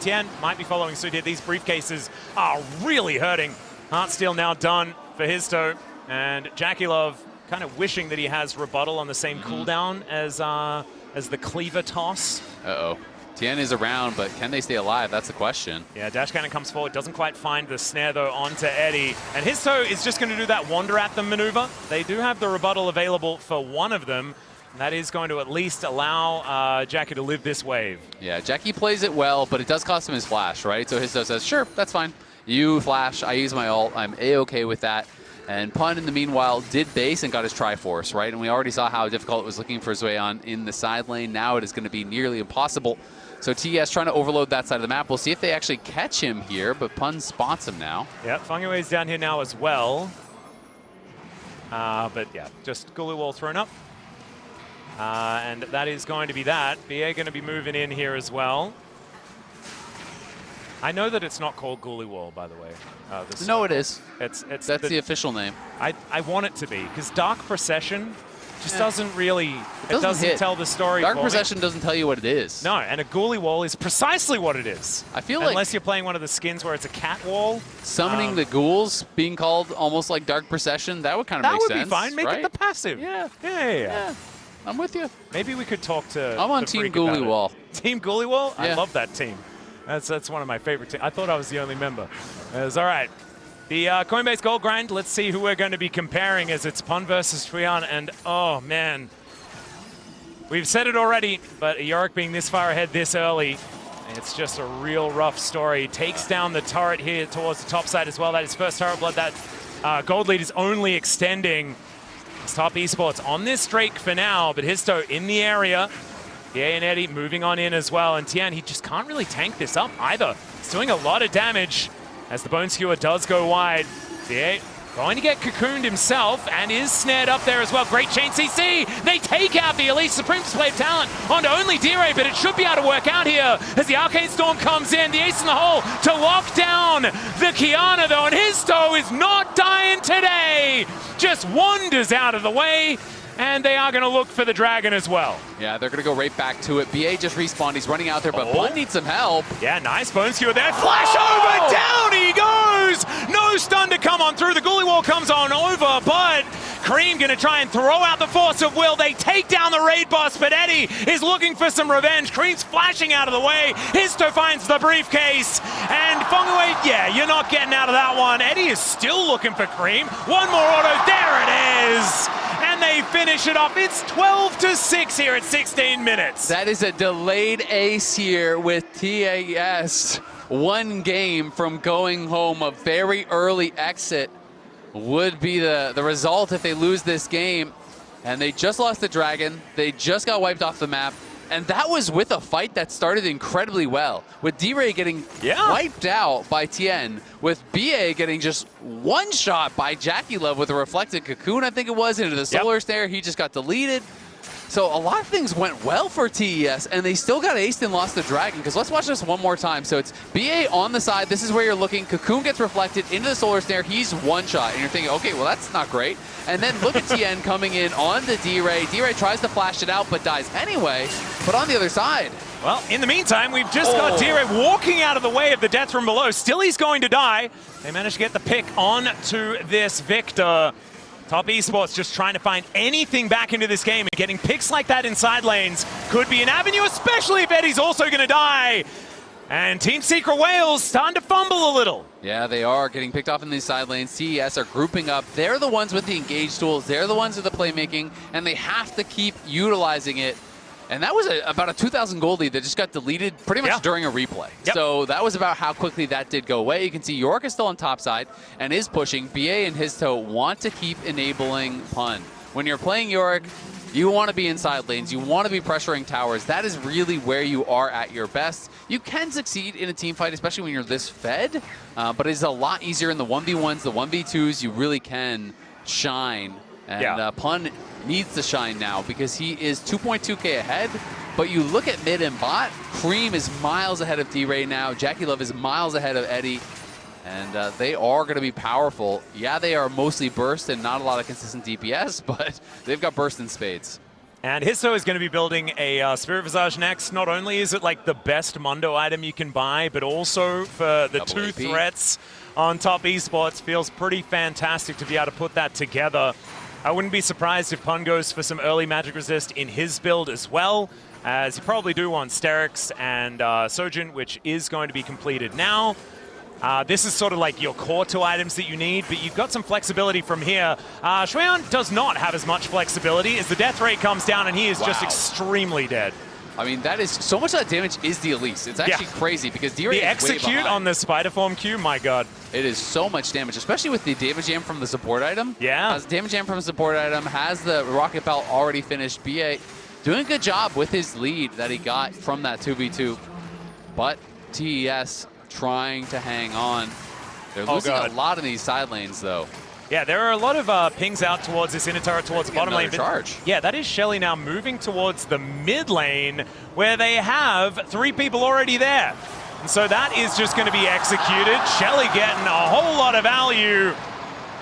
Tian might be following suit here. These briefcases are really hurting. Heartsteel now done for Histo, and Jackie Love kind of wishing that he has rebuttal on the same cooldown as the cleaver toss. Uh-oh. Tian is around, but can they stay alive? That's the question. Yeah, Dash Cannon comes forward, doesn't quite find the snare, though, onto Eddie. And Histo is just going to do that wander at them maneuver. They do have the rebuttal available for one of them. And that is going to at least allow Jackie to live this wave. Yeah, Jackie plays it well, but it does cost him his flash, right? So Histo says, sure, that's fine. You flash, I use my ult, I'm A-okay with that. And Pun, in the meanwhile, did base and got his Triforce, right? And we already saw how difficult it was looking for Daejeon in the side lane. Now it is going to be nearly impossible. So TES trying to overload that side of the map. We'll see if they actually catch him here, but Pun spots him now. Yep, Feng is down here now as well. But yeah, just Gulu Wall thrown up. And that is going to be that. BA going to be moving in here as well. I know that it's not called Ghoulie Wall, by the way. No, it is. That's the official name. I want it to be, because Dark Procession just doesn't really, it doesn't tell the story. Dark Procession doesn't tell you what it is. No, and a Ghoulie Wall is precisely what it is. I feel like... Unless you're playing one of the skins where it's a cat wall. Summoning the ghouls being called almost like Dark Procession, that would kind of make sense. That would be fine. Make right? it the passive. Yeah. I'm with you. Maybe we could talk to I'm on Team Ghoulie Wall. Team Ghoulie Wall? Yeah. I love that team. That's one of my favorite teams. I thought I was the only member. It's all right. The Coinbase Gold Grind, let's see who we're going to be comparing as it's Pun versus Daejeon, and oh man. We've said it already, but Yorick being this far ahead this early, it's just a real rough story. Takes down the turret here towards the top side as well. That is first turret blood. That gold lead is only extending. It's Top Esports on this streak for now, but Histo in the area. Yeah, and Eddie moving on in as well. And Tian, he just can't really tank this up either. He's doing a lot of damage as the Bone Skewer does go wide. Yeah, going to get cocooned himself and is snared up there as well. Great chain CC. They take out the Elite Supreme Display of Talent onto only D-Ray, but it should be able to work out here as the Arcane Storm comes in. The ace in the hole to lock down the Kiana though, and Histo is not dying today. Just wanders out of the way. And they are going to look for the Dragon as well. Yeah, they're going to go right back to it. BA just respawned. He's running out there, but Bun needs some help. Yeah, nice Bone Skewer there. Flash over, down he goes. No stun to come on through. The Ghoulie Wall comes on over, but Cream going to try and throw out the Force of Will. They take down the raid boss, but Eddie is looking for some revenge. Cream's flashing out of the way. Histo finds the briefcase, and Fengwei, yeah, you're not getting out of that one. Eddie is still looking for Cream. One more auto, there it is. And they finish it up. It's 12-6 here at 16 minutes. That is a delayed ace here with TAS. One game from going home. A very early exit would be the result if they lose this game. And they just lost the Dragon. They just got wiped off the map. And that was with a fight that started incredibly well. With D-Ray getting wiped out by Tien, with BA getting just one shot by Jackie Love with a reflected cocoon, I think it was, into the solar snare. He just got deleted. So a lot of things went well for TES, and they still got aced and lost the Dragon, because let's watch this one more time. So it's BA on the side. This is where you're looking. Cocoon gets reflected into the solar snare. He's one shot, and you're thinking, okay, well, that's not great. And then look at Tien coming in on the D-Ray. D-Ray tries to flash it out, but dies anyway. But on the other side... Well, in the meantime, we've just got D-Ray walking out of the way of the death from below. Still, he's going to die. They managed to get the pick on to this Victor. Top Esports just trying to find anything back into this game, and getting picks like that in side lanes could be an avenue, especially if Eddie's also going to die. And Team Secret Wales starting to fumble a little. Yeah, they are getting picked off in these side lanes. TES are grouping up. They're the ones with the engage tools. They're the ones with the playmaking, and they have to keep utilizing it. And that was about a 2,000 gold lead that just got deleted pretty much during a replay. Yep. So that was about how quickly that did go away. You can see York is still on top side and is pushing. BA and Histo want to keep enabling Pun. When you're playing York, you want to be in side lanes. You want to be pressuring towers. That is really where you are at your best. You can succeed in a team fight, especially when you're this fed, but it's a lot easier in the 1v1s, the 1v2s. You really can shine. And Pun needs to shine now because he is 2.2k ahead. But you look at mid and bot, Cream is miles ahead of D-Ray now. Jackie Love is miles ahead of Eddie. And they are going to be powerful. Yeah, they are mostly burst and not a lot of consistent DPS, but they've got burst in spades. And Histo is going to be building a Spirit Visage next. Not only is it like the best Mundo item you can buy, but also for the two threats on Top Esports, feels pretty fantastic to be able to put that together. I wouldn't be surprised if Pun goes for some early magic resist in his build as well, as you probably do on Sterix and Sojin, which is going to be completed now. This is sort of like your core two items that you need, but you've got some flexibility from here. Shuyan does not have as much flexibility as the death rate comes down, and he is just extremely dead. I mean, that is so much of that damage is the Elise. It's actually crazy because D-Ray the execute on the Spider Form Q, my god. It is so much damage, especially with the damage jam from the support item. Yeah. Damage jam from the support item, has the rocket belt already finished. BA doing a good job with his lead that he got from that 2v2. But TES trying to hang on. They're losing a lot in these side lanes, though. Yeah, there are a lot of pings out towards this inner turret, towards the bottom lane. Charge. Yeah, that is Shelly now moving towards the mid lane, where they have 3 people already there. And so that is just going to be executed. Shelly getting a whole lot of value.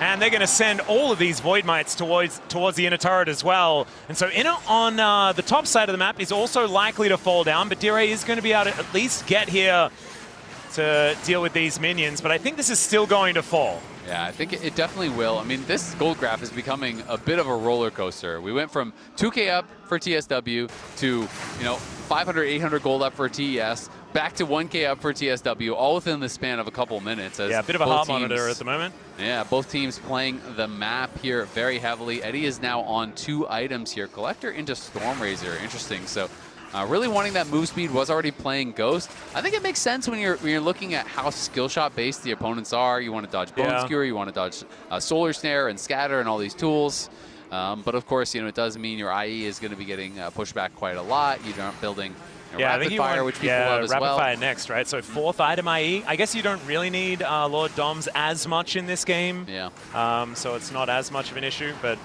And they're going to send all of these Void Mites towards the inner turret as well. And so Inner on the top side of the map is also likely to fall down, but D-Ray is going to be able to at least get here to deal with these minions, but I think this is still going to fall. Yeah, I think it definitely will. I mean, this gold graph is becoming a bit of a roller coaster. We went from 2K up for TSW to, 500, 800 gold up for TES, back to 1K up for TSW, all within the span of a couple minutes. As a bit of a heart monitor at the moment. Yeah, both teams playing the map here very heavily. Eddie is now on 2 items here. Collector into Stormrazor, interesting. So really wanting that move speed, was already playing Ghost. I think it makes sense when you're looking at how skill shot based the opponents are. You want to dodge Bone Skewer, you want to dodge Solar Snare and Scatter and all these tools. But of course, it does mean your IE is going to be getting pushed back quite a lot. You're not building Rapid Fire, which people love as well. Rapid Fire next, right? So 4th item IE. I guess you don't really need Lord Doms as much in this game. Yeah. So it's not as much of an issue, but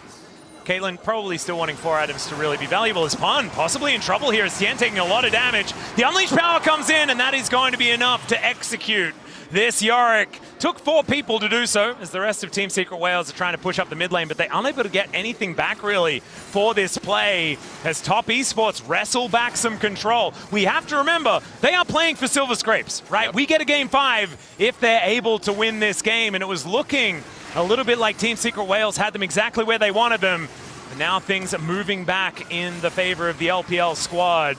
Caitlyn probably still wanting 4 items to really be valuable. As Pun possibly in trouble here. As Tien taking a lot of damage. The Unleashed Power comes in, and that is going to be enough to execute this Yorick. Took 4 people to do so, as the rest of Team Secret Wales are trying to push up the mid lane, but they're unable to get anything back, really, for this play, as Top Esports wrestle back some control. We have to remember, they are playing for Silver Scrapes, right? Yep. We get a Game 5 if they're able to win this game, and it was looking a little bit like Team Secret Wales had them exactly where they wanted them. And now things are moving back in the favor of the LPL squad.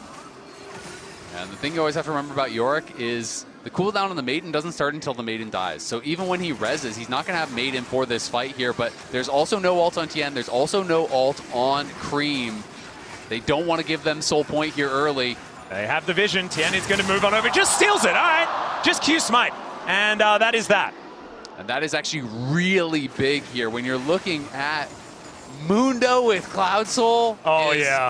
And the thing you always have to remember about Yorick is the cooldown on the Maiden doesn't start until the Maiden dies. So even when he reses, he's not going to have Maiden for this fight here, but there's also no ult on Tien. There's also no ult on Cream. They don't want to give them soul point here early. They have the vision. Tien is going to move on over. Just steals it. All right. Just Q smite. And that is that. And that is actually really big here when you're looking at Mundo with Cloud Soul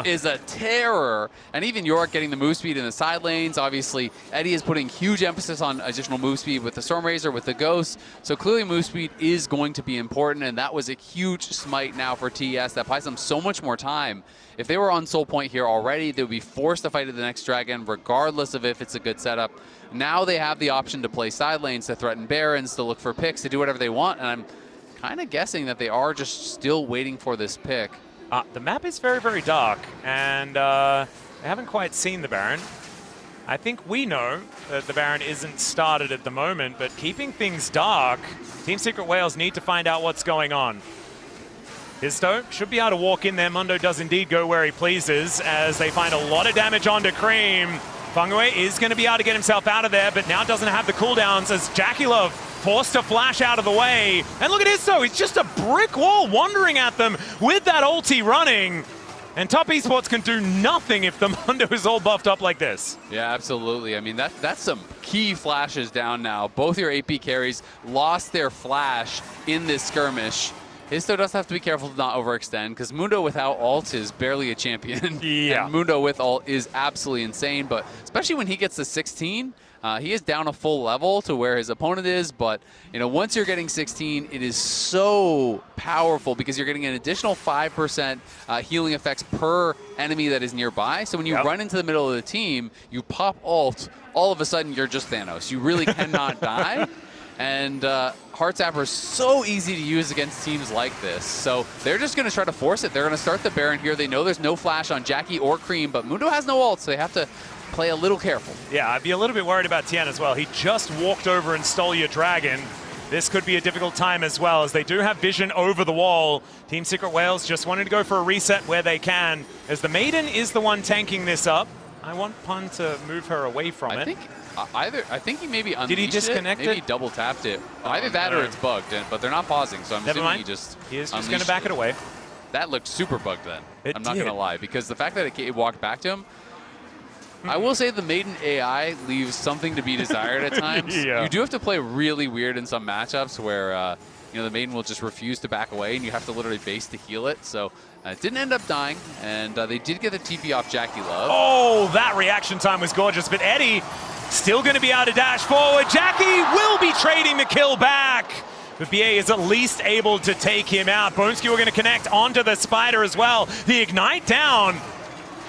is a terror. And even Yorick getting the move speed in the side lanes. Obviously, Eddie is putting huge emphasis on additional move speed with the Stormrazor, with the Ghost. So clearly move speed is going to be important, and that was a huge smite now for TES that buys them so much more time. If they were on Soul Point here already, they would be forced to fight at the next Dragon, regardless of if it's a good setup. Now they have the option to play side lanes, to threaten Barons, to look for picks, to do whatever they want, and I'm kind of guessing that they are just still waiting for this pick. The map is very, very dark, and I haven't quite seen the Baron. I think we know that the Baron isn't started at the moment, but keeping things dark, Team Secret Wales need to find out what's going on. Histo should be able to walk in there. Mundo does indeed go where he pleases as they find a lot of damage onto Cream. Fangway is going to be able to get himself out of there, but now doesn't have the cooldowns as Jackie Love forced to flash out of the way. And look at Histo, he's just a brick wall wandering at them with that ulti running. And Top Esports can do nothing if the Mundo is all buffed up like this. Yeah, absolutely. I mean, that's some key flashes down now. Both your AP carries lost their flash in this skirmish. Histo does have to be careful to not overextend because Mundo without ult is barely a champion. Yeah. And Mundo with ult is absolutely insane, but especially when he gets to 16, he is down a full level to where his opponent is, but once you're getting 16, it is so powerful because you're getting an additional 5% healing effects per enemy that is nearby. So when you run into the middle of the team, you pop ult, all of a sudden you're just Thanos. You really cannot die. And Heart Zapper is so easy to use against teams like this. So they're just going to try to force it. They're going to start the Baron here. They know there's no flash on Jackie or Cream, but Mundo has no ult, so they have to play a little careful. Yeah, I'd be a little bit worried about Tien as well. He just walked over and stole your dragon. This could be a difficult time as well, as they do have vision over the wall. Team Secret Whales just wanted to go for a reset where they can, as the Maiden is the one tanking this up. I want Pun to move her away from it. I think he maybe unleashed Did he disconnect it. Maybe it? he double tapped it. Either that or it's bugged, but they're not pausing, so I'm Never assuming mind. he is just going to back it away. That looked super bugged then. I'm not did. going to lie, because the fact that it walked back to him, I will say the Maiden AI leaves something to be desired at times. Yeah. You do have to play really weird in some matchups where the Maiden will just refuse to back away, and you have to literally base to heal it. So it didn't end up dying, and they did get the TP off Jackie Love. Oh, that reaction time was gorgeous, but Eddie still going to be able to dash forward. Jackie will be trading the kill back, but BA is at least able to take him out. Bonesky are going to connect onto the Spider as well. The Ignite down.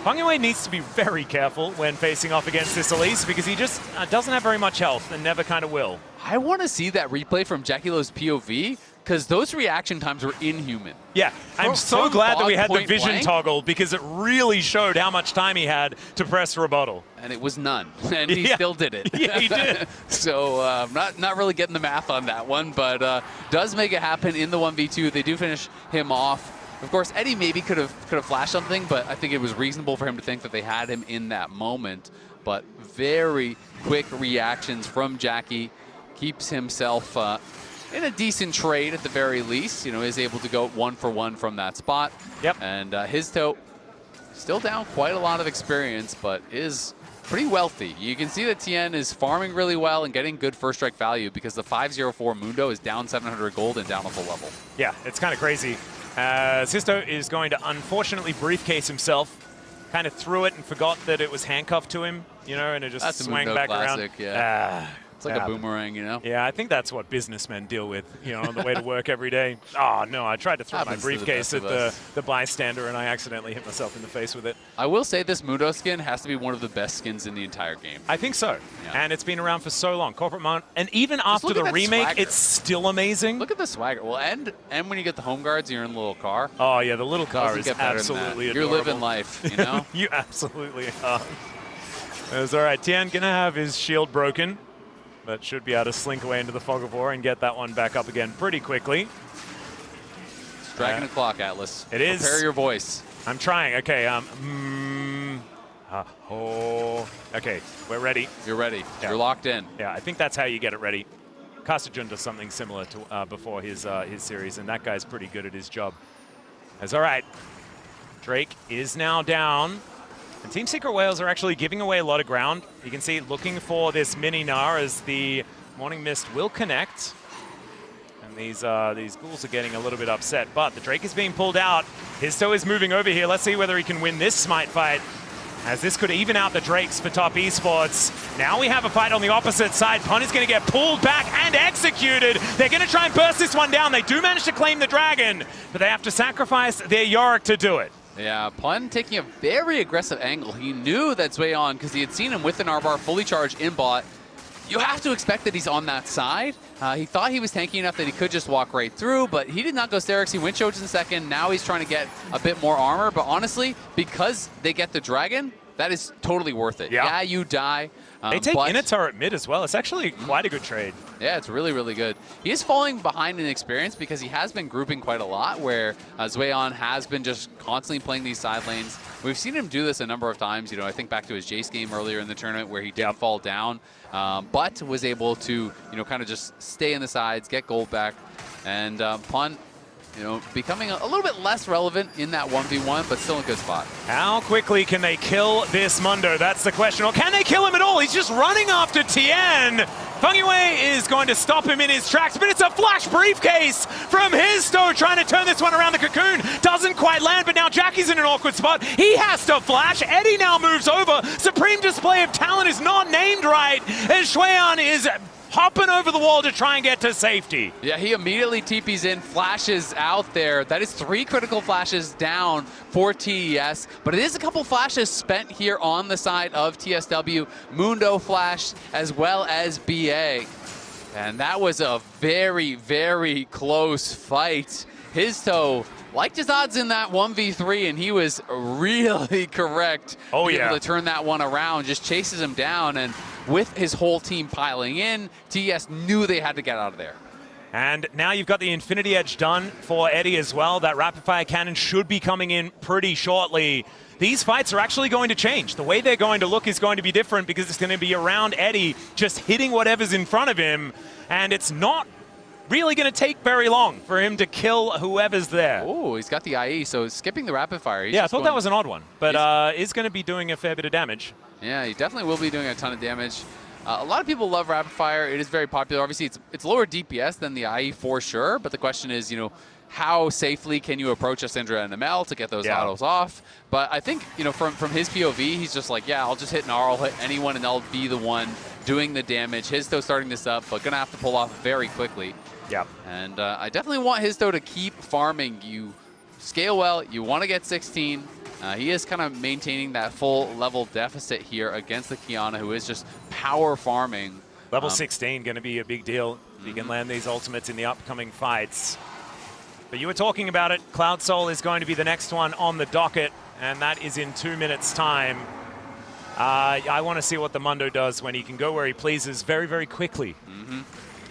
Fangway needs to be very careful when facing off against this Elise because he just doesn't have very much health and never kind of will. I want to see that replay from Jackie Love's POV because those reaction times were inhuman. Yeah, I'm so From glad that we Bog had the point vision blank. toggle because it really showed how much time he had to press rebuttal. And it was none, and he still did it. Yeah, he did. So not really getting the math on that one, but does make it happen in the 1v2. They do finish him off. Of course, Eddie maybe could have flashed something, but I think it was reasonable for him to think that they had him in that moment. But very quick reactions from Jackie. Keeps himself in a decent trade at the very least. Is able to go 1-for-1 from that spot. Yep. And Histo still down quite a lot of experience, but is pretty wealthy. You can see that Tien is farming really well and getting good first strike value because the 504 Mundo is down 700 gold and down a full level. Yeah, it's kind of crazy. Histo is going to unfortunately briefcase himself. Kind of threw it and forgot that it was handcuffed to him, and it just swung back classic, around. Yeah. It's like a boomerang, Yeah, I think that's what businessmen deal with, on the way to work every day. Oh, no, I tried to throw my briefcase at the bystander, and I accidentally hit myself in the face with it. I will say this Mundo skin has to be one of the best skins in the entire game. I think so. Yeah. And it's been around for so long. Corporate Mount, and even after the remake, swagger. it's still amazing. Look at the swagger. Well, and when you get the home guards, you're in a little car. Oh, yeah, the little car is get better absolutely than that. adorable. You're living life, You absolutely are. It's all right. Tien going to have his shield broken, but should be able to slink away into the Fog of War and get that one back up again pretty quickly. It's dragging the clock, Atlas. It is. Prepare your voice. I'm trying. Okay. Okay, we're ready. You're ready. Yeah. You're locked in. Yeah, I think that's how you get it ready. Kastajun does something similar to before his series, and that guy's pretty good at his job. That's all right. Drake is now down. And Team Secret Whales are actually giving away a lot of ground. You can see looking for this mini Gnar as the Morning Mist will connect. And these ghouls are getting a little bit upset, but the Drake is being pulled out. Histo is moving over here. Let's see whether he can win this smite fight, as this could even out the Drakes for Top Esports. Now we have a fight on the opposite side. Pun is going to get pulled back and executed. They're going to try and burst this one down. They do manage to claim the dragon, but they have to sacrifice their Yorick to do it. Yeah, Pun taking a very aggressive angle. He knew that's way on because he had seen him with an R-bar fully charged in bot. You have to expect that he's on that side. He thought he was tanky enough that he could just walk right through, but he did not go Sterix. He went Trojan second. Now he's trying to get a bit more armor, but honestly, because they get the dragon, that is totally worth it. Yeah, you die. They take inner turret mid as well. It's actually quite a good trade. Yeah, it's really, really good. He is falling behind in experience because he has been grouping quite a lot, where Daejeon has been just constantly playing these side lanes. We've seen him do this a number of times. You know, I think back to his Jace game earlier in the tournament where he did fall down, but was able to, you know, kind of just stay in the sides, get gold back, and Pun, you know, becoming a little bit less relevant in that 1v1, but still in a good spot. How quickly can they kill this Mundo? That's the question. Or can they kill him at all? He's just running after Tien. Fungyue is going to stop him in his tracks, but it's a flash briefcase from Histo trying to turn this one around the cocoon. Doesn't quite land, but now Jackie's in an awkward spot. He has to flash. Eddie now moves over. Supreme display of talent is not named right, as Shueyan is hopping over the wall to try and get to safety. Yeah, he immediately TPs in, flashes out there. That is 3 critical flashes down for TES, but it is a couple flashes spent here on the side of TSW. Mundo flashed as well as BA. And that was a very, very close fight. Histo liked his odds in that 1v3, and he was really correct. Oh, yeah. Able to turn that one around, just chases him down, and with his whole team piling in, TES knew they had to get out of there. And now you've got the Infinity Edge done for Eddie as well. That rapid fire cannon should be coming in pretty shortly. These fights are actually going to change. The way they're going to look is going to be different because it's going to be around Eddie just hitting whatever's in front of him, and it's not really going to take very long for him to kill whoever's there. Oh, he's got the IE, so skipping the rapid fire. Yeah, I thought that was an odd one, but is going to be doing a fair bit of damage. Yeah, he definitely will be doing a ton of damage. A lot of people love rapid fire. It is very popular. Obviously, it's lower DPS than the IE for sure, but the question is, you know, how safely can you approach a Syndra and ML to get those autos off? But I think, you know, from his POV, he's just like, yeah, I'll just hit Gnarl, hit anyone, and I'll be the one doing the damage. Histo starting this up, but going to have to pull off very quickly. Yeah. And I definitely want Histo to keep farming. You scale well, you want to get 16. He is kind of maintaining that full level deficit here against the Kiana, who is just power farming. Level 16 going to be a big deal if you can land these ultimates in the upcoming fights. But you were talking about it. Cloud Soul is going to be the next one on the docket, and that is in 2 minutes' time. I want to see what the Mundo does when he can go where he pleases very, very quickly.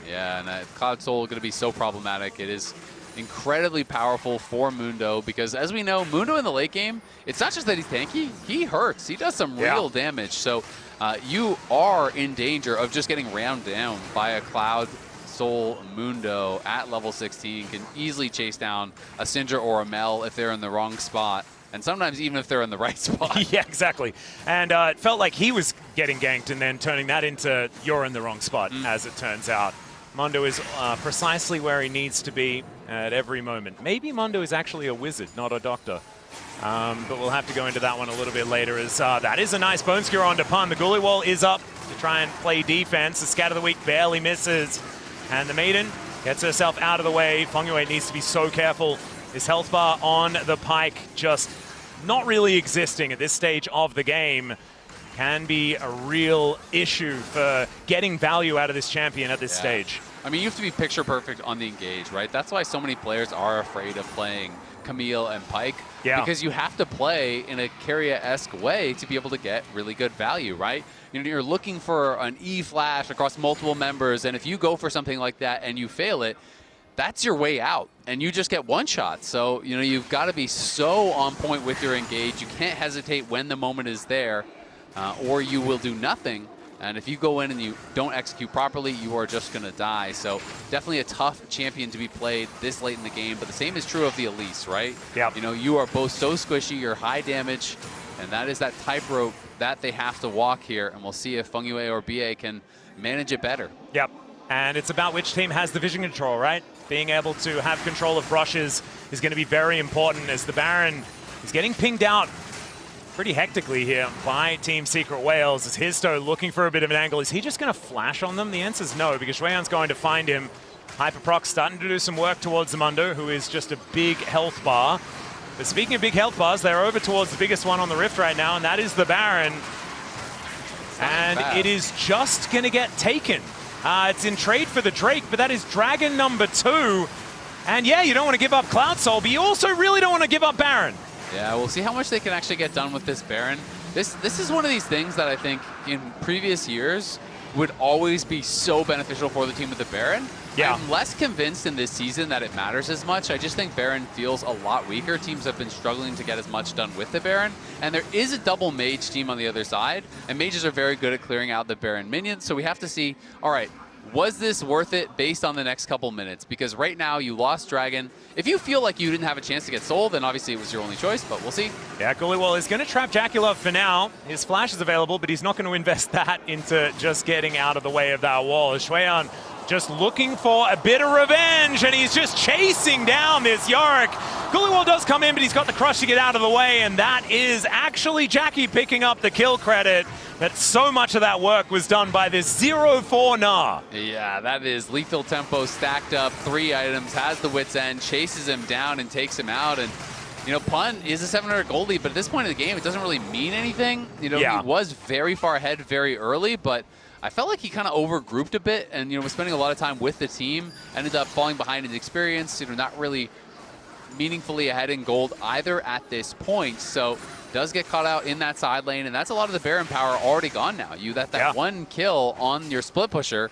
Yeah, and Cloud Soul is going to be so problematic. It is incredibly powerful for Mundo because, as we know, Mundo in the late game, it's not just that he's tanky, he hurts. He does some real damage. So you are in danger of just getting rammed down by a Cloud Soul Mundo at level 16. Can easily chase down a Syndra or a Mel if they're in the wrong spot. And sometimes even if they're in the right spot. Yeah, exactly. And it felt like he was getting ganked and then turning that into you're in the wrong spot, as it turns out. Mundo is precisely where he needs to be at every moment. Maybe Mundo is actually a wizard, not a doctor. But we'll have to go into that one a little bit later. As that is a nice bone skewer onto Pun. The Ghoulie Wall is up to try and play defense. The Scatter of the Week barely misses. And the Maiden gets herself out of the way. Fungyue needs to be so careful. His health bar on the Pike just not really existing at this stage of the game. Can be a real issue for getting value out of this champion at this stage. I mean, you have to be picture perfect on the engage, right? That's why so many players are afraid of playing Camille and Pike. Yeah. Because you have to play in a Keria-esque way to be able to get really good value, right? You know, you're looking for an E flash across multiple members, and if you go for something like that and you fail it, that's your way out, and you just get one shot. So, you know, you've got to be so on point with your engage. You can't hesitate when the moment is there, or you will do nothing. And if you go in and you don't execute properly, you are just going to die. So definitely a tough champion to be played this late in the game. But the same is true of the Elise, right? Yeah. You know, you are both so squishy, you're high damage, and that is that tightrope that they have to walk here. And we'll see if Fungyue or BA can manage it better. Yep. And it's about which team has the vision control, right? Being able to have control of brushes is going to be very important, as the Baron is getting pinged out pretty hectically here by Team Secret Whales. As Histo looking for a bit of an angle. Is he just going to flash on them? The answer is no, because Shueyan's going to find him. Hyperproc starting to do some work towards the Mundo, who is just a big health bar. But speaking of big health bars, they're over towards the biggest one on the Rift right now, and that is the Baron. And it is just going to get taken. It's in trade for the Drake, but that is Dragon number 2. And yeah, you don't want to give up Cloud Soul, but you also really don't want to give up Baron. Yeah, we'll see how much they can actually get done with this Baron. This is one of these things that I think in previous years would always be so beneficial for the team with the Baron. Yeah. I'm less convinced in this season that it matters as much. I just think Baron feels a lot weaker. Teams have been struggling to get as much done with the Baron. And there is a double mage team on the other side. And mages are very good at clearing out the Baron minions. So we have to see, all right, was this worth it based on the next couple minutes? Because right now you lost Dragon. If you feel like you didn't have a chance to get sold, then obviously it was your only choice, but we'll see. Yeah, Guliwal is going to trap JackieLove for now. His flash is available, but he's not going to invest that into just getting out of the way of that wall. Shueyan just looking for a bit of revenge, and he's just chasing down this Yorick. Guliwal does come in, but he's got the crush to get out of the way, and that is actually Jackie picking up the kill credit. But so much of that work was done by this 0-4 Nah. Yeah, that is lethal tempo stacked up, 3 items, has the wit's end, chases him down and takes him out. And, you know, Pun is a 700 gold lead, but at this point in the game, it doesn't really mean anything. You know, He was very far ahead very early, but I felt like he kind of overgrouped a bit and, you know, was spending a lot of time with the team, ended up falling behind in experience, you know, not really meaningfully ahead in gold either at this point. So does get caught out in that side lane, and that's a lot of the Baron power already gone now. That one kill on your split pusher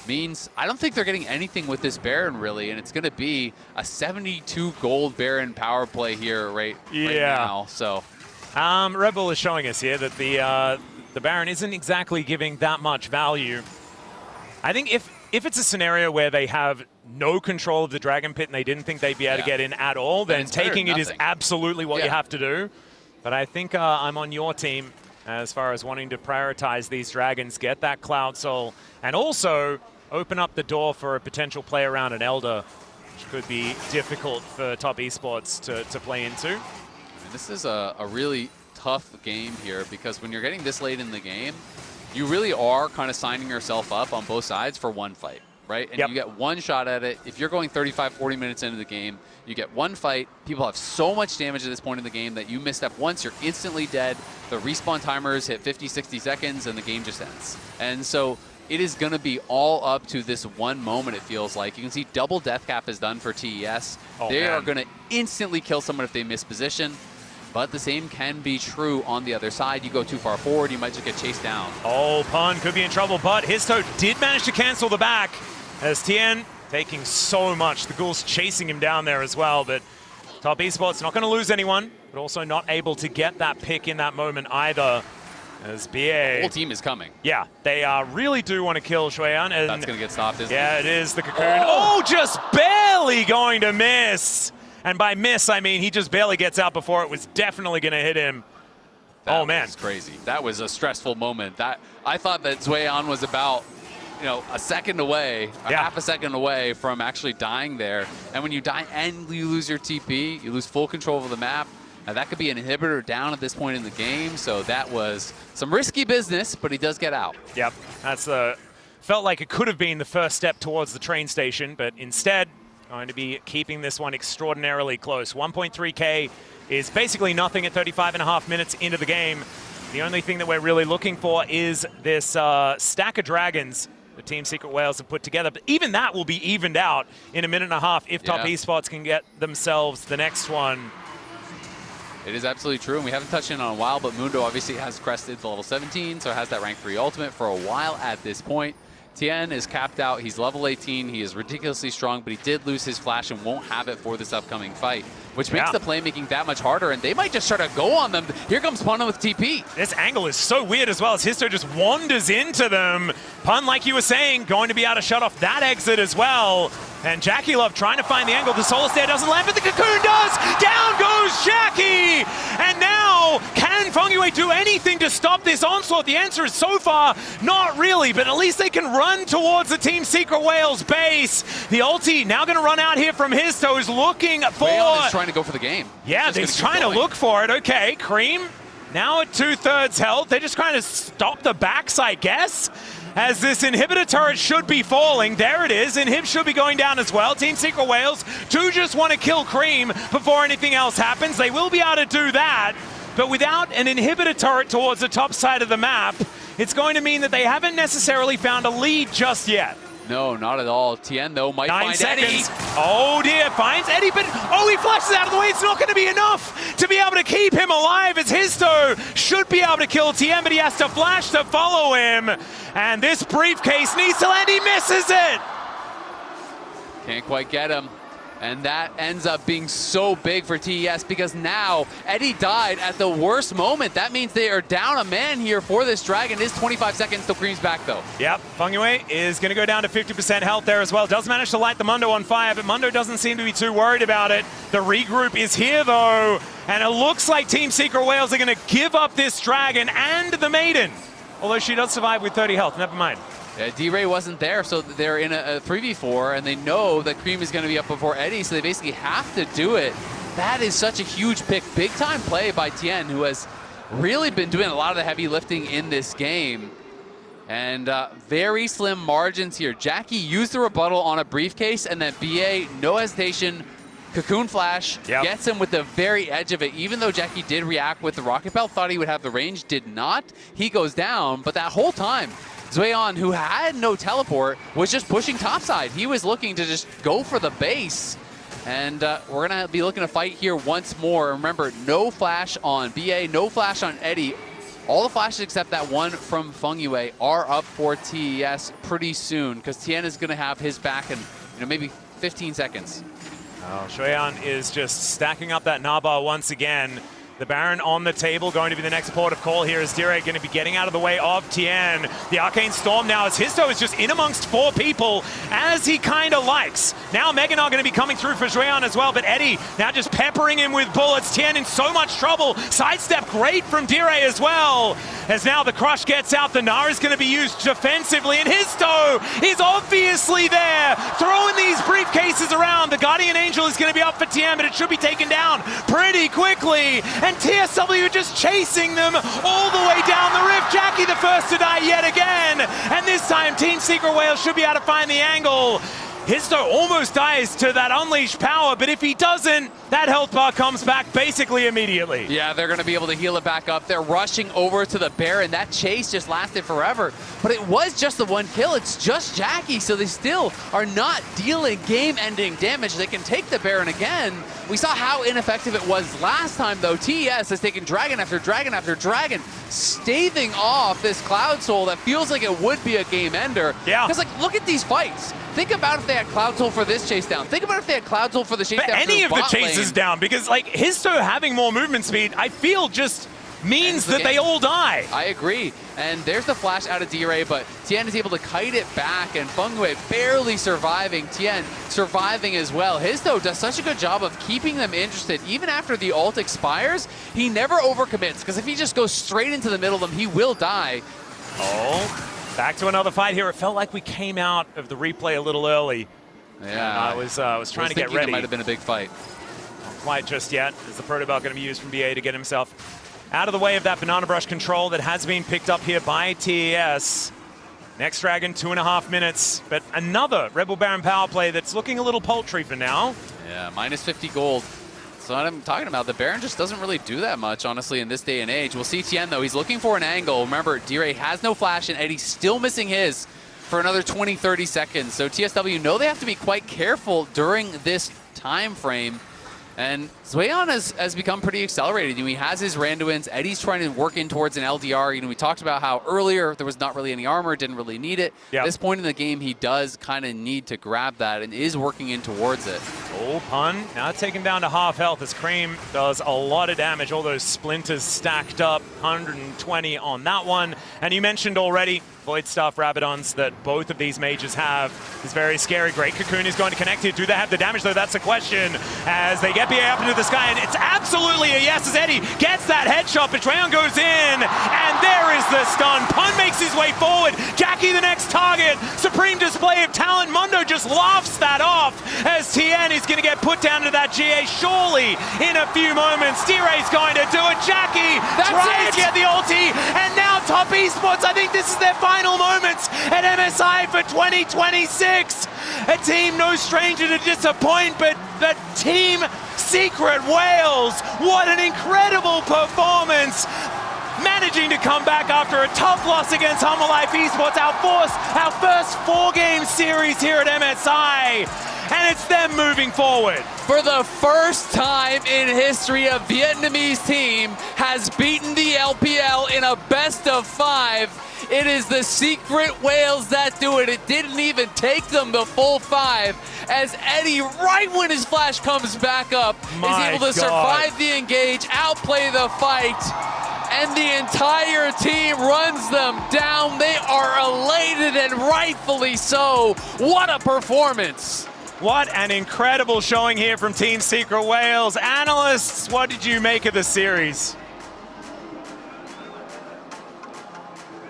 means I don't think they're getting anything with this Baron really, and it's going to be a 72 gold Baron power play here right now. So Red Bull is showing us here that the Baron isn't exactly giving that much value. I think if it's a scenario where they have no control of the Dragon Pit and they didn't think they'd be able to get in at all, then taking it is absolutely what you have to do. But I think I'm on your team as far as wanting to prioritize these Dragons, get that Cloud Soul, and also open up the door for a potential play around an Elder, which could be difficult for Top Esports to play into. And this is a really tough game here because when you're getting this late in the game, you really are kind of signing yourself up on both sides for one fight, right? And you get one shot at it. If you're going 35, 40 minutes into the game, you get one fight. People have so much damage at this point in the game that you misstep once, you're instantly dead. The respawn timers hit 50, 60 seconds, and the game just ends. And so it is going to be all up to this one moment, it feels like. You can see double death cap is done for TES. They are going to instantly kill someone if they miss position. But the same can be true on the other side. You go too far forward, you might just get chased down. Oh, Pun could be in trouble, but Histo did manage to cancel the back as Tien taking so much. The Ghoul's chasing him down there as well, but Top Esports not going to lose anyone, but also not able to get that pick in that moment either. As BA... The whole team is coming. Yeah, they really do want to kill Shueyan. And that's going to get stopped, isn't it? Yeah, it is. The Cocoon. Oh, just barely going to miss. And by miss, I mean he just barely gets out before it was definitely going to hit him. That was crazy. That was a stressful moment. I thought that Shueyan was about, you know, a second away, half a second away from actually dying there. And when you die and you lose your TP, you lose full control of the map. Now that could be an inhibitor down at this point in the game. So that was some risky business, but he does get out. Yep, that's felt like it could have been the first step towards the train station, but instead going to be keeping this one extraordinarily close. 1.3K is basically nothing at 35.5 minutes into the game. The only thing that we're really looking for is this stack of Dragons the Team Secret Whales have put together. But even that will be evened out in a minute and a half if Top Esports can get themselves the next one. It is absolutely true, and we haven't touched in on a while, but Mundo obviously has crested to level 17, so has that rank 3 ultimate for a while at this point. Tien is capped out. He's level 18. He is ridiculously strong, but he did lose his flash and won't have it for this upcoming fight, which makes the playmaking that much harder, and they might just try to go on them. Here comes Pun with TP. This angle is so weird as well as Histo just wanders into them. Pun, like you were saying, going to be able to shut off that exit as well. And JackieLove trying to find the angle. The Solar Stare doesn't land, but the Cocoon does! Down goes Jackie! And now, can Fengyue do anything to stop this onslaught? The answer is so far, not really, but at least they can run towards the Team Secret Whales base. The ulti now going to run out here from his toes, looking for... Daejeon is trying to go for the game. Yeah, they're trying to look for it. Okay, Cream now at 2/3 health. They're just trying to stop the backs, I guess, as this inhibitor turret should be falling. There it is. Inhib should be going down as well. Team Secret Whales do just want to kill Cream before anything else happens. They will be able to do that, but without an inhibitor turret towards the top side of the map, it's going to mean that they haven't necessarily found a lead just yet. No, not at all. Tien, though, might 9 find seconds. Eddie. Oh dear, finds Eddie, but he flashes out of the way. It's not going to be enough to be able to keep him alive, as Histo should be able to kill Tien, but he has to flash to follow him. And this briefcase needs to land. He misses it. Can't quite get him. And that ends up being so big for TES because now Eddie died at the worst moment. That means they are down a man here for this Dragon. It is 25 seconds till Cream's back, though. Yep, Fengyue is going to go down to 50% health there as well. Does manage to light the Mundo on fire, but Mundo doesn't seem to be too worried about it. The regroup is here, though, and it looks like Team Secret Whales are going to give up this Dragon and the Maiden. Although she does survive with 30 health, never mind. Yeah, D-Ray wasn't there, so they're in a 3v4, and they know that Cream is going to be up before Eddie, so they basically have to do it. That is such a huge pick. Big-time play by Tien, who has really been doing a lot of the heavy lifting in this game. And very slim margins here. Jackie used the rebuttal on a briefcase, and then BA, no hesitation, Cocoon Flash, gets him with the very edge of it. Even though Jackie did react with the Rocket Belt, thought he would have the range, did not. He goes down, but that whole time, Daejeon, who had no teleport, was just pushing topside. He was looking to just go for the base. And we're going to be looking to fight here once more. Remember, no flash on BA, no flash on Eddie. All the flashes except that one from Fengyue are up for TES pretty soon because Tien is going to have his back in maybe 15 seconds. Oh, Daejeon is just stacking up that Naba once again. The Baron on the table, going to be the next port of call here as Dire going to be getting out of the way of Tien. The Arcane Storm now as Histo is just in amongst 4 people as he kind of likes. Now Meganar going to be coming through for Daejeon as well, but Eddie now just peppering him with bullets. Tien in so much trouble. Sidestep great from Dire as well. As now the Crush gets out, the Nara is going to be used defensively, and Histo is obviously there, throwing these briefcases around. The Guardian Angel is going to be up for Tien, but it should be taken down pretty quickly. And TSW just chasing them all the way down the rift. Jackie the first to die yet again. And this time Team Secret Whales should be able to find the angle. Histo almost dies to that unleashed power, but if he doesn't, that health bar comes back basically immediately. Yeah, they're going to be able to heal it back up. They're rushing over to the Baron. That chase just lasted forever, but it was just the 1 kill. It's just Jackie, so they still are not dealing game-ending damage. They can take the Baron again. We saw how ineffective it was last time, though. TES has taken Dragon after Dragon after Dragon, staving off this Cloud Soul that feels like it would be a game-ender. Yeah. Because, look at these fights. Think about if they had Cloud Soul for this chase down. Think about if they had Cloud Soul for the chase down. Any of the chases down, because Histo having more movement speed, I feel just means that they all die. I agree. And there's the flash out of D-Ray, but Tien is able to kite it back, and Fengyue barely surviving. Tien surviving as well. Histo does such a good job of keeping them interested. Even after the ult expires, he never overcommits, because if he just goes straight into the middle of them, he will die. Oh. Back to another fight here. It felt like we came out of the replay a little early. Yeah, I was trying to get ready. It might have been a big fight. Not quite just yet. Is the Protobelt going to be used from BA to get himself out of the way of that Banana Brush control that has been picked up here by TES. Next Dragon, 2.5 minutes, but another Rebel Baron power play that's looking a little paltry for now. Yeah, minus 50 gold. So what I'm talking about, the Baron just doesn't really do that much, honestly, in this day and age. We'll see Tien, though. He's looking for an angle. Remember, D-Ray has no flash, and Eddie's still missing his for another 20, 30 seconds. So TSW know they have to be quite careful during this time frame. And Daejeon has become pretty accelerated. He has his Randuins. Eddie's trying to work in towards an LDR. We talked about how earlier there was not really any armor, didn't really need it. Yep. At this point in the game, he does kind of need to grab that and is working in towards it. Oh, pun. Now taken down to half health as Cream does a lot of damage. All those splinters stacked up, 120 on that one. And you mentioned already Void Staff Rabadons that both of these mages have is very scary. Great Cocoon is going to connect here. Do they have the damage, though? That's the question. As they get BA up into the sky, and it's absolutely a yes as Eddie gets that headshot, but Daejeon goes in, and there is the stun. Pun makes his way forward. Jackie the next target. Supreme display of talent. Mundo just laughs that off as Tien is going to get put down to that GA surely in a few moments. D-Ray's going to do it. Jackie tries to get the ulti, and now Top Esports, I think this is their final moments at MSI for 2026. A team no stranger to disappoint, but Team Secret Whales, what an incredible performance. managing to come back after a tough loss against Humble Life Esports, our first 4-game series here at MSI. And it's them moving forward. For the first time in history, a Vietnamese team has beaten the LPL in a best-of-5. It is the Secret Whales that do it. It didn't even take them the full 5, as Eddie, right when his flash comes back up, is able to survive the engage, outplay the fight, and the entire team runs them down. They are elated, and rightfully so. What a performance. What an incredible showing here from Team Secret Whales. Analysts, what did you make of the series?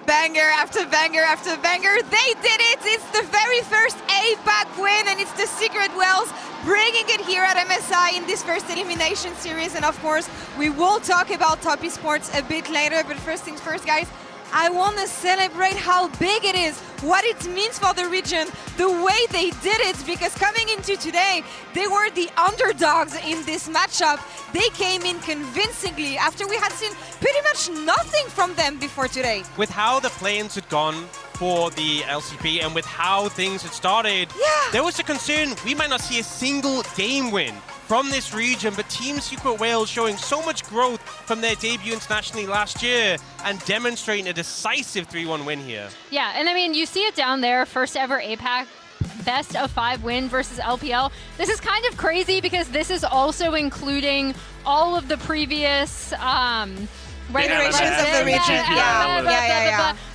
Banger after banger after banger. They did it. It's the very first APAC win, and it's the Secret Whales bringing it here at MSI in this first elimination series. And of course, we will talk about Top Esports a bit later. But first things first, guys, I want to celebrate how big it is, what it means for the region, the way they did it, because coming into today, they were the underdogs in this matchup. They came in convincingly after we had seen pretty much nothing from them before today. With how the play-ins had gone for the LCP and with how things had started, there was a concern we might not see a single game win from this region, but Team Secret Whales showing so much growth from their debut internationally last year and demonstrating a decisive 3-1 win here. Yeah, and I mean, you see it down there, first ever APAC best-of-5 win versus LPL. This is kind of crazy because this is also including all of the previous generations of the region.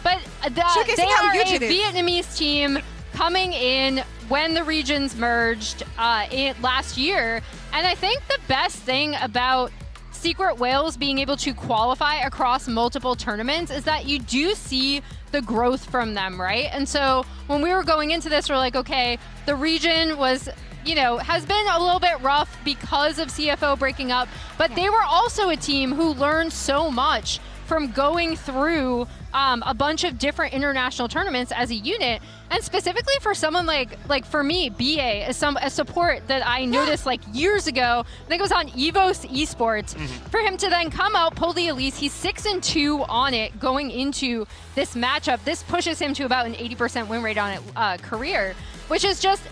But they are a Vietnamese team coming in when the regions merged last year. And I think the best thing about Secret Whales being able to qualify across multiple tournaments is that you do see the growth from them, right? And so when we were going into this, we're like, okay, the region was, you know, has been a little bit rough because of CFO breaking up, but they were also a team who learned so much from going through a bunch of different international tournaments as a unit. And specifically for someone like for me, BA is a support that I noticed like years ago. I think it was on EVOS Esports. For him to then come out, pull the Elise, he's 6-2 on it going into this matchup. This pushes him to about an 80% win rate on it career, which is just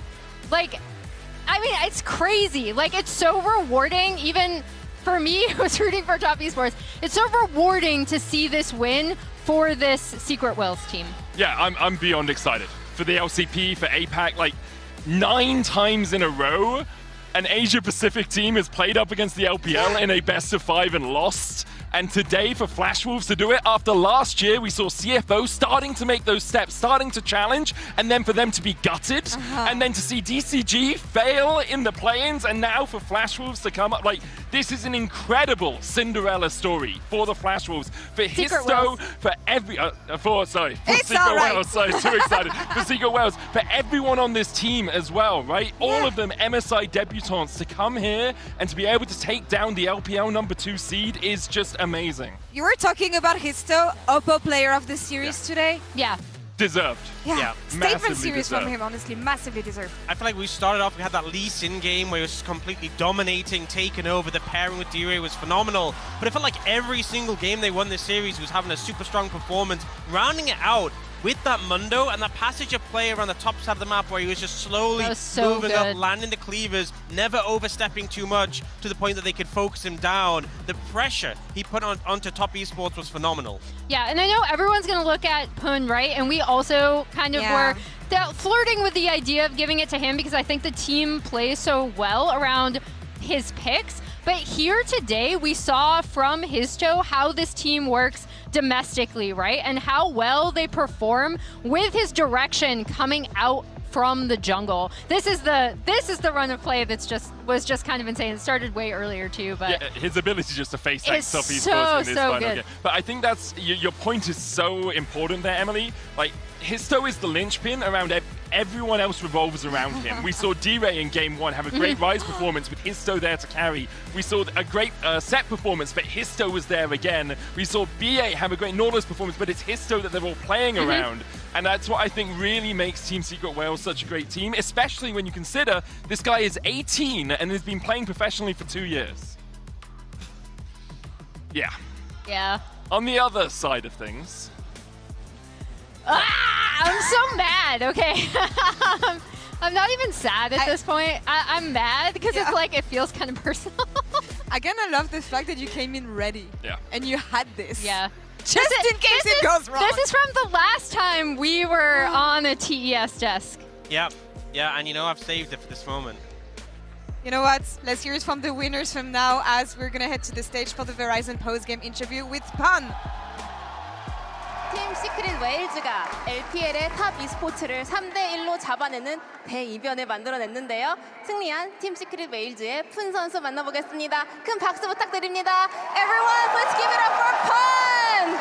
like, I mean, it's crazy. Like, it's so rewarding, even for me, who was rooting for Top Esports. It's so rewarding to see this win for this Secret Whales team. Yeah, I'm beyond excited. For the LCP, for APAC, like 9 times in a row, an Asia-Pacific team has played up against the LPL in a best-of-5 and lost. And today for Flash Wolves to do it, after last year we saw CFO starting to make those steps, starting to challenge, and then for them to be gutted, and then to see DCG fail in the play-ins, and now for Flash Wolves to come up. Like, this is an incredible Cinderella story for the Flash Wolves, for Histo, for every, for Secret Whales, sorry, too excited, for Secret Whales, for everyone on this team as well, right? All of them MSI debutants to come here and to be able to take down the LPL #2 seed is just amazing. You were talking about Histo, Oppo player of the series today. Yeah. Deserved. Yeah. Statement series from him, honestly, massively deserved. I feel like we started off, we had that Lee Sin game where he was just completely dominating, taking over. The pairing with D-Ray was phenomenal. But it felt like every single game they won this series was having a super strong performance, rounding it out with that Mundo and that passage of play around the top side of the map where he was just slowly moving up, landing the cleavers, never overstepping too much to the point that they could focus him down. The pressure he put onto Top Esports was phenomenal. Yeah, and I know everyone's going to look at Pun, right? And we also kind of were flirting with the idea of giving it to him because I think the team plays so well around his picks. But here today, we saw from Histo how this team works domestically, right? And how well they perform with his direction coming out from the jungle. This is the run of play that's was just kind of insane. It started way earlier too, but yeah, his ability just to face that Top Esports in this final game. But I think that's your point is so important there, Emily. Like, Histo is the linchpin around everyone else revolves around him. We saw D-Ray in Game 1 have a great Rise performance with Histo there to carry. We saw a great set performance, but Histo was there again. We saw BA have a great Nautilus performance, but it's Histo that they're all playing around. And that's what I think really makes Team Secret Whales such a great team, especially when you consider this guy is 18 and has been playing professionally for 2 years. Yeah. Yeah. On the other side of things, I'm so mad, okay? I'm not even sad at this point. I'm mad because it's like, it feels kind of personal. Again, I love the fact that you came in ready. Yeah. And you had this. Yeah. Just in case it goes wrong. This is from the last time we were on a TES desk. Yeah, yeah, and you know, I've saved it for this moment. You know what? Let's hear it from the winners from now as we're gonna head to the stage for the Verizon post-game interview with Pan. 팀 시크릿 웨일즈가 LPL의 탑 e스포츠를 3대1로 잡아내는 대이변을 만들어냈는데요. 승리한 팀 시크릿 웨일즈의 푼 선수 만나보겠습니다. 큰 박수 부탁드립니다. Everyone, let's give it up for Pan!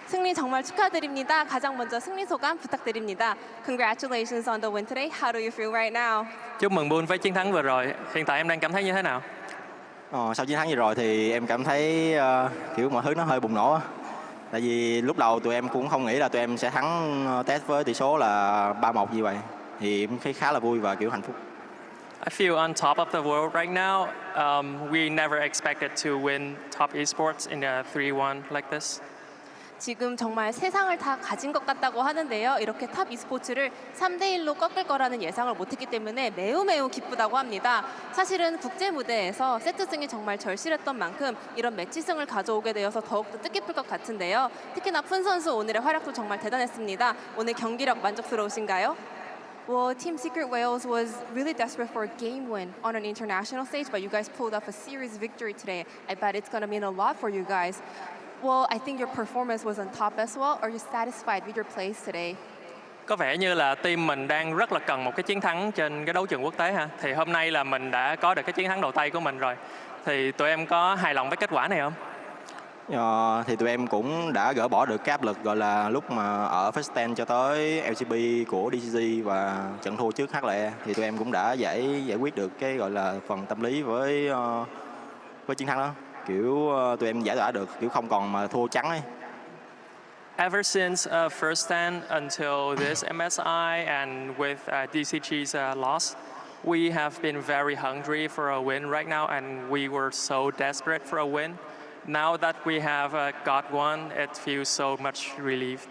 승리 정말 축하드립니다. 가장 먼저 승리 소감 부탁드립니다. Congratulations on the win today. How do you feel right now? Chúc mừng Bull với chiến thắng vừa rồi. Hiện tại em đang cảm thấy như thế nào? Sau chiến thắng vừa rồi thì em cảm thấy kiểu mọi thứ nó hơi bùng nổ á. Tại vì lúc đầu tụi em cũng không nghĩ là tụi em sẽ thắng test với tỷ số là 3-1 như vậy. Thì em thấy khá là vui và kiểu hạnh phúc. I feel on top of the world right now. We never expected to win top esports in a 3-1 like this. 지금 정말 세상을 다 가진 것 같다고 하는데요. 이렇게 탑 e스포츠를 3대1로 꺾을 거라는 예상을 못했기 때문에 매우 기쁘다고 합니다. 사실은 국제 무대에서 세트승이 정말 절실했던 만큼 이런 매치승을 가져오게 되어서 더욱더 뜻깊을 것 같은데요. 특히나 푼 선수 오늘의 활약도 정말 대단했습니다. 오늘 경기력 만족스러우신가요? Well, Team Secret Wales was really desperate for a game win on an international stage, but you guys pulled off a series victory today. I bet it's going to mean a lot for you guys. Well, I think your performance was on top as well. Are you satisfied with your plays today? Có vẻ như là team mình đang rất là cần một cái chiến thắng trên cái đấu trường quốc tế ha. Thì hôm nay là mình đã có được cái chiến thắng đầu tay của mình rồi. Thì tụi em có hài lòng với kết quả này không? Thì tụi em cũng đã gỡ bỏ được cái áp lực gọi là lúc mà ở first stand cho tới LCB của DCG và trận thua trước HLE thì tụi em cũng đã giải quyết được cái gọi là phần tâm lý với chiến thắng đó. Kiểu tụi em giải tỏa được kiểu không còn mà thua trắng ấy. Ever since first stand until this MSI and with DCG's loss, we have been very hungry for a win right now, and we were so desperate for a win. Now that we have got one, it feels so much relieved.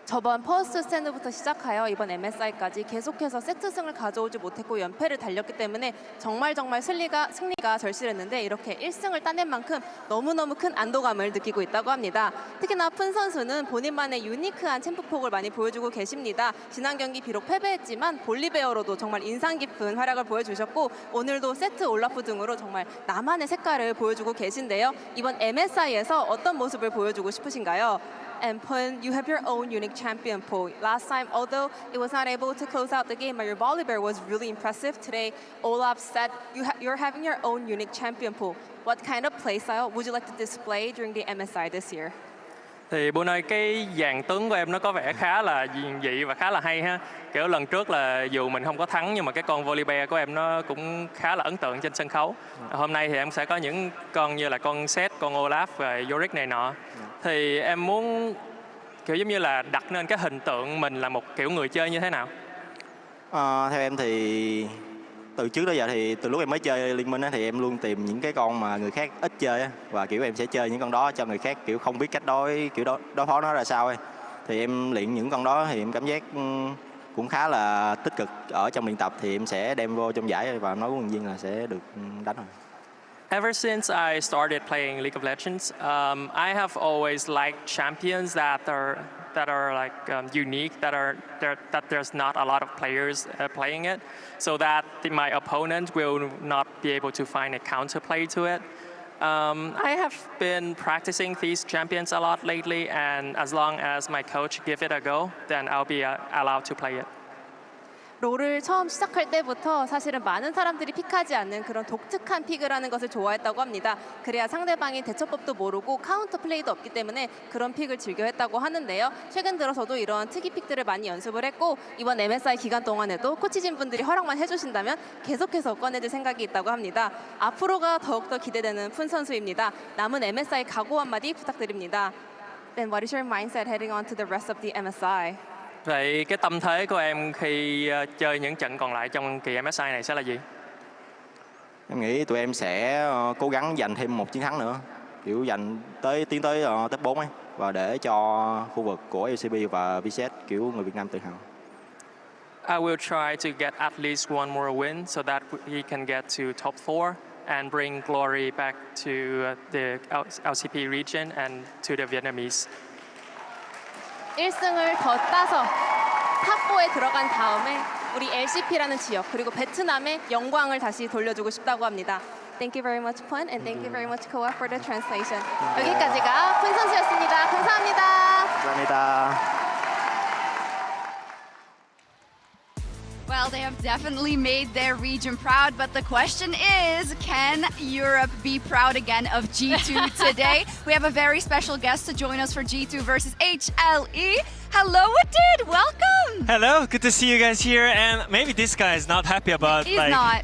저번 퍼스트 스탠드부터 시작하여 이번 MSI까지 계속해서 세트승을 가져오지 못했고 연패를 달렸기 때문에 정말 승리가 절실했는데 이렇게 1승을 따낸 만큼 너무너무 큰 안도감을 느끼고 있다고 합니다. 특히나 푼 선수는 본인만의 유니크한 챔프폭을 많이 보여주고 계십니다. 지난 경기 비록 패배했지만 볼리베어로도 정말 인상 깊은 활약을 보여주셨고 오늘도 세트 올라프 등으로 정말 나만의 색깔을 보여주고 계신데요. 이번 MSI에서 어떤 모습을 보여주고 싶으신가요? And Pun, you have your own unique champion pool. Last time, although it was not able to close out the game, but your Volibear was really impressive. Today, Olaf said you're having your own unique champion pool. What kind of playstyle would you like to display during the MSI this year? Thì Bun ơi, cái dàn tướng của em nó có vẻ khá là dị và khá là hay ha. Kiểu lần trước là dù mình không có thắng nhưng mà cái con Volibear của em nó cũng khá là ấn tượng trên sân khấu. Hôm nay thì em sẽ có những con như là con Seth, con Olaf và Yorick này nọ. Thì em muốn kiểu giống như là đặt nên cái hình tượng mình là một kiểu người chơi như thế nào? Theo em thì từ trước tới giờ thì từ lúc em mới chơi Liên Minh thì em luôn tìm những cái con mà người khác ít chơi á, và kiểu em sẽ chơi những con đó cho người khác kiểu không biết cách đối phó nó ra sao ấy. Thì em luyện những con đó thì em cảm giác cũng khá là tích cực ở trong luyện tập thì em sẽ đem vô trong giải và nói với huấn luyện viên là sẽ được đánh rồi. Ever since I started playing League of Legends, I have always liked champions that are like unique, that there's not a lot of players playing it, so that my opponent will not be able to find a counterplay to it. I have been practicing these champions a lot lately, and as long as my coach give it a go, then I'll be allowed to play it. 롤을 처음 시작할 때부터 사실은 많은 사람들이 픽하지 않는 그런 독특한 픽을 하는 것을 좋아했다고 합니다. 그래야 상대방이 대처법도 모르고 카운터 플레이도 없기 때문에 그런 픽을 즐겨했다고 하는데요. 최근 들어서도 이런 특이 픽들을 많이 연습을 했고 이번 MSI 기간 동안에도 코치진 분들이 허락만 해주신다면 계속해서 꺼내줄 생각이 있다고 합니다. 앞으로가 더욱더 기대되는 푼 선수입니다. 남은 MSI 각오 한마디 부탁드립니다. Then what is your mindset heading on to the rest of the MSI? Vậy cái tâm thế của em khi chơi những trận còn lại trong kỳ MSI này sẽ là gì? Em nghĩ tụi em sẽ cố gắng giành thêm một chiến thắng nữa, kiểu tiến tới top 4 ấy, và để cho khu vực của LCB và VCS kiểu người Việt Nam tự hào. I will try to get at least one more win so that he can get to top 4 and bring glory back to the LCP region and to the Vietnamese. 1승을 더 따서 탑4에 들어간 다음에 우리 LCP라는 지역 그리고 베트남의 영광을 다시 돌려주고 싶다고 합니다. Thank you very much, Pun, and thank you very much, Koa, for the translation. 여기까지가 푼 선수였습니다. 감사합니다. 감사합니다. Well, they have definitely made their region proud, but the question is, can Europe be proud again of G2 today? We have a very special guest to join us for G2 versus HLE. Hello, Wadid, welcome! Hello, good to see you guys here, and maybe this guy is not happy about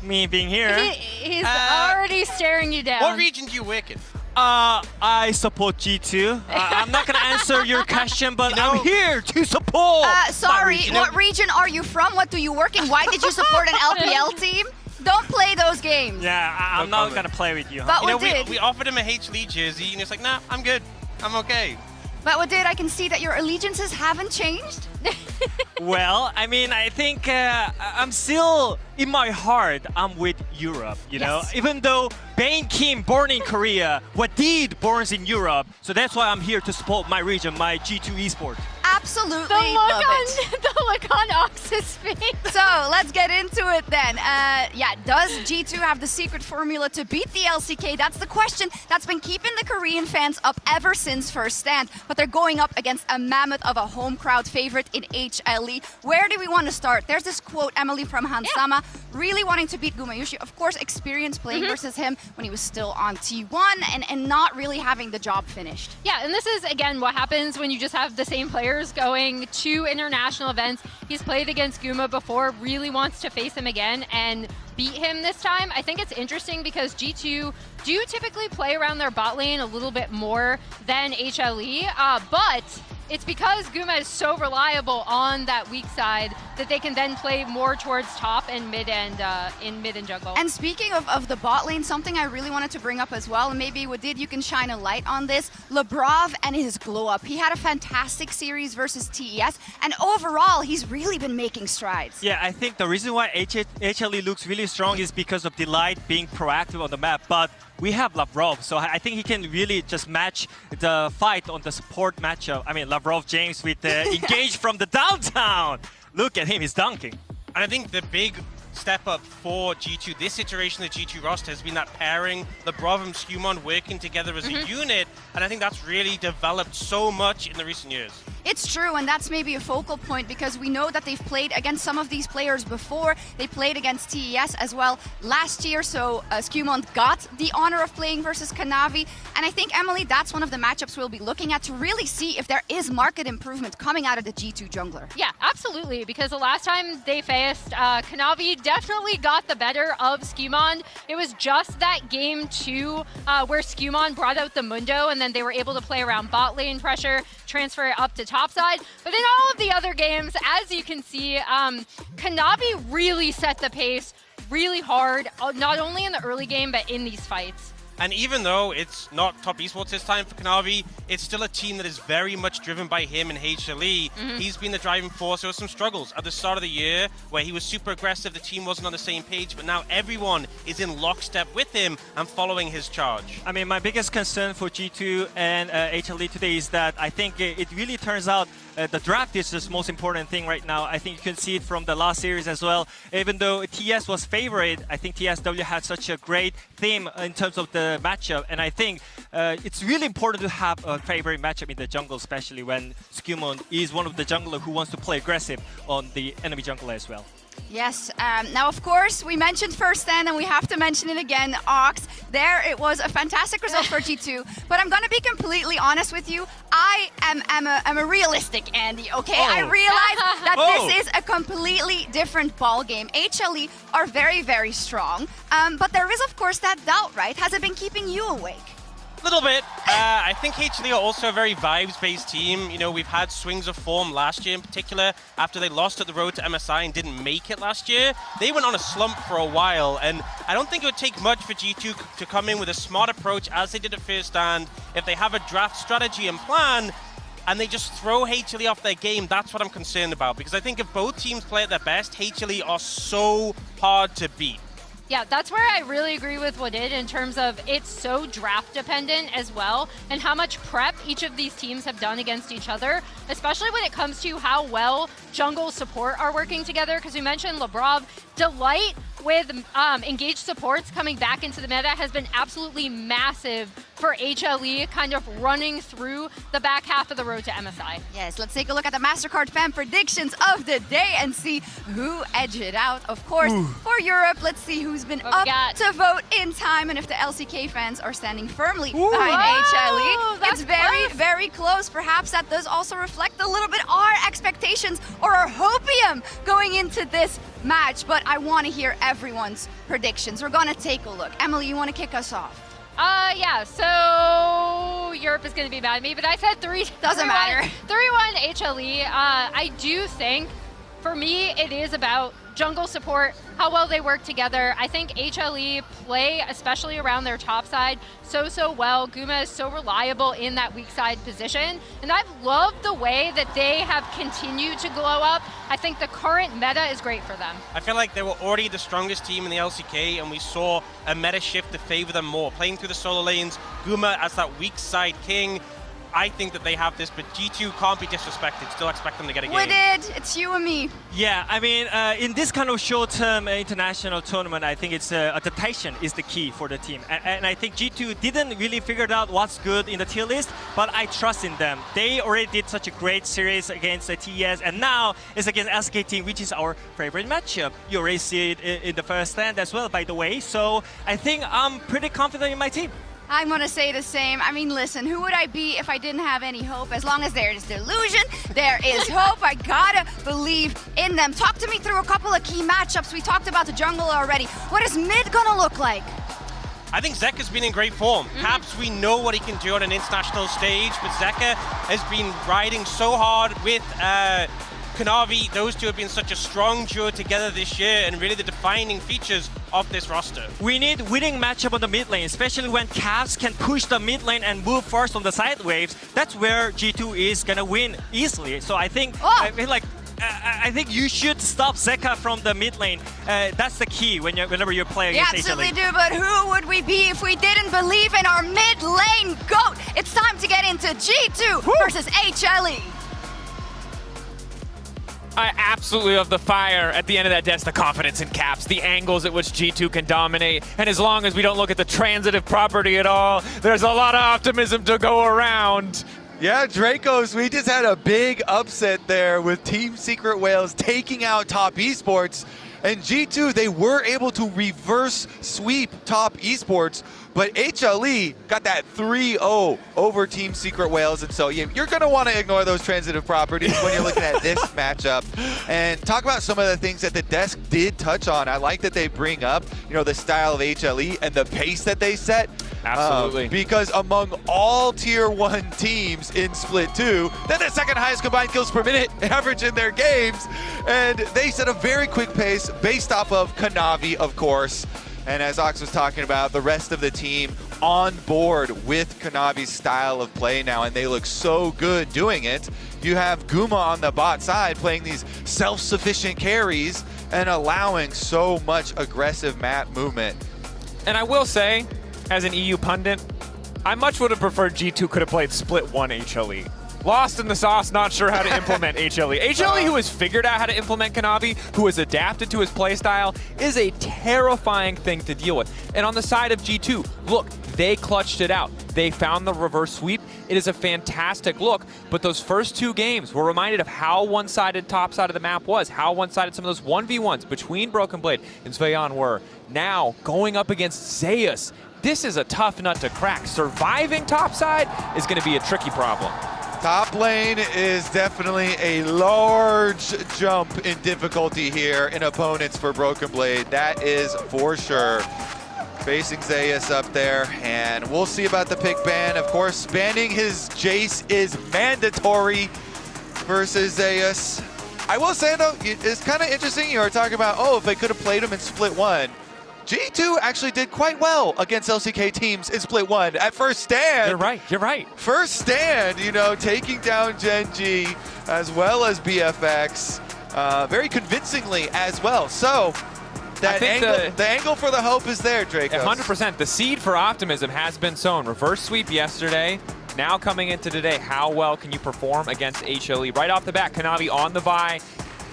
me being here. He's already staring you down. What region do you work in? I support G2. I'm not going to answer your question, but I'm here to support. Sorry, what region are you from? What do you work in? Why did you support an LPL team? Don't play those games. Yeah, I'm not going to play with you. But we offered him a HLE jersey, and he's like, nah, I'm good. I'm okay. But Wadid, I can see that your allegiances haven't changed. Well, I mean, I think I'm still, in my heart, I'm with Europe, you know? Even though Bane Kim born in Korea, Wadid born in Europe, so that's why I'm here to support my region, my G2 Esports. Absolutely love it. The look on Ox's face. So let's get into it then. Does G2 have the secret formula to beat the LCK? That's the question that's been keeping the Korean fans up ever since first stand. But they're going up against a mammoth of a home crowd favorite in HLE. Where do we want to start? There's this quote, Emily, from Hansama, really wanting to beat Gumayushi. Of course, experience playing versus him when he was still on T1 and not really having the job finished. Yeah, and this is, again, what happens when you just have the same players going to international events. He's played against Guma before, really wants to face him again and beat him this time. I think it's interesting because G2 do typically play around their bot lane a little bit more than HLE, but it's because Guma is so reliable on that weak side that they can then play more towards top and mid and jungle. And speaking of the bot lane, something I really wanted to bring up as well, and maybe Wadid, you can shine a light on this. Lebrov and his glow up. He had a fantastic series versus TES, and overall, he's really been making strides. Yeah, I think the reason why HLE looks really strong is because of Delight being proactive on the map, but we have Lavrov, so I think he can really just match the fight on the support matchup. I mean, Lavrov James with the engage from the downtown. Look at him, he's dunking. And I think the big step up for G2, this iteration of the G2 roster has been that pairing, Lavrov and Skumon working together as a unit, and I think that's really developed so much in the recent years. It's true, and that's maybe a focal point because we know that they've played against some of these players before. They played against TES as well last year, so Skumon got the honor of playing versus Kanavi. And I think, Emily, that's one of the matchups we'll be looking at to really see if there is market improvement coming out of the G2 jungler. Yeah, absolutely, because the last time they faced, Kanavi definitely got the better of Skumon. It was just that game 2 where Skumon brought out the Mundo, and then they were able to play around bot lane pressure, transfer it up to top side. But in all of the other games, as you can see, Kanavi really set the pace really hard, not only in the early game, but in these fights. And even though it's not top esports this time for Kanavi, it's still a team that is very much driven by him and HLE. He's been the driving force. There were some struggles at the start of the year where he was super aggressive, the team wasn't on the same page, but now everyone is in lockstep with him and following his charge. I mean, my biggest concern for G2 and HLE today is that I think it really turns out the draft is the most important thing right now. I think you can see it from the last series as well. Even though TS was favorite, I think TSW had such a great theme in terms of the matchup, and I think it's really important to have a favorite matchup in the jungle, especially when Skumon is one of the jungler who wants to play aggressive on the enemy jungler as well. Yes, now of course we mentioned first stand and we have to mention it again, Ox. There it was a fantastic result for G2, but I'm gonna be completely honest with you. I'm a realistic Andy, okay? I realize that this is a completely different ball game. HLE are very, very strong, but there is of course that doubt, right? Has it been keeping you awake? A little bit. I think HLE are also a very vibes-based team. You know, we've had swings of form last year in particular after they lost at the road to MSI and didn't make it last year. They went on a slump for a while, and I don't think it would take much for G2 to come in with a smart approach as they did at First Stand. If they have a draft strategy and plan, and they just throw HLE off their game, that's what I'm concerned about. Because I think if both teams play at their best, HLE are so hard to beat. Yeah, that's where I really agree with Wadid in terms of it's so draft dependent as well, and how much prep each of these teams have done against each other, especially when it comes to how well jungle support are working together, because we mentioned Labrov. Delight with engaged supports coming back into the meta has been absolutely massive for HLE, kind of running through the back half of the road to MSI. Yes, let's take a look at the MasterCard fan predictions of the day and see who edged it out. Of course, for Europe, let's see who's been up to vote in time and if the LCK fans are standing firmly behind HLE. It's very, very close. Perhaps that does also reflect a little bit our expectations or our hopium going into this match, but I want to hear everyone's predictions. We're going to take a look. Emily, you want to kick us off? Yeah, so Europe is going to be mad at me, but I said 3-1 HLE. I do think, for me, it is about jungle support, how well they work together. I think HLE play, especially around their top side, so well. Guma is so reliable in that weak side position, and I've loved the way that they have continued to glow up. I think the current meta is great for them. I feel like they were already the strongest team in the LCK, and we saw a meta shift to favor them more. Playing through the solo lanes, Guma as that weak side king. I think that they have this, but G2 can't be disrespected. Still expect them to get a game. Wadid, it's you and me. Yeah, I mean, in this kind of short-term international tournament, I think it's adaptation is the key for the team. And I think G2 didn't really figure out what's good in the tier list, but I trust in them. They already did such a great series against the TES, and now it's against LCK team, which is our favorite matchup. You already see it in the first stand as well, by the way. So I think I'm pretty confident in my team. I'm going to say the same. I mean, listen, who would I be if I didn't have any hope? As long as there is delusion, there is hope. I gotta believe in them. Talk to me through a couple of key matchups. We talked about the jungle already. What is mid going to look like? I think Zeka's been in great form. Perhaps we know what he can do on an international stage, but Zeka has been riding so hard with Kanavi. Those two have been such a strong duo together this year and really the defining features of this roster. We need winning matchup on the mid lane, especially when Cavs can push the mid lane and move first on the side waves. That's where G2 is gonna win easily. So I think I think you should stop Zeka from the mid lane. That's the key whenever you play against HLE. We absolutely do, but who would we be if we didn't believe in our mid lane GOAT? It's time to get into G2 versus HLE. I absolutely love the fire at the end of that desk, the confidence in Caps, the angles at which G2 can dominate, and as long as we don't look at the transitive property at all, there's a lot of optimism to go around. Yeah, Dracos, we just had a big upset there with Team Secret Whales taking out Top Esports, and G2, they were able to reverse sweep Top Esports, but HLE got that 3-0 over Team Secret Whales, and so you're going to want to ignore those transitive properties when you're looking at this matchup. And talk about some of the things that the desk did touch on. I like that they bring up, the style of HLE and the pace that they set. Absolutely. Because among all Tier 1 teams in Split 2, they're the second highest combined kills per minute average in their games, and they set a very quick pace based off of Kanavi, of course. And as Ox was talking about, the rest of the team on board with Kanavi's style of play now, and they look so good doing it. You have Guma on the bot side playing these self-sufficient carries and allowing so much aggressive map movement. And I will say, as an EU pundit, I much would have preferred G2 could have played Split 1 HLE. Lost in the sauce, not sure how to implement HLE. HLE, who has figured out how to implement Kanavi, who has adapted to his playstyle, is a terrifying thing to deal with. And on the side of G2, look, they clutched it out. They found the reverse sweep. It is a fantastic look, but those first two games were reminded of how one-sided top side of the map was, how one-sided some of those 1v1s between Broken Blade and Svejan were. Now, going up against Zeus, this is a tough nut to crack. Surviving topside is going to be a tricky problem. Top lane is definitely a large jump in difficulty here in opponents for Broken Blade. That is for sure. facing Zeus up there, and we'll see about the pick ban. Of course, banning his Jace is mandatory versus Zeus. I will say though, it's kind of interesting. You were talking about, oh, if they could have played him in Split 1. G2 actually did quite well against LCK teams in Split 1. At first stand. You're right. First stand, you know, taking down Gen.G as well as BFX very convincingly as well. So that the angle for the hope is there, Draco. 100%. The seed for optimism has been sown. Reverse sweep yesterday. Now coming into today, how well can you perform against HLE? Right off the bat, Kanavi on the Vi.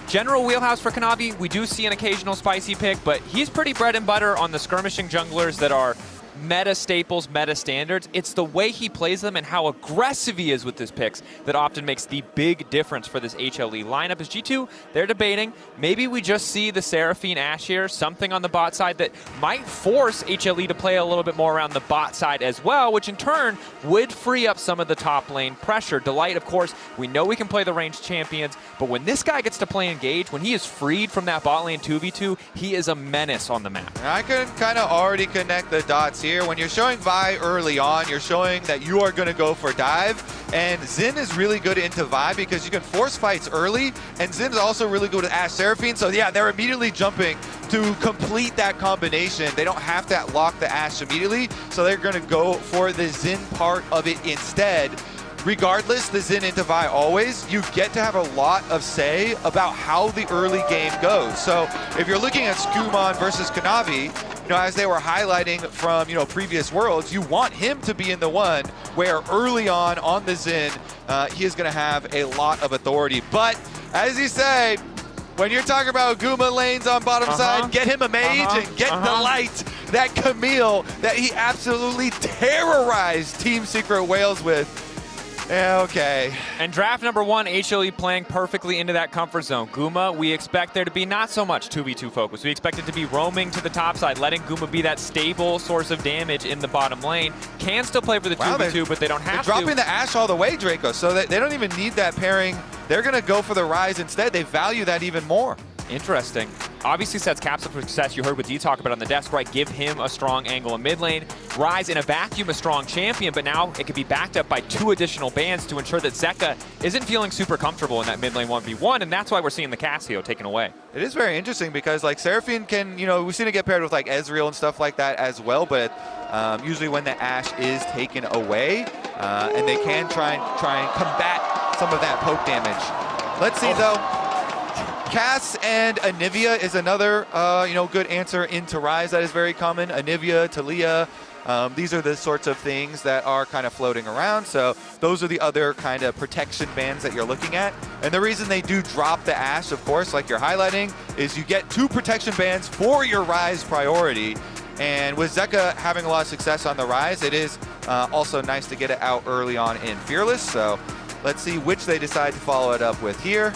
General wheelhouse for Kanavi, we do see an occasional spicy pick, but he's pretty bread and butter on the skirmishing junglers that are meta staples, meta standards. It's the way he plays them and how aggressive he is with his picks that often makes the big difference for this HLE lineup. As G2, they're debating, maybe we just see the Seraphine Ashe here, something on the bot side that might force HLE to play a little bit more around the bot side as well, which in turn would free up some of the top lane pressure. Delight, of course, we know we can play the ranged champions, but when this guy gets to play engage, when he is freed from that bot lane 2v2, he is a menace on the map. And I can kind of already connect the dots here. When you're showing Vi early on, you're showing that you are going to go for dive, and Xin is really good into Vi because you can force fights early, and Xin is also really good with Ashe Seraphine, so yeah, they're immediately jumping to complete that combination. They don't have to lock the Ashe immediately, so they're going to go for the Xin part of it instead. Regardless, the Xin into Vi always, you get to have a lot of say about how the early game goes. So if you're looking at Skumon versus Kanavi, you know, as they were highlighting from, you know, previous worlds, you want him to be in the one where early on the Xin, he is going to have a lot of authority. But as you say, when you're talking about Guma lanes on bottom side, get him a mage and get Delight, that Camille that he absolutely terrorized Team Secret Wales with. Okay. And draft number 1, HLE playing perfectly into that comfort zone. Guma, we expect there to be not so much 2v2 focus. We expect it to be roaming to the top side, letting Guma be that stable source of damage in the bottom lane. Can still play for the 2v2, but they don't have to. They're dropping the Ashe all the way, Draco, so they don't even need that pairing. They're going to go for the Rise instead. They value that even more. Interesting. Obviously sets Caps up for success. You heard what D talk about on the desk, right? Give him a strong angle in mid lane. Rise in a vacuum, a strong champion, but now it could be backed up by 2 additional bans to ensure that Zeka isn't feeling super comfortable in that mid lane 1v1, and that's why we're seeing the Cassio taken away. It is very interesting because like Seraphine can, you know, we've seen it get paired with like Ezreal and stuff like that as well, but usually when the Ashe is taken away, and they can try and combat some of that poke damage. Let's see though. Cass and Anivia is another, you know, good answer into Rise that is very common. Anivia, Talia, these are the sorts of things that are kind of floating around. So those are the other kind of protection bands that you're looking at. And the reason they do drop the Ashe, of course, like you're highlighting, is you get 2 protection bands for your Rise priority. And with Zeka having a lot of success on the Rise, it is also nice to get it out early on in Fearless. So let's see which they decide to follow it up with here.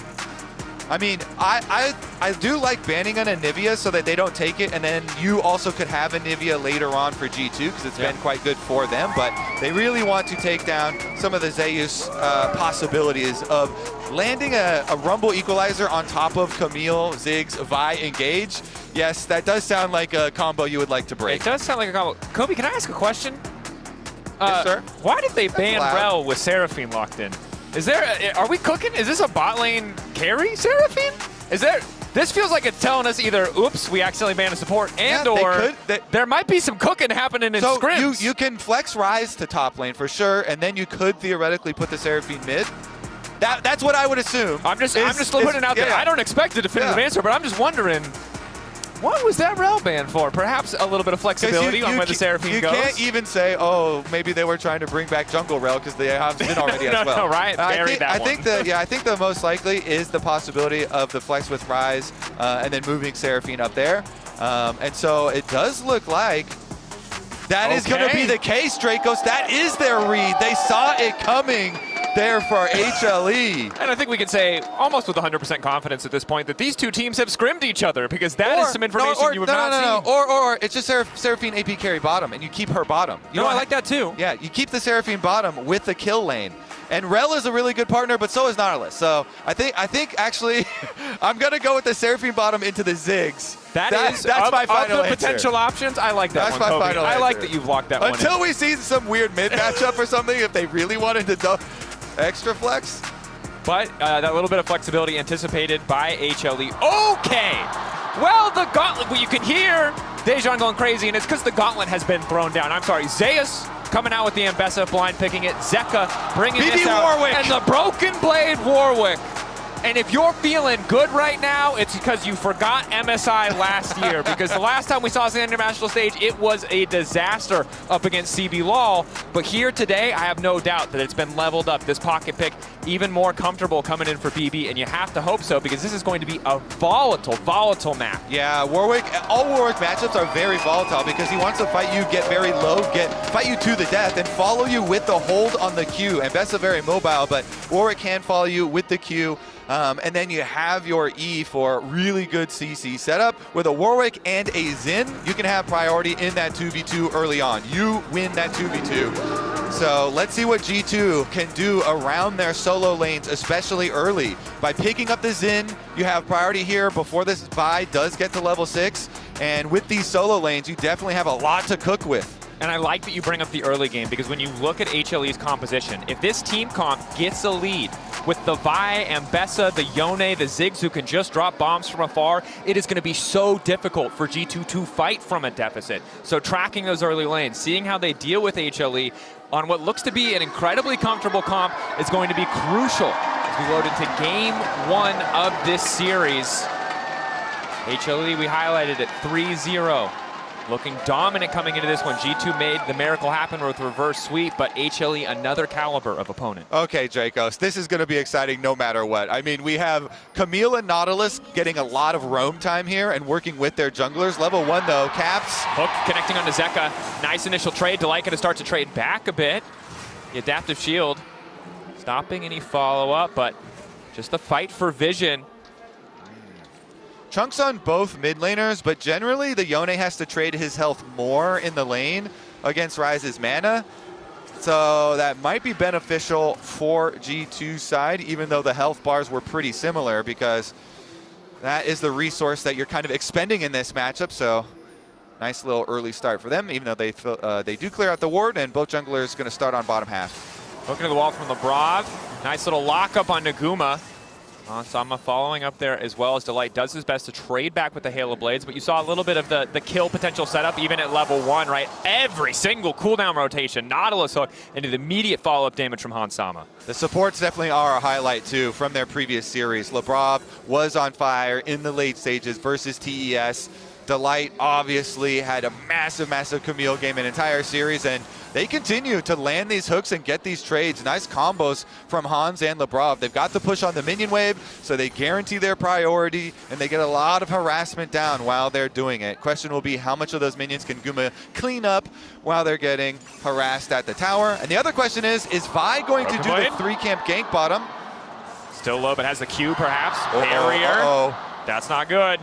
I mean, I do like banning an Anivia so that they don't take it, and then you also could have Anivia later on for G2 because it's been quite good for them, but they really want to take down some of the Zeus possibilities of landing a Rumble Equalizer on top of Camille, Ziggs, Vi, Engage. Yes, that does sound like a combo you would like to break. It does sound like a combo. Kobe, can I ask a question? Yes, sir. Why did they ban Rel with Seraphine locked in? Is there, are we cooking? Is this a bot lane carry, Seraphine? Is there, this feels like it's telling us either, oops, we accidentally banned a support, and or there might be some cooking happening in scrims. You can flex Rise to top lane for sure, and then you could theoretically put the Seraphine mid. That's what I would assume. I'm just putting it out there. I don't expect a definitive answer, but I'm just wondering, what was that Rel ban for? Perhaps a little bit of flexibility on where the Seraphine goes. You can't even say, oh, maybe they were trying to bring back jungle Rel because they have been already as well. No, right? I think the most likely is the possibility of the flex with Rise and then moving Seraphine up there. And so it does look like that is going to be the case, Dracos. That is their read. They saw it coming. there for HLE. And I think we can say almost with 100% confidence at this point that these two teams have scrimmed each other, because that is some information you have not seen. Or it's just Seraphine AP carry bottom, and you keep her bottom. I like that too. Yeah, you keep the Seraphine bottom with the kill lane. And Rel is a really good partner, but so is Nautilus. So I think actually I'm gonna go with the Seraphine bottom into the Ziggs. That's my final of the potential options. I like that That's one, my Kobe. final I like answer. that you've locked that one in. Until we see some weird mid matchup or something, if they really wanted to extra flex. But that little bit of flexibility anticipated by HLE. Okay. Well, the gauntlet, well, you can hear Daejeon going crazy, and it's because the gauntlet has been thrown down. I'm sorry, Zeus coming out with the Ambessa, blind picking it. Zeka bringing this out. Warwick. And the Broken Blade Warwick. And if you're feeling good right now, it's because you forgot MSI last year. Because the last time we saw us on the international stage, it was a disaster up against CB LoL. But here today, I have no doubt that it's been leveled up. This pocket pick, even more comfortable coming in for BB. And you have to hope so, because this is going to be a volatile map. Yeah, Warwick, all Warwick matchups are very volatile because he wants to fight you, get very low, fight you to the death, and follow you with the hold on the Q. And Bessa very mobile, but Warwick can follow you with the Q. And then you have your E for really good CC setup. With a Warwick and a Xin, you can have priority in that 2v2 early on. You win that 2v2. So let's see what G2 can do around their solo lanes, especially early. By picking up the Xin, you have priority here before this Vi does get to level 6. And with these solo lanes, you definitely have a lot to cook with. And I like that you bring up the early game, because when you look at HLE's composition, if this team comp gets a lead with the Vi, Ambessa, the Yone, the Ziggs who can just drop bombs from afar, it is going to be so difficult for G2 to fight from a deficit. So tracking those early lanes, seeing how they deal with HLE on what looks to be an incredibly comfortable comp is going to be crucial as we load into game 1 of this series. HLE, we highlighted it, 3-0. Looking dominant coming into this one. G2 made the miracle happen with reverse sweep, but HLE another caliber of opponent. Okay, Dracos, this is going to be exciting no matter what. I mean, we have Camille and Nautilus getting a lot of roam time here and working with their junglers. Level 1, though, Caps. Hook connecting onto Zeka. Nice initial trade. Delight to start to trade back a bit. The adaptive shield stopping any follow-up, but just the fight for vision. Chunks on both mid laners, but generally the Yone has to trade his health more in the lane against Ryze's mana. So that might be beneficial for G2's side, even though the health bars were pretty similar, because that is the resource that you're kind of expending in this matchup. So nice little early start for them, even though they do clear out the ward, and both junglers going to start on bottom half. Looking to the wall from Lebrov. Nice little lockup on Naguma. Sama following up there as well, as Delight does his best to trade back with the Halo Blades, but you saw a little bit of the kill potential setup even at level 1, right? Every single cooldown rotation, Nautilus hook, into the immediate follow-up damage from Han Sama. The supports definitely are a highlight too from their previous series. Lebrov was on fire in the late stages versus TES. Delight obviously had a massive Camille game an entire series, and they continue to land these hooks and get these trades. Nice combos from Hans and Lebrov. They've got to push on the minion wave, so they guarantee their priority, and they get a lot of harassment down while they're doing it. Question will be how much of those minions can Guma clean up while they're getting harassed at the tower? And the other question is Vi going to do the 3-camp gank bottom? Still low, but has the Q perhaps. Barrier. That's not good.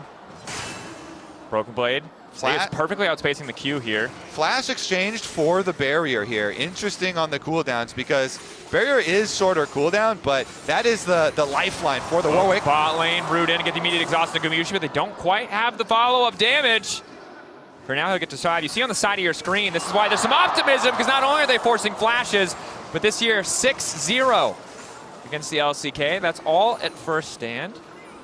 Broken Blade. Is perfectly outspacing the Q here. Flash exchanged for the barrier here. Interesting on the cooldowns, because barrier is shorter cooldown, but that is the lifeline for the Warwick. Bot lane, root in, get the immediate exhaust of Gumushi, but they don't quite have the follow-up damage. For now, he'll get to side. You see on the side of your screen, this is why there's some optimism, because not only are they forcing flashes, but this year 6-0 against the LCK. That's all at first stand.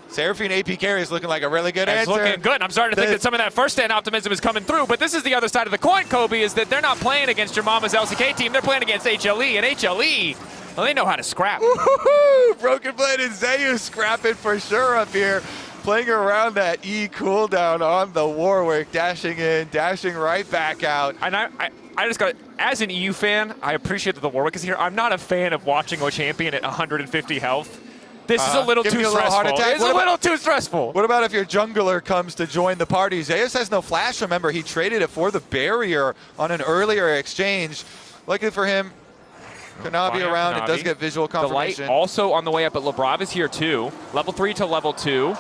Seraphine AP carry is looking like a really good answer. It's looking good. I'm starting to think that some of that first stand optimism is coming through, but this is the other side of the coin, Kobe, is that they're not playing against your mama's LCK team. They're playing against HLE, and HLE, well, they know how to scrap. Broken Blade and Zayu scrapping for sure up here. Playing around that E cooldown on the Warwick, dashing in, dashing right back out. And I just got, as an EU fan, I appreciate that the Warwick is here. I'm not a fan of watching a champion at 150 health. This is a little too stressful. It's a little too stressful. What about if your jungler comes to join the party? Zeus has no flash, remember. He traded it for the barrier on an earlier exchange. Luckily for him, Kanavi around. It does get visual confirmation. Delight also on the way up, but Lebrav is here too. Level 3 to level 2.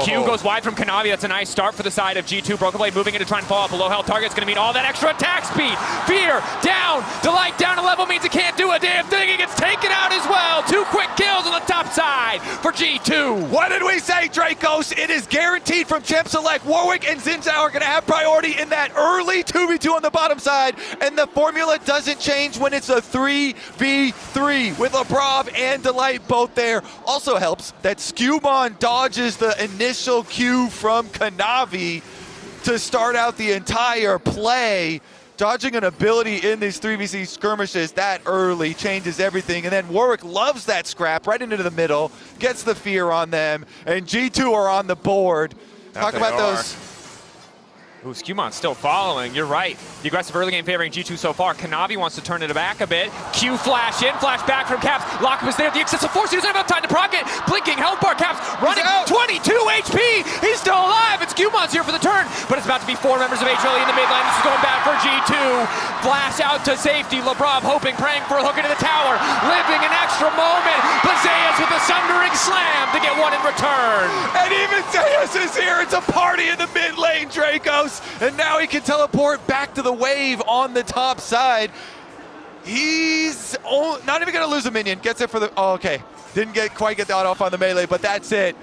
Q goes wide from Kanavi. That's a nice start for the side of G2. Broken Blade moving in to try and follow up. A low health target's going to mean all that extra attack speed. Fear down. Delight down a level means it can't do a damn thing. It gets taken out as well. 2 quick kills on the top side for G2. What did we say, Dracos? It is guaranteed from Champ Select. Warwick and Xin Zhao are going to have priority in that early 2v2 on the bottom side, and the formula doesn't change when it's a 3v3 with Lebrav and Delight both there. Also helps that Skewmon dodges the initial Q from Kanavi to start out the entire play. Dodging an ability in these 3v3 skirmishes that early changes everything. And then Warwick loves that scrap right into the middle, gets the fear on them, and G2 are on the board. Talk about those. Ooh, Skewmon's still following. You're right. The aggressive early game favoring G2 so far. Kanavi wants to turn it back a bit. Q flash in, flash back from Caps. Lockup is there. The excessive force. He doesn't have enough time to proc it. Blinking health bar. Caps running 22 HP. He's still alive. It's Skewmon's here for the turn, but it's about to be 4 members of HLE in the mid lane. This is going bad for G2. Flash out to safety. Lebrav hoping, praying for a hook into the tower. Living an extra moment. But Zayas with a sundering slam to get one in return. And even Zayas is here. It's a party in the mid lane, Dracos. And now he can teleport back to the wave on the top side. He's not even going to lose a minion. Gets it for the... Oh, okay. Didn't quite get that off on the melee, but that's it.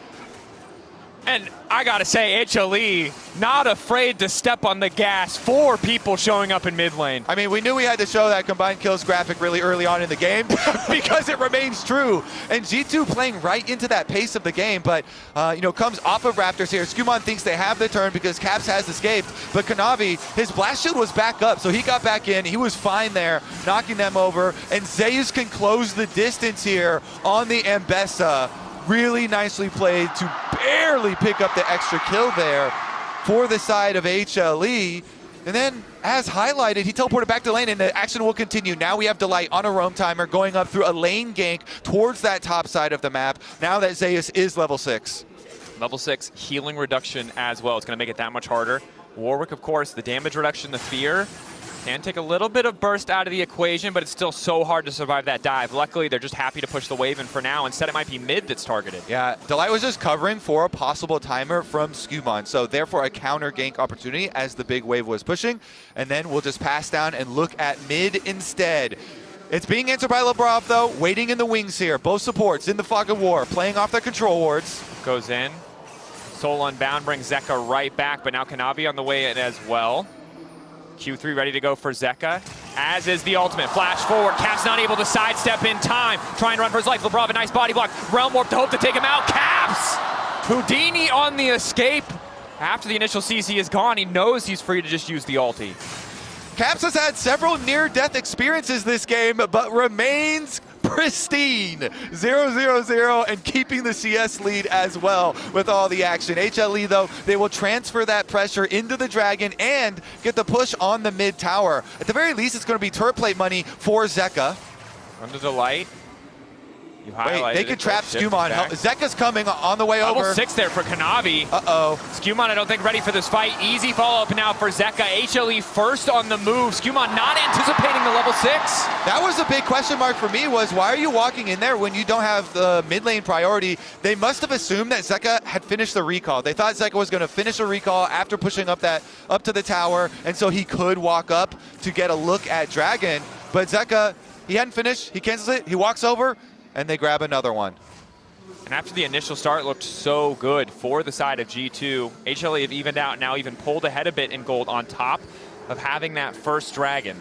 And I gotta say, HLE, not afraid to step on the gas. 4 people showing up in mid lane. I mean, we knew we had to show that combined kills graphic really early on in the game because it remains true. And G2 playing right into that pace of the game, but, you know, comes off of Raptors here. Skewmon thinks they have the turn because Caps has escaped, but Kanavi, his blast shield was back up, so he got back in. He was fine there, knocking them over, and Zeus can close the distance here on the Ambessa. Really nicely played to barely pick up the extra kill there for the side of HLE. And then, as highlighted, he teleported back to lane, and the action will continue. Now we have Delight on a roam timer going up through a lane gank towards that top side of the map, now that Zeus is level 6. Level 6 healing reduction as well. It's going to make it that much harder. Warwick, of course, the damage reduction, the fear. Can take a little bit of burst out of the equation, but it's still so hard to survive that dive. Luckily, they're just happy to push the wave in for now. Instead, it might be mid that's targeted. Yeah, Delight was just covering for a possible timer from Skewmon, so therefore a counter gank opportunity as the big wave was pushing. And then we'll just pass down and look at mid instead. It's being answered by Lebrav, though, waiting in the wings here. Both supports in the fog of war, playing off their control wards. Goes in. Soul Unbound brings Zeka right back, but now Kanavi on the way in as well. Q3 ready to go for Zeka, as is the ultimate. Flash forward, Caps not able to sidestep in time. Trying to run for his life. Lebrav, a nice body block. Realm Warp to hope to take him out. Caps! Houdini on the escape. After the initial CC is gone, he knows he's free to just use the ulti. Caps has had several near-death experiences this game, but remains pristine. 0-0-0 and keeping the CS lead as well with all the action. HLE, though, they will transfer that pressure into the Dragon and get the push on the mid tower. At the very least, it's going to be turret plate money for Zeka. Under the light. You Wait, they could trap Skewmon. Zeka's coming on the way Level over. 6 there for Kanavi. Uh-oh. Skewmon, I don't think, ready for this fight. Easy follow-up now for Zeka. HLE first on the move. Skewmon not anticipating the level 6. That was a big question mark for me, was why are you walking in there when you don't have the mid lane priority? They must have assumed that Zeka had finished the recall. They thought Zeka was going to finish a recall after pushing up to the tower, and so he could walk up to get a look at Dragon. But Zeka, he hadn't finished. He cancels it. He walks over, and they grab another one. And after the initial start looked so good for the side of G2, HLE have evened out, now even pulled ahead a bit in gold on top of having that first Dragon.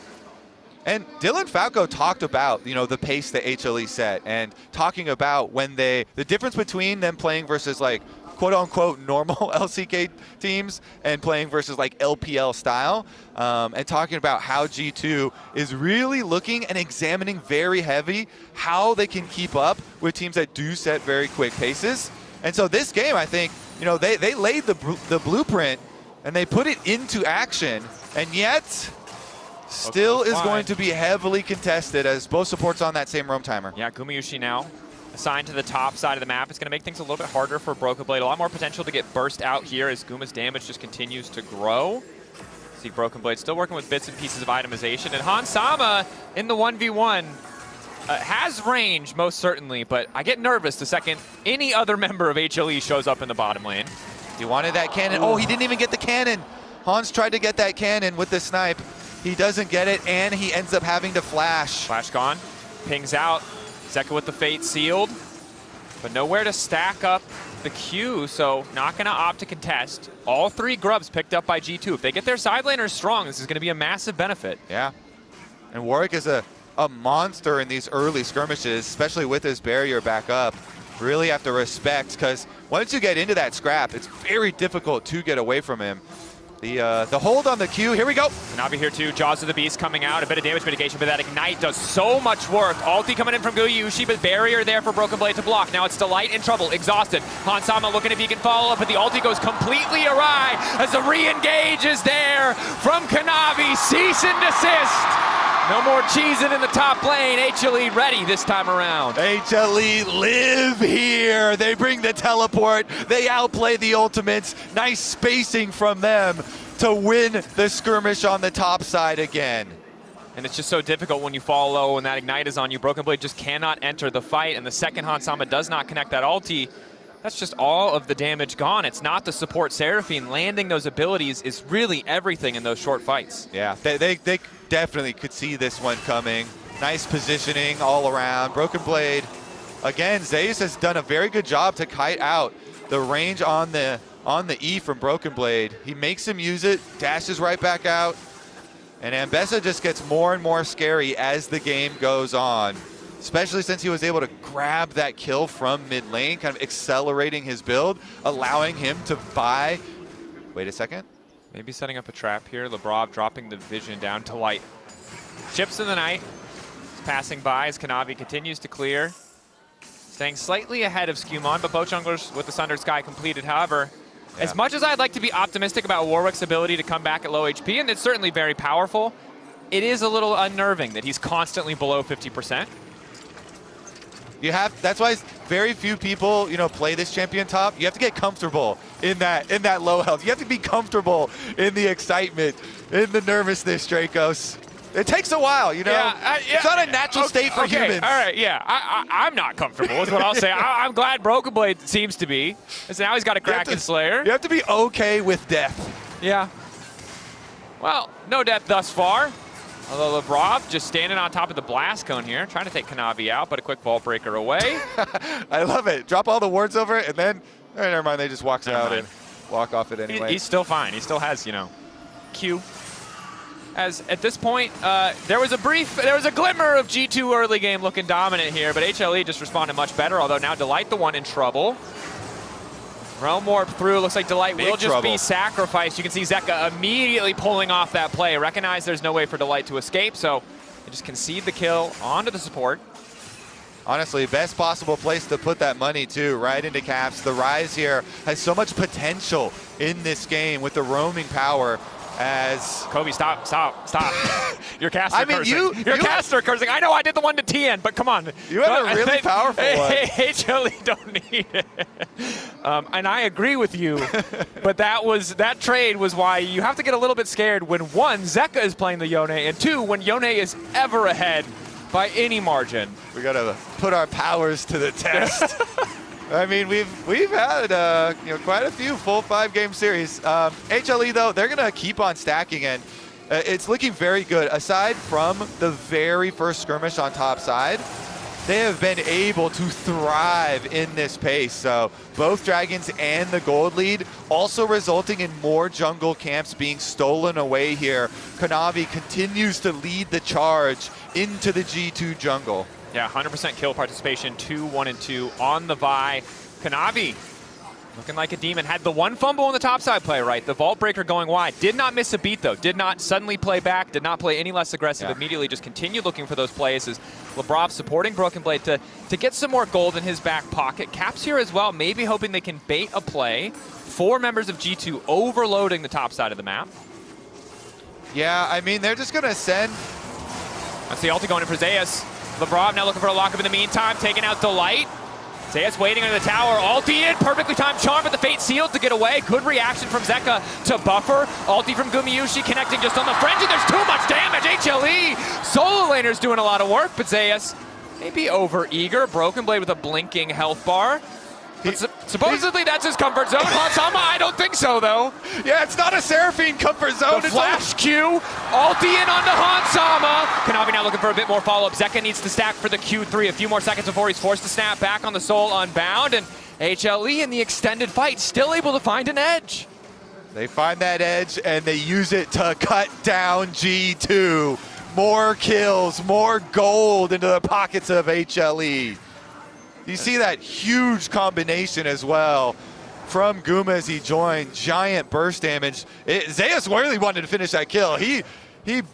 And Dylan Falco talked about, you know, the pace that HLE set, and talking about when the difference between them playing versus like quote-unquote normal LCK teams and playing versus like LPL style, and talking about how G2 is really looking and examining very heavy how they can keep up with teams that do set very quick paces. And so this game, I think, you know, they laid the blueprint and they put it into action, and yet still is going to be heavily contested as both supports on that same roam timer. Yeah, Gumayushi now assigned to the top side of the map. It's going to make things a little bit harder for Broken Blade. A lot more potential to get burst out here as Guma's damage just continues to grow. See Broken Blade still working with bits and pieces of itemization. And Hans Sama in the 1v1. Has range, most certainly, but I get nervous the second any other member of HLE shows up in the bottom lane. He wanted that cannon. Oh, he didn't even get the cannon. Hans tried to get that cannon with the snipe. He doesn't get it, and he ends up having to flash. Flash gone. Pings out. Zeka with the Fate sealed, but nowhere to stack up the Q, so not going to opt to contest. All 3 grubs picked up by G2. If they get their side laners strong, this is going to be a massive benefit. Yeah. And Warwick is a monster in these early skirmishes, especially with his barrier back up. Really have to respect, because once you get into that scrap, it's very difficult to get away from him. The hold on the Q, here we go. Navi here too, Jaws of the Beast coming out, a bit of damage mitigation, but that Ignite does so much work. Ulti coming in from Gumayusi, but barrier there for Broken Blade to block. Now it's Delight in trouble, exhausted. Hansama looking if he can follow up, but the ulti goes completely awry as the re-engage is there from Kanavi. Cease and desist. No more cheesing in the top lane. HLE ready this time around. HLE live here. They bring the teleport. They outplay the ultimates. Nice spacing from them to win the skirmish on the top side again. And it's just so difficult when you fall low and that Ignite is on you. Broken Blade just cannot enter the fight, and the second Hansama does not connect that ulti. That's just all of the damage gone. It's not the support Seraphine. Landing those abilities is really everything in those short fights. Yeah, they definitely could see this one coming. Nice positioning all around. Broken Blade. Again, Zeus has done a very good job to kite out the range on the E from Broken Blade. He makes him use it, dashes right back out, and Ambessa just gets more and more scary as the game goes on, especially since he was able to grab that kill from mid lane, kind of accelerating his build, allowing him to buy. Wait a second. Maybe setting up a trap here. Lebrov dropping the vision down to Light. Chips in the night. He's passing by as Kanavi continues to clear. Staying slightly ahead of Skewmon, but both junglers with the Sundered Sky completed. However, as much as I'd like to be optimistic about Warwick's ability to come back at low HP, and it's certainly very powerful, it is a little unnerving that he's constantly below 50%. That's why very few people, play this champion top. You have to get comfortable in that low health. You have to be comfortable in the excitement, in the nervousness, Dracos. It takes a while, Yeah, It's not a natural state for humans. All right, yeah. I'm not comfortable is what I'll say. I'm glad Broken Blade seems to be. So now he's got a Kraken Slayer. You have to be okay with death. Yeah. Well, no death thus far. Although Lebrov just standing on top of the blast cone here, trying to take Kanavi out, but a quick vault breaker away. I love it. Drop all the wards over it, and then, never mind, they just walk out and walk off it anyway. He's still fine. He still has, Q. As at this point, there was a glimmer of G2 early game looking dominant here, but HLE just responded much better, although now Delight the one in trouble. Realm Warp through, looks like Delight will just be sacrificed. You can see Zeka immediately pulling off that play. Recognize there's no way for Delight to escape, so they just concede the kill onto the support. Honestly, best possible place to put that money too, right into Caps. The Rise here has so much potential in this game with the roaming power. As Kobe, stop. You're caster cursing. You're caster cursing. I know I did the one to TN, but come on. You had a really powerful one. HLE don't need it. And I agree with you, but that trade was why you have to get a little bit scared when one, Zeka is playing the Yone, and two, when Yone is ever ahead by any margin. We gotta put our powers to the test. I mean, we've had quite a few full 5-game series. HLE though, they're gonna keep on stacking, and it's looking very good. Aside from the very first skirmish on top side, they have been able to thrive in this pace. So both Dragons and the gold lead, also resulting in more jungle camps being stolen away here. Kanavi continues to lead the charge into the G2 jungle. Yeah, 100% kill participation, 2, 1, and 2 on the Vi. Kanavi looking like a demon. Had the one fumble on the topside play, right? The vault breaker going wide. Did not miss a beat, though. Did not suddenly play back. Did not play any less aggressive. Yeah. Immediately just continued looking for those plays as Lebrov supporting Broken Blade to get some more gold in his back pocket. Caps here as well, maybe hoping they can bait a play. 4 members of G2 overloading the top side of the map. Yeah, I mean, they're just going to send... That's the ulti going in for Zeus. Lebrov now looking for a lockup in the meantime, taking out Delight. Zeus waiting under the tower, ulti in, perfectly timed charm, but the Fate sealed to get away. Good reaction from Zeka to buffer. Ulti from Gumayusi connecting just on the frenzy. There's too much damage. HLE, solo laner's doing a lot of work, but Zeus maybe over-eager. Broken Blade with a blinking health bar. But supposedly that's his comfort zone. Hansama, I don't think so, though. Yeah, it's not a Seraphine comfort zone. The flash Q, ulti in onto Hansama. Kanavi now looking for a bit more follow-up. Zeka needs to stack for the Q3. A few more seconds before he's forced to snap back on the Soul Unbound. And HLE in the extended fight still able to find an edge. They find that edge and they use it to cut down G2. More kills, more gold into the pockets of HLE. You see that huge combination as well from Guma as he joined. Giant burst damage. Zeus really wanted to finish that kill. He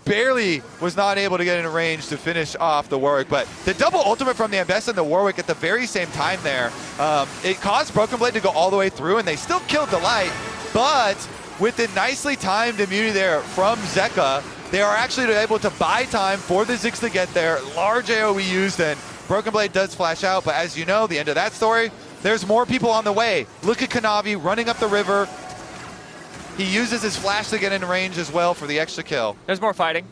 barely was not able to get in range to finish off the Warwick, but the double ultimate from the Ambessa and the Warwick at the very same time there, it caused Broken Blade to go all the way through, and they still killed Delight, but with the nicely timed immunity there from Zeka, they are actually able to buy time for the Ziggs to get there. Large AoE used, and Broken Blade does flash out, but as you know, the end of that story, there's more people on the way. Look at Kanavi running up the river. He uses his flash to get in range as well for the extra kill. There's more fighting.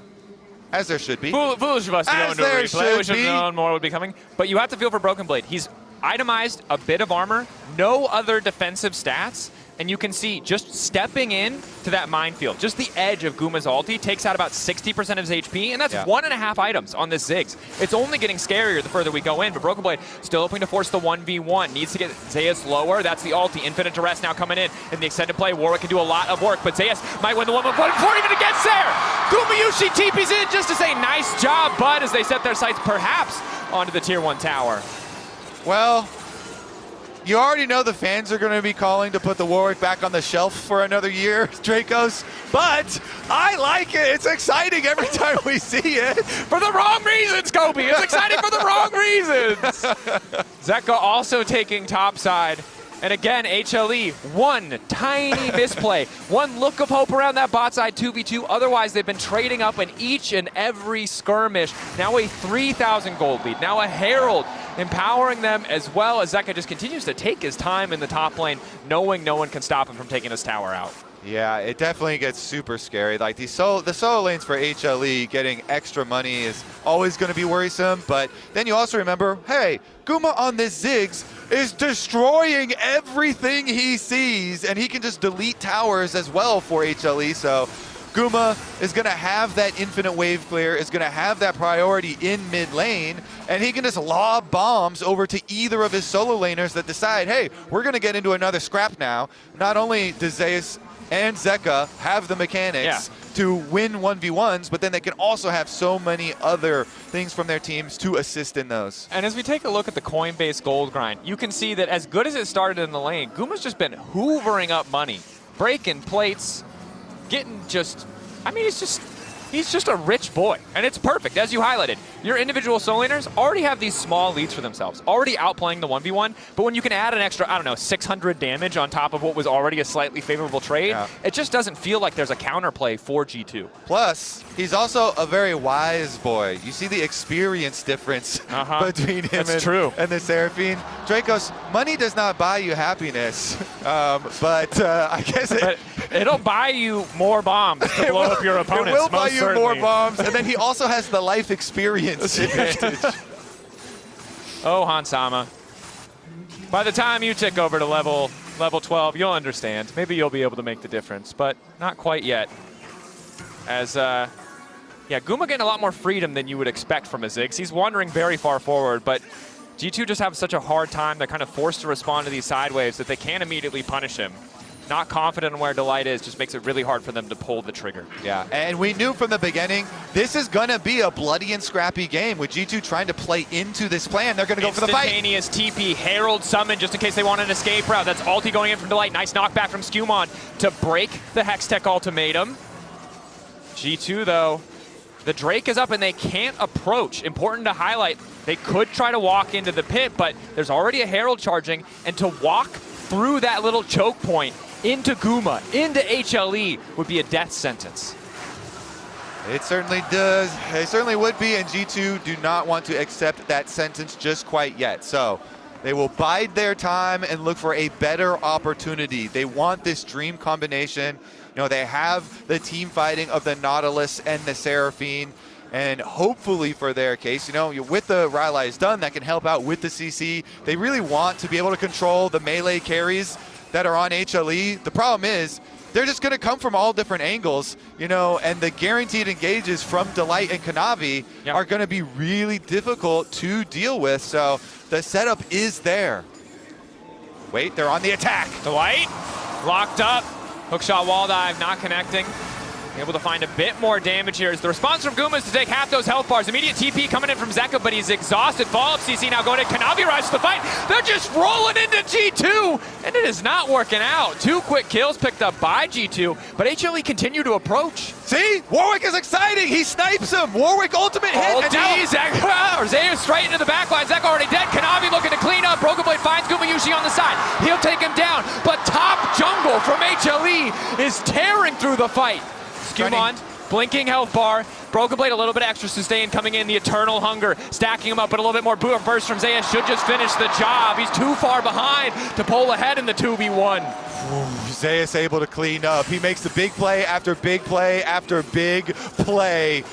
As there should be. Foolish of us to go into a replay. We should have known more would be coming. But you have to feel for Broken Blade. He's itemized a bit of armor, no other defensive stats, and you can see just stepping in to that minefield, just the edge of Guma's ulti takes out about 60% of his HP, and that's 1.5 items on this Ziggs. It's only getting scarier the further we go in, but Broken Blade still hoping to force the 1v1. Needs to get Zeus lower. That's the ulti. Infinite Duress now coming in the extended play. Warwick can do a lot of work, but Zeus might win the 1v1 before even it gets there. Gumayushi TP's in just to say nice job, bud, as they set their sights perhaps onto the tier 1 tower. Well, you already know the fans are going to be calling to put the Warwick back on the shelf for another year, Dracos, but I like it. It's exciting every time we see it. For the wrong reasons, Kobe. It's exciting for the wrong reasons. Zeka also taking topside. And again, HLE, one tiny misplay, one look of hope around that bot side 2v2. Otherwise, they've been trading up in each and every skirmish. Now a 3,000 gold lead. Now a Herald empowering them, as well as Zeka just continues to take his time in the top lane, knowing no one can stop him from taking his tower out. Yeah, it definitely gets super scary. Like the solo lanes for HLE getting extra money is always going to be worrisome, but then you also remember, hey, Guma on this Ziggs is destroying everything he sees, and he can just delete towers as well for HLE, so Guma is going to have that infinite wave clear, is going to have that priority in mid lane, and he can just lob bombs over to either of his solo laners that decide, hey, we're going to get into another scrap now. Not only does Zeus and Zeka have the mechanics to win 1v1s, but then they can also have so many other things from their teams to assist in those. And as we take a look at the coin-based gold grind, you can see that as good as it started in the lane, Guma's just been hoovering up money, breaking plates, getting just, I mean, he's just a rich boy, and it's perfect. As you highlighted, your individual solo laners already have these small leads for themselves, already outplaying the 1v1, but when you can add an extra, I don't know, 600 damage on top of what was already a slightly favorable trade, it just doesn't feel like there's a counterplay for G2. Plus, he's also a very wise boy. You see the experience difference between him and the Seraphine. Dracos, money does not buy you happiness, but I guess it'll buy you more bombs to blow up your opponents. It will buy you more bombs, and then he also has the life experience advantage. Oh, Hansama. By the time you tick over to level 12, you'll understand. Maybe you'll be able to make the difference, but not quite yet. As, Guma getting a lot more freedom than you would expect from a Ziggs. He's wandering very far forward, but G2 just have such a hard time. They're kind of forced to respond to these side waves that they can't immediately punish him. Not confident in where Delight is, just makes it really hard for them to pull the trigger. Yeah, and we knew from the beginning, this is going to be a bloody and scrappy game with G2 trying to play into this plan. They're going to go for the fight. Instantaneous TP, Herald summon just in case they want an escape route. That's ulti going in from Delight. Nice knockback from Skumon to break the Hextech ultimatum. G2, though, the Drake is up and they can't approach. Important to highlight, they could try to walk into the pit, but there's already a Herald charging, and to walk through that little choke point into Guma, into HLE, would be a death sentence. It certainly does. It certainly would be, and G2 do not want to accept that sentence just quite yet. So they will bide their time and look for a better opportunity. They want this dream combination. You know, they have the team fighting of the Nautilus and the Seraphine. And hopefully for their case, you know, with the Rylai's done, that can help out with the CC. They really want to be able to control the melee carries that are on HLE. The problem is, they're just going to come from all different angles, you know, and the guaranteed engages from Delight and Kanavi are going to be really difficult to deal with. So the setup is there. Wait, they're on the attack. Delight, locked up. Hookshot wall dive, not connecting. Able to find a bit more damage here. As the response from Guma is to take half those health bars. Immediate TP coming in from Zeka, but he's exhausted. Follow-up CC now going to Kanavi, rise to the fight. They're just rolling into G2, and it is not working out. 2 quick kills picked up by G2, but HLE continue to approach. See? Warwick is exciting. He snipes him. Warwick ultimate hit. Ulti, Zeka, Zeus straight into the backline. Zeka already dead. Kanavi looking to clean up. Broken Blade finds Gumayushi on the side. He'll take him down, but top jungle from HLE is tearing through the fight. Skewmond, blinking health bar. Broken Blade, a little bit extra sustain coming in. The Eternal Hunger, stacking him up, but a little bit more burst from Zeus should just finish the job. He's too far behind to pull ahead in the 2v1. Zeus able to clean up. He makes the big play after big play after big play.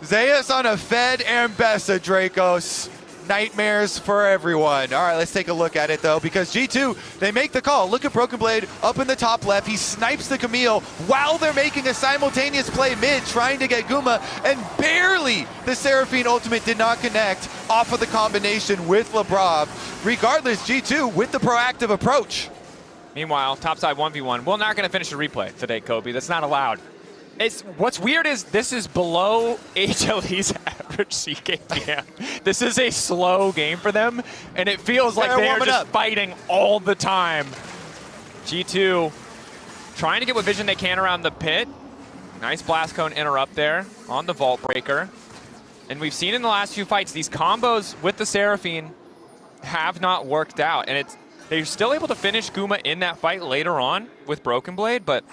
Zeus on a fed Ambessa, Dracos. Nightmares for everyone. All right, let's take a look at it though, because G2, they make the call. Look at Broken Blade up in the top left. He snipes the Camille while they're making a simultaneous play mid, trying to get Guma, and barely the Seraphine ultimate did not connect off of the combination with Labrov. Regardless, G2 with the proactive approach. Meanwhile, topside 1v1. We're not going to finish the replay today, Kobe. That's not allowed. What's weird is this is below HLE's average CKPM. This is a slow game for them, and it feels like they're just fighting all the time. G2 trying to get what vision they can around the pit. Nice blast cone interrupt there on the Vault Breaker. And we've seen in the last few fights, these combos with the Seraphine have not worked out. And they're still able to finish Guma in that fight later on with Broken Blade, but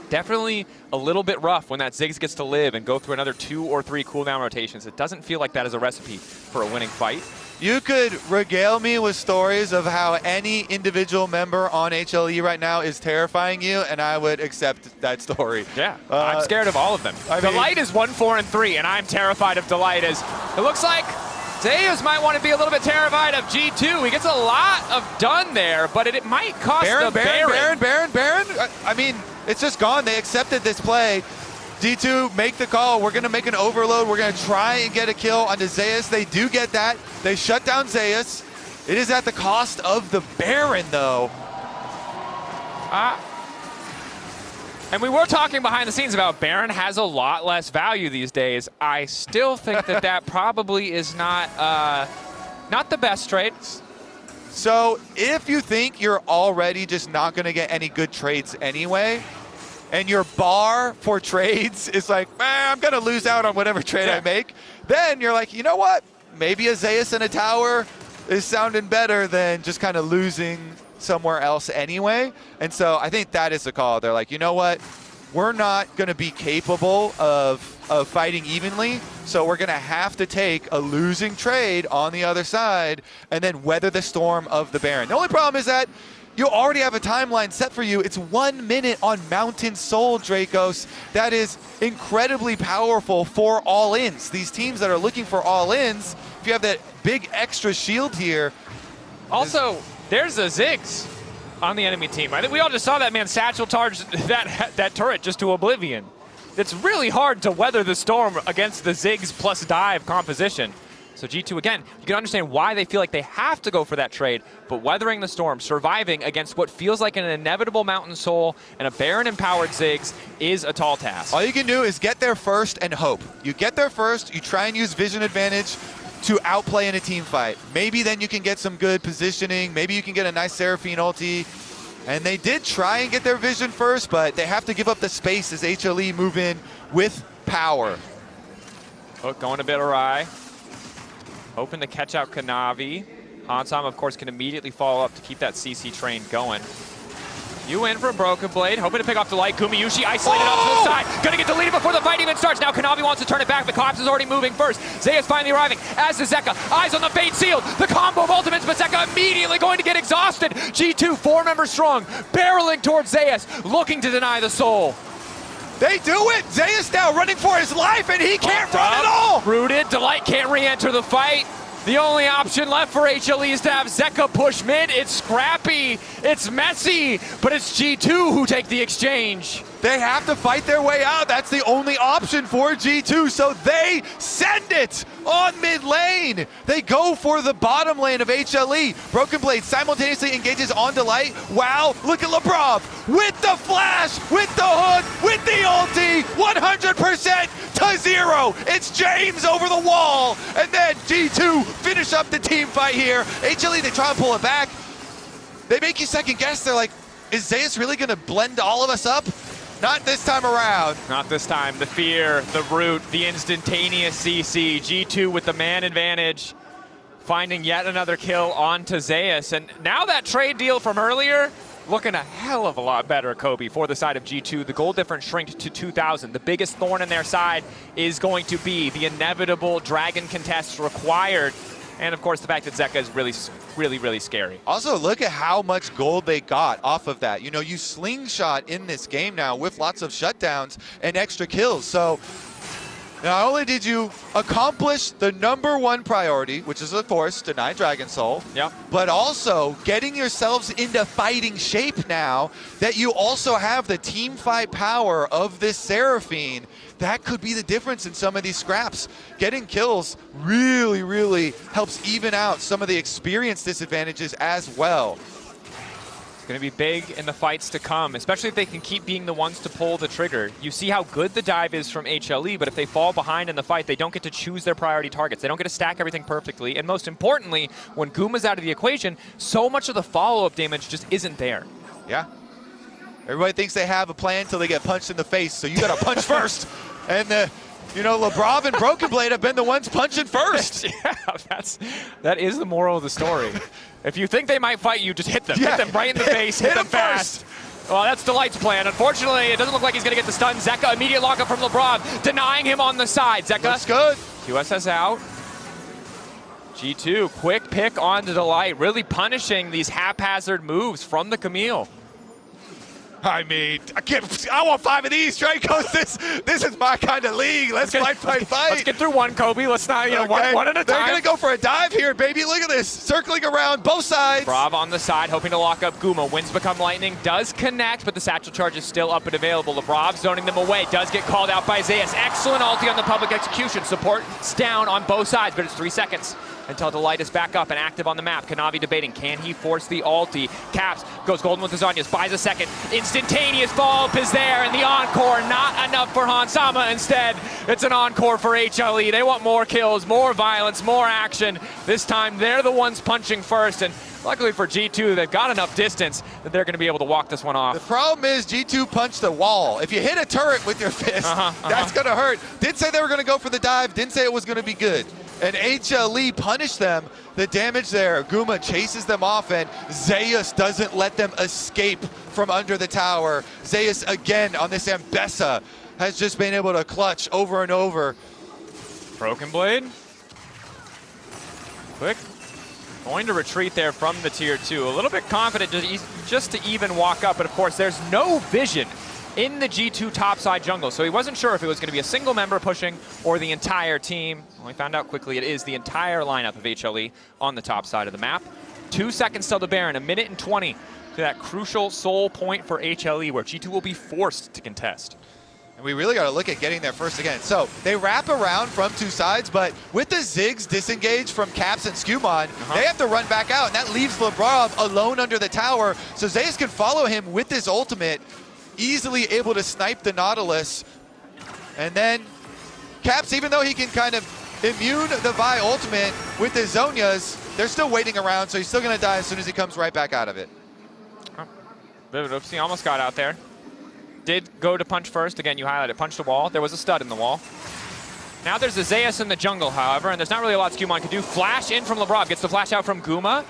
definitely a little bit rough when that Ziggs gets to live and go through another 2 or 3 cooldown rotations. It doesn't feel like that is a recipe for a winning fight. You could regale me with stories of how any individual member on HLE right now is terrifying you, and I would accept that story. Yeah, I'm scared of all of them. Delight is 1-4-3, and I'm terrified of Delight. As it looks like Zeus might want to be a little bit terrified of G2. He gets a lot of done there, but it might cost the Baron. I mean, it's just gone. They accepted this play. D2 make the call. We're going to make an overload. We're going to try and get a kill onto Zeus. They do get that. They shut down Zeus. It is at the cost of the Baron, though. And we were talking behind the scenes about Baron has a lot less value these days. I still think that probably is not the best trade. So if you think you're already just not going to get any good trades anyway, and your bar for trades is like, I'm going to lose out on whatever trade I make, then you're like, you know what? Maybe a Zeus and a tower is sounding better than just kind of losing somewhere else anyway. And so I think that is the call. They're like, you know what? We're not going to be capable of fighting evenly, so we're going to have to take a losing trade on the other side and then weather the storm of the Baron. The only problem is that you already have a timeline set for you. It's 1 minute on Mountain Soul, Dracos. That is incredibly powerful for all-ins. These teams that are looking for all-ins, if you have that big extra shield here. Also, there's a Ziggs on the enemy team. I think we all just saw that man satchel charge that turret just to oblivion. It's really hard to weather the storm against the Ziggs plus dive composition. So G2, again, you can understand why they feel like they have to go for that trade, but weathering the storm, surviving against what feels like an inevitable Mountain Soul and a Baron-empowered Ziggs is a tall task. All you can do is get there first and hope. You get there first, you try and use vision advantage to outplay in a team fight. Maybe then you can get some good positioning, maybe you can get a nice Seraphine ulti. And they did try and get their vision first, but they have to give up the space as HLE move in with power. Hook going a bit awry. Hoping to catch out Kanavi. Hansam, of course, can immediately follow up to keep that CC train going. You in for Broken Blade, hoping to pick off Delight. Gumayushi isolated off to the side. Gonna get deleted before the fight even starts. Now Kanavi wants to turn it back, but Collapse is already moving first. Zeus finally arriving, as is Zeka. Eyes on the Fate Sealed. The combo of ultimates, but Zeka immediately going to get exhausted. G2, 4 members strong, barreling towards Zeus, looking to deny the soul. They do it! Zeus now running for his life, and he can't run at all! Rooted, Delight can't re-enter the fight. The only option left for HLE is to have Zeka push mid. It's scrappy, it's messy, but it's G2 who take the exchange. They have to fight their way out. That's the only option for G2, so they send it on mid lane. They go for the bottom lane of HLE. Broken Blade simultaneously engages on Delight. Wow, look at Lebrov with the flash, with the hook, with the ulti, 100% to 0. It's James over the wall, and then G2 finish up the team fight here. HLE, they try and pull it back. They make you second guess. They're like, is Zeus really gonna blend all of us up? Not this time around. Not this time. The fear, the root, the instantaneous CC. G2 with the man advantage, finding yet another kill onto Zeus. And now that trade deal from earlier, looking a hell of a lot better, Kobe, for the side of G2. The goal difference shrinked to 2,000. The biggest thorn in their side is going to be the inevitable Dragon contest required. And of course, the fact that Zeka is really scary. Also, look at how much gold they got off of that. You know, you slingshot in this game now with lots of shutdowns and extra kills. So not only did you accomplish the #1 priority, which is of course deny Dragon Soul, but also getting yourselves into fighting shape now that you also have the team fight power of this Seraphine. That could be the difference in some of these scraps. Getting kills really helps even out some of the experience disadvantages as well. It's going to be big in the fights to come, especially if they can keep being the ones to pull the trigger. You see how good the dive is from HLE, but if they fall behind in the fight, they don't get to choose their priority targets. They don't get to stack everything perfectly. And most importantly, when Guma's out of the equation, so much of the follow-up damage just isn't there. Yeah. Everybody thinks they have a plan until they get punched in the face, so you got to punch first. And you know, Lebrov and Broken Blade have been the ones punching first. Yeah, that is the moral of the story. If you think they might fight you, just hit them. Hit them right in the face, hit them fast. Well, that's Delight's plan. Unfortunately, it doesn't look like he's going to get the stun. Zeka, immediate lockup from Lebrov, denying him on the side. Zeka. Looks good. QSS out. G2, quick pick on to Delight, really punishing these haphazard moves from the Camille. I mean, I want 5 of these, Dracos. This is my kind of league. Let's fight. Let's get through one, Kobe. Let's not, one at a time. They're going to go for a dive here, baby. Look at this. Circling around both sides. Brav on the side, hoping to lock up Guma. Winds become lightning. Does connect, but the satchel charge is still up and available. Lebrov zoning them away. Does get called out by Zeus. Excellent ulti on the public execution. Support's down on both sides, but it's 3 seconds until Delight is back up and active on the map. Kanavi debating, can he force the ulti? Caps goes golden with the Zhonya's, buys a second. Instantaneous follow-up is there, and the encore, not enough for Hansama. Instead, it's an encore for HLE. They want more kills, more violence, more action. This time, they're the ones punching first, and luckily for G2, they've got enough distance that they're going to be able to walk this one off. The problem is G2 punched the wall. If you hit a turret with your fist, that's going to hurt. Did say they were going to go for the dive, didn't say it was going to be good. And HLE punished them. The damage there, Guma chases them off, and Zeus doesn't let them escape from under the tower. Zeus again on this Ambessa has just been able to clutch over and over. Broken Blade. Quick. Going to retreat there from the tier 2. A little bit confident just to even walk up, but of course there's no vision in the G2 topside jungle, so he wasn't sure if it was going to be a single member pushing or the entire team. Well, we found out quickly it is the entire lineup of HLE on the top side of the map. 2 seconds till the Baron, 1:20 to that crucial soul point for HLE where G2 will be forced to contest. And we really got to look at getting there first again. So they wrap around from 2 sides, but with the Ziggs disengage from Caps and Skumon, they have to run back out, and that leaves Lebrov alone under the tower. So Zeus can follow him with his ultimate, easily able to snipe the Nautilus. And then Caps, even though he can kind of immune the Vi ultimate with his Zhonya's, they're still waiting around, so he's still going to die as soon as he comes right back out of it. Oh, bit of an oopsie, almost got out there. Did go to punch first. Again, you highlighted, punched the wall. There was a stud in the wall. Now there's a Zeus in the jungle, however, and there's not really a lot Skumon can do. Flash in from Lebrov, gets the flash out from Guma.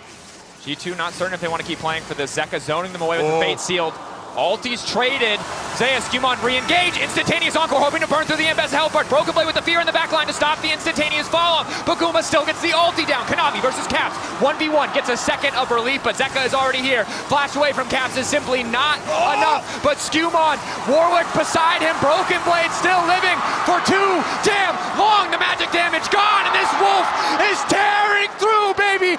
G2 not certain if they want to keep playing for this. Zeka zoning them away with the Fate Sealed. Ulti's traded. Zeus, Skumon re-engage, instantaneous encore, hoping to burn through the M-Best health bar. Broken Blade with the fear in the back line to stop the instantaneous follow-up. But Guma still gets the ulti down. Kanavi versus Caps, 1v1, gets a second of relief, but Zeka is already here. Flash away from Caps is simply not enough, but Skumon, Warwick beside him, Broken Blade still living for too damn long. The magic damage gone, and this wolf is tearing through, baby.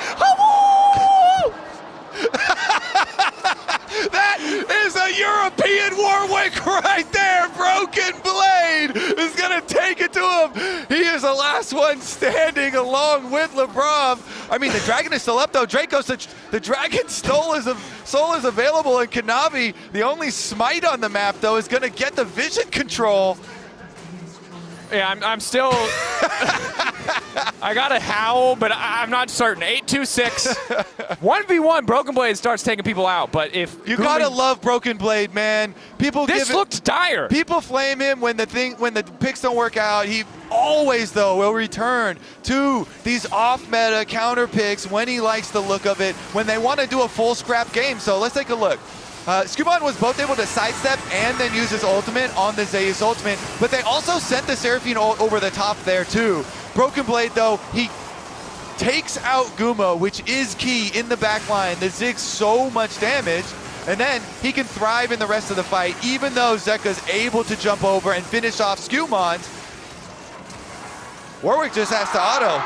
That is a European Warwick right there. Broken Blade is going to take it to him. He is the last one standing along with LeBron. I mean, the Dragon is still up, though. Draco, the Dragon's soul is available, and Kanavi, the only smite on the map, though, is going to get the vision control. Yeah, I'm still... I got a howl, but I'm not certain. 8-2-6. 1v1, Broken Blade starts taking people out, but if... You gotta love Broken Blade, man. This looked dire. People flame him when the picks don't work out. He always, though, will return to these off-meta counter picks when he likes the look of it, when they want to do a full scrap game. So let's take a look. Skumon was both able to sidestep and then use his ultimate on the Zeus ultimate, but they also sent the Seraphine over the top there too. Broken Blade, though, he takes out Guma, which is key in the back line. The Zig's so much damage, and then he can thrive in the rest of the fight, even though Zeka's able to jump over and finish off Skumon. Warwick just has to auto.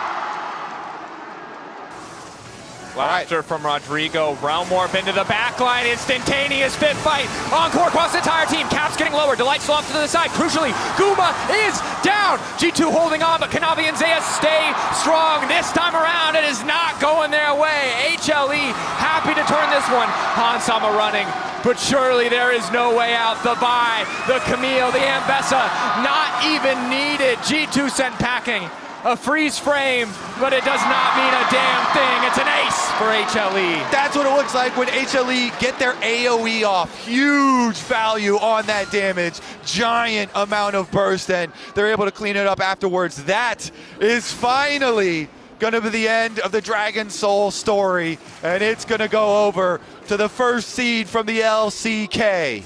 Laughter from Rodrigo. Realm Warp into the backline. Instantaneous fit fight. Encore across the entire team. Caps getting lower. Delight still off to the side. Crucially, Guma is down. G2 holding on, but Kanavi and Zeus stay strong. This time around, it is not going their way. HLE happy to turn this one. Hansama running, but surely there is no way out. The Vi, the Camille, the Ambessa, not even needed. G2 sent packing. A freeze frame, but it does not mean a damn thing. It's an ace for HLE. That's what it looks like when HLE get their AoE off. Huge value on that damage. Giant amount of burst, and they're able to clean it up afterwards. That is finally gonna be the end of the Dragon Soul story, and it's gonna go over to the first seed from the LCK.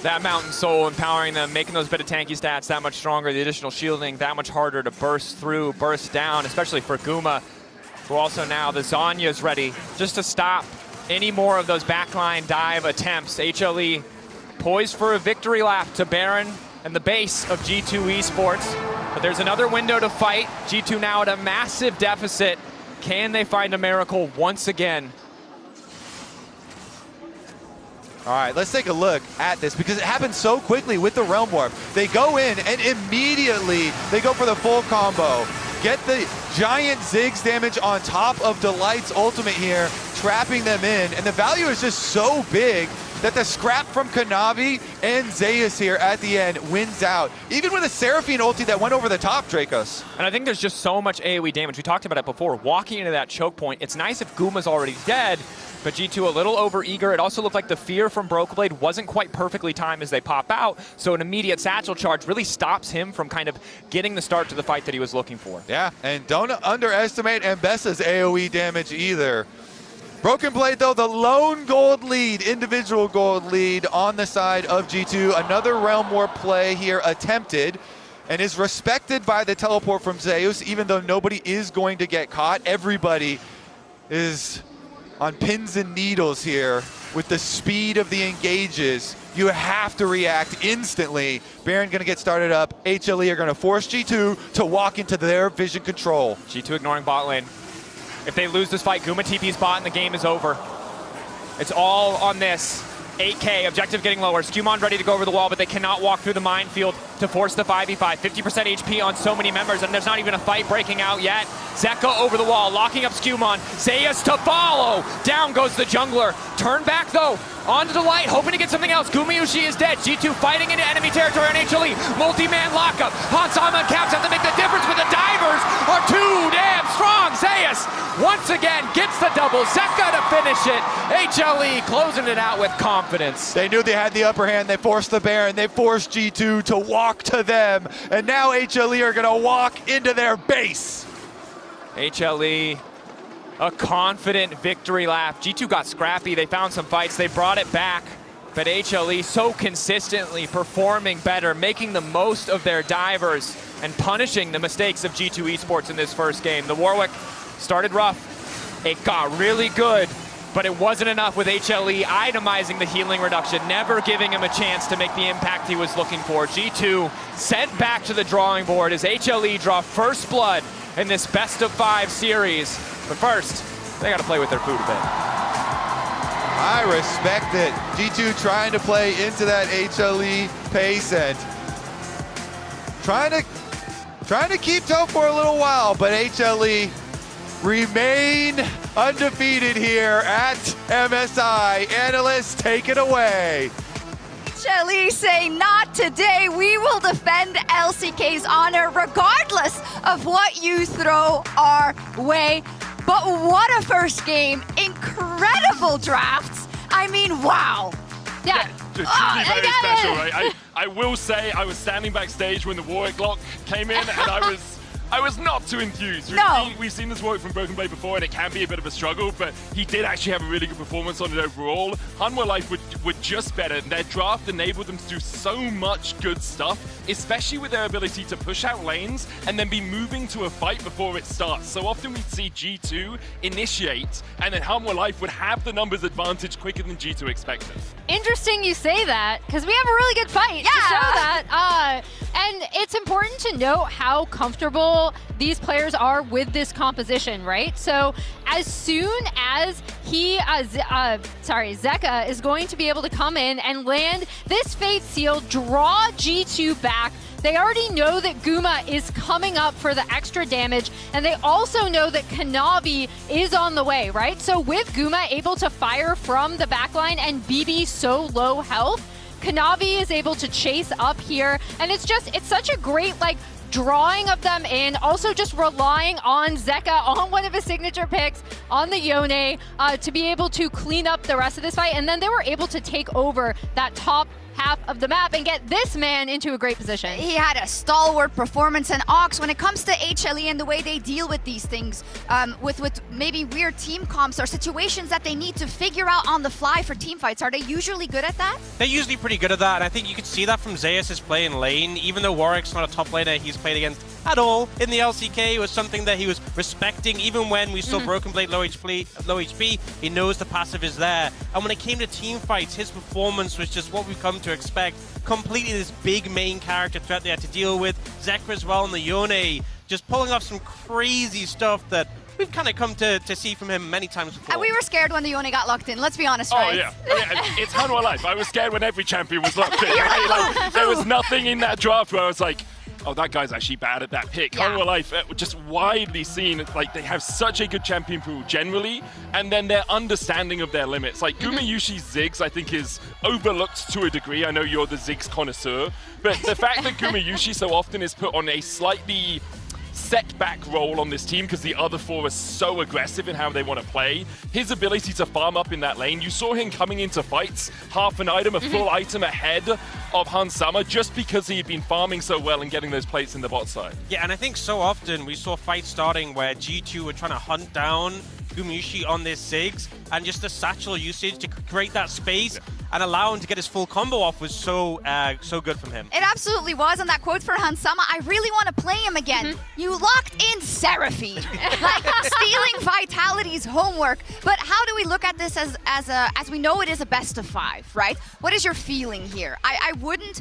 That Mountain Soul empowering them, making those bit of tanky stats that much stronger, the additional shielding that much harder to burst through, burst down, especially for Guma, who also now the Zanya's ready just to stop any more of those backline dive attempts. HLE poised for a victory lap to Baron and the base of G2 Esports, but there's another window to fight. G2 now at a massive deficit. Can they find a miracle once again? All right, let's take a look at this because it happened so quickly with the Realm Warp. They go in and immediately they go for the full combo. Get the giant Ziggs damage on top of Delight's ultimate here, trapping them in. And the value is just so big that the scrap from Kanavi and Zeus here at the end wins out. Even with a Seraphine ulti that went over the top, Dracos. And I think there's just so much AoE damage. We talked about it before. Walking into that choke point, it's nice if Guma's already dead, but G2 a little over-eager. It also looked like the fear from Broken Blade wasn't quite perfectly timed as they pop out, so an immediate satchel charge really stops him from kind of getting the start to the fight that he was looking for. Yeah, and don't underestimate Ambessa's AoE damage either. Broken Blade, though, the lone gold lead, individual gold lead on the side of G2. Another Realm Warp play here attempted and is respected by the teleport from Zeus, even though nobody is going to get caught. Everybody is on pins and needles here with the speed of the engages. You have to react instantly. Baron gonna get started up. HLE are gonna force G2 to walk into their vision control. G2 ignoring bot lane. If they lose this fight, Guma TP's bot and the game is over. It's all on this. 8K, objective getting lower. Skumon ready to go over the wall, but they cannot walk through the minefield to force the 5v5. 50% HP on so many members, and there's not even a fight breaking out yet. Zeka over the wall, locking up Skumon. Zeus to follow. Down goes the jungler. Turn back, though. On to Delight, hoping to get something else. Gumayushi is dead. G2 fighting into enemy territory on HLE. Multi-man lockup. Hansama and Caps have to make the difference, but the divers are too damn strong. Zeus once again gets the double. Zeka to finish it. HLE closing it out with confidence. They knew they had the upper hand. They forced the Baron. They forced G2 to walk to them. And now HLE are going to walk into their base. HLE, a confident victory lap. G2 got scrappy. They found some fights. They brought it back. but HLE so consistently performing better, making the most of their divers and punishing the mistakes of G2 Esports in this first game. The Warwick started rough. It got really good, but it wasn't enough with HLE itemizing the healing reduction, never giving him a chance to make the impact he was looking for. G2 sent back to the drawing board as HLE draw first blood in this best-of-5 series. But first, they got to play with their food a bit. I respect it. G2 trying to play into that HLE pace and trying to keep tough for a little while, but HLE remain undefeated here at MSI. Analysts, take it away. HLE say, not today. We will defend LCK's honor regardless of what you throw our way. But what a first game. Incredible drafts. I mean, wow. Yeah. Just truly very special, right? I will say I was standing backstage when the Warwick lock came in, and I was not too enthused. We've seen this Warwick from Broken Blade before, and it can be a bit of a struggle, but he did actually have a really good performance on it overall. Hanwha Life were just better. Their draft enabled them to do so much good stuff, especially with their ability to push out lanes and then be moving to a fight before it starts. So often we'd see G2 initiate, and then Hanwha Life would have the numbers advantage quicker than G2 expected. Interesting you say that, because we have a really good fight to show that. And it's important to note how comfortable these players are with this composition, right? So as soon as Zeka is going to be able to come in and land this Fate Seal, draw G2 back. They already know that Guma is coming up for the extra damage, and they also know that Kanavi is on the way, right? So with Guma able to fire from the backline and BB so low health, Kanavi is able to chase up here, and it's such a great, like, drawing of them in, also just relying on Zeka, on one of his signature picks, on the Yone, to be able to clean up the rest of this fight, and then they were able to take over that top half of the map and get this man into a great position. He had a stalwart performance, and Ox, when it comes to HLE and the way they deal with these things, with maybe weird team comps or situations that they need to figure out on the fly for team fights, are they usually good at that? They're usually pretty good at that, and I think you could see that from Zeus' play in lane. Even though Warwick's not a top laner he's played against at all in the LCK, it was something that he was respecting. Even when we saw Broken Blade low HP, he knows the passive is there. And when it came to team fights, his performance was just what we've come to expect. Completely this big main character threat they had to deal with. Zeka as well on the Yone, just pulling off some crazy stuff that we've kind of come to see from him many times before. And we were scared when the Yone got locked in, let's be honest, right? Oh, yeah. It's Hanwha Life. I was scared when every champion was locked in. Right? Like, there was nothing in that draft where I was like, oh, that guy's actually bad at that pick. Hanwha Life, just widely seen, like, they have such a good champion pool generally, and then their understanding of their limits. Like, Gumayushi's Ziggs, I think, is overlooked to a degree. I know you're the Ziggs connoisseur, but the fact that Gumayushi so often is put on a slightly setback role on this team because the other four are so aggressive in how they want to play. His ability to farm up in that lane, you saw him coming into fights, half an item, a full item ahead of Hansama just because he had been farming so well and getting those plates in the bot side. Yeah, and I think so often we saw fights starting where G2 were trying to hunt down Gumayushi on this Ziggs, and just the satchel usage to create that space and allow him to get his full combo off was so good from him. It absolutely was, and that quote for Hansama, I really want to play him again. You locked in Seraphine, like stealing Vitality's homework. But how do we look at this as we know it is a best of 5, right? What is your feeling here? I wouldn't,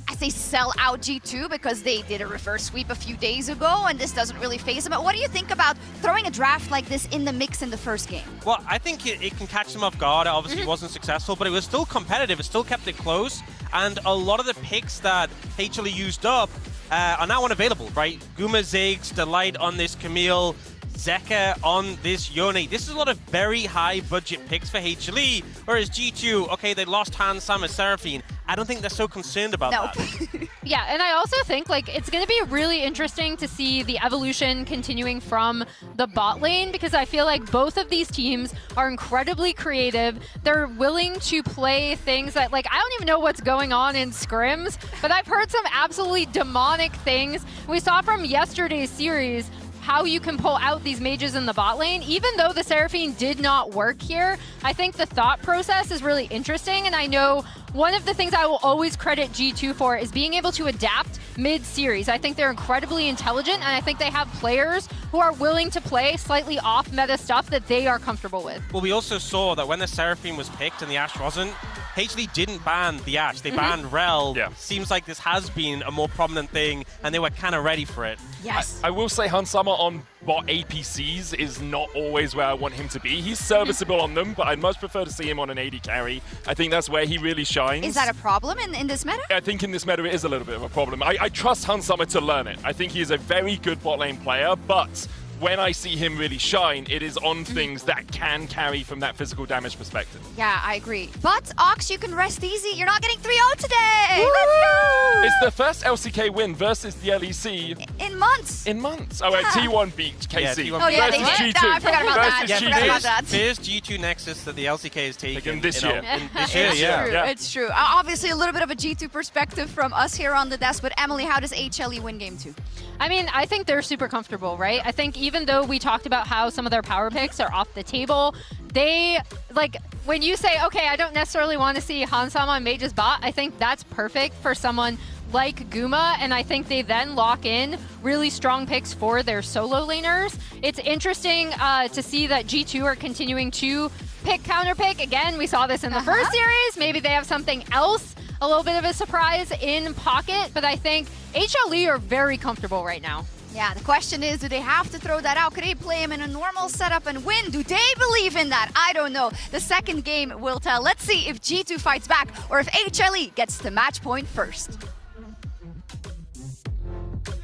I say sell out G2 because they did a reverse sweep a few days ago and this doesn't really phase them. But what do you think about throwing a draft like this in the mix in the first game? Well, I think it can catch them off guard. It obviously wasn't successful, but it was still competitive. It still kept it close. And a lot of the picks that HLE used up are now unavailable, right? Guma Ziggs, Delight on this Camille, Zeka on this Yone. This is a lot of very high budget picks for HLE, whereas G2, okay, they lost Hansama, Seraphine. I don't think they're so concerned about that. Yeah, and I also think like it's going to be really interesting to see the evolution continuing from the bot lane, because I feel like both of these teams are incredibly creative. They're willing to play things that, like, I don't even know what's going on in scrims, but I've heard some absolutely demonic things. We saw from yesterday's series how you can pull out these mages in the bot lane. Even though the Seraphine did not work here, I think the thought process is really interesting, and I know one of the things I will always credit G2 for is being able to adapt mid-series. I think they're incredibly intelligent, and I think they have players who are willing to play slightly off-meta stuff that they are comfortable with. Well, we also saw that when the Seraphine was picked and the Ashe wasn't, HLE didn't ban the Ashe. They banned Rel. Yeah. Seems like this has been a more prominent thing, and they were kind of ready for it. Yes. I will say Hansama on bot APCs is not always where I want him to be. He's serviceable on them, but I'd much prefer to see him on an AD carry. I think that's where he really shines. Is that a problem in this meta? I think in this meta it is a little bit of a problem. I trust Hansama to learn it. I think he is a very good bot lane player, but when I see him really shine, it is on things that can carry from that physical damage perspective. Yeah, I agree. But Ox, you can rest easy. You're not getting 3-0 today. Let's go! It's the first LCK win versus the LEC in months. In months. Oh, wait, T1 beat KC. Yeah, T1 Oh, yeah, they versus did. G2. No, I forgot about that. Versus Yeah, I forgot about that. Here's G2 Nexus that the LCK is taking this year. This year, It's yeah. true. It's true. Obviously, a little bit of a G2 perspective from us here on the desk. But Emily, how does HLE win game 2? I mean, I think they're super comfortable, right? I think even though we talked about how some of their power picks are off the table, they, like, when you say, okay, I don't necessarily want to see Hansama on Mage's bot, I think that's perfect for someone like Guma, and I think they then lock in really strong picks for their solo laners. It's interesting to see that G2 are continuing to pick counter pick. Again, we saw this in the first series. Maybe they have something else, a little bit of a surprise in pocket, but I think HLE are very comfortable right now. Yeah, the question is, do they have to throw that out? Could they play him in a normal setup and win? Do they believe in that? I don't know. The second game will tell. Let's see if G2 fights back or if HLE gets to match point first.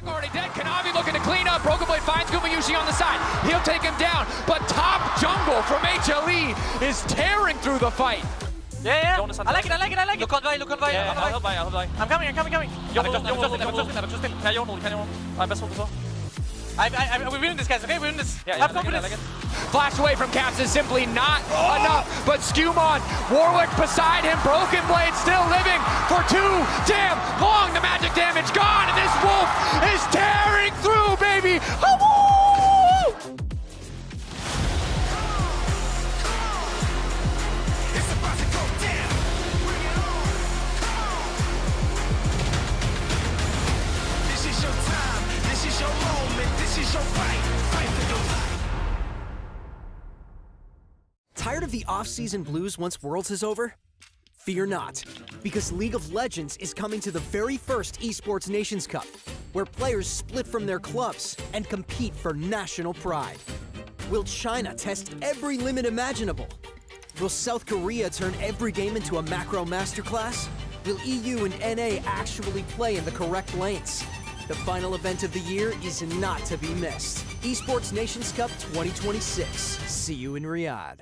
Already dead. Kanavi looking to clean up. Broken Blade finds Gumayushi on the side. He'll take him down, but top jungle from HLE is tearing through the fight. Yeah. I like it. Look on Vi. Yeah, I'll help Vi. I'm coming. Just in. Can you hold? I'm best hold as well. We're winning this, guys, okay? We're winning this. Yeah, have confidence. I like it. Flash away from Caps is simply not enough, but Skewmon, Warwick beside him, Broken Blade still living for 2 damn long. The magic damage gone, and this wolf is tearing through, baby. Tired of the off-season blues once Worlds is over? Fear not, because League of Legends is coming to the very first Esports Nations Cup, where players split from their clubs and compete for national pride. Will China test every limit imaginable? Will South Korea turn every game into a macro masterclass? Will EU and NA actually play in the correct lanes? The final event of the year is not to be missed. Esports Nations Cup 2026. See you in Riyadh.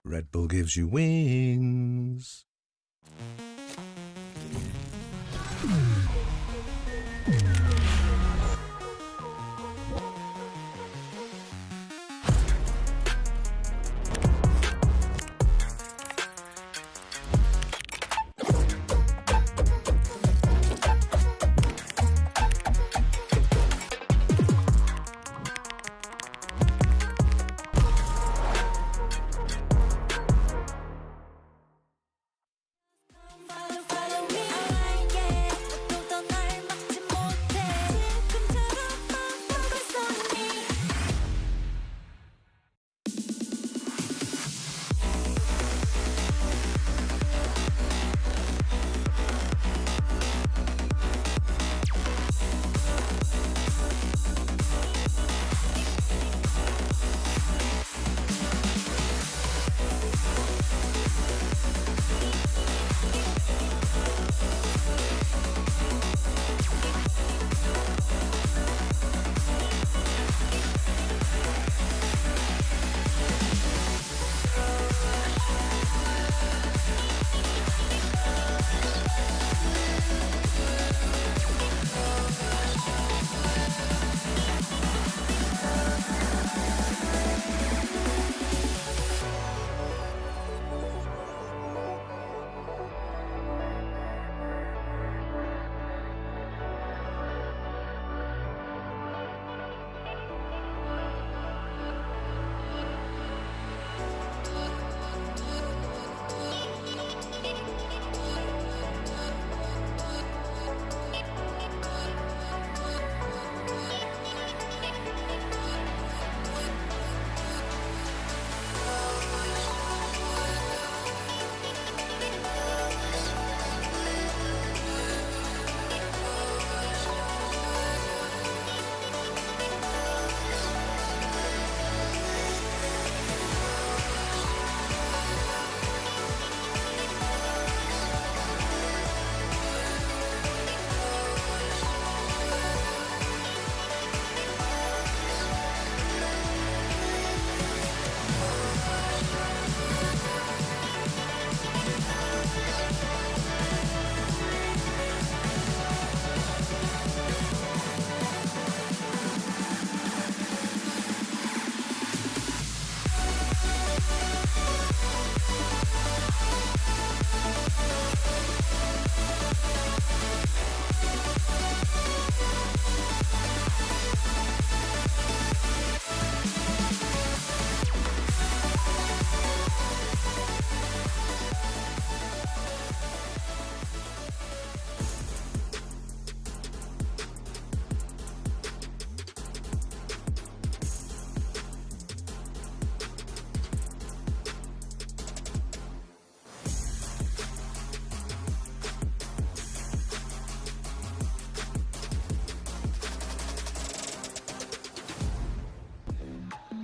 Red Bull gives you wings.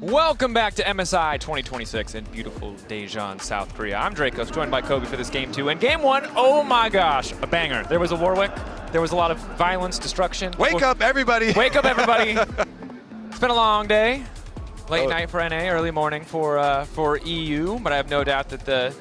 Welcome back to MSI 2026 in beautiful Daejeon, South Korea. I'm Dracos, joined by Kobe for this game 2. And game 1, oh my gosh, a banger. There was a Warwick. There was a lot of violence, destruction. Wake up, everybody. Wake up, everybody. It's been a long day. Late night for NA, early morning for EU. But I have no doubt that the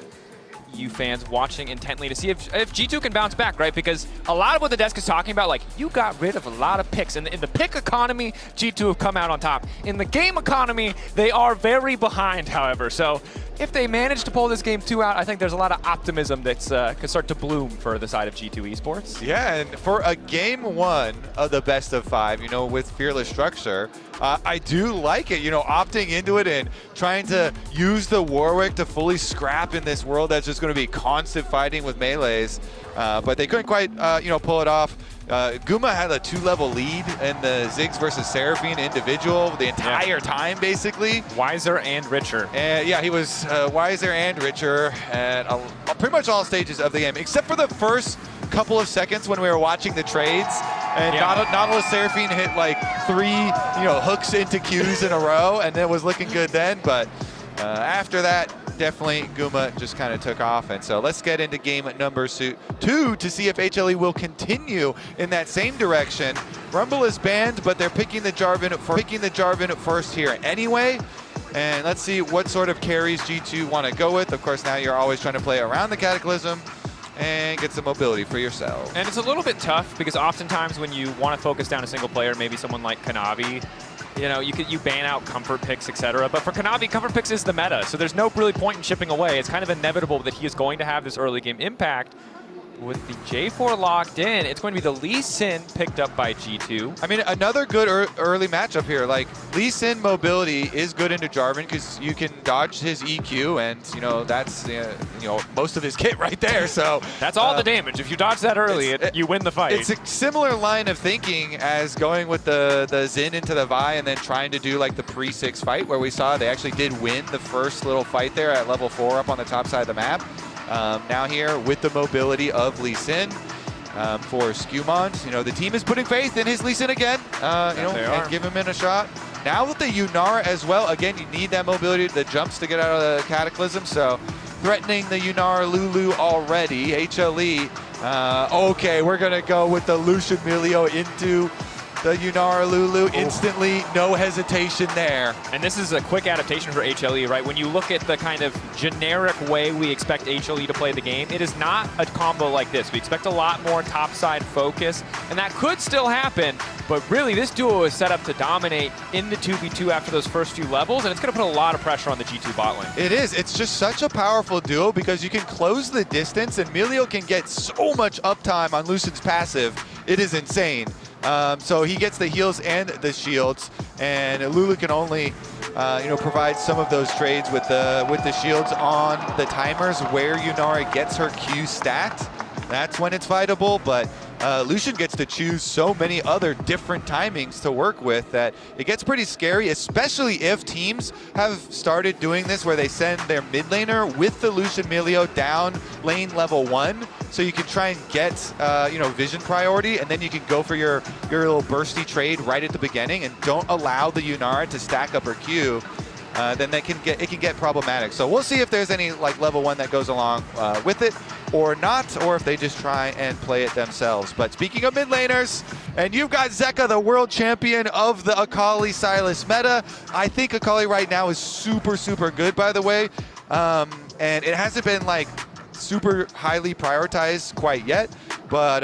EU fans watching intently to see if G2 can bounce back, right? Because a lot of what the desk is talking about, like, you got rid of a lot of picks. And in the pick economy, G2 have come out on top. In the game economy, they are very behind, however. So if they manage to pull this game 2 out, I think there's a lot of optimism that's could start to bloom for the side of G2 Esports. Yeah, and for a game 1 of the best of 5, you know, with fearless structure, I do like it, you know, opting into it and trying to use the Warwick to fully scrap in this world that's just going to be constant fighting with melees. But they couldn't quite, you know, pull it off. Guma had a 2-level lead in the Ziggs versus Seraphine individual the entire time, basically. Wiser and richer. And yeah, he was wiser and richer at pretty much all stages of the game, except for the first couple of seconds when we were watching the trades. And Nautilus Seraphine hit like 3, you know, hooks into Qs in a row, and it was looking good then. But after that, definitely Guma just kind of took off. And so let's get into game number 2 to see if HLE will continue in that same direction. Rumble is banned, but they're picking the Jarvan first here anyway. And let's see what sort of carries G2 want to go with. Of course, now you're always trying to play around the Cataclysm and get some mobility for yourself. And it's a little bit tough because oftentimes when you want to focus down a single player, maybe someone like Kanavi, you know, you ban out comfort picks, etc. But for Kanavi, comfort picks is the meta, so there's no really point in chipping away. It's kind of inevitable that he is going to have this early game impact. With the J4 locked in, it's going to be the Lee Sin picked up by G2. I mean, another good early matchup here. Like, Lee Sin mobility is good into Jarvan because you can dodge his EQ, and, you know, that's, you know, most of his kit right there. So that's all the damage. If you dodge that early, you win the fight. It's a similar line of thinking as going with the Xin into the Vi and then trying to do, like, the pre-6 fight where we saw they actually did win the first little fight there at level 4 up on the top side of the map. Now here with the mobility of Lee Sin for Skewmont, you know, the team is putting faith in his Lee Sin again, you know, and give him in a shot. Now with the Yunara as well, again, you need that mobility, the jumps to get out of the Cataclysm, so threatening the Yunara Lulu already. HLE, okay, we're going to go with the Lucian Milio into the Yunara Lulu instantly, no hesitation there. And this is a quick adaptation for HLE, right? When you look at the kind of generic way we expect HLE to play the game, it is not a combo like this. We expect a lot more topside focus, and that could still happen, but really this duo is set up to dominate in the 2v2 after those first few levels, and it's going to put a lot of pressure on the G2 bot lane. It is. It's just such a powerful duo because you can close the distance, and Milio can get so much uptime on Lucian's passive. It is insane. So he gets the heals and the shields, and Lulu can only, you know, provide some of those trades with the shields on the timers where Yunara gets her Q stacked. That's when it's fightable, but Lucian gets to choose so many other different timings to work with that it gets pretty scary, especially if teams have started doing this where they send their mid laner with the Lucian Milio down lane level 1, so you can try and get, you know, vision priority, and then you can go for your little bursty trade right at the beginning and don't allow the Yunara to stack up her Q. Then it can get problematic. So we'll see if there's any like level 1 that goes along with it or not, or if they just try and play it themselves. But speaking of mid laners, and you've got Zeka, the world champion of the Akali Sylas meta. I think Akali right now is super, super good, by the way. And it hasn't been like super highly prioritized quite yet. But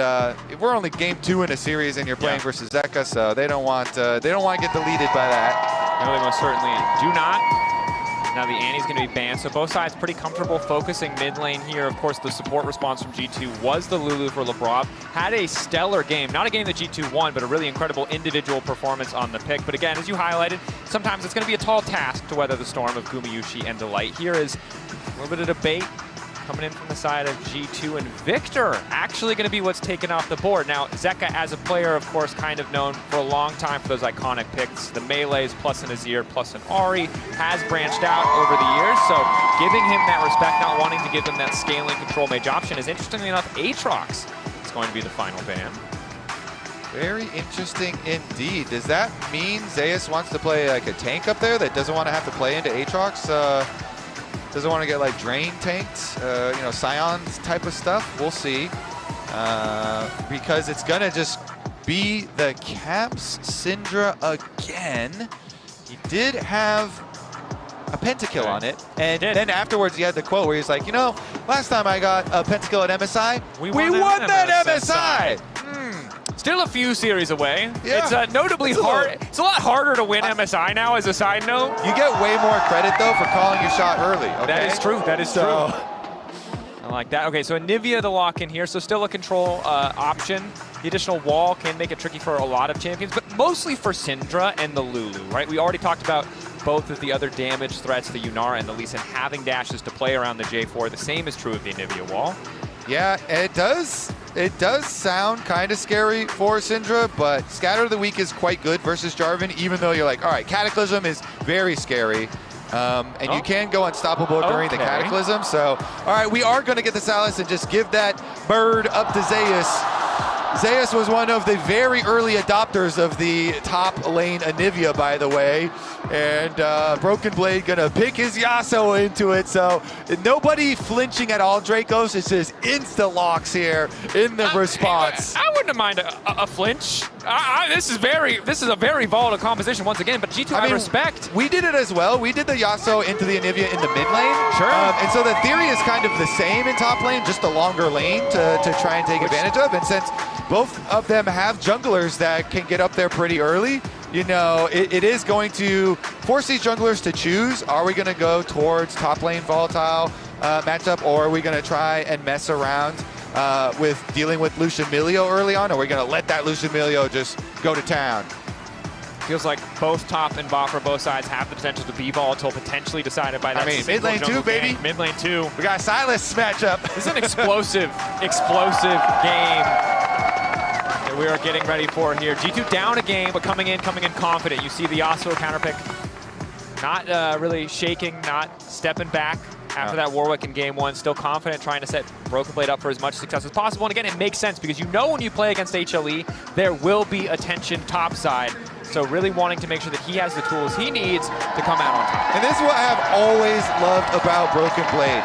we're only game 2 in a series, and you're playing versus Zeka, so they don't want to get deleted by that. No, they most certainly do not. Now the Annie's going to be banned, so both sides pretty comfortable focusing mid lane here. Of course, the support response from G2 was the Lulu for Lebrov. Had a stellar game, not a game that G2 won, but a really incredible individual performance on the pick. But again, as you highlighted, sometimes it's going to be a tall task to weather the storm of Gumayushi and Delight. Here is a little bit of debate coming in from the side of G2, and Victor actually going to be what's taken off the board. Now, Zeka as a player, of course, kind of known for a long time for those iconic picks. The melees plus an Azir plus an Ahri has branched out over the years, so giving him that respect, not wanting to give him that scaling control mage option is, interestingly enough, Aatrox is going to be the final ban. Very interesting indeed. Does that mean Zeus wants to play like a tank up there that doesn't want to have to play into Aatrox? Doesn't want to get like drain tanked, you know, Scions type of stuff. We'll see. Because it's going to just be the Caps Syndra again. He did have a pentakill on it, and then afterwards he had the quote where he's like, you know, last time I got a pentakill at MSI, we won that MSI! Still a few series away. Yeah. It's notably hard. It's a lot harder to win MSI now, as a side note. You get way more credit, though, for calling your shot early. Okay? That is true. That is true. I like that. Okay, so Anivia the lock in here, so still a control option. The additional wall can make it tricky for a lot of champions, but mostly for Syndra and the Lulu, right? We already talked about both of the other damage threats, the Yunara and the Lee Sin, having dashes to play around the J4. The same is true of the Anivia wall. Yeah, it does. It does sound kind of scary for Syndra, but Scatter of the Weak is quite good versus Jarvan, even though you're like, all right, Cataclysm is very scary. And you can go unstoppable during the Cataclysm. So, all right, we are going to get the Salus and just give that bird up to Zeus. Zeus was one of the very early adopters of the top lane Anivia, by the way. And Broken Blade gonna pick his Yasuo into it. So nobody flinching at all, Dracos. It's just insta-locks here in the response. I wouldn't mind a flinch. This is a very volatile composition once again, but G2 I respect. We did it as well. We did the Yasuo into the Anivia in the mid lane. Sure. And so the theory is kind of the same in top lane, just a longer lane to try and take advantage of. And since both of them have junglers that can get up there pretty early, you know, it is going to force these junglers to choose. Are we going to go towards top lane volatile matchup, or are we going to try and mess around with dealing with Lucian Milio early on, or are we going to let that Lucian Milio just go to town? Feels like both top and bot for both sides have the potential to be volatile, potentially decided by that. I mean, mid lane 2, baby. Mid lane 2. We got Silas matchup. This is an explosive game that we are getting ready for here. G2 down a game, but coming in confident. You see the Yasuo counterpick not really shaking, not stepping back after that Warwick in game 1. Still confident, trying to set Broken Blade up for as much success as possible. And again, it makes sense because you know when you play against HLE, there will be attention topside. So really wanting to make sure that he has the tools he needs to come out on top. And this is what I have always loved about Broken Blade.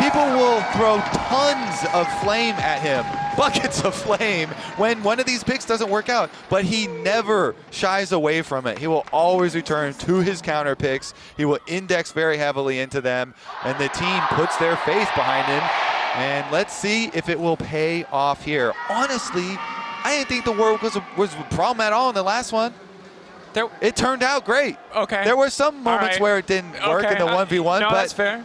People will throw tons of flame at him, buckets of flame, when one of these picks doesn't work out, but he never shies away from it. He will always return to his counter picks. He will index very heavily into them, and the team puts their faith behind him. And let's see if it will pay off here. Honestly, I didn't think the Warwick was a problem at all in the last one. It turned out great. Okay. There were some moments where it didn't work in the 1v1, no, but that's fair.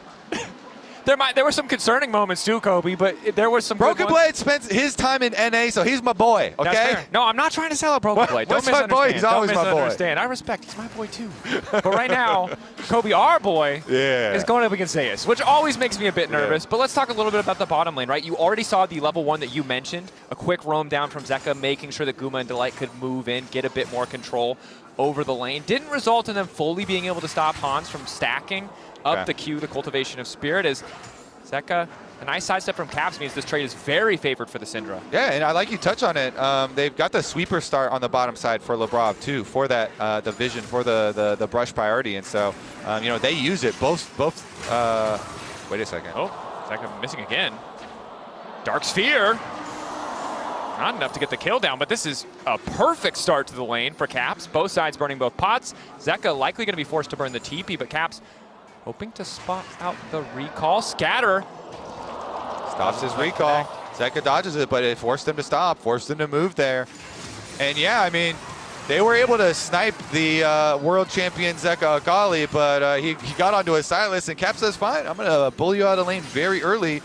There were some concerning moments too, Kobe, but there was some Broken Blade spends his time in NA, so he's my boy, okay? That's fair. No, I'm not trying to sell a Broken Blade. Don't What's my boy? He's always my boy. I respect. He's my boy too. But right now, Kobe, our boy, is going up against Zeus, which always makes me a bit nervous. But let's talk a little bit about the bottom lane, right? You already saw the level 1 that you mentioned, a quick roam down from Zeka, making sure that Guma and Delight could move in, get a bit more control over the lane. Didn't result in them fully being able to stop Hans from stacking up the Q, the Cultivation of Spirit, as Zeka, a nice sidestep from Caps means this trade is very favored for the Syndra. Yeah, and I like you touch on it. They've got the sweeper start on the bottom side for Lebrov too, for that the vision, for the brush priority, and so you know, they use it both. Wait a second. Oh, Zeka missing again. Dark Sphere. Not enough to get the kill down, but this is a perfect start to the lane for Caps. Both sides burning both pots. Zeka likely going to be forced to burn the TP, but Caps hoping to spot out the recall. Scatter stops his recall. Zeka dodges it, but it forced him to stop, forced him to move there. And yeah, I mean, they were able to snipe the world champion Zeka Akali, but he got onto a Silas, and Caps says, fine, I'm going to pull you out of the lane very early.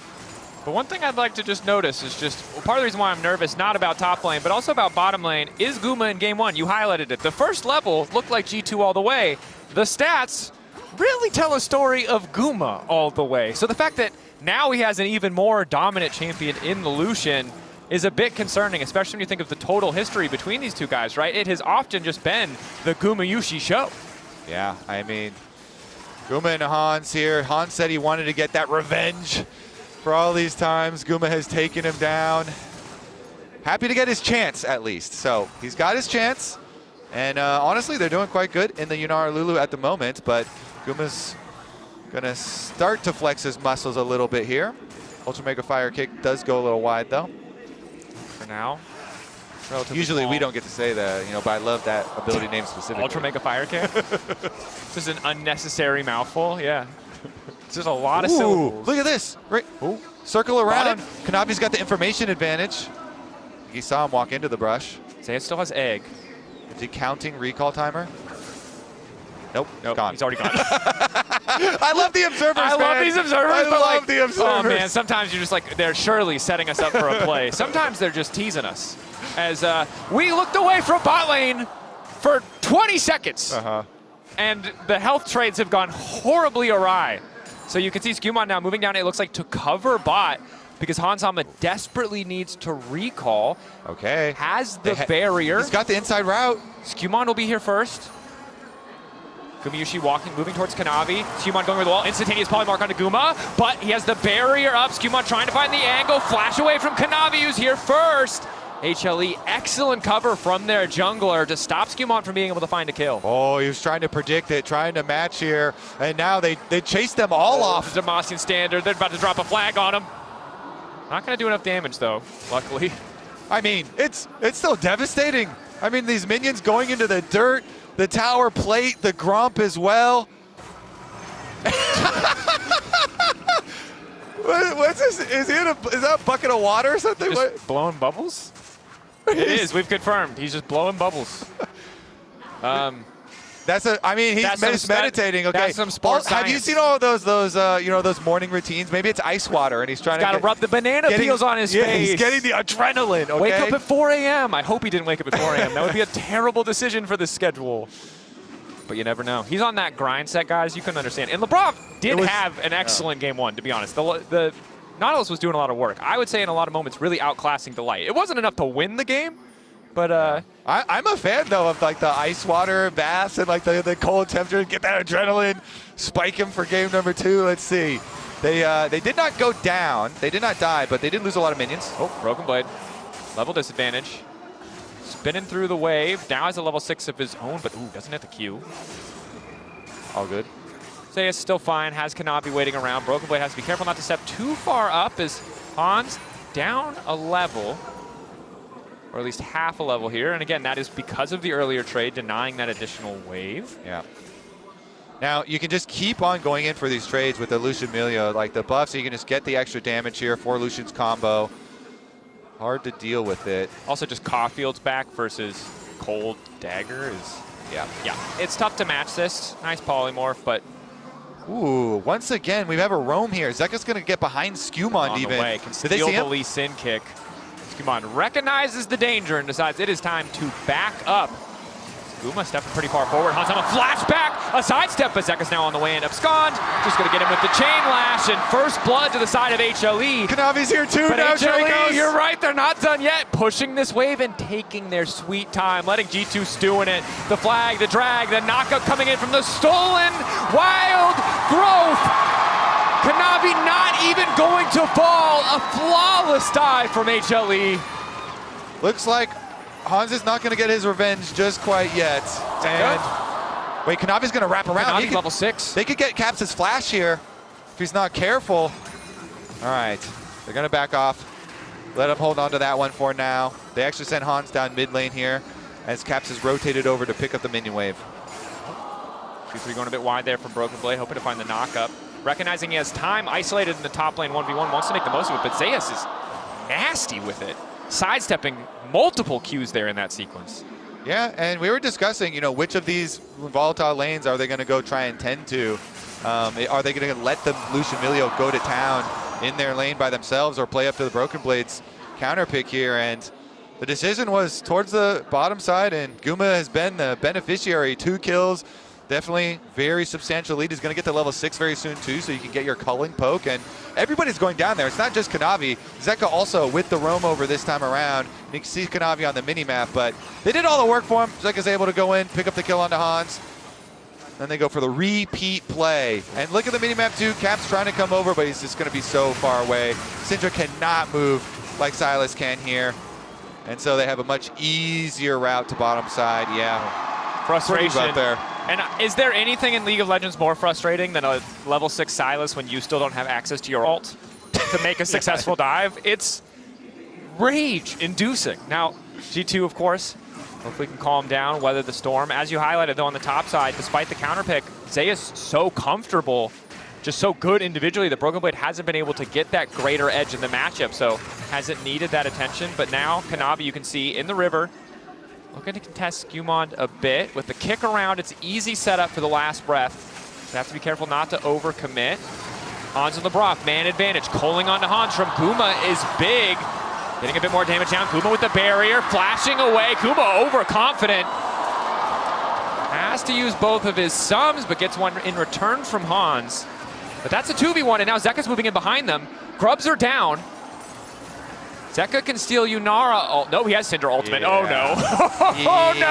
But one thing I'd like to just notice is just part of the reason why I'm nervous, not about top lane, but also about bottom lane, is Guma in game 1. You highlighted it. The first level looked like G2 all the way. The stats really tell a story of Guma all the way. So the fact that now he has an even more dominant champion in the Lucian is a bit concerning, especially when you think of the total history between these two guys, right? It has often just been the Guma Yushi show. Yeah, I mean, Guma and Hans here. Hans said he wanted to get that revenge for all these times. Guma has taken him down. happy to get his chance at least. So he's got his chance. And honestly, they're doing quite good in the Yunara Lulu at the moment, but Guma's gonna start to flex his muscles a little bit here. Ultra Mega Fire Kick does go a little wide though. For now. Usually we don't get to say that, but I love that ability name specifically. Ultra Mega Fire Kick. This is an unnecessary mouthful, yeah. It's just a lot of syllables. Look at this. Right. Ooh. Circle around. Kanavi's got the information advantage. He saw him walk into the brush. Say it still has egg. Is he counting recall timer? Nope, gone. He's already gone. I love the observers, I love these observers. I but love the observers. Oh man, sometimes you're just like, they're surely setting us up for a play. Sometimes they're just teasing us. As we looked away from bot lane for 20 seconds. And the health trades have gone horribly awry. So you can see Skewmon now moving down, it looks like, to cover bot, because Hansama desperately needs to recall. Okay. Has the barrier. He's got the inside route. Skewmon will be here first. Gumayushi moving towards Kanavi. Skewmon going over the wall. Instantaneous polymark onto Guma, but he has the barrier up. Skewmon trying to find the angle. Flash away from Kanavi, who's here first. HLE, excellent cover from their jungler to stop Skewmon from being able to find a kill. Oh, he was trying to predict it, trying to match here, and now they chased them all off. Demacian standard, they're about to drop a flag on him. Not gonna do enough damage though, luckily. I mean, it's still devastating. I mean, these minions going into the dirt, the tower plate, the Grump as well. What's this? Is that a bucket of water or something? Just blowing bubbles? It is. We've confirmed. He's just blowing bubbles. He's meditating. Okay. That's some sports Have you seen all those those morning routines? Maybe it's ice water, and he's trying to rub the banana peels on his face. He's getting the adrenaline. Okay? Wake up at 4 a.m. I hope he didn't wake up at 4 a.m. That would be a terrible decision for the schedule. But you never know. He's on that grind set, guys. You couldn't understand. And Lebrov did have an excellent game one, to be honest. The Nautilus was doing a lot of work. I would say in a lot of moments really outclassing Delight. It wasn't enough to win the game, but I'm a fan though of like the ice water baths and like the cold temperature. Get that adrenaline, spike him for game number 2. Let's see. They did not go down. They did not die, but they did lose a lot of minions. Oh, Broken Blade. Level disadvantage. Spinning through the wave. Now has a level 6 of his own, but doesn't hit the Q. All good. Zeus still fine, has Kanavi waiting around. Broken Blade has to be careful not to step too far up as Hans down a level, or at least half a level here. And again, that is because of the earlier trade, denying that additional wave. Yeah. Now, you can just keep on going in for these trades with the Lucian Milio, like the buff, so you can just get the extra damage here for Lucian's combo. Hard to deal with it. Also, just Caulfield's back versus Cold Dagger is, yeah. It's tough to match this. Nice polymorph, but ooh, once again, we have a roam here. Zeka's going to get behind Skewmon even. Way. Can steal the Lee Sin kick. Skewmon recognizes the danger and decides it is time to back up. Guma stepping pretty far forward. Hansama flashback, a sidestep, but Zeka's now on the way in. Abscond, just going to get him with the chain lash, and first blood to the side of HLE. Kanavi's here too, but now HLE, you're right, they're not done yet. Pushing this wave and taking their sweet time, letting G2 stew in it. The flag, the drag, the knockup coming in from the stolen wild growth. Kanavi not even going to fall. A flawless dive from HLE. Looks like Hans is not going to get his revenge just quite yet. And wait, Kanavi's going to wrap around. Kanavi's level 6. They could get Caps' flash here if he's not careful. All right, they're going to back off. Let him hold on to that one for now. They actually sent Hans down mid lane here as Caps is rotated over to pick up the minion wave. 2-3 going a bit wide there from Broken Blade, hoping to find the knockup. Recognizing he has time isolated in the top lane 1v1, wants to make the most of it, but Zeus is nasty with it. Sidestepping multiple Qs there in that sequence. Yeah, and we were discussing, which of these volatile lanes are they going to go try and tend to? Are they going to let the Lucian Milio go to town in their lane by themselves or play up to the Broken Blade's counter pick here? And the decision was towards the bottom side, and Guma has been the beneficiary. 2 kills, definitely very substantial lead. He's going to get to level 6 very soon too, so you can get your culling poke, and everybody's going down there. It's not just Kanavi. Zeka also with the roam over this time around. You can see Kanavi on the mini-map, but they did all the work for him. Zeka's able to go in, pick up the kill onto Hans. Then they go for the repeat play. And look at the mini-map too. Cap's trying to come over, but he's just going to be so far away. Syndra cannot move like Silas can here. And so they have a much easier route to bottom side. Yeah. Frustration. Out there. And is there anything in League of Legends more frustrating than a level 6 Sylas when you still don't have access to your ult to make a successful dive? It's rage-inducing. Now, G2, of course, hopefully can calm down, weather the storm. As you highlighted, though, on the top side, despite the counter pick, Zeus so comfortable, just so good individually that Broken Blade hasn't been able to get that greater edge in the matchup, so hasn't needed that attention. But now, Kanavi, you can see in the river, looking to contest Skewmond a bit. With the kick around, it's easy setup for the last breath. You have to be careful not to overcommit. Hans and Lebrov, man advantage. Calling onto Hans from Kuma is big. Getting a bit more damage down. Kuma with the barrier, flashing away. Kuma overconfident. Has to use both of his sums, but gets one in return from Hans. But that's a 2v1, and now Zeka's moving in behind them. Grubs are down. Zeka can steal Yunara. Oh, no, he has Cinder ultimate. Yeah. Oh, no. Oh, no.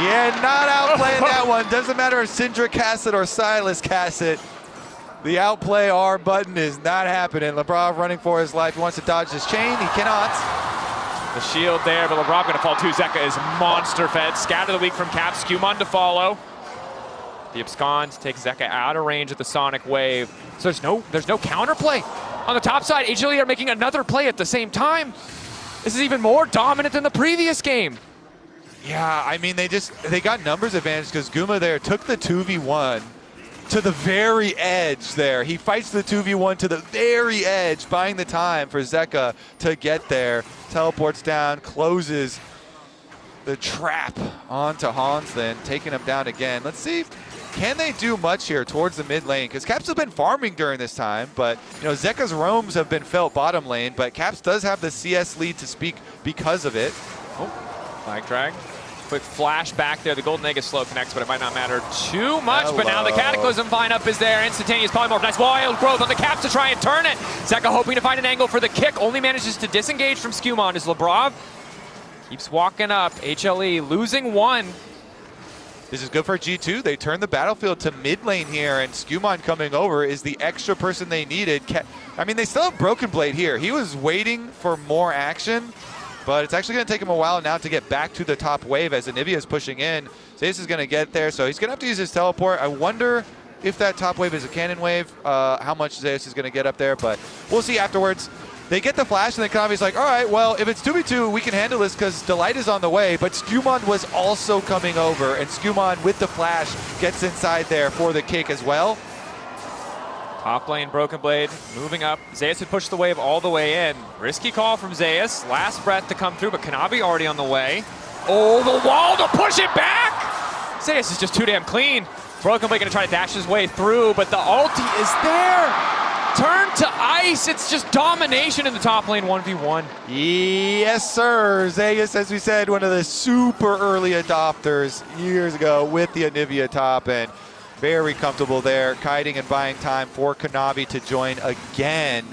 Yeah, you're not outplaying that one. Doesn't matter if Syndra casts it or Sylas casts it. The outplay R button is not happening. Lebrov running for his life. He wants to dodge this chain. He cannot. The shield there, but Lebrov going to fall too. Zeka is monster fed. Scatter the weak from Cap. Skewmon to follow. The abscond takes Zeka out of range of the Sonic Wave. So there's no counterplay. On the top side, HLE are making another play at the same time. This is even more dominant than the previous game. Yeah, I mean, they got numbers advantage because Guma there took the 2v1 to the very edge there. He fights the 2v1 to the very edge, buying the time for Zeka to get there. Teleports down, closes the trap onto Hans then, taking him down again. Let's see, can they do much here towards the mid lane? Because Caps have been farming during this time, but you know, Zeka's roams have been felt bottom lane, but Caps does have the CS lead to speak because of it. Oh, flag drag. Quick flash back there. The golden egg is slow connects, but it might not matter too much. Hello. But now the Cataclysm lineup is there. Instantaneous polymorph. Nice wild growth on the Caps to try and turn it. Zeka hoping to find an angle for the kick. Only manages to disengage from Skewmon as Lebrov keeps walking up. HLE losing one. This is good for G2. They turn the battlefield to mid lane here, and Skewmon coming over is the extra person they needed. I mean, they still have Broken Blade here. He was waiting for more action, but it's actually going to take him a while now to get back to the top wave as Anivia is pushing in. Zeus is going to get there, so he's going to have to use his teleport. I wonder if that top wave is a cannon wave, how much Zeus is going to get up there, but we'll see afterwards. They get the flash, and then Kanavi's like, all right, well, if it's 2v2, we can handle this because Delight is on the way, but Skewmon was also coming over, and Skewmon with the flash gets inside there for the kick as well. Top lane, Broken Blade moving up. Zeus had pushed the wave all the way in. Risky call from Zeus. Last breath to come through, but Kanavi already on the way. Oh, the wall to push it back! Zeus is just too damn clean. Broken Blade going to try to dash his way through, but the ulti is there! Turn to ice. It's just domination in the top lane 1v1. Yes, sir. Zeus, as we said, one of the super early adopters years ago with the Anivia top, and very comfortable there, kiting and buying time for Kanavi to join again.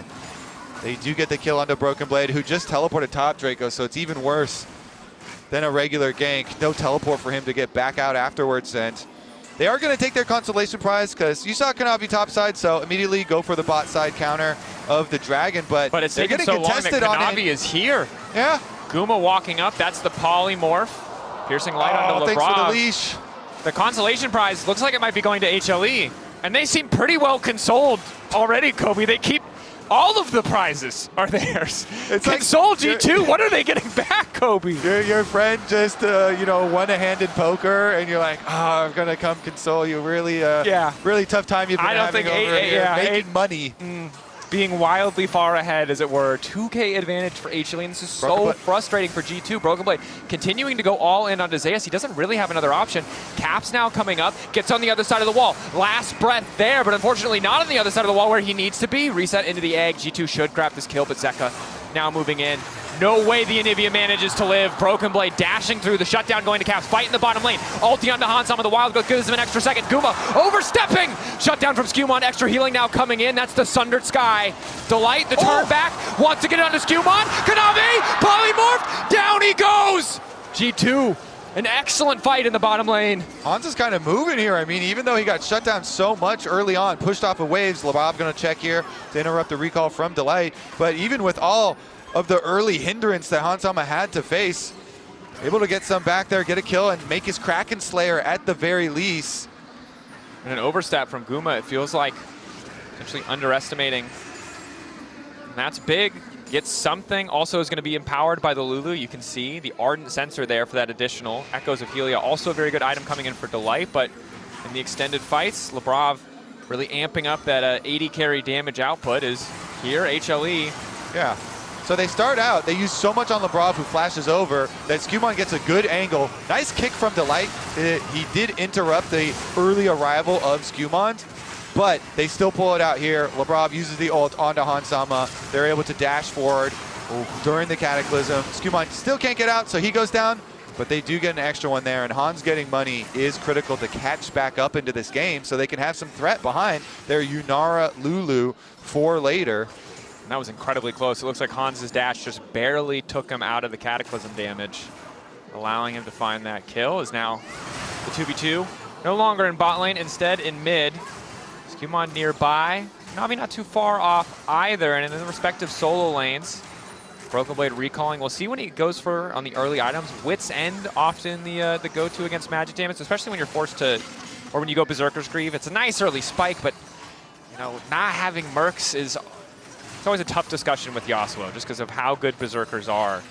They do get the kill onto Broken Blade, who just teleported top Draco, so it's even worse than a regular gank. No teleport for him to get back out afterwards, and they are going to take their consolation prize because you saw Kanavi top side, so immediately go for the bot side counter of the Dragon, but it's they're taken getting so long that contested on Kanavi it. is here. Yeah. Guma walking up. That's the polymorph. Piercing light onto Lebrov. Thanks for the leash. The consolation prize looks like it might be going to HLE, and they seem pretty well consoled already, Kobe. They keep all of the prizes are theirs. It's Console like, G2, what are they getting back, Kobe? Your friend just, won a hand in poker, and you're like, I'm going to come console you. Really, really tough time you've been having over here, making money. Being wildly far ahead, as it were. 2K advantage for HLE, and this is so frustrating for G2. Broken Blade continuing to go all in on Zeus. He doesn't really have another option. Caps now coming up, gets on the other side of the wall. Last breath there, but unfortunately not on the other side of the wall where he needs to be. Reset into the egg. G2 should grab this kill, but Zeka now moving in. No way the Anivia manages to live. Broken Blade dashing through, the shutdown going to Caps, fighting the bottom lane. Ulti onto Hans, some of the wild growth gives him an extra second. Guma overstepping! Shutdown from Skewmon, extra healing now coming in. That's the Sundered Sky. Delight, the turn back, wants to get it onto Skewmon. Kanavi, polymorph, down he goes! G2, an excellent fight in the bottom lane. Hans is kind of moving here. I mean, even though he got shut down so much early on, pushed off of waves, Lebrov going to check here to interrupt the recall from Delight. But even with all of the early hindrance that Hansama had to face. Able to get some back there, get a kill, and make his Kraken Slayer at the very least. And an overstep from Guma, it feels like essentially underestimating. And that's big. Gets something. Also is going to be empowered by the Lulu. You can see the Ardent Sensor there for that additional. Echoes of Helia, also a very good item coming in for Delight, but in the extended fights, Lebrov really amping up that 80 carry damage output is here, HLE. Yeah. So they start out, they use so much on Lebrov who flashes over that Skumon gets a good angle. Nice kick from Delight. He did interrupt the early arrival of Skumon, but they still pull it out here. Lebrov uses the ult onto Hansama. They're able to dash forward during the Cataclysm. Skumon still can't get out, so he goes down, but they do get an extra one there, and Hans getting money is critical to catch back up into this game so they can have some threat behind their Yunara Lulu for later. And that was incredibly close. It looks like Hans's dash just barely took him out of the Cataclysm damage, allowing him to find that kill. Is now the 2v2. No longer in bot lane, instead in mid. Skumon nearby. Navi not too far off either, and in the respective solo lanes. Broken Blade recalling. We'll see when he goes for on the early items. Wit's End often the go-to against magic damage, especially when you're forced to, or when you go Berserker's Greave. It's a nice early spike, but you know, not having Mercs is, it's always a tough discussion with Yasuo just because of how good Berserkers are.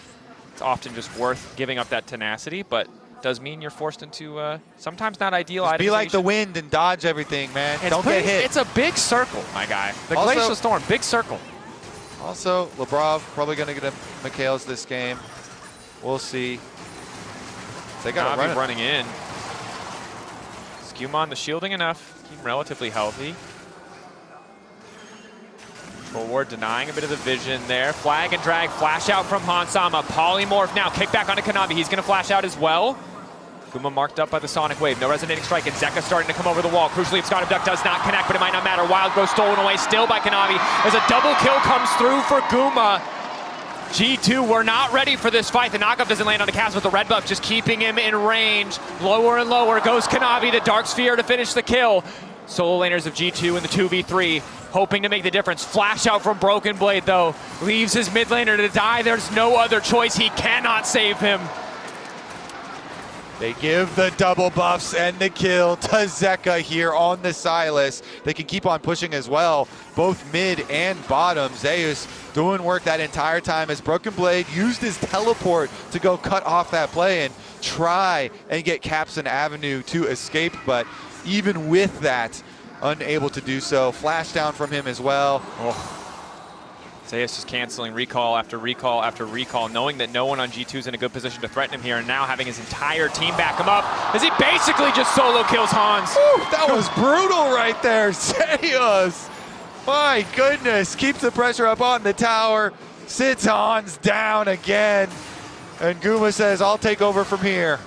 It's often just worth giving up that tenacity, but does mean you're forced into sometimes not ideal items. Be like the wind and dodge everything, man. Don't get hit. It's a big circle, my guy. The Also, Glacial Storm, big circle. Also, Lebrov probably going to get a Mikhail's this game. We'll see. They got Navi running in. Skumon, the shielding enough. Keep him relatively healthy. Control Ward denying a bit of the vision there. Flag and drag, flash out from Hansama. Polymorph now, kick back onto Kanavi. He's going to flash out as well. Guma marked up by the Sonic Wave. No resonating strike, and Zeka starting to come over the wall. Crucially, if Scott Abduct does not connect, but it might not matter. Wild Growth stolen away still by Kanavi as a double kill comes through for Guma. G2 were not ready for this fight. The knockup doesn't land on the cast with the red buff, just keeping him in range. Lower and lower goes Kanavi, the Dark Sphere to finish the kill. Solo laners of G2 in the 2v3, hoping to make the difference. Flash out from Broken Blade, though. Leaves his mid laner to die. There's no other choice. He cannot save him. They give the double buffs and the kill to Zeka here on the Silas. They can keep on pushing as well, both mid and bottom. Zeus doing work that entire time as Broken Blade used his teleport to go cut off that play and try and get Caps and Avenue to escape, but even with that, unable to do so. Flash down from him as well. Oh. Zeus just canceling recall after recall after recall, knowing that no one on G2 is in a good position to threaten him here, and now having his entire team back him up as he basically just solo kills Hans. Woo, that was brutal right there, Zeus. My goodness, keeps the pressure up on the tower, sits Hans down again, and Guma says, I'll take over from here.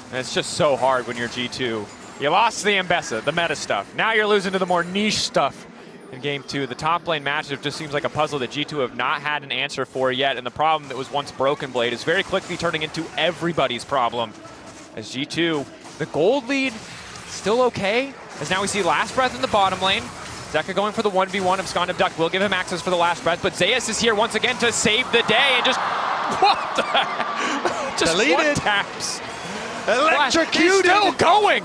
And it's just so hard when you're G2. You lost the Ambessa, the meta stuff. Now you're losing to the more niche stuff. In game 2, the top lane matchup just seems like a puzzle that G2 have not had an answer for yet, and the problem that was once Broken Blade is very quickly turning into everybody's problem. As G2, the gold lead, still okay, as now we see Last Breath in the bottom lane. Zeka going for the 1v1 of Skond Abduct will give him access for the Last Breath, but Zeus is here once again to save the day, and just, what the heck? Just deleted. one taps. Electrocuted. He's still going.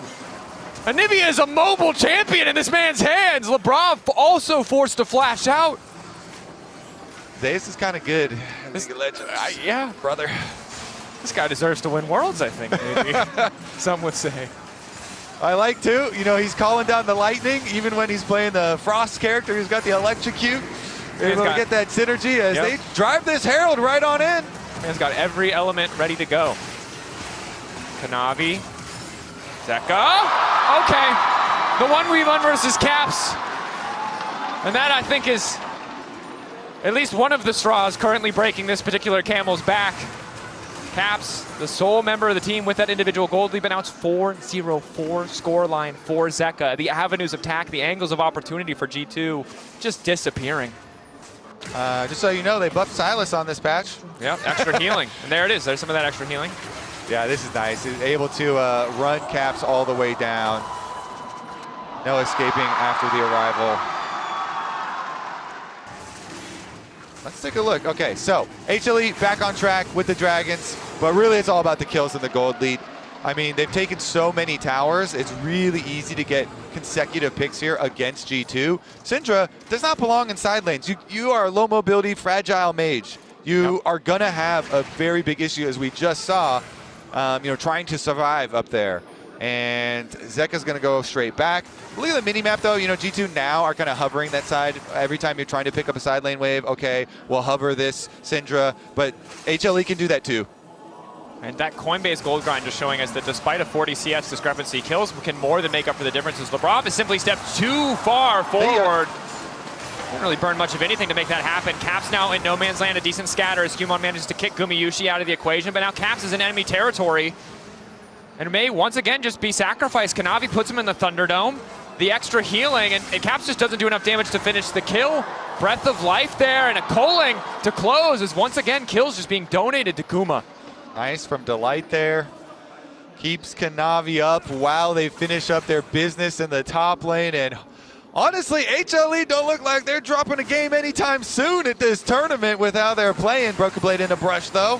Anivia is a mobile champion in this man's hands. Lebrov also forced to flash out. Zeus is kind of good. League of Legends. Yeah, brother. This guy deserves to win Worlds, I think, maybe. Some would say. I like to. You know, he's calling down the lightning, even when he's playing the Frost character. He's got the electrocute. Able to get that synergy as they drive this Herald right on in. Man's got every element ready to go. Kanavi. Zeka. Okay. The 1v1 versus Caps. And that, I think, is at least one of the straws currently breaking this particular camel's back. Caps, the sole member of the team with that individual gold lead, but now it's 4-0-4 scoreline for Zeka. The avenues of attack, the angles of opportunity for G2 just disappearing. Just so you know, they buffed Silas on this patch. Yep, extra healing. And there it is. There's some of that extra healing. Yeah, this is nice. He's able to run Caps all the way down. No escaping after the arrival. Let's take a look. Okay, so HLE back on track with the Dragons, but really it's all about the kills and the gold lead. I mean, they've taken so many towers, it's really easy to get consecutive picks here against G2. Syndra does not belong in side lanes. You are a low mobility, fragile mage. You are gonna have a very big issue, as we just saw, trying to survive up there. And Zeka's gonna go straight back. Look at the mini-map though, G2 now are kind of hovering that side. Every time you're trying to pick up a side lane wave, okay, we'll hover this Syndra, but HLE can do that too. And that Coinbase gold grind just showing us that despite a 40 CS discrepancy, kills can more than make up for the differences. LeBron has simply stepped too far forward. Didn't really burn much of anything to make that happen. Caps now in no man's land, a decent scatter as Skumon manages to kick Gumayushi out of the equation, but now Caps is in enemy territory and may once again just be sacrificed. Kanavi puts him in the Thunderdome. The extra healing, and Caps just doesn't do enough damage to finish the kill. Breath of life there, and a culling to close as once again kills just being donated to Kuma. Nice from Delight there. Keeps Kanavi up while they finish up their business in the top lane. And honestly, HLE don't look like they're dropping a game anytime soon at this tournament with how they're playing. Broken Blade in a brush though.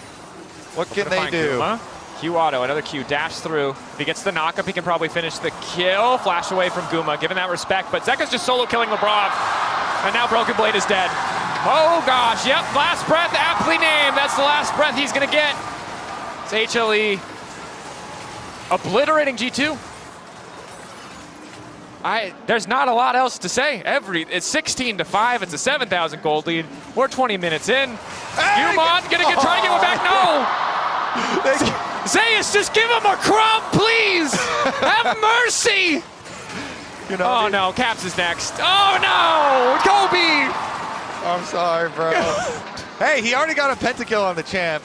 What can they do? Kuma. Q auto, another Q, dash through. If he gets the knock-up, he can probably finish the kill. Flash away from Guma, given that respect. But Zeka's just solo killing Lebrov. And now Broken Blade is dead. Oh gosh, yep, last breath, aptly named. That's the last breath he's gonna get. It's HLE obliterating G2. There's not a lot else to say. It's 16-5. It's a 7,000 gold lead. We're 20 minutes in. Skumon try to get one back. No. Zeus, just give him a crumb, please. Have mercy. Oh no, Caps is next. Oh no, Kobe. I'm sorry, bro. Hey, he already got a pentakill on the champ.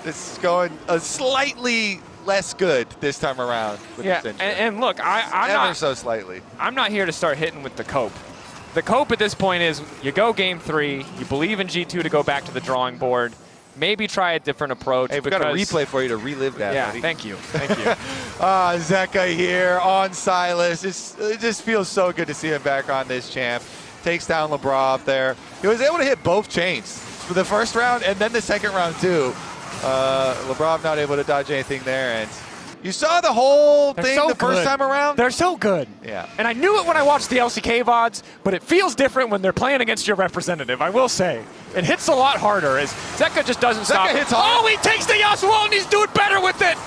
This is going slightly less good this time around. With and look, I'm ever not so slightly. I'm not here to start hitting with the cope. The cope at this point is you go game 3, you believe in G2 to go back to the drawing board, maybe try a different approach. Hey, we've got a replay for you to relive that. Yeah, buddy. thank you. Zeka here on Silas. It just feels so good to see him back on this champ. Takes down Lebrov there. He was able to hit both chains for the first round and then the second round too. Lebrov not able to dodge anything there, and you saw the whole thing the first time around? They're so good. Yeah. And I knew it when I watched the LCK VODs, but it feels different when they're playing against your representative, I will say. It hits a lot harder as Zeka just doesn't stop. Hits hard. Oh, he takes the Yasuo and he's doing better with it!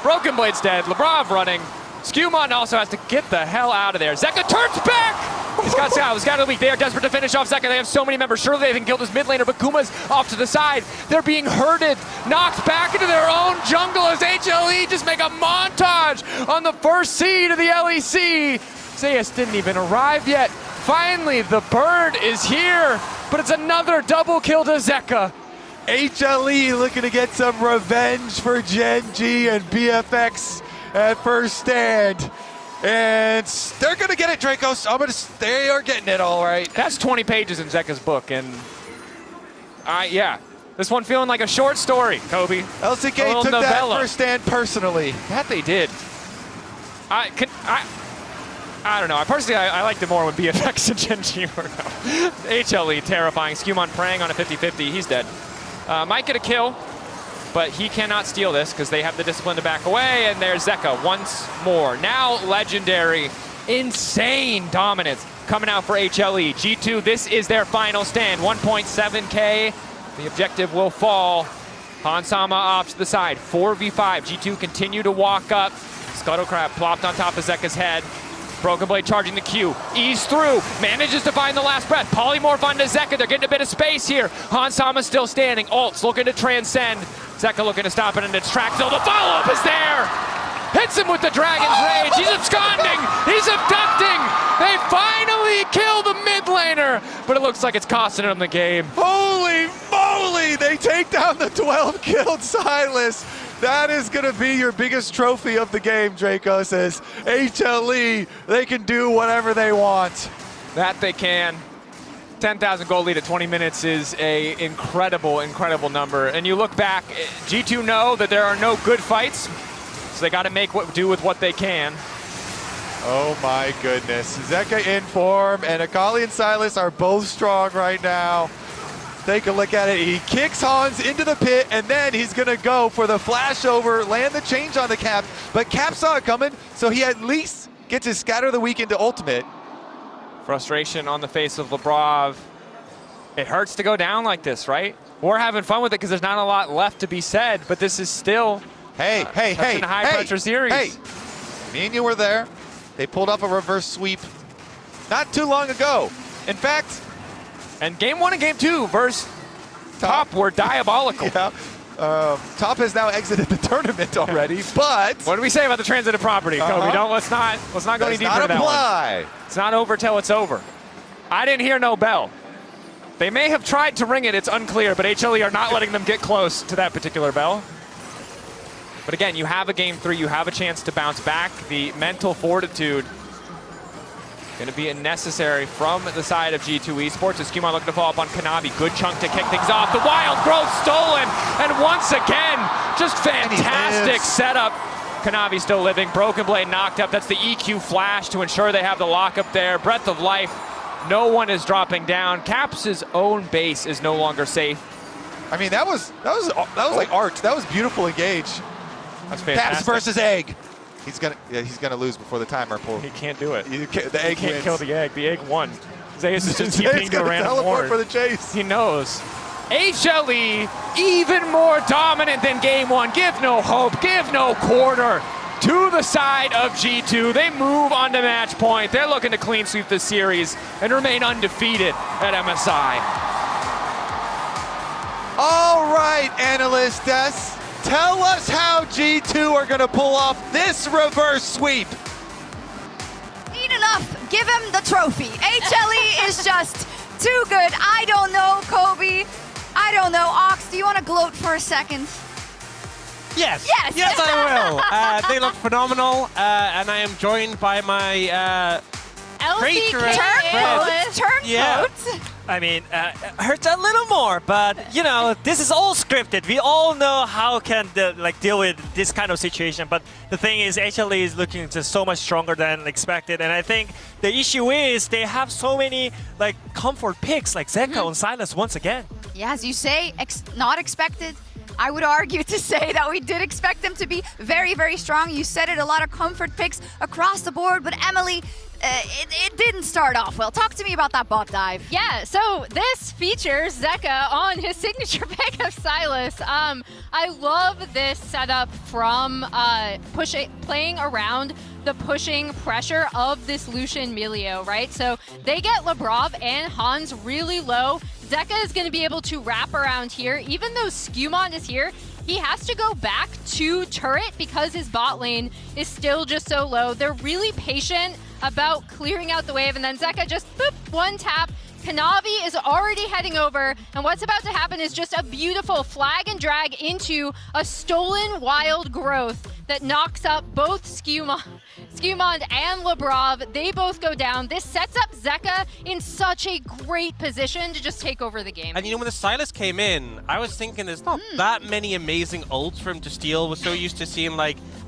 Broken Blade's dead, Lebrov running. Skumon also has to get the hell out of there. Zeka turns back! He's got Scout, he's got a weak. They are desperate to finish off Zeka. They have so many members. Surely they can kill this mid laner, but Kuma's off to the side. They're being herded, knocked back into their own jungle as HLE just make a montage on the first seed of the LEC. Zeus didn't even arrive yet. Finally, the bird is here, but it's another double kill to Zeka. HLE looking to get some revenge for Gen G and BFX at first stand. And they're going to get it, Dracos. They are getting it all right. That's 20 pages in Zeka's book. And yeah, this one feeling like a short story, Kobe. LCK took that first stand personally. That they did. I don't know. I liked it more when BFX and Gen G were out. HLE terrifying. Skumon preying on a 50-50. He's dead. Might get a kill, but he cannot steal this because they have the discipline to back away, and there's Zeka once more. Now legendary, insane dominance coming out for HLE. G2, this is their final stand, 1.7K. The objective will fall. Hansama off to the side, 4v5. G2 continue to walk up. Scuttlecrab plopped on top of Zeka's head. Broken Blade charging the Q, ease through, manages to find the last breath. Polymorph onto Zeka, they're getting a bit of space here. Hansama still standing, ults looking to transcend. Zeka looking to stop it and it's track, so the follow-up is there! Hits him with the Dragon's Rage, he's absconding, he's abducting! They finally kill the mid laner, but it looks like it's costing them the game. Holy moly, they take down the 12-killed Silas. That is going to be your biggest trophy of the game, Draco says. HLE, they can do whatever they want. That they can. 10,000 gold lead at 20 minutes is a incredible, incredible number. And you look back, G2 know that there are no good fights, so they got to make do with what they can. Oh my goodness. Zeka in form, and Akali and Silas are both strong right now. Take a look at it. He kicks Hans into the pit, and then he's going to go for the flashover, land the change on the Cap. But Cap saw it coming, so he at least gets his Scatter the Week into ultimate. Frustration on the face of Lebrov. It hurts to go down like this, right? We're having fun with it because there's not a lot left to be said, but this is still a high-pressure series. Hey, me and you were there. They pulled off a reverse sweep not too long ago. In fact, and game 1 and game 2 versus Top were diabolical. Yeah. Top has now exited the tournament already, but what do we say about the transitive property, Kobe? Let's not go any deeper into that one. It's not over till it's over. I didn't hear no bell. They may have tried to ring it, it's unclear, but HLE are not letting them get close to that particular bell. But again, you have a game 3, you have a chance to bounce back. The mental fortitude going to be necessary from the side of G2 Esports. As Skumon looking to follow up on Kanavi. Good chunk to kick things off. The wild growth stolen. And once again, just fantastic setup. Kanavi still living. Broken Blade knocked up. That's the EQ flash to ensure they have the lockup there. Breath of life. No one is dropping down. Caps' own base is no longer safe. I mean, that was like art. That was beautiful engage. That's fantastic. Caps versus Egg. He's gonna lose before the timer pull. He can't do it. The egg can't wins. kill the egg. The egg won. Zeus is just Zeus TPing to a random teleport ward. for the chase. He knows. HLE even more dominant than game 1. Give no hope. Give no quarter. To the side of G2. They move on to match point. They're looking to clean sweep the series and remain undefeated at MSI. All right, analyst Des. Tell us how G2 are going to pull off this reverse sweep. Ain't enough. Give him the trophy. HLE is just too good. I don't know, Kobe. I don't know. Ox, do you want to gloat for a second? Yes. Yes. Yes, I will. They look phenomenal, and I am joined by my LCK Turncoat. Yeah. I mean, hurts a little more, but you know, this is all scripted. We all know how can deal with this kind of situation. But the thing is, HLE is looking just so much stronger than expected, and I think the issue is they have so many comfort picks like Zeka on Silas once again. Yeah, as you say, not expected. I would argue to say that we did expect them to be very, very strong. You said it, a lot of comfort picks across the board, but Emily, it didn't start off well. Talk to me about that bot dive. Yeah, so this features Zeka on his signature pick of Silas. I love this setup from playing around the pushing pressure of this Lucian Milio, right? So they get Lebrov and Hans really low. Zeka is going to be able to wrap around here. Even though Skumon is here, he has to go back to turret because his bot lane is still just so low. They're really patient about clearing out the wave, and then Zeka just boop, one tap. Kanavi is already heading over, and what's about to happen is just a beautiful flag and drag into a stolen wild growth that knocks up both Skumon and Lebrov. They both go down. This sets up Zeka in such a great position to just take over the game. And you know, when the Silas came in, I was thinking there's not that many amazing ults for him to steal. We're so used to seeing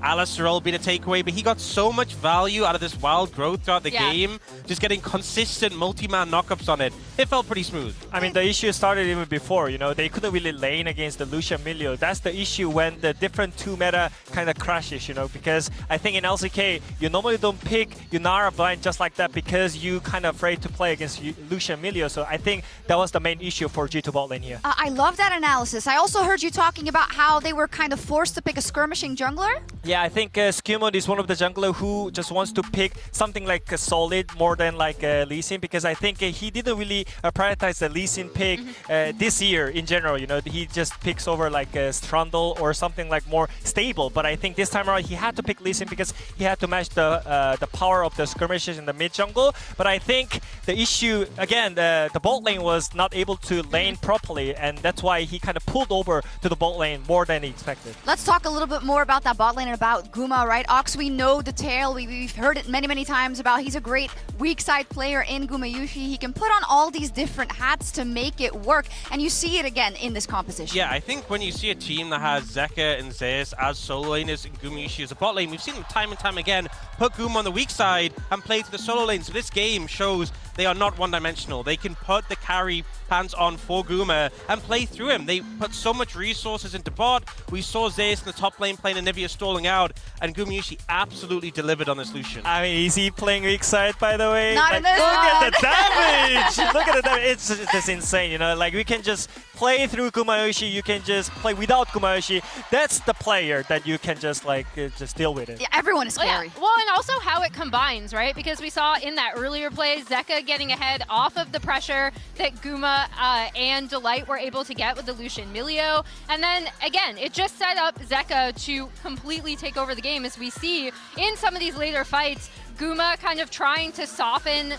Alistair all being a takeaway, but he got so much value out of this wild growth throughout the game, just getting consistent multi-man knockups on it. It felt pretty smooth. I mean, the issue started even before, you know, they couldn't really lane against the Lucian Milio. That's the issue when the different 2 meta kind of crashes, you know, because I think in LCK, you normally don't pick Yunara blind just like that because you kind of afraid to play against Lucian Milio. So I think that was the main issue for G2 bot lane here. I love that analysis. I also heard you talking about how they were kind of forced to pick a skirmishing jungler. Yeah, I think Skumon is one of the jungler who just wants to pick something like a solid more than like Lee Sin, because I think he didn't really prioritize the Lee Sin pick this year in general. You know, he just picks over like Strandal or something like more stable. But I think this time around he had to pick Lee Sin because he had to match the power of the skirmishes in the mid jungle. But I think the issue again, the bot lane was not able to lane properly, and that's why he kind of pulled over to the bot lane more than he expected. Let's talk a little bit more about that bot lane and about Guma, right? Ox, we know the tale. We've heard it many, many times about he's a great weak side player in Guma Yushi. He can put on all these different hats to make it work, and you see it again in this composition. Yeah, I think when you see a team that has Zeka and Zeus as solo laners, use Gumayushi as a bot lane. We've seen them time and time again put Guma on the weak side and play to the solo lane. So this game shows they are not one-dimensional. They can put the carry pants on for Guma and play through him. They put so much resources into bot. We saw Zeus in the top lane playing Anivia stalling out, and Gumayushi absolutely delivered on this Lucian. I mean, is he playing weak side, by the way? Not in this Look one. at the damage! Look at the damage. It's just insane, you know? Like, we can just play through Gumayushi. You can just play without Gumayushi. That's the player that you can just, like, just deal with it. Yeah, everyone is scary. Well, and also how it combines, right? Because we saw in that earlier play, Zeka getting ahead off of the pressure that Guma and Delight were able to get with the Lucian Milio. And then, again, it just set up Zeka to completely take over the game, as we see in some of these later fights, Guma kind of trying to soften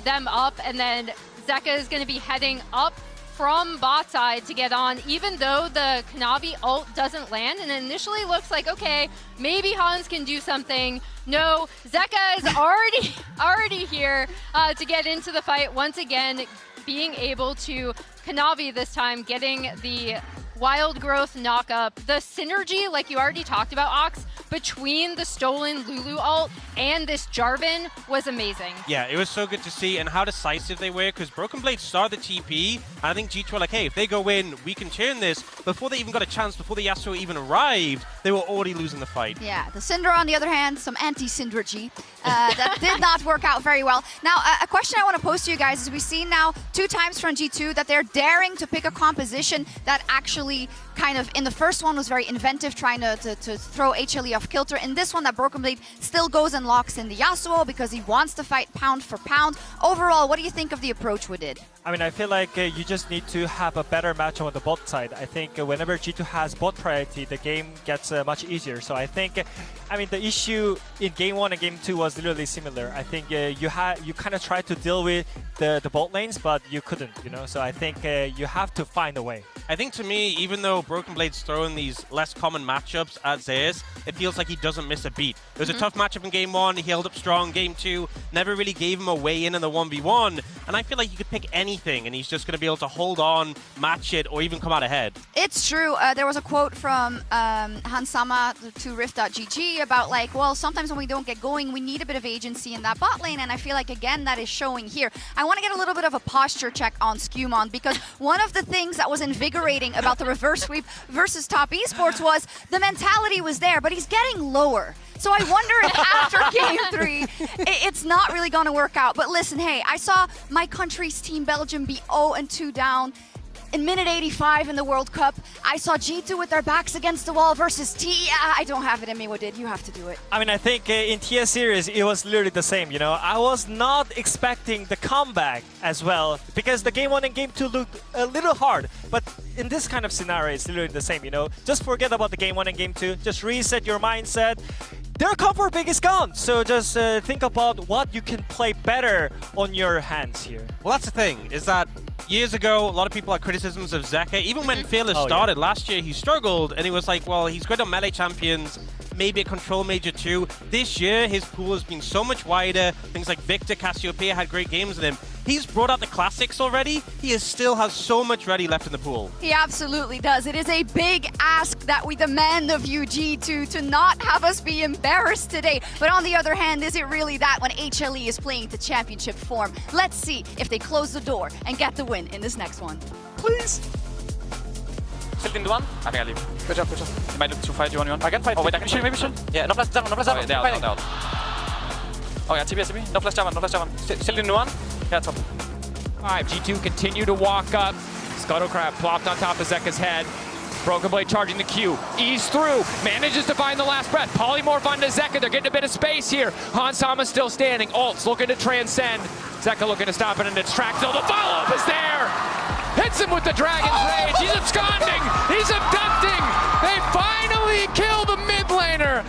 them up, and then Zeka is going to be heading up from bot side to get on, even though the Kanavi ult doesn't land, and it initially looks like, okay, maybe Hans can do something. No, Zeka is already here to get into the fight once again, being able to Kanavi this time, getting the wild growth knock up. The synergy, like you already talked about, Ox, between the stolen Lulu ult and this Jarvan was amazing. Yeah, it was so good to see, and how decisive they were, because Broken Blade started the TP, and I think G2 were like, hey, if they go in, we can turn this. Before they even got a chance, before the Yasuo even arrived, they were already losing the fight. Yeah, the Syndra, on the other hand, some anti-Syndra-G. That did not work out very well. Now, a question I want to pose to you guys is we've seen now 2 times from G2 that they're daring to pick a composition that actually kind of, in the first one, was very inventive, trying to throw HLE off kilter. In this one, that Broken Blade still goes and locks in the Yasuo because he wants to fight pound for pound. Overall, what do you think of the approach we did? I mean, I feel like you just need to have a better matchup on the bot side. I think whenever G2 has bot priority, the game gets much easier. So I think, I mean, the issue in Game 1 and Game 2 was literally similar. I think you kind of tried to deal with the bot lanes, but you couldn't, you know? So I think you have to find a way. I think to me, even though Broken Blade's throwing these less common matchups at Zeus, it feels like he doesn't miss a beat. It was a tough matchup in Game 1, he held up strong. Game 2, never really gave him a way in the 1v1, and I feel like you could pick anything, and he's just going to be able to hold on, match it, or even come out ahead. It's true. There was a quote from Hansama to Rift.gg about like, well, sometimes when we don't get going, we need a bit of agency in that bot lane, and I feel like, again, that is showing here. I want to get a little bit of a posture check on Skewmon, because one of the things that was invigorating about the reverse sweep versus Top Esports was the mentality was there, but he's getting lower. So I wonder if after Game 3, it's not really going to work out. But listen, hey, I saw my country's team, Belgium, be 0-2 down in minute 85 in the World Cup. I saw G2 with their backs against the wall versus T. I don't have it in me. What did you have to do it? I mean, I think in TS series, it was literally the same, you know. I was not expecting the comeback as well, because the Game 1 and Game 2 looked a little hard. But in this kind of scenario, it's literally the same, you know. Just forget about the Game 1 and Game 2. Just reset your mindset. Their comfort pick is gone, so just think about what you can play better on your hands here. Well, that's the thing, is that years ago, a lot of people had criticisms of Zeka. Even when Fearless started last year, he struggled, and he was like, well, he's good on melee champions, maybe a control major too. This year, his pool has been so much wider. Things like Victor, Cassiopeia had great games with him. He's brought out the classics already. He still has so much ready left in the pool. He absolutely does. It is a big ask that we demand of you, G2, to not have us be embarrassed today. But on the other hand, is it really that when HLE is playing to championship form? Let's see if they close the door and get the win in this next one. Please. Still into one. I think I leave. Good job, good job. You might look to fight you on. I can fight. Oh wait, I can shield, maybe shield. Yeah, no flash down, no flash down. They're out. Oh yeah, TP. No flash down, no flash down. Still into one. Yeah, top. Alright, G2 continue to walk up. Scuttlecrab plopped on top of Zeka's head. Broken Blade charging the Q. Ease through. Manages to find the last breath. Polymorph onto Zeka. They're getting a bit of space here. Hansama still standing. Ult's looking to transcend. Zeka looking to stop it, and it's tracked. So the follow-up is there. Hits him with the Dragon's Rage. He's absconding. He's abducting. They finally kill the mid laner.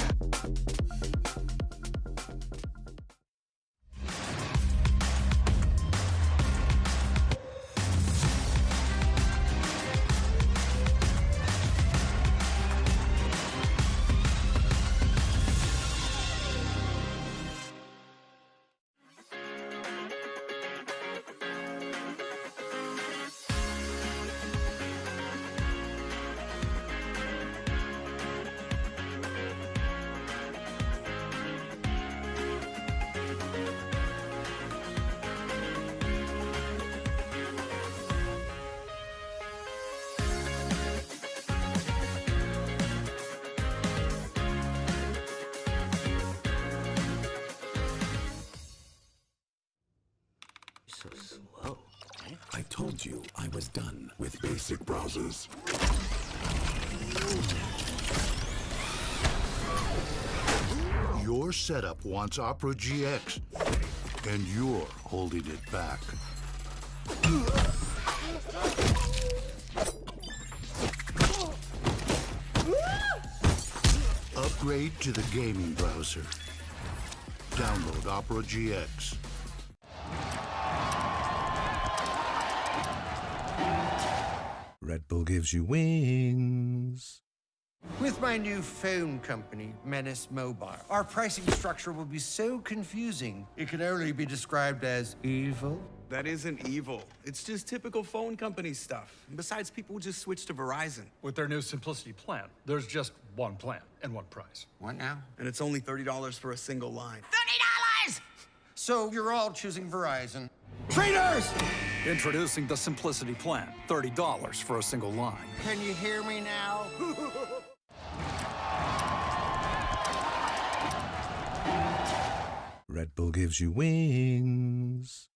I told you I was done with basic browsers. Your setup wants Opera GX, and you're holding it back. Upgrade to the gaming browser. Download Opera GX. Red Bull gives you wings. With my new phone company, Menace Mobile, our pricing structure will be so confusing, it can only be described as evil. That isn't evil. It's just typical phone company stuff. Besides, people just switch to Verizon. With their new Simplicity plan, there's just one plan and one price. What now? And it's only $30 for a single line. $30! So you're all choosing Verizon. Traitors! Introducing the Simplicity plan, $30 for a single line. Can you hear me now? Red Bull gives you wings.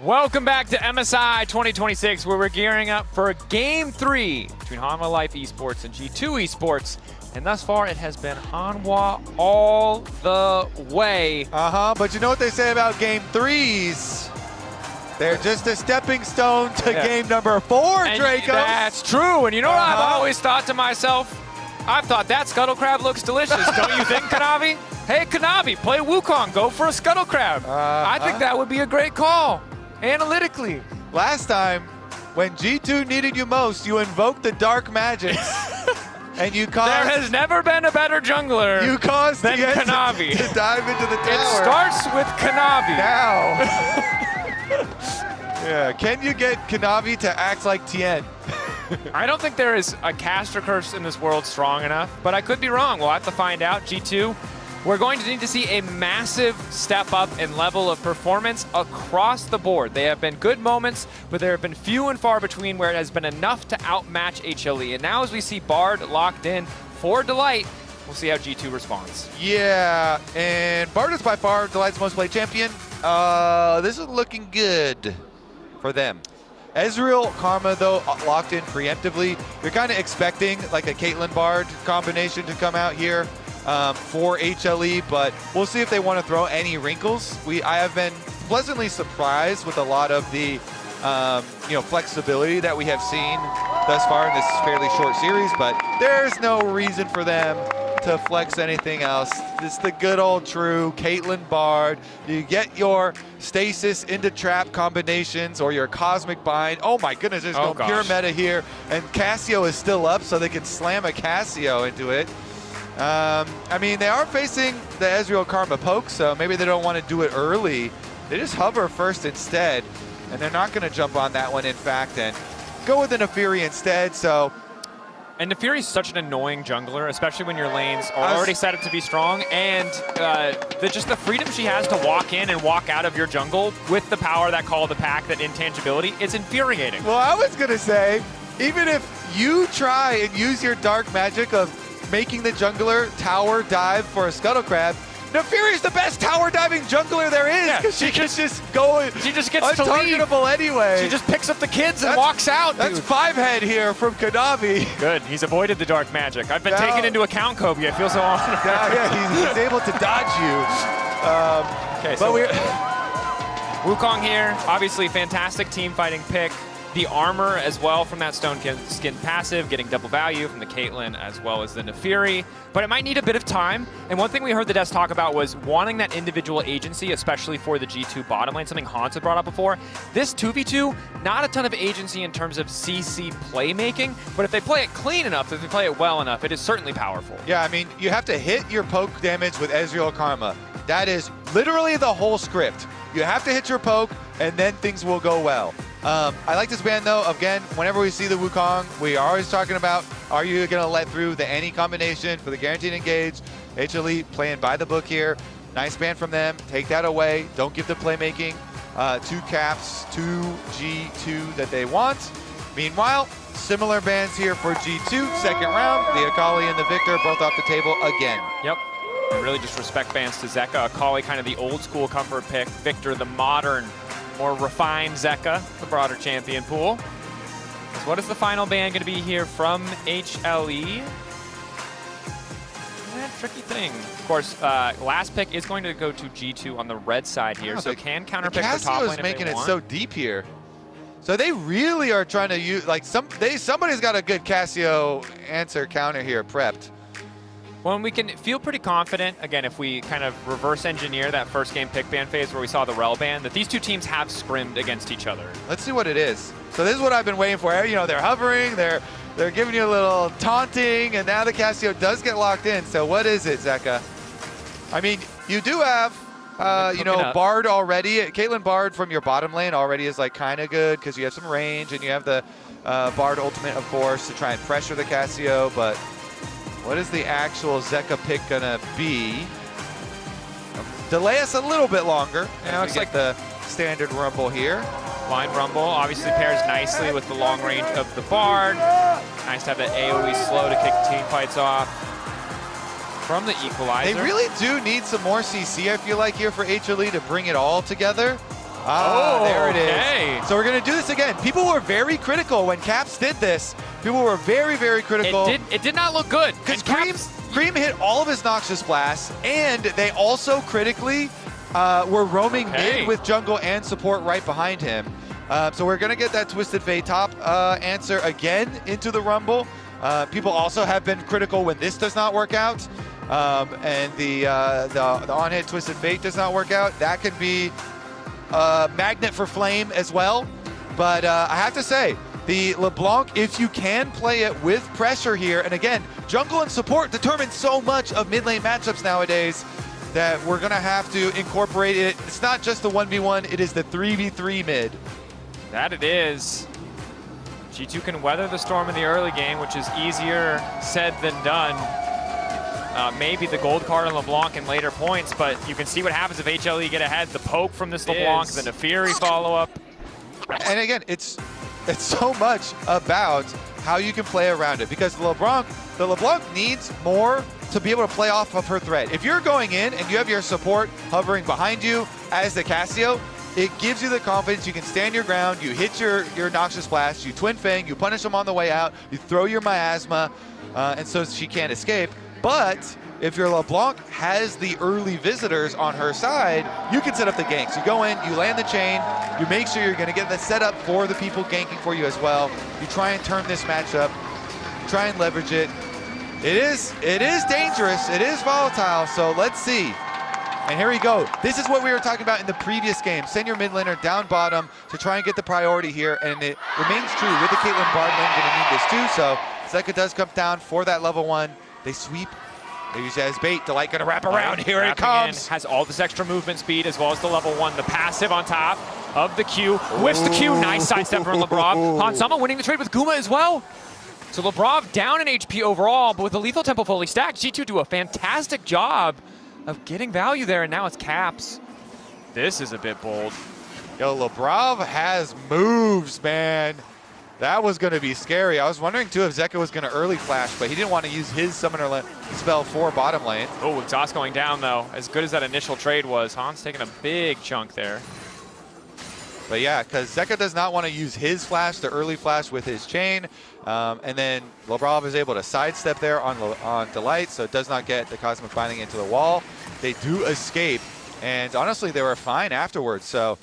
Welcome back to MSI 2026, where we're gearing up for Game 3 between Hanwha Life Esports and G2 Esports. And thus far, it has been Hanwha all the way. But you know what they say about Game 3s? They're just a stepping stone to Game number 4, Draco. That's true. And you know what I've always thought to myself? I've thought that Scuttle Crab looks delicious. Don't you think, Kanavi? Hey, Kanavi, play Wukong. Go for a Scuttle Crab. I think that would be a great call. Analytically. Last time, when G2 needed you most, you invoked the dark magics. And you caused... There has never been a better jungler than Kanavi. To dive into the tower. It starts with Kanavi. Now. Yeah, can you get Kanavi to act like Tien? I don't think there is a caster curse in this world strong enough, but I could be wrong. We'll have to find out. G2, we're going to need to see a massive step up in level of performance across the board. They have been good moments, but there have been few and far between where it has been enough to outmatch HLE. And now as we see Bard locked in for Delight, we'll see how G2 responds. Yeah, and Bard is by far Delight's most played champion. This is looking good for them. Ezreal, Karma, though, locked in preemptively. You're kind of expecting like a Caitlyn Bard combination to come out here for HLE, but we'll see if they want to throw any wrinkles. I have been pleasantly surprised with a lot of the flexibility that we have seen thus far in this fairly short series, but there's no reason for them to flex anything else. It's the good old true Caitlyn Bard. You get your stasis into trap combinations or your cosmic bind. Oh my goodness, there's no pure meta here. And Cassio is still up, so they can slam a Cassio into it. I mean, they are facing the Ezreal Karma poke, so maybe they don't want to do it early. They just hover first instead, and they're not going to jump on that one, in fact, and go with the Nefiri instead, so... And Nefiri is such an annoying jungler, especially when your lanes are already set up to be strong, and just the freedom she has to walk in and walk out of your jungle with the power, that call of the pack, that intangibility, it's infuriating. Well, I was going to say, even if you try and use your dark magic of making the jungler tower dive for a Scuttle Crab, Nefiri's the best tower diving jungler there is, because she can just go. She just gets untargetable anyway. She just picks up the kids and walks out. That's 5-head here from Kanavi. Good. He's avoided the dark magic. I've been taken into account, Kobe. I feel so honored. Yeah, he's able to dodge you. Okay, so Wukong here, obviously fantastic team fighting pick. The armor as well from that Stone Skin passive, getting double value from the Caitlyn as well as the Nefiri. But it might need a bit of time. And one thing we heard the devs talk about was wanting that individual agency, especially for the G2 bottom lane, something Hans had brought up before. This 2v2, not a ton of agency in terms of CC playmaking, but if they play it clean enough, if they play it well enough, it is certainly powerful. Yeah, I mean, you have to hit your poke damage with Ezreal Karma. That is literally the whole script. You have to hit your poke, and then things will go well. I like this ban, though. Again, whenever we see the Wukong, we are always talking about, are you going to let through the any combination for the guaranteed engage? HLE playing by the book here. Nice ban from them. Take that away. Don't give the playmaking 2 caps to G2 that they want. Meanwhile, similar bans here for G2. Second round, the Akali and the Victor both off the table again. Yep. And really just respect bans to Zeka. Akali kind of the old school comfort pick. Victor the modern, more refined Zeka, the broader champion pool. So what is the final ban going to be here from HLE? Tricky thing. Of course, last pick is going to go to G2 on the red side here, so can counter pick for top lane if they making it want. so deep here. So they really are trying to use, like, somebody's got a good Cassio answer counter here prepped. Well, we can feel pretty confident, again, if we kind of reverse engineer that first game pick ban phase where we saw the Rel ban, that these two teams have scrimmed against each other. Let's see what it is. So this is what I've been waiting for. You know, they're hovering, they're giving you a little taunting, and now the Cassio does get locked in. So what is it, Zeka? I mean, you do have, you know, Bard already. Caitlyn Bard from your bottom lane already is like kind of good because you have some range, and you have the Bard ultimate, of course, to try and pressure the Cassio, but what is the actual Zeka pick gonna be? Delay us a little bit longer. Now it's like the standard Rumble here. Blind Rumble obviously pairs nicely with the long range of the Bard. Nice to have that AoE slow to kick team fights off from the Equalizer. They really do need some more CC, I feel like, here for HLE to bring it all together. There it is. So we're going to do this again. People were very critical when Caps did this. People were very, very critical. It did not look good. Because Cream hit all of his Noxious Blasts, and they also critically were roaming mid with jungle and support right behind him. So we're going to get that Twisted Fate top answer again into the Rumble. People also have been critical when this does not work out, and the on-hit Twisted Fate does not work out. That could be magnet for flame as well. But I have to say, the LeBlanc, if you can play it with pressure here, and again, jungle and support determine so much of mid lane matchups nowadays that we're going to have to incorporate it. It's not just the 1v1, it is the 3v3 mid. That it is. G2 can weather the storm in the early game, which is easier said than done. Maybe the gold card on LeBlanc in later points, but you can see what happens if HLE get ahead. The poke from this LeBlanc, the Nefiri follow-up. And again, it's so much about how you can play around it, because the LeBlanc needs more to be able to play off of her threat. If you're going in and you have your support hovering behind you as the Cassio, it gives you the confidence. You can stand your ground, you hit your Noxious Blast, you Twin Fang, you punish them on the way out, you throw your Miasma, and so she can't escape. But if your LeBlanc has the early visitors on her side, you can set up the ganks. You go in, you land the chain, you make sure you're going to get the setup for the people ganking for you as well. You try and turn this matchup, try and leverage it. It is dangerous, it is volatile, so let's see. And here we go. This is what we were talking about in the previous game. Send your mid laner down bottom to try and get the priority here, and it remains true with the Caitlyn Bard lane. Going to need this too, so Zeka does come down for that level 1. They sweep. They use it as bait. Delight going to wrap around. Here it comes. Has all this extra movement speed as well as the level 1. The passive on top of the Q. Whiffs the Q. Nice sidestep from Lebrov. Hansama winning the trade with Guma as well. So Lebrov down in HP overall, but with the lethal tempo fully stacked, G2 do a fantastic job of getting value there, and now it's Caps. This is a bit bold. Yo, Lebrov has moves, man. That was going to be scary. I was wondering, too, if Zeka was going to early flash, but he didn't want to use his summoner spell for bottom lane. Oh, exhaust going down, though. As good as that initial trade was, Hans taking a big chunk there. But yeah, because Zeka does not want to use his flash, the early flash with his chain. And then Lebrov is able to sidestep there on Delight, so it does not get the Cosmic Binding into the wall. They do escape, and honestly, they were fine afterwards. So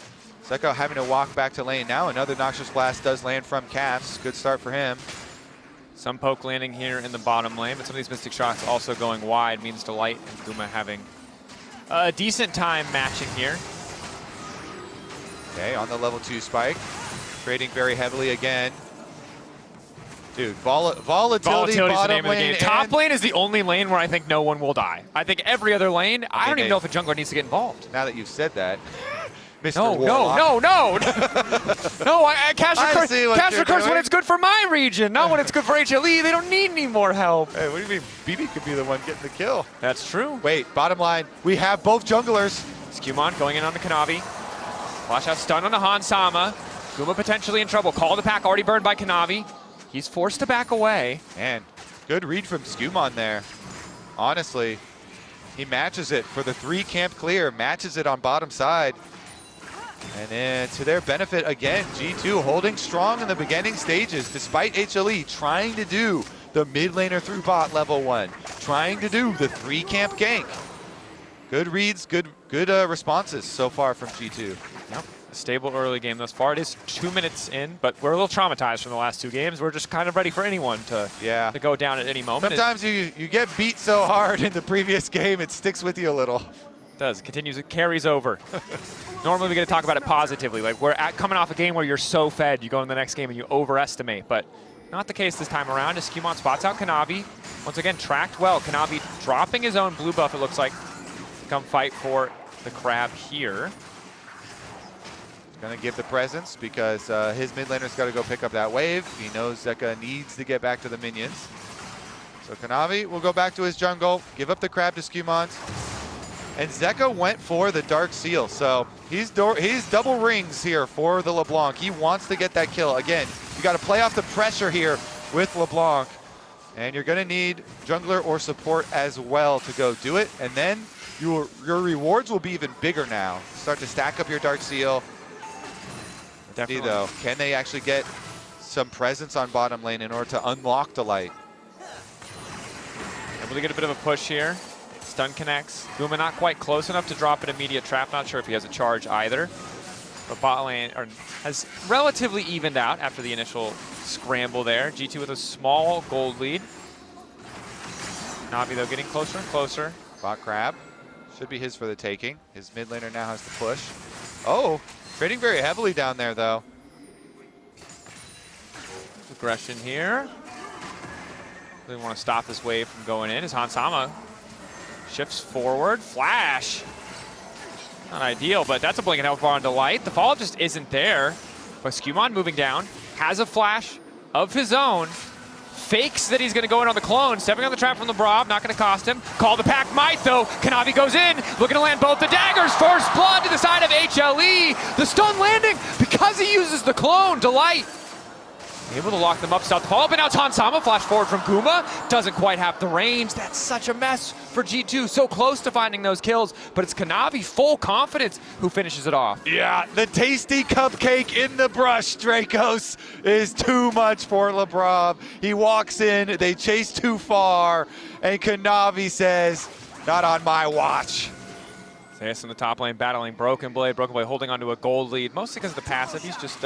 Zeka having to walk back to lane now. Another Noxious Blast does land from Caps. Good start for him. Some poke landing here in the bottom lane, but some of these Mystic Shots also going wide means Delight and Guma having a decent time matching here. Okay, on the level 2 spike. Trading very heavily again. Dude, volatility bottom lane. Top lane is the only lane where I think no one will die. I think every other lane, I don't even know if a jungler needs to get involved. Now that you've said that, Mr. No, Cash recurs when it's good for my region, not when it's good for HLE. They don't need any more help. Hey, what do you mean? BB could be the one getting the kill. That's true. Wait, bottom line, we have both junglers. Skewmon going in on the Kanavi. Flash out stun on the Hansama. Guma potentially in trouble. Call the pack already burned by Kanavi. He's forced to back away. Man, good read from Skewmon there. Honestly, he matches it for the 3 camp clear, matches it on bottom side. And then to their benefit again, G2 holding strong in the beginning stages despite HLE trying to do the mid laner through bot level 1, trying to do the 3 camp gank. Good reads, good responses so far from G2. Yep. A stable early game thus far. It is 2 minutes in, but we're a little traumatized from the last 2 games. We're just kind of ready for anyone to go down at any moment. Sometimes you get beat so hard in the previous game, it sticks with you a little. It does. It carries over. Normally we get to talk about it positively. Like we're coming off a game where you're so fed, you go in the next game and you overestimate, but not the case this time around as Skewmon spots out Kanavi. Once again, tracked well. Kanavi dropping his own blue buff, it looks like, to come fight for the crab here. Gonna give the presence because his mid laner's got to go pick up that wave. He knows Zeka needs to get back to the minions. So Kanavi will go back to his jungle, give up the crab to Skewmon. And Zeka went for the Dark Seal. So he's double rings here for the LeBlanc. He wants to get that kill. Again, you got to play off the pressure here with LeBlanc. And you're gonna need jungler or support as well to go do it. And then your rewards will be even bigger now. Start to stack up your Dark Seal. Definitely. Though, can they actually get some presence on bottom lane in order to unlock Delight? Able to get a bit of a push here. Stun connects. Guma not quite close enough to drop an immediate trap. Not sure if he has a charge either. But bot lane has relatively evened out after the initial scramble there. G2 with a small gold lead. Navi though getting closer and closer. Bot crab should be his for the taking. His mid laner now has to push. Oh! Trading very heavily down there, though. Aggression here. Really want to stop this wave from going in as Hansama shifts forward. Flash. Not ideal, but that's a blink and health bar on Delight. The follow-up just isn't there. But Skewmon moving down. Has a flash. of his own. Fakes that he's going to go in on the clone, stepping on the trap from LeBron, not going to cost him. Call the pack might though. Kanavi goes in, looking to land both the daggers. First blood to the side of HLE. The stun landing because he uses the clone. Delight able to lock them up, stop the follow-up, and now Tansama flash forward from Guma. Doesn't quite have the range. That's such a mess for G2. So close to finding those kills, but it's Kanavi, full confidence, who finishes it off. Yeah, the tasty cupcake in the brush, Dracos, is too much for LeBron. He walks in, they chase too far, and Kanavi says, not on my watch. Zeus in the top lane battling Broken Blade. Broken Blade holding onto a gold lead, mostly because of the passive. He's just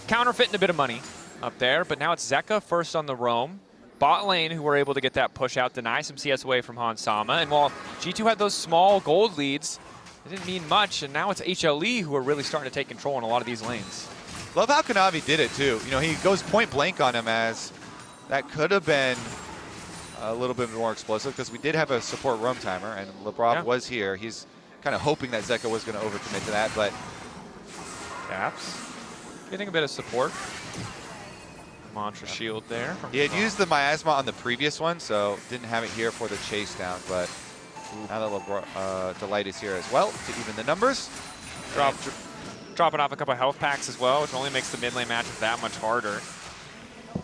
counterfeiting a bit of money up there, but now it's Zeka first on the roam. Bot lane, who were able to get that push out, deny some CS away from Hansama. And while G2 had those small gold leads, it didn't mean much, and now it's HLE who are really starting to take control in a lot of these lanes. Love how Kanavi did it too. You know, he goes point blank on him, as that could have been a little bit more explosive because we did have a support roam timer and LeBron was here. He's kind of hoping that Zeka was going to overcommit to that, but Caps getting a bit of support. Mantra shield there. He had used the miasma on the previous one, so didn't have it here for the chase down, but now that Delight is here as well to even the numbers. Dropping off a couple of health packs as well, which only makes the mid lane matchup that much harder.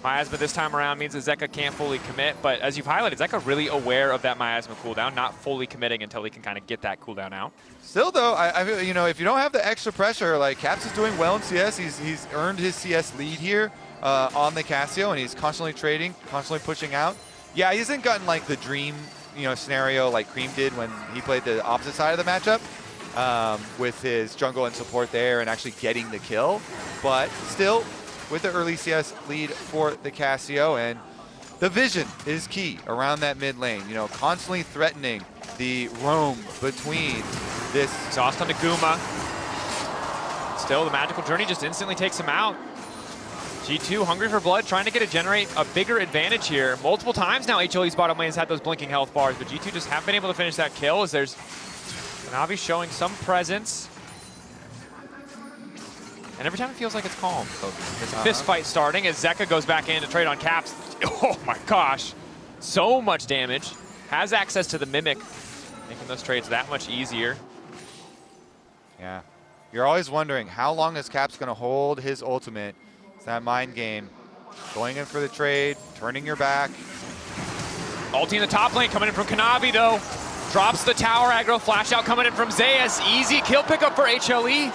Miasma this time around means that Zeka can't fully commit, but as you've highlighted, Zeka really aware of that Miasma cooldown, not fully committing until he can kind of get that cooldown out. Still though, I you know, if you don't have the extra pressure, like Caps is doing well in CS, he's earned his CS lead here on the Casio, and he's constantly trading, constantly pushing out. Yeah, he hasn't gotten like the dream, you know, scenario like Cream did when he played the opposite side of the matchup with his jungle and support there and actually getting the kill, but still with the early CS lead for the Casio, and the vision is key around that mid lane. You know, constantly threatening the roam between this. Exhaust onto Guma. Still, the magical journey just instantly takes him out. G2 hungry for blood, trying to generate a bigger advantage here. Multiple times now HLE's bottom lane has had those blinking health bars, but G2 just haven't been able to finish that kill, as there's Kanavi showing some presence. And every time it feels like it's calm. There's a fist fight starting as Zeka goes back in to trade on Caps. Oh my gosh. So much damage. Has access to the Mimic, making those trades that much easier. Yeah. You're always wondering, how long is Caps going to hold his ultimate? It's that mind game. Going in for the trade, turning your back. Ulti in the top lane coming in from Kanavi though. Drops the tower aggro, flash out coming in from Zeus. Easy kill pickup for HLE.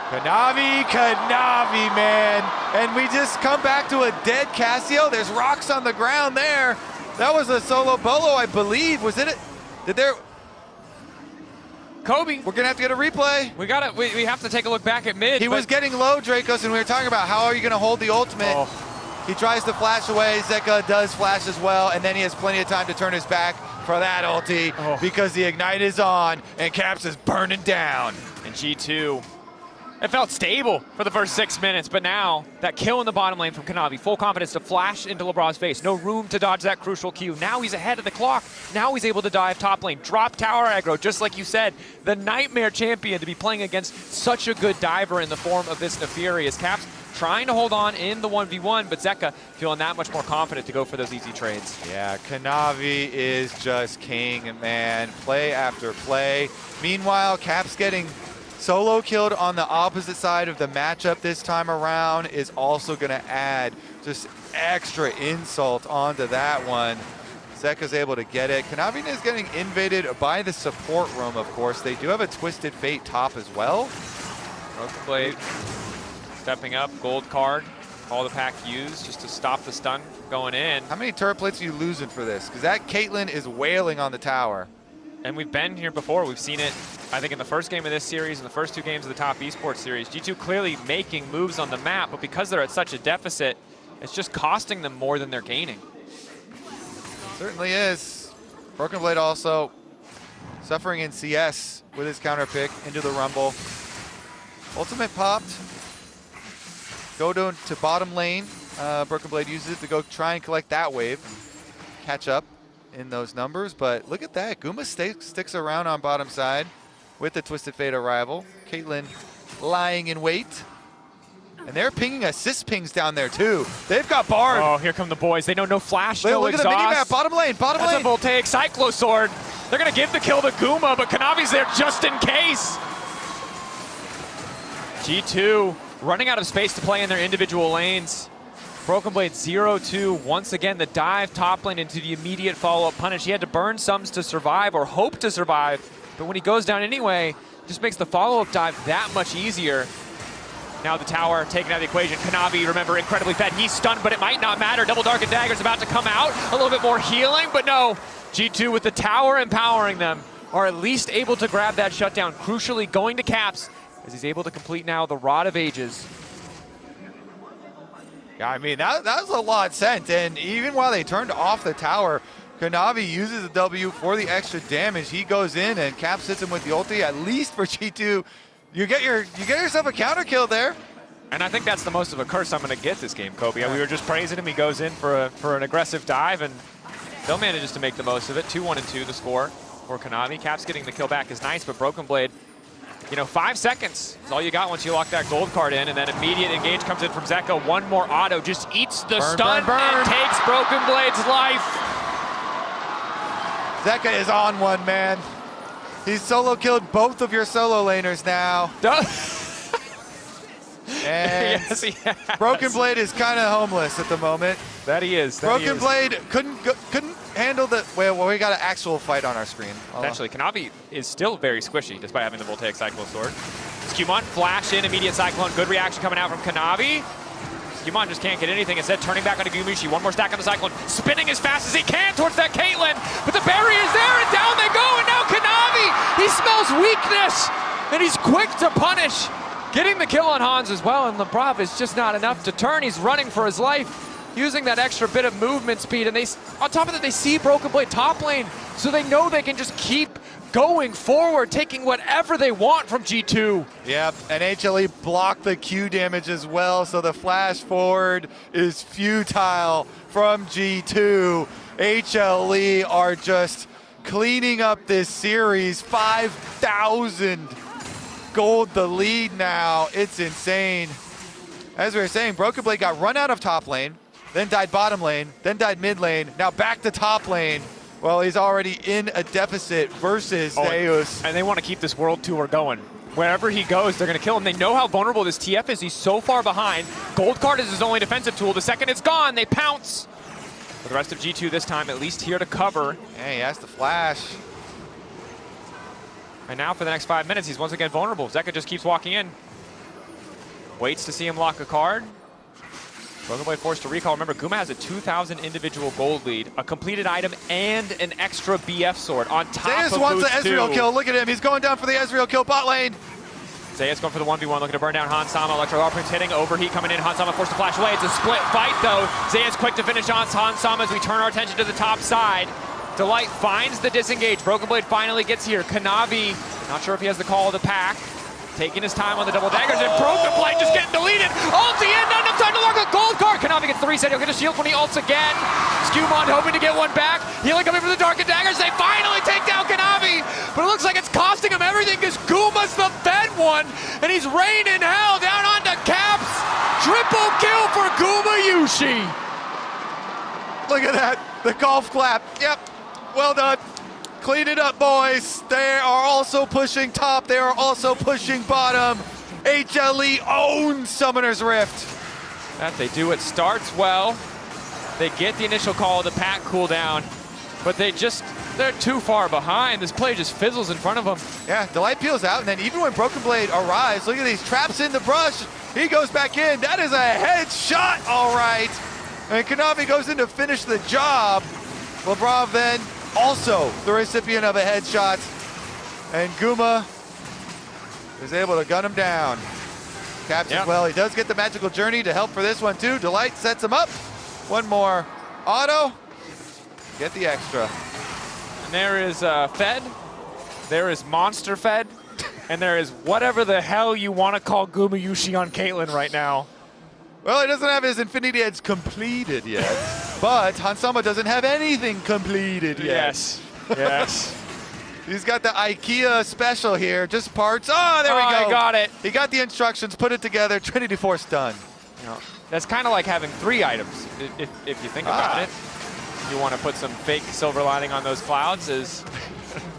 Kanavi, man. And we just come back to a dead Casio. There's rocks on the ground there. That was a solo bolo, I believe. Was it? Did there? Kobe. We're gonna have to get a replay. We have to take a look back at mid. He was getting low, Dracos, and we were talking about how are you gonna hold the ultimate. Oh. He tries to flash away. Zeka does flash as well, and then he has plenty of time to turn his back for that ulti because the ignite is on and Caps is burning down. And G2. It felt stable for the first 6 minutes, but now that kill in the bottom lane from Kanavi, full confidence to flash into LeBron's face. No room to dodge that crucial Q. Now he's ahead of the clock. Now he's able to dive top lane, drop tower aggro, just like you said. The nightmare champion to be playing against such a good diver in the form of this Neferi, as Caps trying to hold on in the 1v1, but Zeka feeling that much more confident to go for those easy trades. Yeah, Kanavi is just king, man. Play after play. Meanwhile, Caps getting solo killed on the opposite side of the matchup this time around is also going to add just extra insult onto that one. Zeka's able to get it. Kanavi is getting invaded by the support room, of course. They do have a Twisted Fate top as well. Broken Blade stepping up, gold card. All the pack used just to stop the stun from going in. How many turret plates are you losing for this? Because that Caitlyn is wailing on the tower. And we've been here before. We've seen it, I think, in the first game of this series and the first 2 games of the top esports series. G2 clearly making moves on the map, but because they're at such a deficit, it's just costing them more than they're gaining. Certainly is. Broken Blade also suffering in CS with his counter pick into the Rumble. Ultimate popped. Go to bottom lane. Broken Blade uses it to go try and collect that wave. Catch up in those numbers, but look at that. Guma sticks around on bottom side with the Twisted Fate arrival. Caitlyn lying in wait. And they're pinging assist pings down there too. They've got Bard. Oh, here come the boys. They know no flash, Look, no look exhaust. at the mini-map, bottom lane. That's a Voltaic Cyclo Sword. They're gonna give the kill to Guma, but Kanavi's there just in case. G2 running out of space to play in their individual lanes. Broken Blade 0-2, once again the dive top lane into the immediate follow-up punish. He had to burn sums to survive or hope to survive, but when he goes down anyway, just makes the follow-up dive that much easier. Now the tower taken out of the equation. Kanavi, remember, incredibly fed. He's stunned, but it might not matter. Double Dark and Dagger's about to come out. A little bit more healing, but no. G2 with the tower empowering them are at least able to grab that shutdown. Crucially going to Caps as he's able to complete now the Rod of Ages. Yeah, I mean, that was a lot sent, and even while they turned off the tower, Kanavi uses the W for the extra damage. He goes in and Caps hits him with the ulti, at least for G2. You get yourself a counter kill there. And I think that's the most of a curse I'm going to get this game, Kobe. Yeah. We were just praising him. He goes in for an aggressive dive, and Bill manages to make the most of it. 2-1-2 the score for Kanavi. Caps getting the kill back is nice, but Broken Blade, you know, 5 seconds is all you got once you lock that gold card in, and then immediate engage comes in from Zeka. One more auto, just eats the stun and takes Broken Blade's life. Zeka is on one, man. He's solo killed both of your solo laners now. And yes, he has. Broken Blade is kind of homeless at the moment. That he is. Broken Blade couldn't handle the. Well, we got an actual fight on our screen. Actually, Kanavi is still very squishy despite having the Voltaic Cyclone Sword. Skewmon, flash in, immediate Cyclone. Good reaction coming out from Kanavi. Skewmon just can't get anything. Instead, turning back onto Gumishi. One more stack on the Cyclone. Spinning as fast as he can towards that Caitlyn. But the barrier's there, and down they go. And now Kanavi, he smells weakness. And he's quick to punish. Getting the kill on Hans as well, and Lebrov is just not enough to turn. He's running for his life, using that extra bit of movement speed, and on top of that, they see Broken Blade top lane, so they know they can just keep going forward, taking whatever they want from G2. Yep, and HLE blocked the Q damage as well, so the flash forward is futile from G2. HLE are just cleaning up this series. 5,000 gold the lead now. It's insane. As we were saying, Broken Blade got run out of top lane, then died bottom lane, then died mid lane, now back to top lane. Well, he's already in a deficit versus Deus. And they want to keep this world tour going. Wherever he goes, they're going to kill him. They know how vulnerable this TF is. He's so far behind. Gold card is his only defensive tool. The second it's gone, they pounce. For the rest of G2 this time, at least here to cover. Yeah, he has to flash. And now for the next 5 minutes, he's once again vulnerable. Zeka just keeps walking in. Waits to see him lock a card. Broken Blade forced to recall. Remember, Guma has a 2,000 individual gold lead, a completed item, and an extra BF sword on top Zeus of wants the Boost Ezreal 2. kill. Look at him. He's going down for the Ezreal kill bot lane. Zeus going for the 1v1, looking to burn down Hansama. Electro Offense hitting, overheat coming in. Hansama forced to flash away. It's a split fight, though. Zeus quick to finish on Hansama as we turn our attention to the top side. Delight finds the disengage. Broken Blade finally gets here. Kanavi, not sure if he has the call of the pack. Taking his time on the double daggers, and Broken Blade just getting deleted. Ulti in, not enough time to lock a gold card. Kanavi gets the reset. He'll get a shield when he ults again. Skewmon hoping to get one back. Healing coming from the Dark and Daggers. They finally take down Kanavi, but it looks like it's costing him everything because Guma's the fed one, and he's raining hell down onto Caps. Triple kill for Guma Yushi. Look at that, the golf clap. Yep, well done. Clean it up, boys. They are also pushing top. They are also pushing bottom. HLE owns Summoner's Rift. That they do. It starts well. They get the initial call of the pack cooldown, but they're too far behind. This play just fizzles in front of them. Yeah, Delight peels out, and then even when Broken Blade arrives, look at these traps in the brush. He goes back in. That is a headshot, all right. And Kanavi goes in to finish the job. Lebrov then also the recipient of a headshot, and Guma is able to gun him down. Caps as well. He does get the magical journey to help for this one too. Delight sets him up. One more auto. Get the extra. And there is Fed. There is Monster Fed. And there is whatever the hell you want to call Guma Yushi on Caitlyn right now. Well, he doesn't have his Infinity Edge completed yet, but Hansama doesn't have anything completed yet. Yes, yes. He's got the IKEA special here, just parts. Oh, there we go. I got it. He got the instructions, put it together. Trinity Force done. You know, that's kind of like having 3 items, if you think about it. You want to put some fake silver lining on those clouds as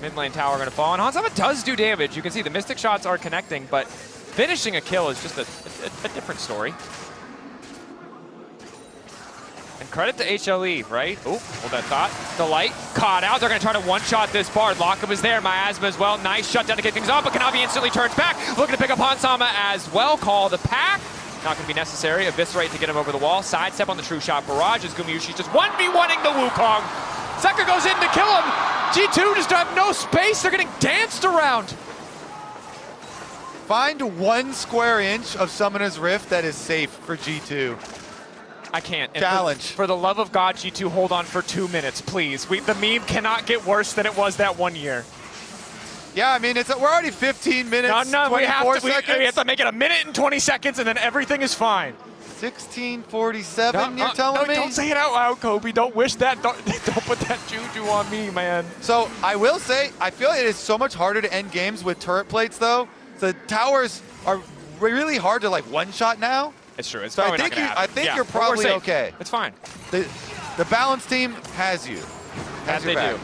mid lane tower going to fall. And Hansama does do damage. You can see the Mystic shots are connecting, but finishing a kill is just a different story. And credit to HLE, right? Oh, hold that thought. Delight caught out. They're going to try to one-shot this Bard. Lockup is there. Miasma as well. Nice shutdown to kick things off, but Kanavi instantly turns back. Looking to pick up Hansama as well. Call the pack. Not going to be necessary. Eviscerate to get him over the wall. Sidestep on the True Shot Barrage as Gumayushi's just 1v1ing the Wukong. Zeka goes in to kill him. G2 just have no space. They're getting danced around. Find 1 square inch of Summoner's Rift that is safe for G2. I can't. And Challenge. For the love of God, G2, hold on for 2 minutes, please. The meme cannot get worse than it was that 1 year. Yeah, I mean, we're already 15 minutes, 24 seconds. We have to make it 1 minute and 20 seconds, and then everything is fine. 16:47, you're telling me? Don't say it out loud, Kobe. Don't wish that. Don't put that juju on me, man. So I will say, I feel it is so much harder to end games with turret plates, though. The towers are really hard to, like, one-shot now. It's true. It's so probably not gonna happen. I think Yeah, you're probably okay. It's fine. The balance team has you. That they do.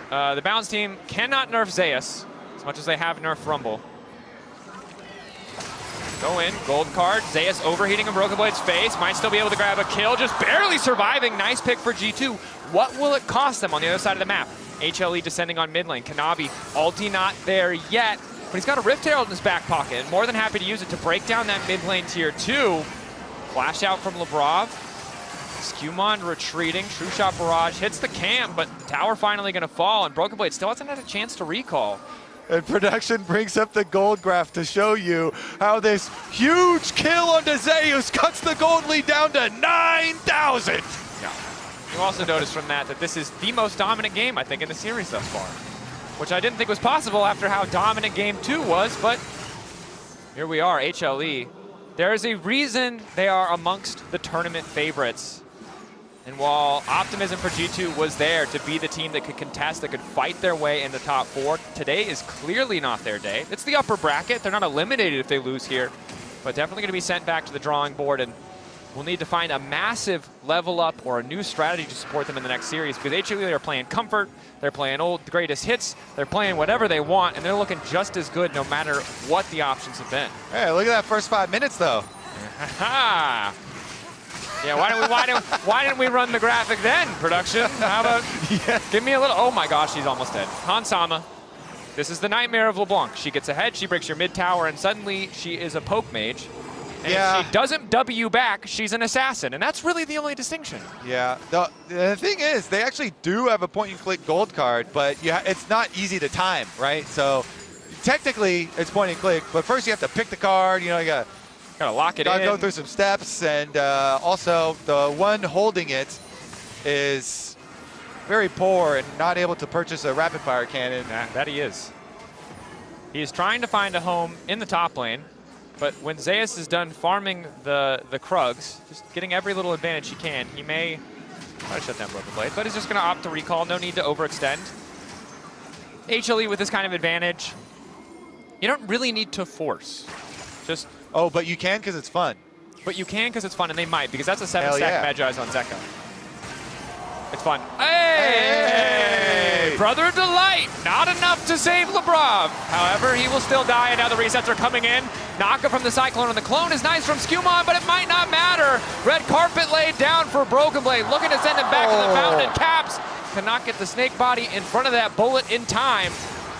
The balance team cannot nerf Zeus as much as they have nerfed Rumble. Go in, gold card. Zeus overheating in Broken Blade's face. Might still be able to grab a kill, just barely surviving. Nice pick for G2. What will it cost them on the other side of the map? HLE descending on mid lane. Kanavi, ulti not there yet, but he's got a Rift Herald in his back pocket, and more than happy to use it to break down that mid lane tier 2. Flash out from Lebrov. Skewmon retreating. True Shot Barrage hits the camp, but tower finally going to fall, and Broken Blade still hasn't had a chance to recall. And production brings up the gold graph to show you how this huge kill on Zeus cuts the gold lead down to 9,000. Yeah. You also notice from that this is the most dominant game, I think, in the series thus far, which I didn't think was possible after how dominant Game 2 was, but here we are, HLE. There is a reason they are amongst the tournament favorites. And while optimism for G2 was there to be the team that could contest, that could fight their way in the top 4, today is clearly not their day. It's the upper bracket. They're not eliminated if they lose here, but definitely going to be sent back to the drawing board, and we'll need to find a massive level up or a new strategy to support them in the next series, because HLE are playing comfort, they're playing old greatest hits, they're playing whatever they want, and they're looking just as good no matter what the options have been. Hey, look at that first 5 minutes, though. Ha! Yeah, why didn't we run the graphic then, production? How about, give me a little, oh my gosh, she's almost dead. Hansama, this is the nightmare of LeBlanc. She gets ahead, she breaks your mid tower, and suddenly she is a poke mage. And if she doesn't W back, she's an assassin, and that's really the only distinction. Yeah, the thing is, they actually do have a point-and-click gold card, but it's not easy to time, right? So technically, it's point-and-click, but first you have to pick the card, you know, you gotta lock it in. Go through some steps, and also the one holding it is very poor and not able to purchase a rapid-fire cannon. That he is. He is trying to find a home in the top lane, but when Zeus is done farming the Krugs, just getting every little advantage he can, he may try to shut down Broken Blade, but he's just going to opt to recall. No need to overextend. HLE with this kind of advantage, you don't really need to force. Just oh, but you can because it's fun. But you can because it's fun, and they might, because that's a 7-stack Magi's on Zeka. It's fun. Hey! Brother Delight, not enough to save Lebrov. However, he will still die, and now the resets are coming in. Naka from the Cyclone, and the clone is nice from Skewmon, but it might not matter. Red carpet laid down for Broken Blade, looking to send him back to the fountain, and Caps cannot get the snake body in front of that bullet in time.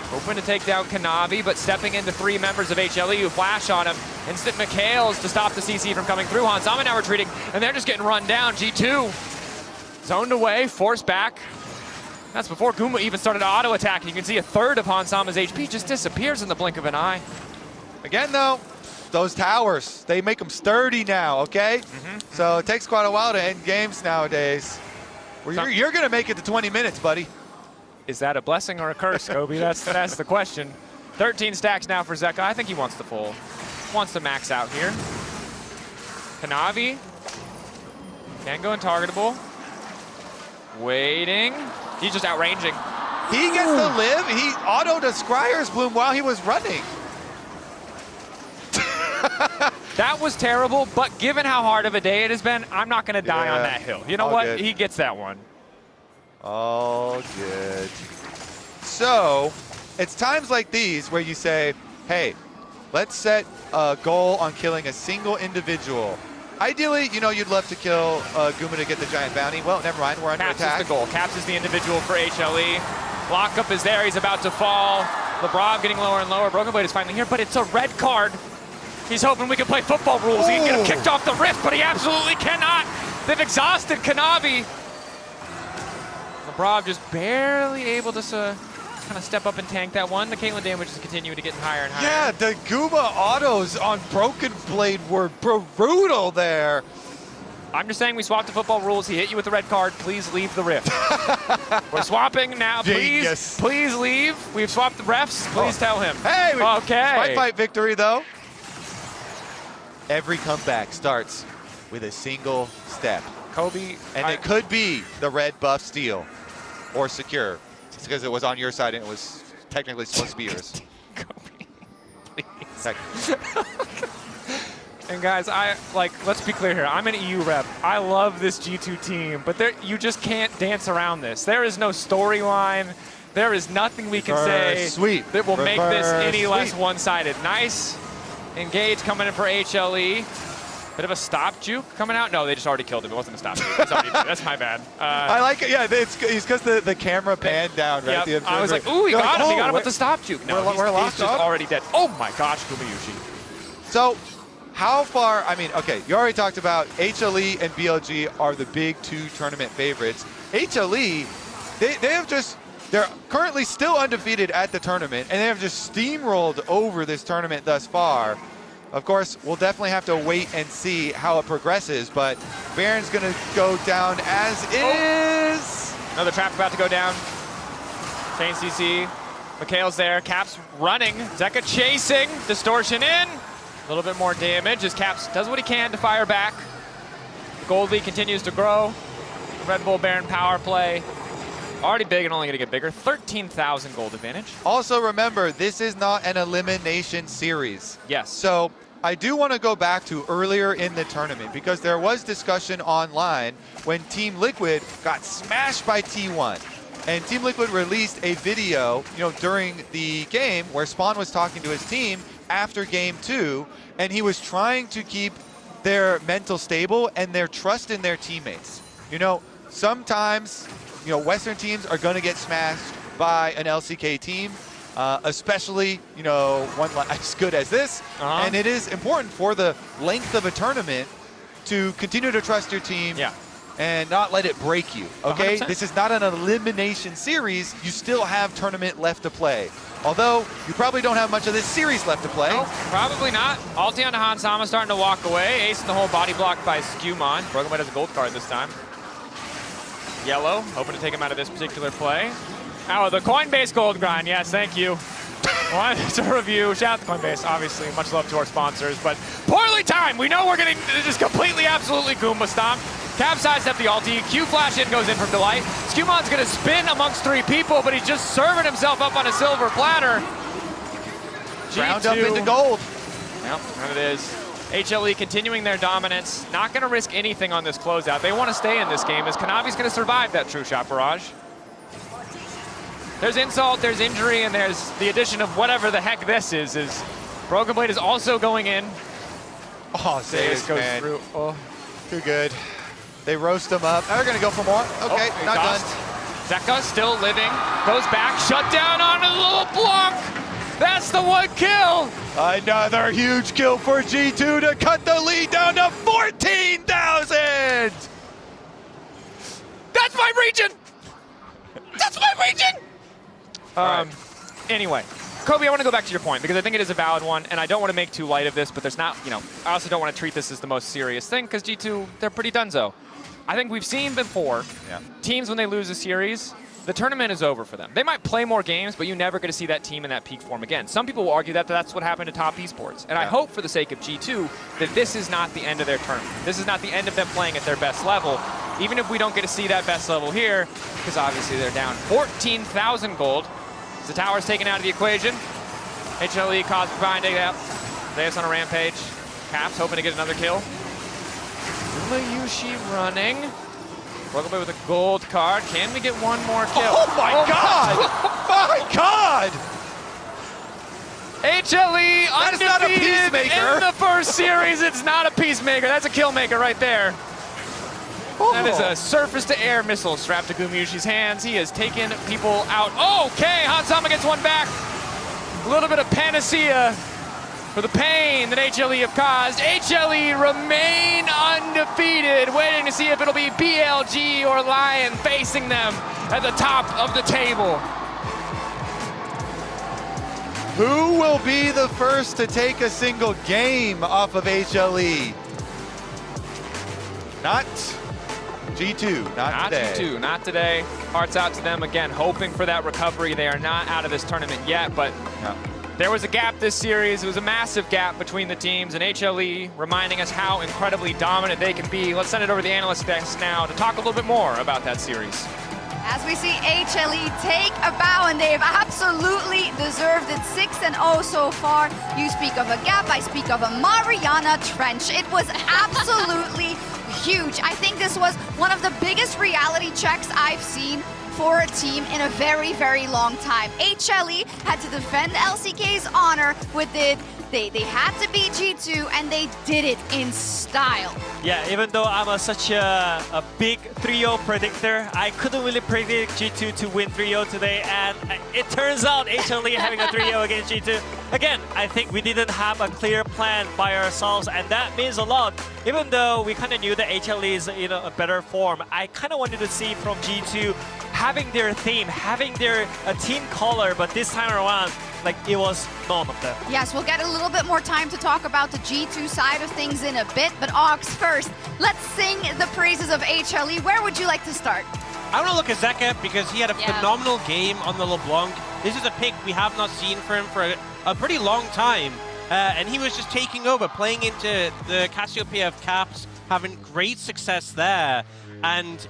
Hoping to take down Kanavi, but stepping into 3 members of HLE who flash on him. Instant McHale's to stop the CC from coming through. Hansama now retreating, and they're just getting run down. G2 zoned away, forced back. That's before Guma even started auto attacking. You can see a third of Hansama's HP just disappears in the blink of an eye. Again, though, those towers, they make them sturdy now, okay? So it takes quite a while to end games nowadays. You're going to make it to 20 minutes, buddy. Is that a blessing or a curse, Kobe? That's the question. 13 stacks now for Zeka. I think he wants the full. Wants to max out here. Kanavi can go untargetable. Waiting. He's just outranging. He gets to live. He auto to Scryer's Bloom while he was running. That was terrible, but given how hard of a day it has been, I'm not going to die on that hill. You know what? Good. He gets that one. All good. So, it's times like these where you say, hey, let's set a goal on killing a single individual. Ideally, you know, you'd love to kill Guma to get the giant bounty. Well, never mind, we're under Caps attack. is the goal. Caps is the individual for HLE. Lockup is there, he's about to fall. LeBron getting lower and lower. Broken Blade is finally here, but it's a red card. He's hoping we can play football rules. He can get him kicked off the Rift, but he absolutely cannot. They've exhausted Kanavi. LeBron just barely able to kind of step up and tank that one. The Caitlyn damage is continuing to get higher and higher. Yeah, the Guma autos on Broken Blade were brutal there. I'm just saying we swapped the football rules. He hit you with the red card. Please leave the Rift. We're swapping now. Genius. Please leave. We've swapped the refs. Please tell him. Hey, okay. Fight victory though. Every comeback starts with a single step. Kobe. And it could be the red buff steal or secure. It's because it was on your side and it was technically supposed to be yours. Kobe, please. And guys, let's be clear here. I'm an EU rep. I love this G2 team, but you just can't dance around this. There is no storyline. There is nothing we can say that will make this any less one-sided. Nice engage coming in for HLE. Bit of a stop juke coming out. No, they just already killed him. It wasn't a stop juke. That's my bad. I like it. Yeah, it's because the camera panned down, right? Yep. I was like, ooh, he got him. He got him with the stop juke. No, he's just already dead. Oh my gosh, Gumayushi. So, how far, I mean, okay, you already talked about HLE and BLG are the big two tournament favorites. HLE, they're currently still undefeated at the tournament, and they have just steamrolled over this tournament thus far. Of course, we'll definitely have to wait and see how it progresses, but Baron's going to go down as is. Another trap about to go down. Chain CC. Mikhail's there. Caps running. Zeka chasing. Distortion in. A little bit more damage as Caps does what he can to fire back. The gold lead continues to grow. The Red Bull Baron power play. Already big and only going to get bigger. 13,000 gold advantage. Also remember, this is not an elimination series. Yes. So I do want to go back to earlier in the tournament because there was discussion online when Team Liquid got smashed by T1. And Team Liquid released a video, during the game where Spawn was talking to his team after game 2, and he was trying to keep their mental stable and their trust in their teammates. Sometimes, Western teams are going to get smashed by an LCK team, especially, one as good as this. And it is important for the length of a tournament to continue to trust your team and not let it break you, okay? 100%. This is not an elimination series. You still have tournament left to play. Although, you probably don't have much of this series left to play. No, probably not. Ulti onto Hansama starting to walk away. Ace in the whole body block by Skewmon. Broken Blade has a gold card this time. Yellow, hoping to take him out of this particular play. Oh, the Coinbase gold grind. Yes, thank you. Wanted to review. Shout out to Coinbase, obviously. Much love to our sponsors, but poorly timed. We know we're getting just completely, absolutely Goomba stomped. Cap sidestep the ulti. Q flash in goes in from Delight. Skewmon's going to spin amongst 3 people, but he's just serving himself up on a silver platter. Round up into gold. Yep, and it is. HLE continuing their dominance. Not going to risk anything on this closeout. They want to stay in this game as Kanavi's going to survive that true shot barrage. There's insult, there's injury, and there's the addition of whatever the heck this is Broken Blade is also going in. Oh, Zayas goes man. through. Oh. Too good. They roast him up. Now they're going to go for more. Okay, not done. Zeka still living. Goes back. Shut down on a little block. That's the 1 kill. Another huge kill for G2 to cut the lead down to 14,000. That's my region. That's my region. Anyway, Kobe, I want to go back to your point because I think it is a valid one, and I don't want to make too light of this, but there's not, I also don't want to treat this as the most serious thing because G2, they're pretty donezo. I think we've seen before teams when they lose a series, the tournament is over for them. They might play more games, but you never get to see that team in that peak form again. Some people will argue that that's what happened to top esports. And I hope for the sake of G2 that this is not the end of their tournament. This is not the end of them playing at their best level. even if we don't get to see that best level here, because obviously they're down 14,000 gold. The tower's taken out of the equation. HLE caused behind it out. Daejeon on a rampage. Caps hoping to get another kill. Yushi running. Welcome with a gold card. Can we get one more kill? Oh my God! My God! HLE That is not a undefeated peacemaker. in the first series. It's not a peacemaker. That's a kill maker right there. That is a surface-to-air missile strapped to Gumyushi's hands. He has taken people out. Okay, Hansama gets one back. A little bit of panacea for the pain that HLE have caused. HLE remain undefeated, waiting to see if it'll be BLG or Lion facing them at the top of the table. Who will be the first to take a single game off of HLE? Not G2, not today. G2, not today. Hearts out to them again, hoping for that recovery. They are not out of this tournament yet, but there was a gap this series. It was a massive gap between the teams, and HLE reminding us how incredibly dominant they can be. Let's send it over to the analyst desk now to talk a little bit more about that series. As we see HLE take a bow, and they've absolutely deserved it. 6-0 so far. You speak of a gap, I speak of a Mariana Trench. It was absolutely huge. I think this was one of the biggest reality checks I've seen for a team in a very, very long time. HLE had to defend LCK's honor with it. They had to beat G2, and they did it in style. Yeah, even though I'm such a big 3-0 predictor, I couldn't really predict G2 to win 3-0 today, and it turns out HLE having a 3-0 against G2. Again, I think we didn't have a clear plan by ourselves, and that means a lot. Even though we kind of knew that HLE is a better form, I kind of wanted to see from G2 having their theme, having their team color, but this time around, like, it was none of them. Yes, we'll get a little bit more time to talk about the G2 side of things in a bit, but Ox first, let's sing the praises of HLE. Where would you like to start? I want to look at Zeka because he had a phenomenal game on the LeBlanc. This is a pick we have not seen for him for a pretty long time. And he was just taking over, playing into the Cassiopeia of Caps, having great success there. And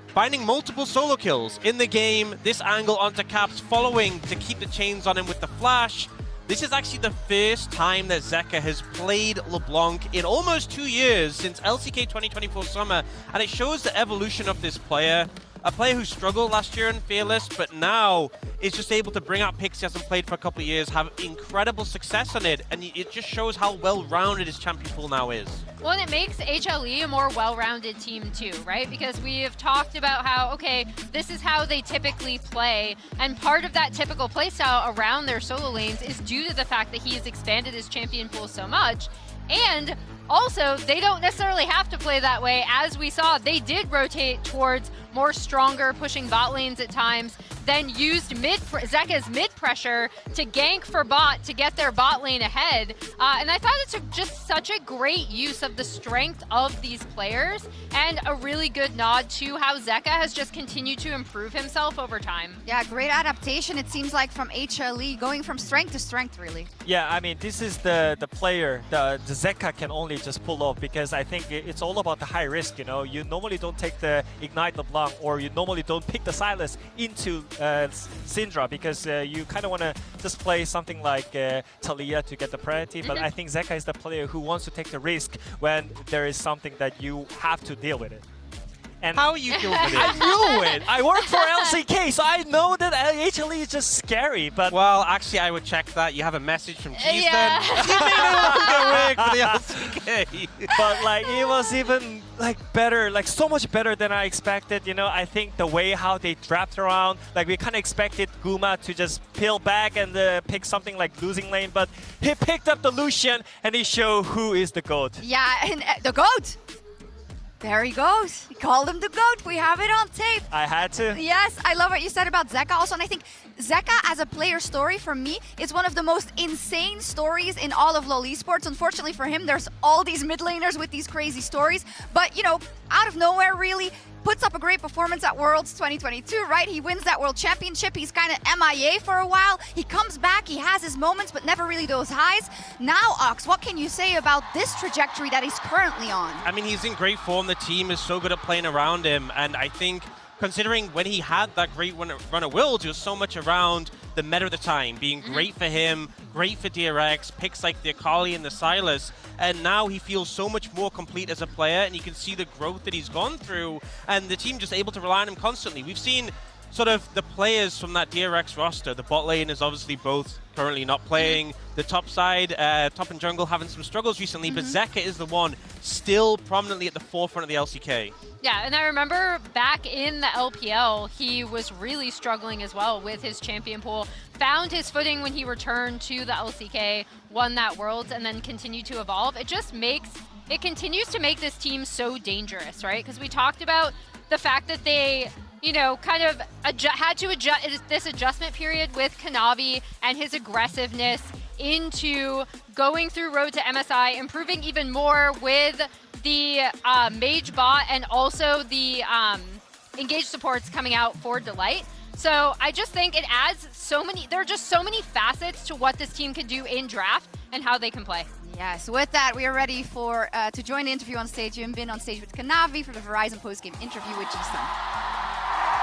finding multiple solo kills in the game, this angle onto Caps, following to keep the chains on him with the flash. This is actually the first time that Zeka has played LeBlanc in almost 2 years since LCK 2024 summer, and it shows the evolution of this player. A player who struggled last year in Fearless, but now is just able to bring out picks he hasn't played for a couple of years, have incredible success on it, and it just shows how well-rounded his champion pool now is. Well, and it makes HLE a more well-rounded team too, right? Because we have talked about how, okay, this is how they typically play, and part of that typical playstyle around their solo lanes is due to the fact that he has expanded his champion pool so much. And also, they don't necessarily have to play that way. As we saw, they did rotate towards more stronger, pushing bot lanes at times, then used Zeka's mid pressure to gank for bot to get their bot lane ahead. And I thought it's just such a great use of the strength of these players, and a really good nod to how Zeka has just continued to improve himself over time. Yeah, great adaptation, it seems like, from HLE, going from strength to strength, really. Yeah, I mean, this is the player the Zeka can only just pull off, because I think it's all about the high risk, you know? You normally don't take the Ignite LeBlanc, or you normally don't pick the Silas into Syndra, because you kind of want to just play something like Talia to get the priority, but I think Zeka is the player who wants to take the risk when there is something that you have to deal with it. And how you deal with it? I knew it. I work for LCK, so I know that HLE is just scary. But well, actually, I would check that. You have a message from Cheese Yeah. then. You may no longer work for the LCK. But like, it was even like better, like so much better than I expected. You know, I think the way how they draft around, like we kind of expected Guma to just peel back and pick something like losing lane, but he picked up the Lucian and he showed who is the GOAT. Yeah, and the GOAT. There he goes. He called him the GOAT. We have it on tape. I had to. Yes, I love what you said about Zeka also, and I think Zeka as a player story for me is one of the most insane stories in all of LoL Esports. Unfortunately for him, there's all these mid laners with these crazy stories. But, you know, out of nowhere, really, puts up a great performance at Worlds 2022, right? He wins that World Championship. He's kind of MIA for a while. He comes back, he has his moments, but never really those highs. Now, Ox, what can you say about this trajectory that he's currently on? I mean, he's in great form. The team is so good at playing around him. And I think, considering when he had that great run of Worlds, it was so much around the meta of the time, being great for him, great for DRX, picks like the Akali and the Sylas, and now he feels so much more complete as a player, and you can see the growth that he's gone through, and the team just able to rely on him constantly. We've seen sort of the players from that DRX roster. The bot lane is obviously both currently not playing. The top side, top and jungle, having some struggles recently, but Zeka is the one still prominently at the forefront of the LCK. Yeah, and I remember back in the LPL, he was really struggling as well with his champion pool. Found his footing when he returned to the LCK, won that Worlds, and then continued to evolve. It just it continues to make this team so dangerous, right? Because we talked about the fact that they, you know, kind of had to adjust this adjustment period with Kanavi and his aggressiveness into going through Road to MSI, improving even more with the Mage bot and also the engaged supports coming out for Delight. So I just think it adds so many, there are just so many facets to what this team can do in draft and how they can play. Yes, with that, we are ready for to join the interview on stage. You've been on stage with Kanavi for the Verizon postgame interview with Ji-sun.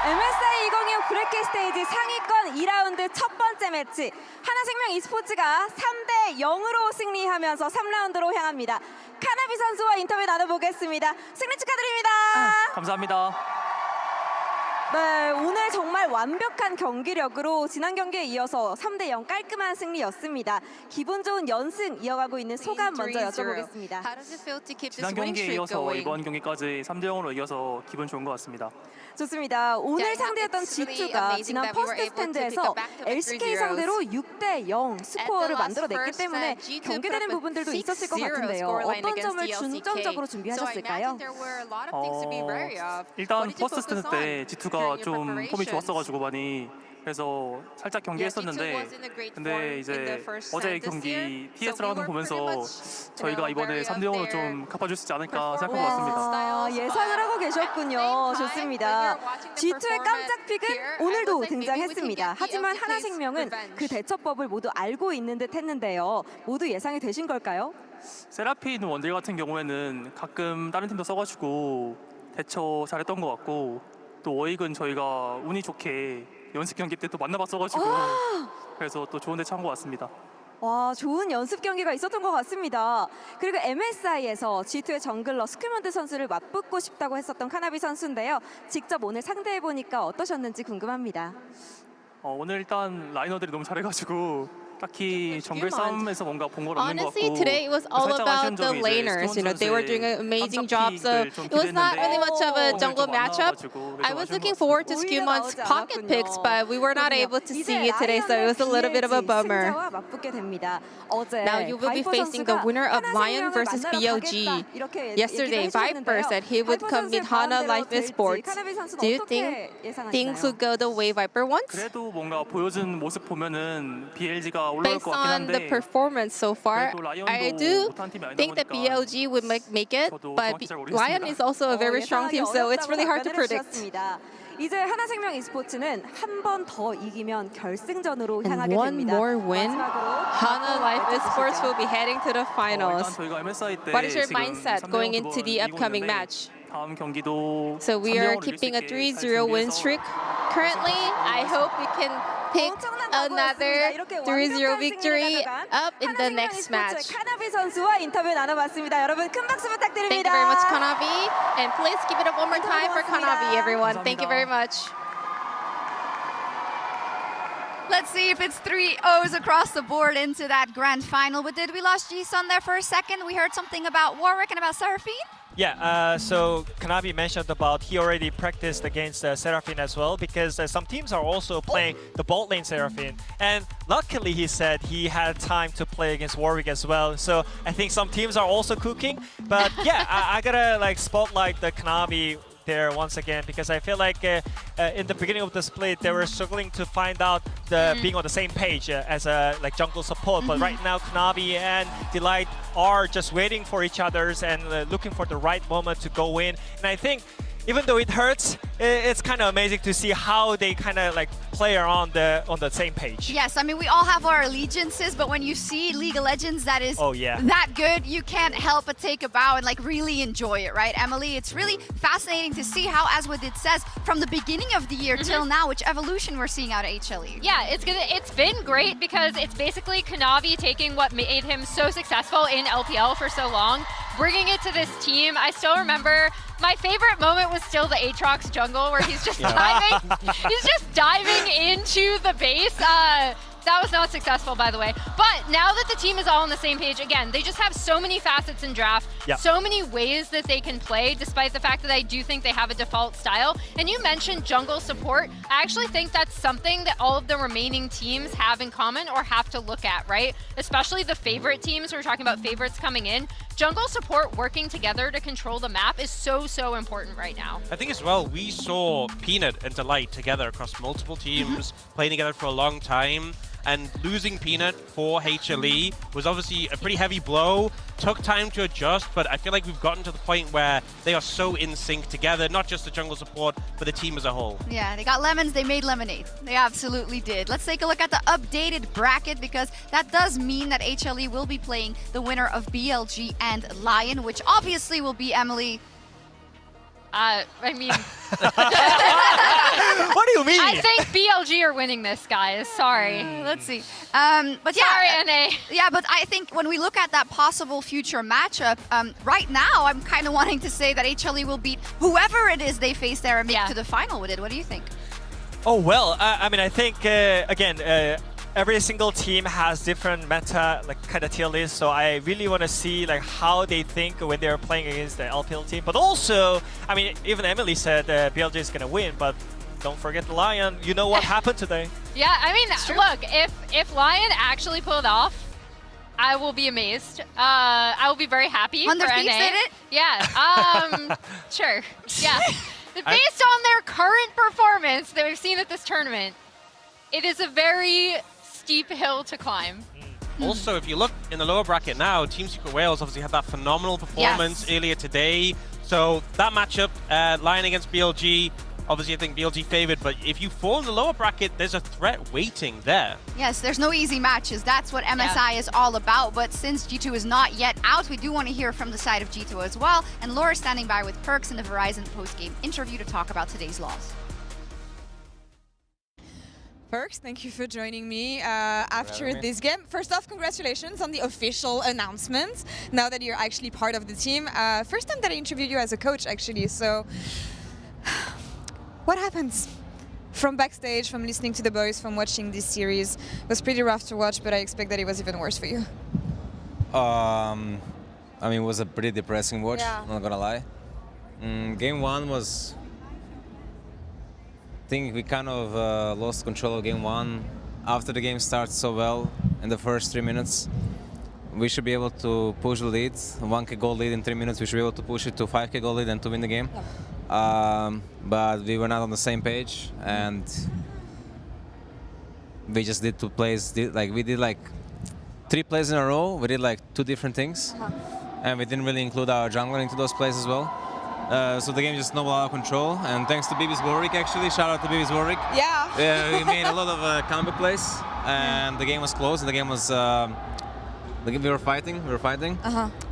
MSI 2025 브레이크 스테이지 상위권 2라운드 첫 번째 매치 하나생명 e스포츠가 3대 0으로 승리하면서 3라운드로 향합니다. 카나비 선수와 인터뷰 나눠보겠습니다. 승리 축하드립니다. 감사합니다. 네, 오늘 정말 완벽한 경기력으로 지난 경기에 이어서 3대 0 깔끔한 승리였습니다. 기분 좋은 연승 이어가고 있는 소감 먼저 여쭤보겠습니다. 지난 경기에 이어서 이번 경기까지 3대 0으로 이어서 기분 좋은 것 같습니다. 좋습니다. 오늘 상대였던 G2가 지난 퍼스트 스탠드에서 LCK 상대로 6대 0 스코어를 만들어냈기 때문에 경계되는 부분들도 있었을 것 같은데요. 어떤 점을 중점적으로 준비하셨을까요? 일단 퍼스트 스탠드 때 G2가 좀 폼이 좋았어가지고 많이 그래서 살짝 경기했었는데 근데 이제 어제 경기 TS랑 하는 거 보면서 저희가 이번에 3대 0으로 좀 갚아줄 수 있지 않을까 생각한 것 같습니다. 예상을 하고 계셨군요. 좋습니다. G2의 깜짝 픽은 오늘도 등장했습니다. 하지만 하나생명은 그 대처법을 모두 알고 있는 듯 했는데요. 모두 예상이 되신 걸까요? 세라핀 원딜 같은 경우에는 가끔 다른 팀도 써가지고 대처 잘했던 것 같고 또 워익은 저희가 운이 좋게 연습 경기 때 또 만나봤어가지고 그래서 또 좋은 대처한 것 같습니다. 와, 좋은 연습 경기가 있었던 것 같습니다. 그리고 MSI에서 G2의 정글러 스큐먼드 선수를 맞붙고 싶다고 했었던 카나비 선수인데요. 직접 오늘 상대해보니까 어떠셨는지 궁금합니다. 오늘 일단 라이너들이 너무 잘해가지고 딱히 정글 싸움에서 뭔가 본 걸 없는 것 같고 Honestly, today it was all about the laners. You know, they were doing an amazing job. So it was not really much of a jungle matchup. I was looking forward to Scumon's pocket picks, but we were not able to see it today, so it was a little bit of a bummer. Now you will be facing the winner of Lion versus BOG. Yesterday, Viper said he would come meet Hana Life Esports. Do you think things would go the way Viper wants? 그래도 뭔가 보여준 모습 보면은 BLG가 Based on the performance so far, I do think that BLG would make it, but Lion is also a very strong team, so it's really hard to predict. 이제 하나생명 e스포츠는 한 번 더 이기면 결승전으로 향하게 One 됩니다. more win, Hana Life Esports will be heading to the finals. What is your mindset going into the upcoming match? 다음 경기도 So we are keeping a 3-0 win streak. Currently, I hope we can pick another 3-0 victory up in the next match. 카나비 선수와 인터뷰 나눠봤습니다. 여러분 큰 박수 부탁드립니다. Thank you very much, Kanavi. And please give it up one more time for Kanavi, everyone. Thank you very much. Let's see if it's 3-0s across the board into that grand final. But did we lose Ji-sun there for a second? We heard something about Warwick and about Seraphine? Yeah, so Kanavi mentioned about he already practiced against Seraphine as well, because some teams are also playing the bot lane Seraphine. And luckily he said he had time to play against Warwick as well. So I think some teams are also cooking. But yeah, I gotta like spotlight the Kanavi there once again, because I feel like in the beginning of the split, they were struggling to find out being on the same page as a jungle support. But right now, Knavi and Delight are just waiting for each other and looking for the right moment to go in. And I think even though it hurts, it's kind of amazing to see how they kind of play on the same page. Yes, I mean, we all have our allegiances, but when you see League of Legends that is that good, you can't help but take a bow and really enjoy it, right, Emily? It's really fascinating to see how, as what it says, from the beginning of the year till now, which evolution we're seeing out of HLE. Yeah, it's been great because it's basically Knavi taking what made him so successful in LPL for so long, bringing it to this team. I still remember my favorite moment was still the Aatrox jungle where he's just diving. He's just diving into the base. That was not successful, by the way. But now that the team is all on the same page, again, they just have so many facets in draft, so many ways that they can play, despite the fact that I do think they have a default style. And you mentioned jungle support. I actually think that's something that all of the remaining teams have in common or have to look at, right? Especially the favorite teams. We're talking about favorites coming in. Jungle support working together to control the map is so important right now. I think as well, we saw Peanut and Delight together across multiple teams, playing together for a long time. And losing Peanut for HLE was obviously a pretty heavy blow. Took time to adjust, but I feel like we've gotten to the point where they are so in sync together, not just the jungle support, but the team as a whole. Yeah, they got lemons, they made lemonade. They absolutely did. Let's take a look at the updated bracket, because that does mean that HLE will be playing the winner of BLG and Lion, which obviously will be Emily. I mean... What do you mean? I think BLG are winning this, guys. Sorry. Let's see. But yeah, sorry, NA. Yeah, but I think when we look at that possible future matchup, right now I'm kind of wanting to say that HLE will beat whoever it is they face there and make to the final with it. What do you think? Oh, well, I mean, I think, again, every single team has different meta, kind of tier list. So I really want to see how they think when they're playing against the LPL team. But also, I mean, even Emily said BLG is going to win, but don't forget the Lion. You know what happened today. Yeah, I mean, look, if Lion actually pulled off, I will be amazed. I will be very happy When for their Thieves NA. did it? Yeah, sure. Yeah. Based on their current performance that we've seen at this tournament, it is a very steep hill to climb. Also, if you look in the lower bracket now, Team Secret Wales obviously had that phenomenal performance earlier today. So that matchup, Lion against BLG, obviously I think BLG favored, but if you fall in the lower bracket, there's a threat waiting there. Yes, there's no easy matches. That's what MSI is all about. But since G2 is not yet out, we do want to hear from the side of G2 as well. And Laura's standing by with Perks in the Verizon post-game interview to talk about today's loss. Perks, thank you for joining me after this game. First off, congratulations on the official announcement, now that you're actually part of the team. First time that I interviewed you as a coach, actually, so what happens? From backstage, from listening to the boys, from watching this series, it was pretty rough to watch, but I expect that it was even worse for you. I mean, it was a pretty depressing watch, not gonna lie. Game one was... I think we kind of lost control of game one. After the game started so well in the first 3 minutes, we should be able to push the lead, 1k goal lead in 3 minutes. We should be able to push it to 5k goal lead and to win the game. But we were not on the same page, and we just did 2 plays. We did 3 plays in a row. We did 2 different things, and we didn't really include our jungler into those plays as well. So the game just snowballed out of control, and thanks to Bibis Warwick, actually. Shout out to Bibis Warwick. Yeah. We made a lot of comeback plays, and the game was close. And the game was, we were fighting.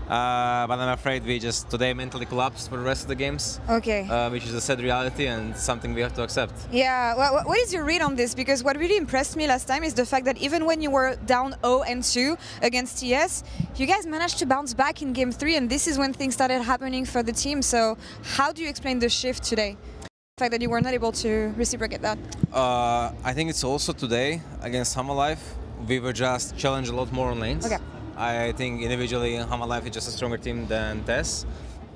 But I'm afraid we just today mentally collapsed for the rest of the games. Okay. Which is a sad reality and something we have to accept. Yeah. What is your read on this? Because what really impressed me last time is the fact that even when you were down 0-2 against TS, you guys managed to bounce back in game 3, and this is when things started happening for the team. So how do you explain the shift today? The fact that you were not able to reciprocate that? I think it's also today against Hamalife, we were just challenged a lot more on lanes. Okay. I think individually Hamalife is just a stronger team than TES.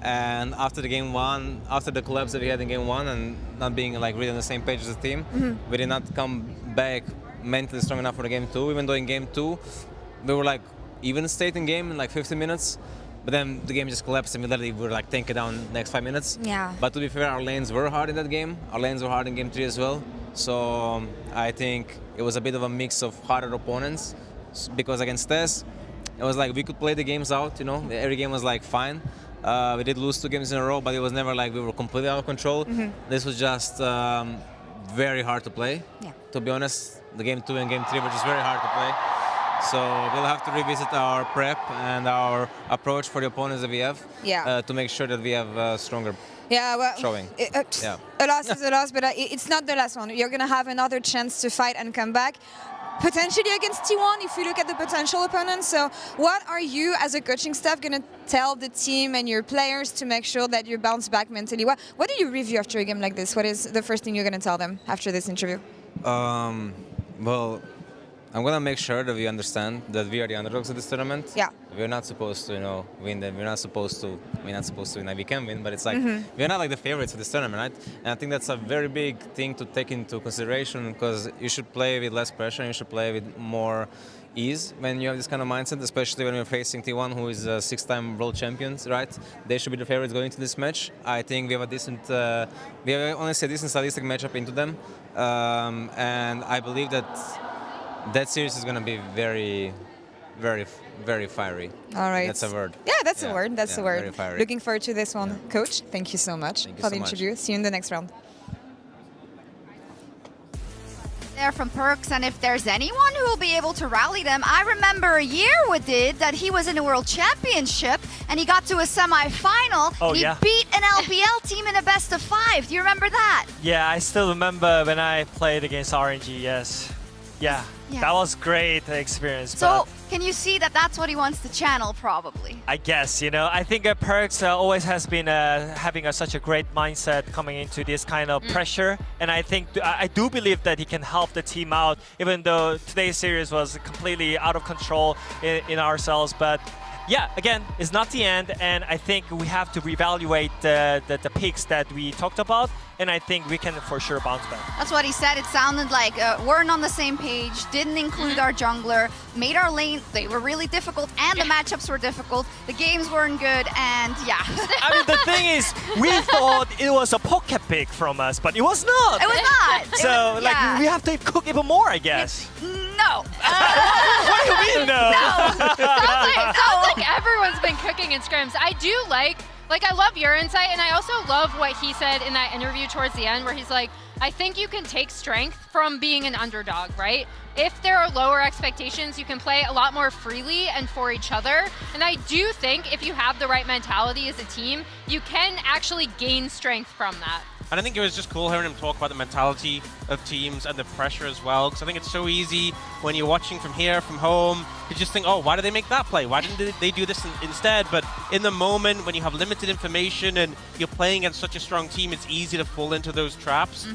And after the game one, after the collapse that we had in game one and not being really on the same page as a team, we did not come back mentally strong enough for the game two, even though in game two we were even state in game in 15 minutes. But then the game just collapsed and we literally were like tanking down the next 5 minutes. Yeah. But to be fair, our lanes were hard in that game. Our lanes were hard in game 3 as well. So I think it was a bit of a mix of harder opponents because against Tess, it was like we could play the games out, you know, every game was like fine. We did lose 2 games in a row, but it was never like we were completely out of control. This was just very hard to play. Yeah. To be honest, the game 2 and game 3 were just very hard to play. So we'll have to revisit our prep and our approach for the opponents that we have to make sure that we have stronger showing. A loss is a loss, but it's not the last one. You're going to have another chance to fight and come back. Potentially against T1 if you look at the potential opponents. So what are you as a coaching staff going to tell the team and your players to make sure that you bounce back mentally? What do you review after a game like this? What is the first thing you're going to tell them after this interview? Well, I'm going to make sure that we understand that we are the underdogs of this tournament. Yeah. We're not supposed to, you know, win them. We're not supposed to win. Like, we can win, but it's like we're not like the favorites of this tournament, right? And I think that's a very big thing to take into consideration because you should play with less pressure and you should play with more ease when you have this kind of mindset, especially when you're facing T1, who is 6-time world champions, right? They should be the favorites going into this match. I think we have a decent, we have honestly a decent stylistic matchup into them, and I believe that series is going to be very, very, very fiery. All right. That's a word. Yeah, that's a word. That's a word. Very fiery. Looking forward to this one. Coach, thank you so much for the interview. See you in the next round. There from Perks, and if there's anyone who will be able to rally them, I remember a year we did that he was in a World Championship and he got to a semi-final. Oh, he yeah. beat an LPL team in a best of 5. Do you remember that? Yeah, I still remember when I played against RNG, yes. Yeah, that was great experience. So, can you see that that's what he wants to channel, probably? I guess, you know, I think Perks always has been having such a great mindset coming into this kind of pressure. And I think, I do believe that he can help the team out, even though today's series was completely out of control in ourselves. But yeah, again, it's not the end. And I think we have to reevaluate the picks that we talked about. And I think we can for sure bounce back. That's what he said. It sounded like weren't on the same page, didn't include our jungler, made our lane, they were really difficult, and the matchups were difficult. The games weren't good, and yeah. I mean, the thing is, we thought it was a pocket pick from us, but it was not. It was not. So, we have to cook even more, I guess. No. What do you mean, no? Sounds like everyone's been cooking in scrims. I do like I love your insight, and I also love what he said in that interview towards the end, where he's like, I think you can take strength from being an underdog, right? If there are lower expectations, you can play a lot more freely and for each other. And I do think if you have the right mentality as a team, you can actually gain strength from that. And I think it was just cool hearing him talk about the mentality of teams and the pressure as well, because I think it's so easy when you're watching from here, from home, to just think, oh, why did they make that play? Why didn't they do this instead? But in the moment, when you have limited information and you're playing against such a strong team, it's easy to fall into those traps.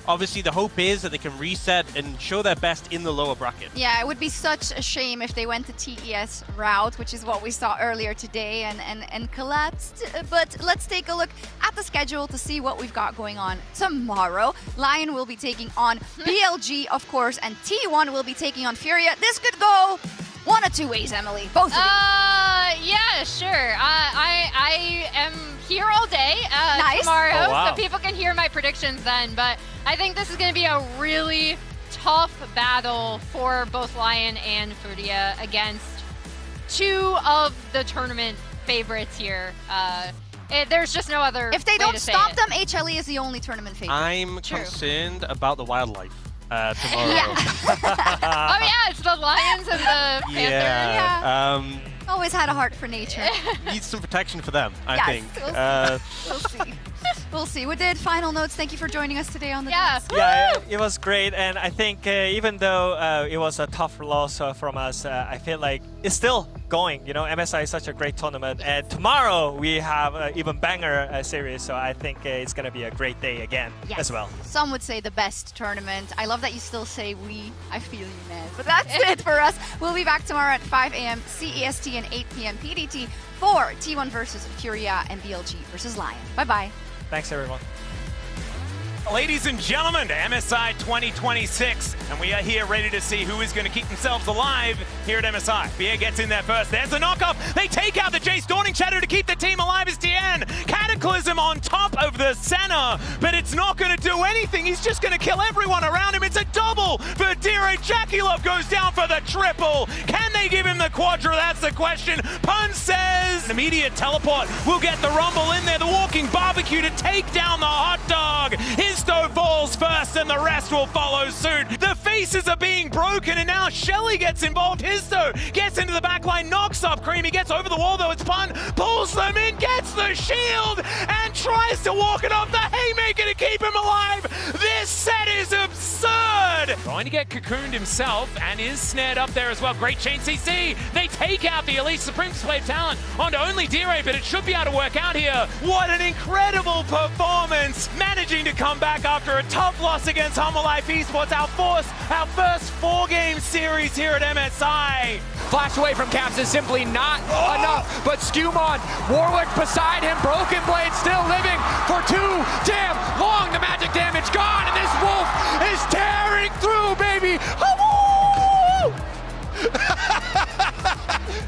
Obviously, the hope is that they can reset and show their best in the lower bracket. Yeah, it would be such a shame if they went the TES route, which is what we saw earlier today, and collapsed. But let's take a look at the schedule to see what we've got going on tomorrow. Lion will be taking on BLG, of course, and T1 will be taking on Furia. This could go one of two ways, Emily. Both of you. Yeah, sure. I am here all day tomorrow, so people can hear my predictions then. But I think this is going to be a really tough battle for both Lion and Furia against two of the tournament favorites here. There's just no other If they way don't to stop say them, HLE is the only tournament favorite. I'm concerned about the wildlife tomorrow. Oh yeah, it's the lions and the panther. Yeah. Always had a heart for nature. Needs some protection for them, I think. We'll see. We'll see. We did final notes. Thank you for joining us today on the desk. Yeah, it was great, and I think even though it was a tough loss from us, I feel like it's still going. You know, MSI is such a great tournament, and tomorrow we have an even banger series, so I think it's going to be a great day again as well. Some would say the best tournament. I love that you still say we. I feel you, man. But that's it for us. We'll be back tomorrow at 5 a.m. CEST and 8 p.m. PDT for T1 versus Furia and BLG versus Lion. Bye-bye. Thanks, everyone. Ladies and gentlemen, to MSI 2026, and we are here ready to see who is going to keep themselves alive here at MSI. Bia gets in there first. There's the knockoff. They take out the Jace Dawning Shadow to keep the team alive as Tien. Cataclysm on top of the center, but it's not going to do anything. He's just going to kill everyone around him. It's a double for Dire. Jakilov goes down for the triple. Can they give him the quadra? That's the question. Pun says an immediate teleport will get the Rumble in there. The walking barbecue to take down the hot dog. Histo falls first and the rest will follow suit. The faces are being broken and now Shelly gets involved. Histo gets into the backline, knocks up Cream. He gets over the wall though. It's Pun, pulls them in, gets the shield and tries to walk it off the haymaker to keep him alive. This set is absurd. Trying to get cocooned himself and is snared up there as well. Great chain CC. They take out the Elite Supreme Display of Talent onto only Dire, but it should be able to work out here. What an incredible performance. Managing to come back after a tough loss against Humble Life Esports. Our first 4-game series here at MSI. Flash away from Caps is simply not enough, but Skewmon, Warwick beside him, Broken Blade still living for too damn long. The magic damage gone, and this Wolf is tearing through, baby.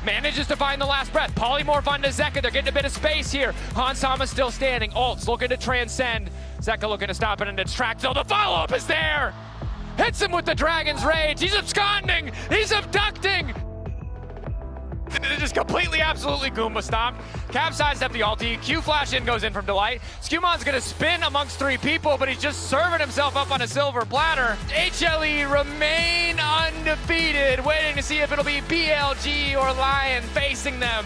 Manages to find the last breath. Polymorph onto Zeka. They're getting a bit of space here. Hansama's still standing. Ult's looking to transcend. Zeka looking to stop it and distract. So the follow-up is there. Hits him with the Dragon's Rage. He's absconding. He's abducting. Just completely, absolutely Goomba stomped. Cap sidestep the ulti. Q flash in goes in from Delight. Skewmon's gonna spin amongst 3 people, but he's just serving himself up on a silver platter. HLE remain undefeated, waiting to see if it'll be BLG or Lion facing them.